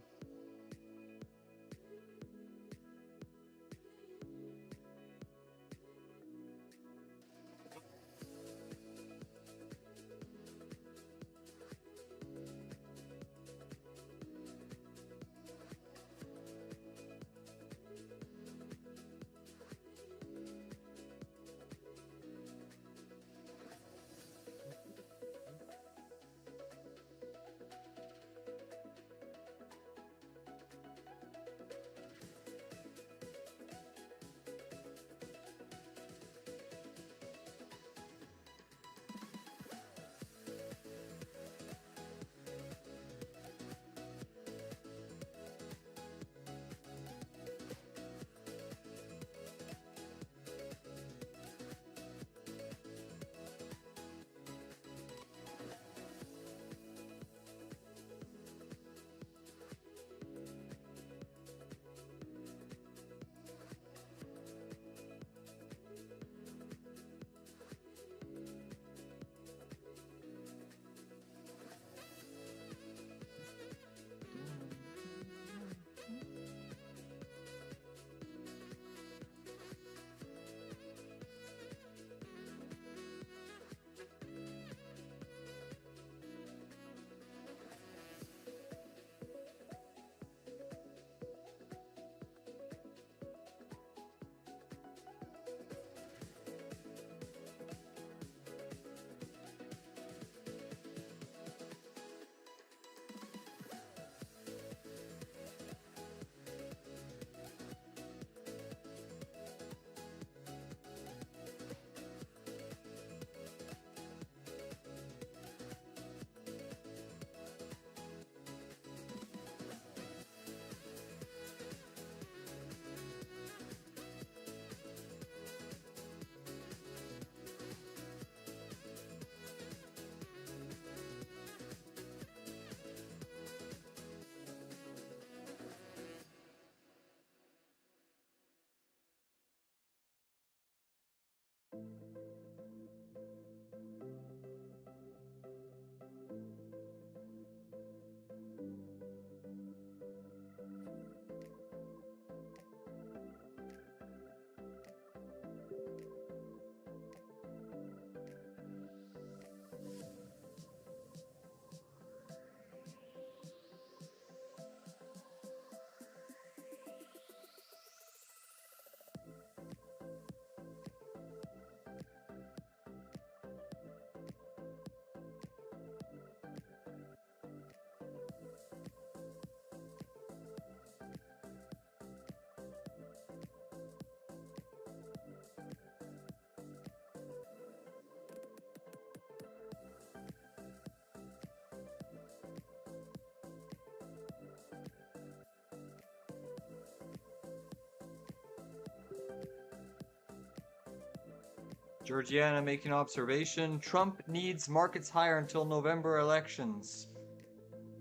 Georgiana making observation. Trump needs markets higher until November elections.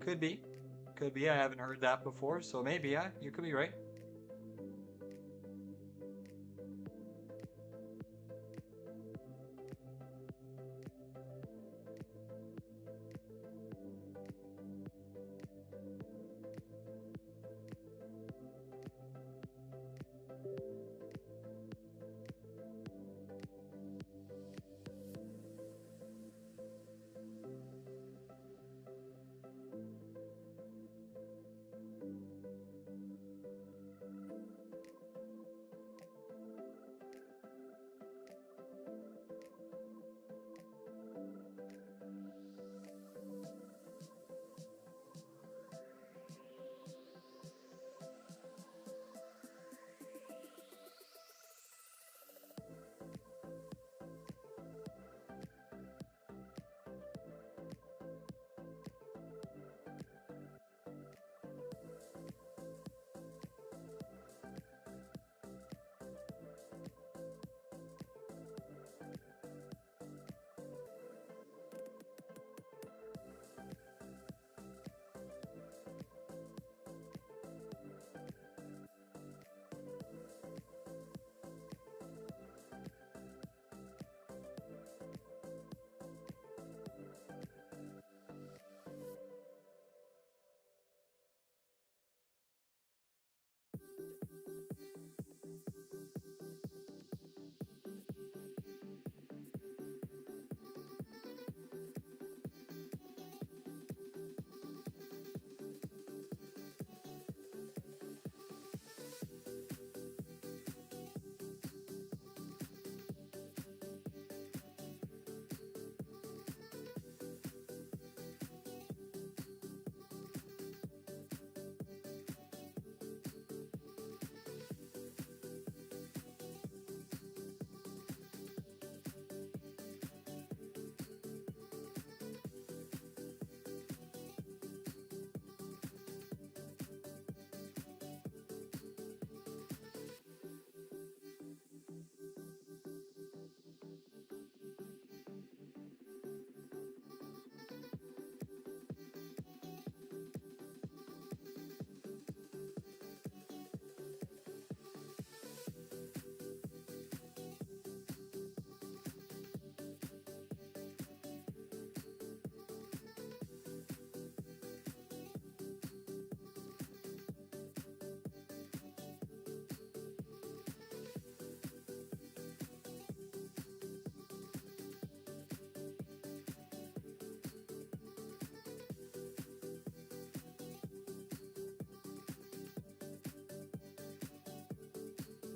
Could be. Could be. I haven't heard that before, so maybe, yeah, you could be right.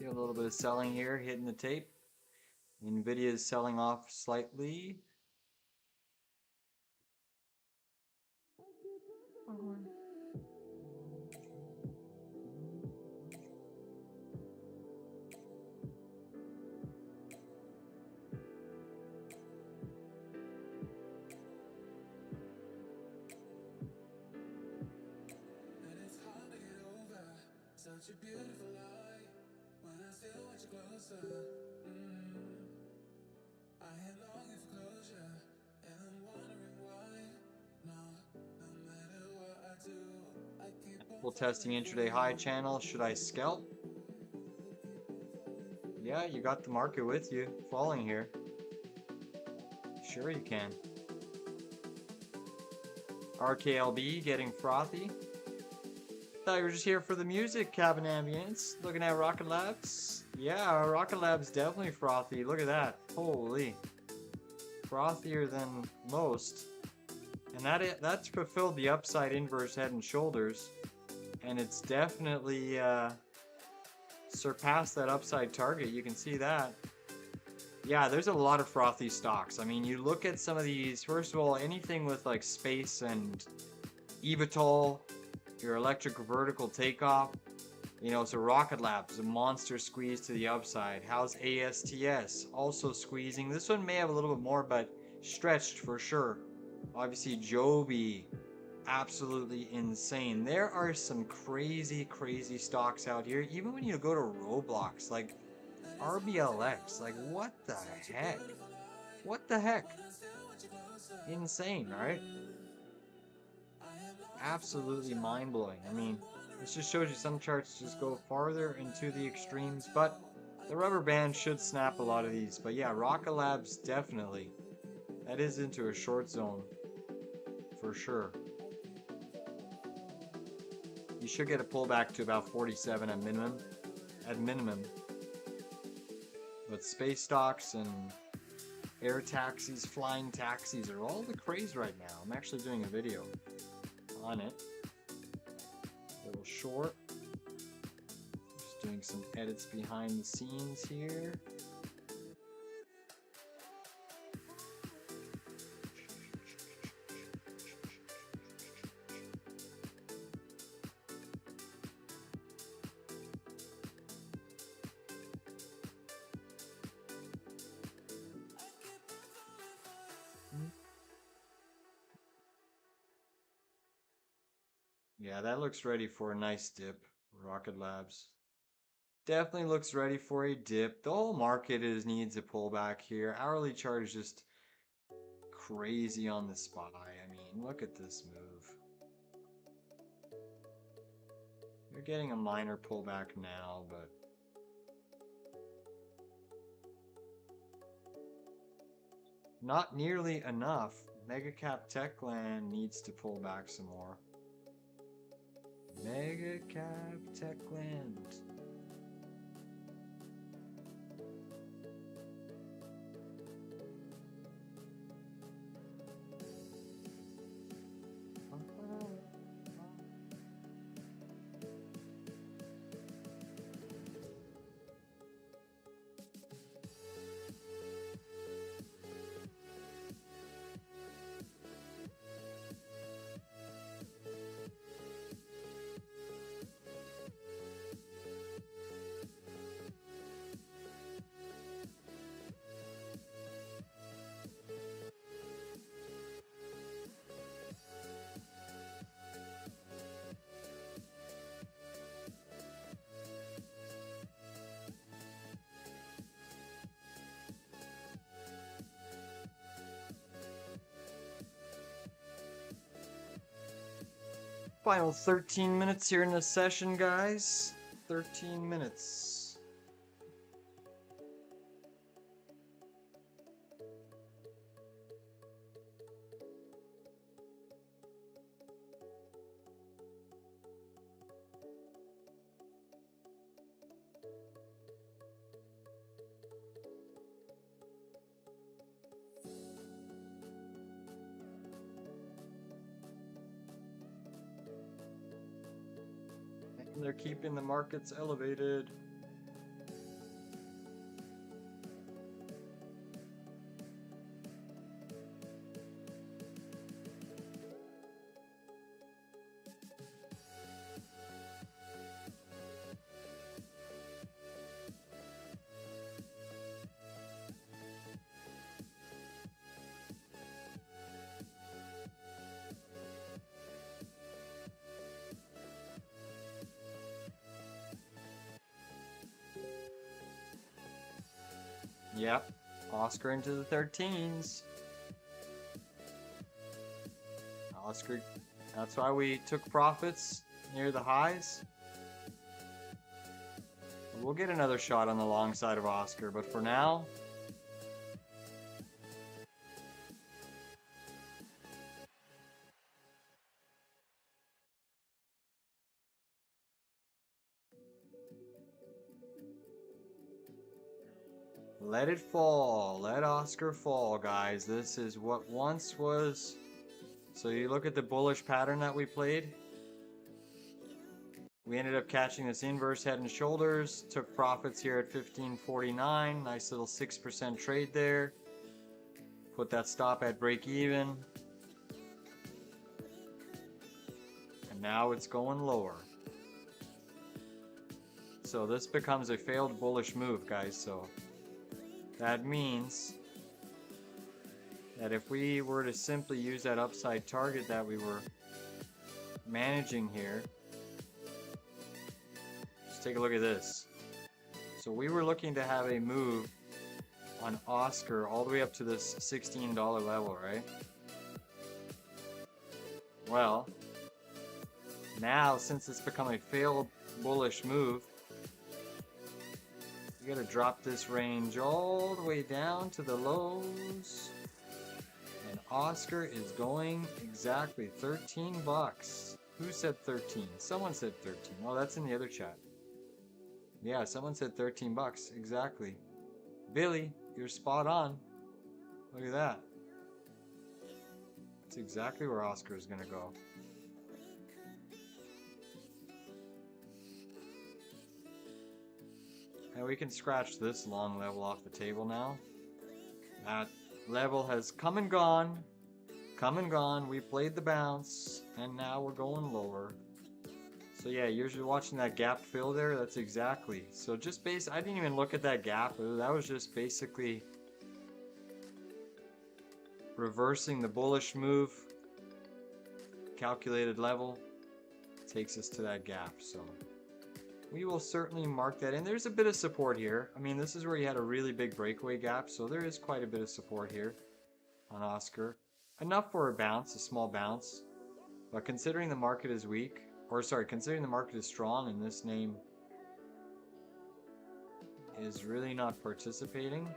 A little bit of selling here, hitting the tape. Nvidia is selling off slightly. And it's hard to get over such a beautiful lie when I still want you closer. I am longing for closure, and I'm wondering why. No, no matter what I do, I keep on Full testing intraday high channel. Should I scalp? Yeah, you got the market with you, falling here. Sure you can. RKLB getting frothy. Thought you were just here for the music, Cabin Ambience. Looking at Rocket Labs. Yeah, Rocket Labs definitely frothy. Look at that. Holy. Frothier than most. And that's fulfilled the upside inverse head and shoulders. And it's definitely surpassed that upside target. You can see that. Yeah, there's a lot of frothy stocks. I mean, you look at some of these, first of all, anything with like space and eVTOL, your electric vertical takeoff, you know, so Rocket Labs, a monster squeeze to the upside. How's ASTS? Also squeezing. This one may have a little bit more, but stretched for sure. Obviously, Joby, absolutely insane. There are some crazy, crazy stocks out here. Even when you go to Roblox, like RBLX, like what the heck? What the heck? Insane, right? Absolutely mind-blowing. I mean, this just shows you some charts just go farther into the extremes, but the rubber band should snap a lot of these. But yeah, Rocket Labs definitely. That is into a short zone for sure. You should get a pullback to about 47 at minimum. But space stocks and air taxis, flying taxis are all the craze right now. I'm actually doing a video on it. A little short. Just doing some edits behind the scenes here. Yeah, that looks ready for a nice dip, Rocket Labs. Definitely looks ready for a dip. The whole market needs a pullback here. Hourly chart is just crazy on the SPY. I mean, look at this move. You're getting a minor pullback now, but not nearly enough. Mega cap Techland needs to pull back some more. Mega cap Techland. Final 13 minutes here in the session, guys. 13 minutes. They're keeping the markets elevated. Yep, Oscar into the 13s. Oscar, that's why we took profits near the highs. We'll get another shot on the long side of Oscar, but for now, let it fall. Let Oscar fall, guys. This is what once was. So you look at the bullish pattern that we played. We ended up catching this inverse head and shoulders. Took profits here at 15.49. Nice little 6% trade there. Put that stop at break even. And now it's going lower. So this becomes a failed bullish move, guys. So that means that if we were to simply use that upside target that we were managing here, just take a look at this. So we were looking to have a move on Oscar all the way up to this $16 level, right? Well, now since it's become a failed bullish move, we gotta drop this range all the way down to the lows. And Oscar is going exactly 13 bucks. Who said 13? Someone said 13. Oh, that's in the other chat. Yeah, someone said 13 bucks. Exactly. Billy, you're spot on. Look at that. That's exactly where Oscar is gonna go. And we can scratch this long level off the table now. That level has come and gone. Come and gone. We played the bounce. And now we're going lower. So yeah, you're watching that gap fill there. That's exactly. So just I didn't even look at that gap. That was just basically reversing the bullish move. Calculated level. Takes us to that gap. So we will certainly mark that in. There's a bit of support here. I mean, this is where you had a really big breakaway gap, so there is quite a bit of support here on Oscar. Enough for a bounce, a small bounce. But considering the market is weak, or sorry, considering the market is strong and this name is really not participating,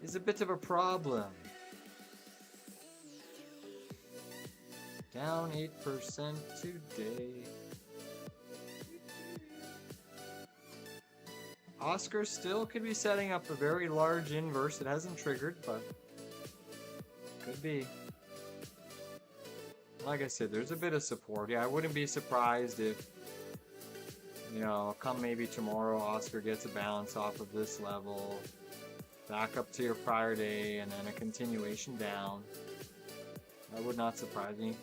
is a bit of a problem. Down 8% today. Oscar still could be setting up a very large inverse. It hasn't triggered, but could be. Like I said, there's a bit of support. Yeah, I wouldn't be surprised if, you know, come maybe tomorrow, Oscar gets a bounce off of this level, back up to your prior day, and then a continuation down. That would not surprise me.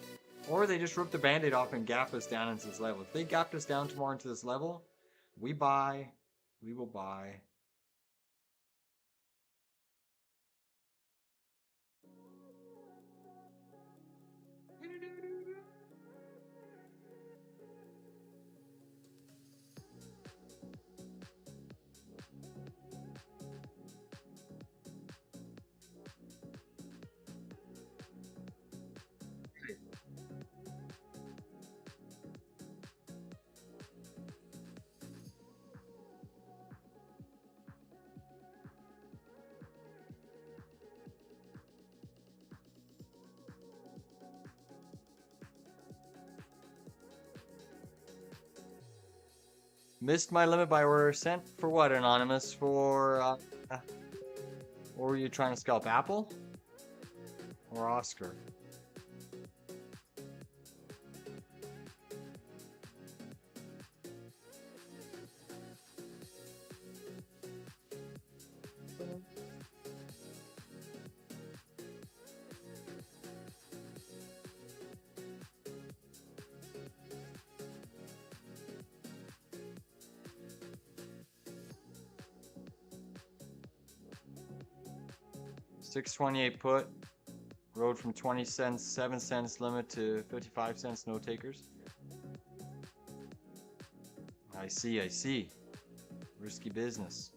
Or they just rip the band-aid off and gap us down into this level. If they gapped us down tomorrow into this level, we buy. We will buy. Missed my limit by order. Sent for what, Anonymous? For, or were you trying to scalp Apple? Or Oscar? $6.28 put. Rode from 20 cents, 7 cents limit to 55 cents, no takers. I see, I see. Risky business.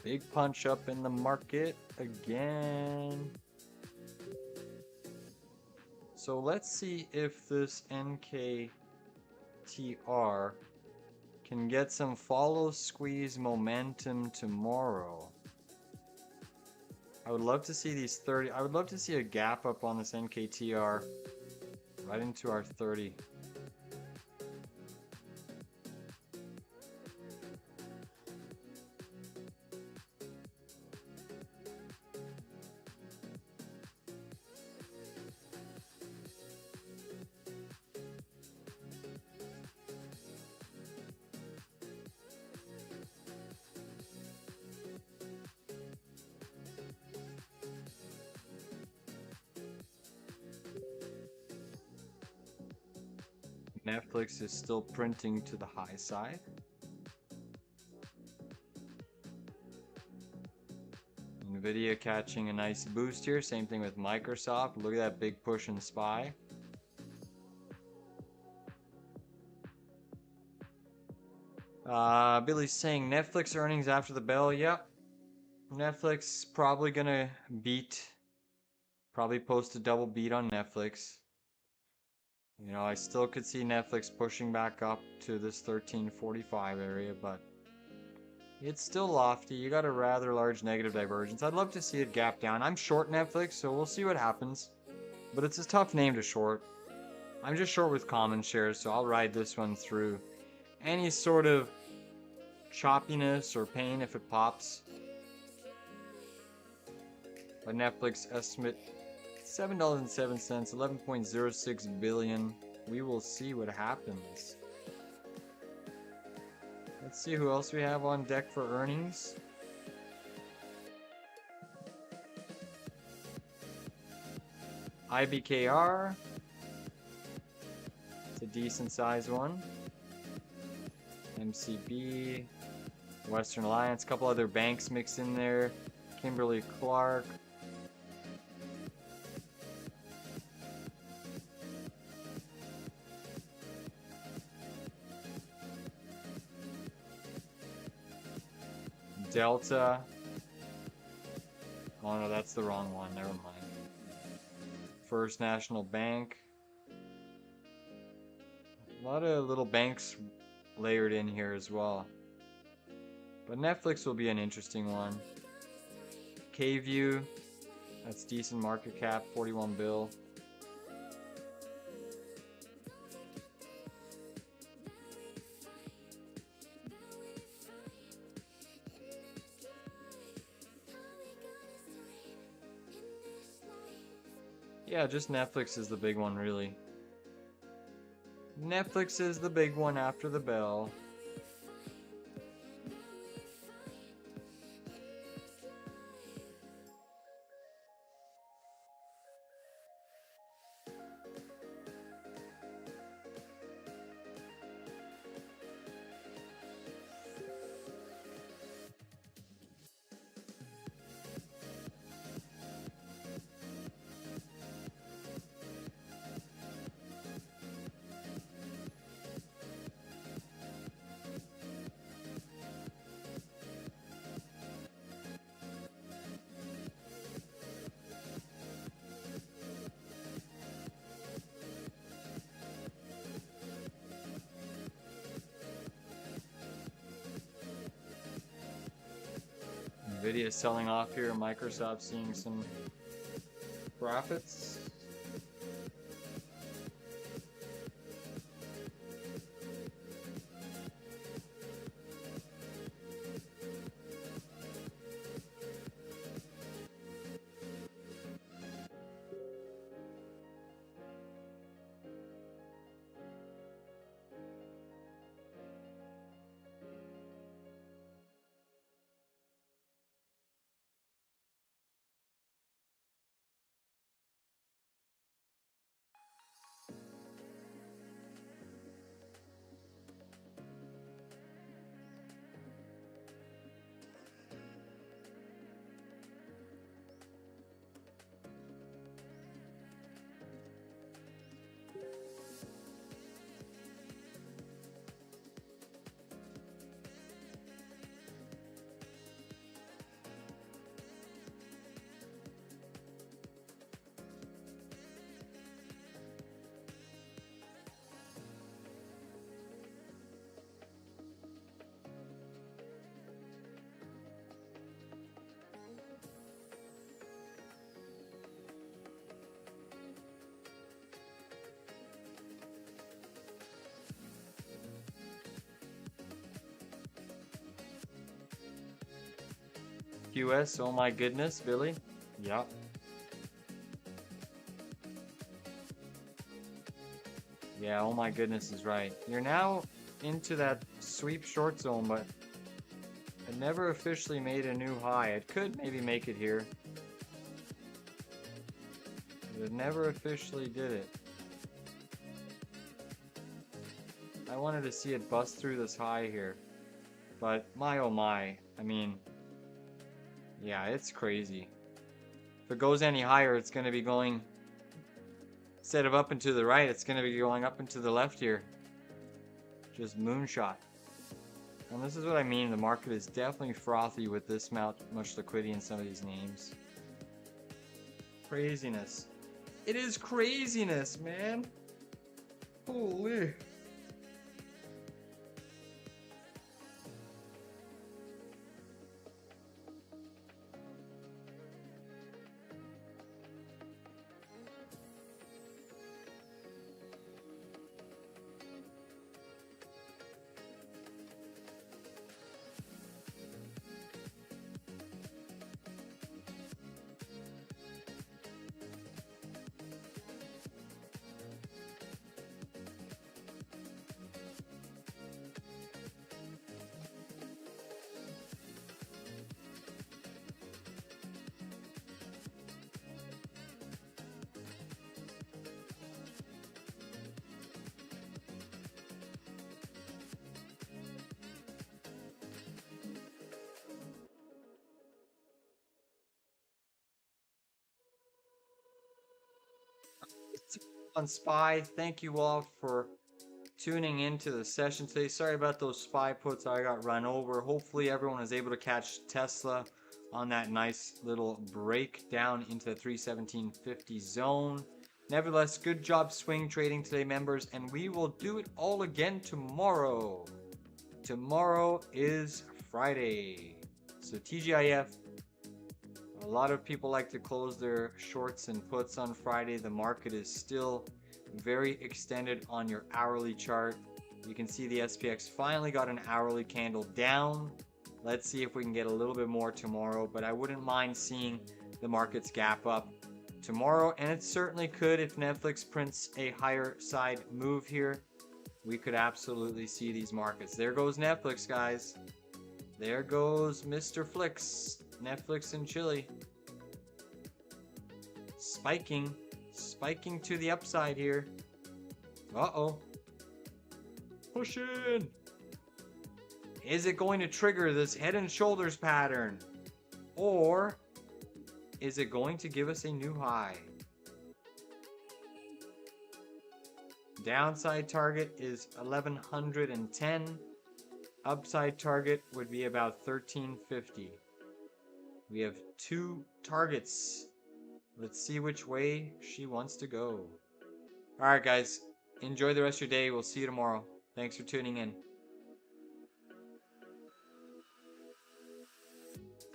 Big punch up in the market again. So let's see if this NKTR can get some follow squeeze momentum tomorrow. I would love to see these 30. I would love to see a gap up on this NKTR right into our 30. Netflix is still printing to the high side. Nvidia catching a nice boost here. Same thing with Microsoft. Look at that big push in SPY. Billy's saying Netflix earnings after the bell. Yep. Netflix probably gonna probably post a double beat on Netflix. You know, I still could see Netflix pushing back up to this 1345 area, but it's still lofty. You got a rather large negative divergence. I'd love to see it gap down. I'm short Netflix, so we'll see what happens. But it's a tough name to short. I'm just short with common shares, so I'll ride this one through any sort of choppiness or pain if it pops. But Netflix estimate $7.07, 11.06 billion. We will see what happens. Let's see who else we have on deck for earnings. IBKR. It's a decent sized one. MCB. Western Alliance. A couple other banks mixed in there. Kimberly Clark. Delta. Oh no, that's the wrong one. Never mind. First National Bank. A lot of little banks layered in here as well. But Netflix will be an interesting one. K-View. That's decent market cap. 41 bill. Yeah, just Netflix is the big one, really. Netflix is the big one after the bell. Nvidia selling off here. Microsoft seeing some profits. QS, oh my goodness, Billy. Yep. Yeah, oh my goodness is right. You're now into that sweep short zone, but it never officially made a new high. It could maybe make it here. But it never officially did it. I wanted to see it bust through this high here. But my oh my. I mean, yeah, it's crazy. If it goes any higher, it's going to be going, instead of up and to the right, it's going to be going up and to the left here. Just moonshot. And this is what I mean. The market is definitely frothy with this much liquidity in some of these names. Craziness. It is craziness, man. Holy. On SPY, thank you all for tuning into the session today. Sorry about those SPY puts I got run over. Hopefully everyone was able to catch Tesla on that nice little break down into the 317.50 zone. Nevertheless, good job swing trading today, members, and we will do it all again tomorrow. Tomorrow is Friday. So TGIF, a lot of people like to close their shorts and puts on Friday. The market is still very extended on your hourly chart. You can see the SPX finally got an hourly candle down. Let's see if we can get a little bit more tomorrow, but I wouldn't mind seeing the markets gap up tomorrow, and it certainly could if Netflix prints a higher side move here. We could absolutely see these markets. There goes Netflix, guys. There goes Mr. Flix. Netflix and Chile. Spiking to the upside here. Uh-oh. Pushing. Is it going to trigger this head and shoulders pattern? Or is it going to give us a new high? Downside target is 1110. Upside target would be about 1350. We have two targets. Let's see which way she wants to go. Alright guys, enjoy the rest of your day. We'll see you tomorrow. Thanks for tuning in.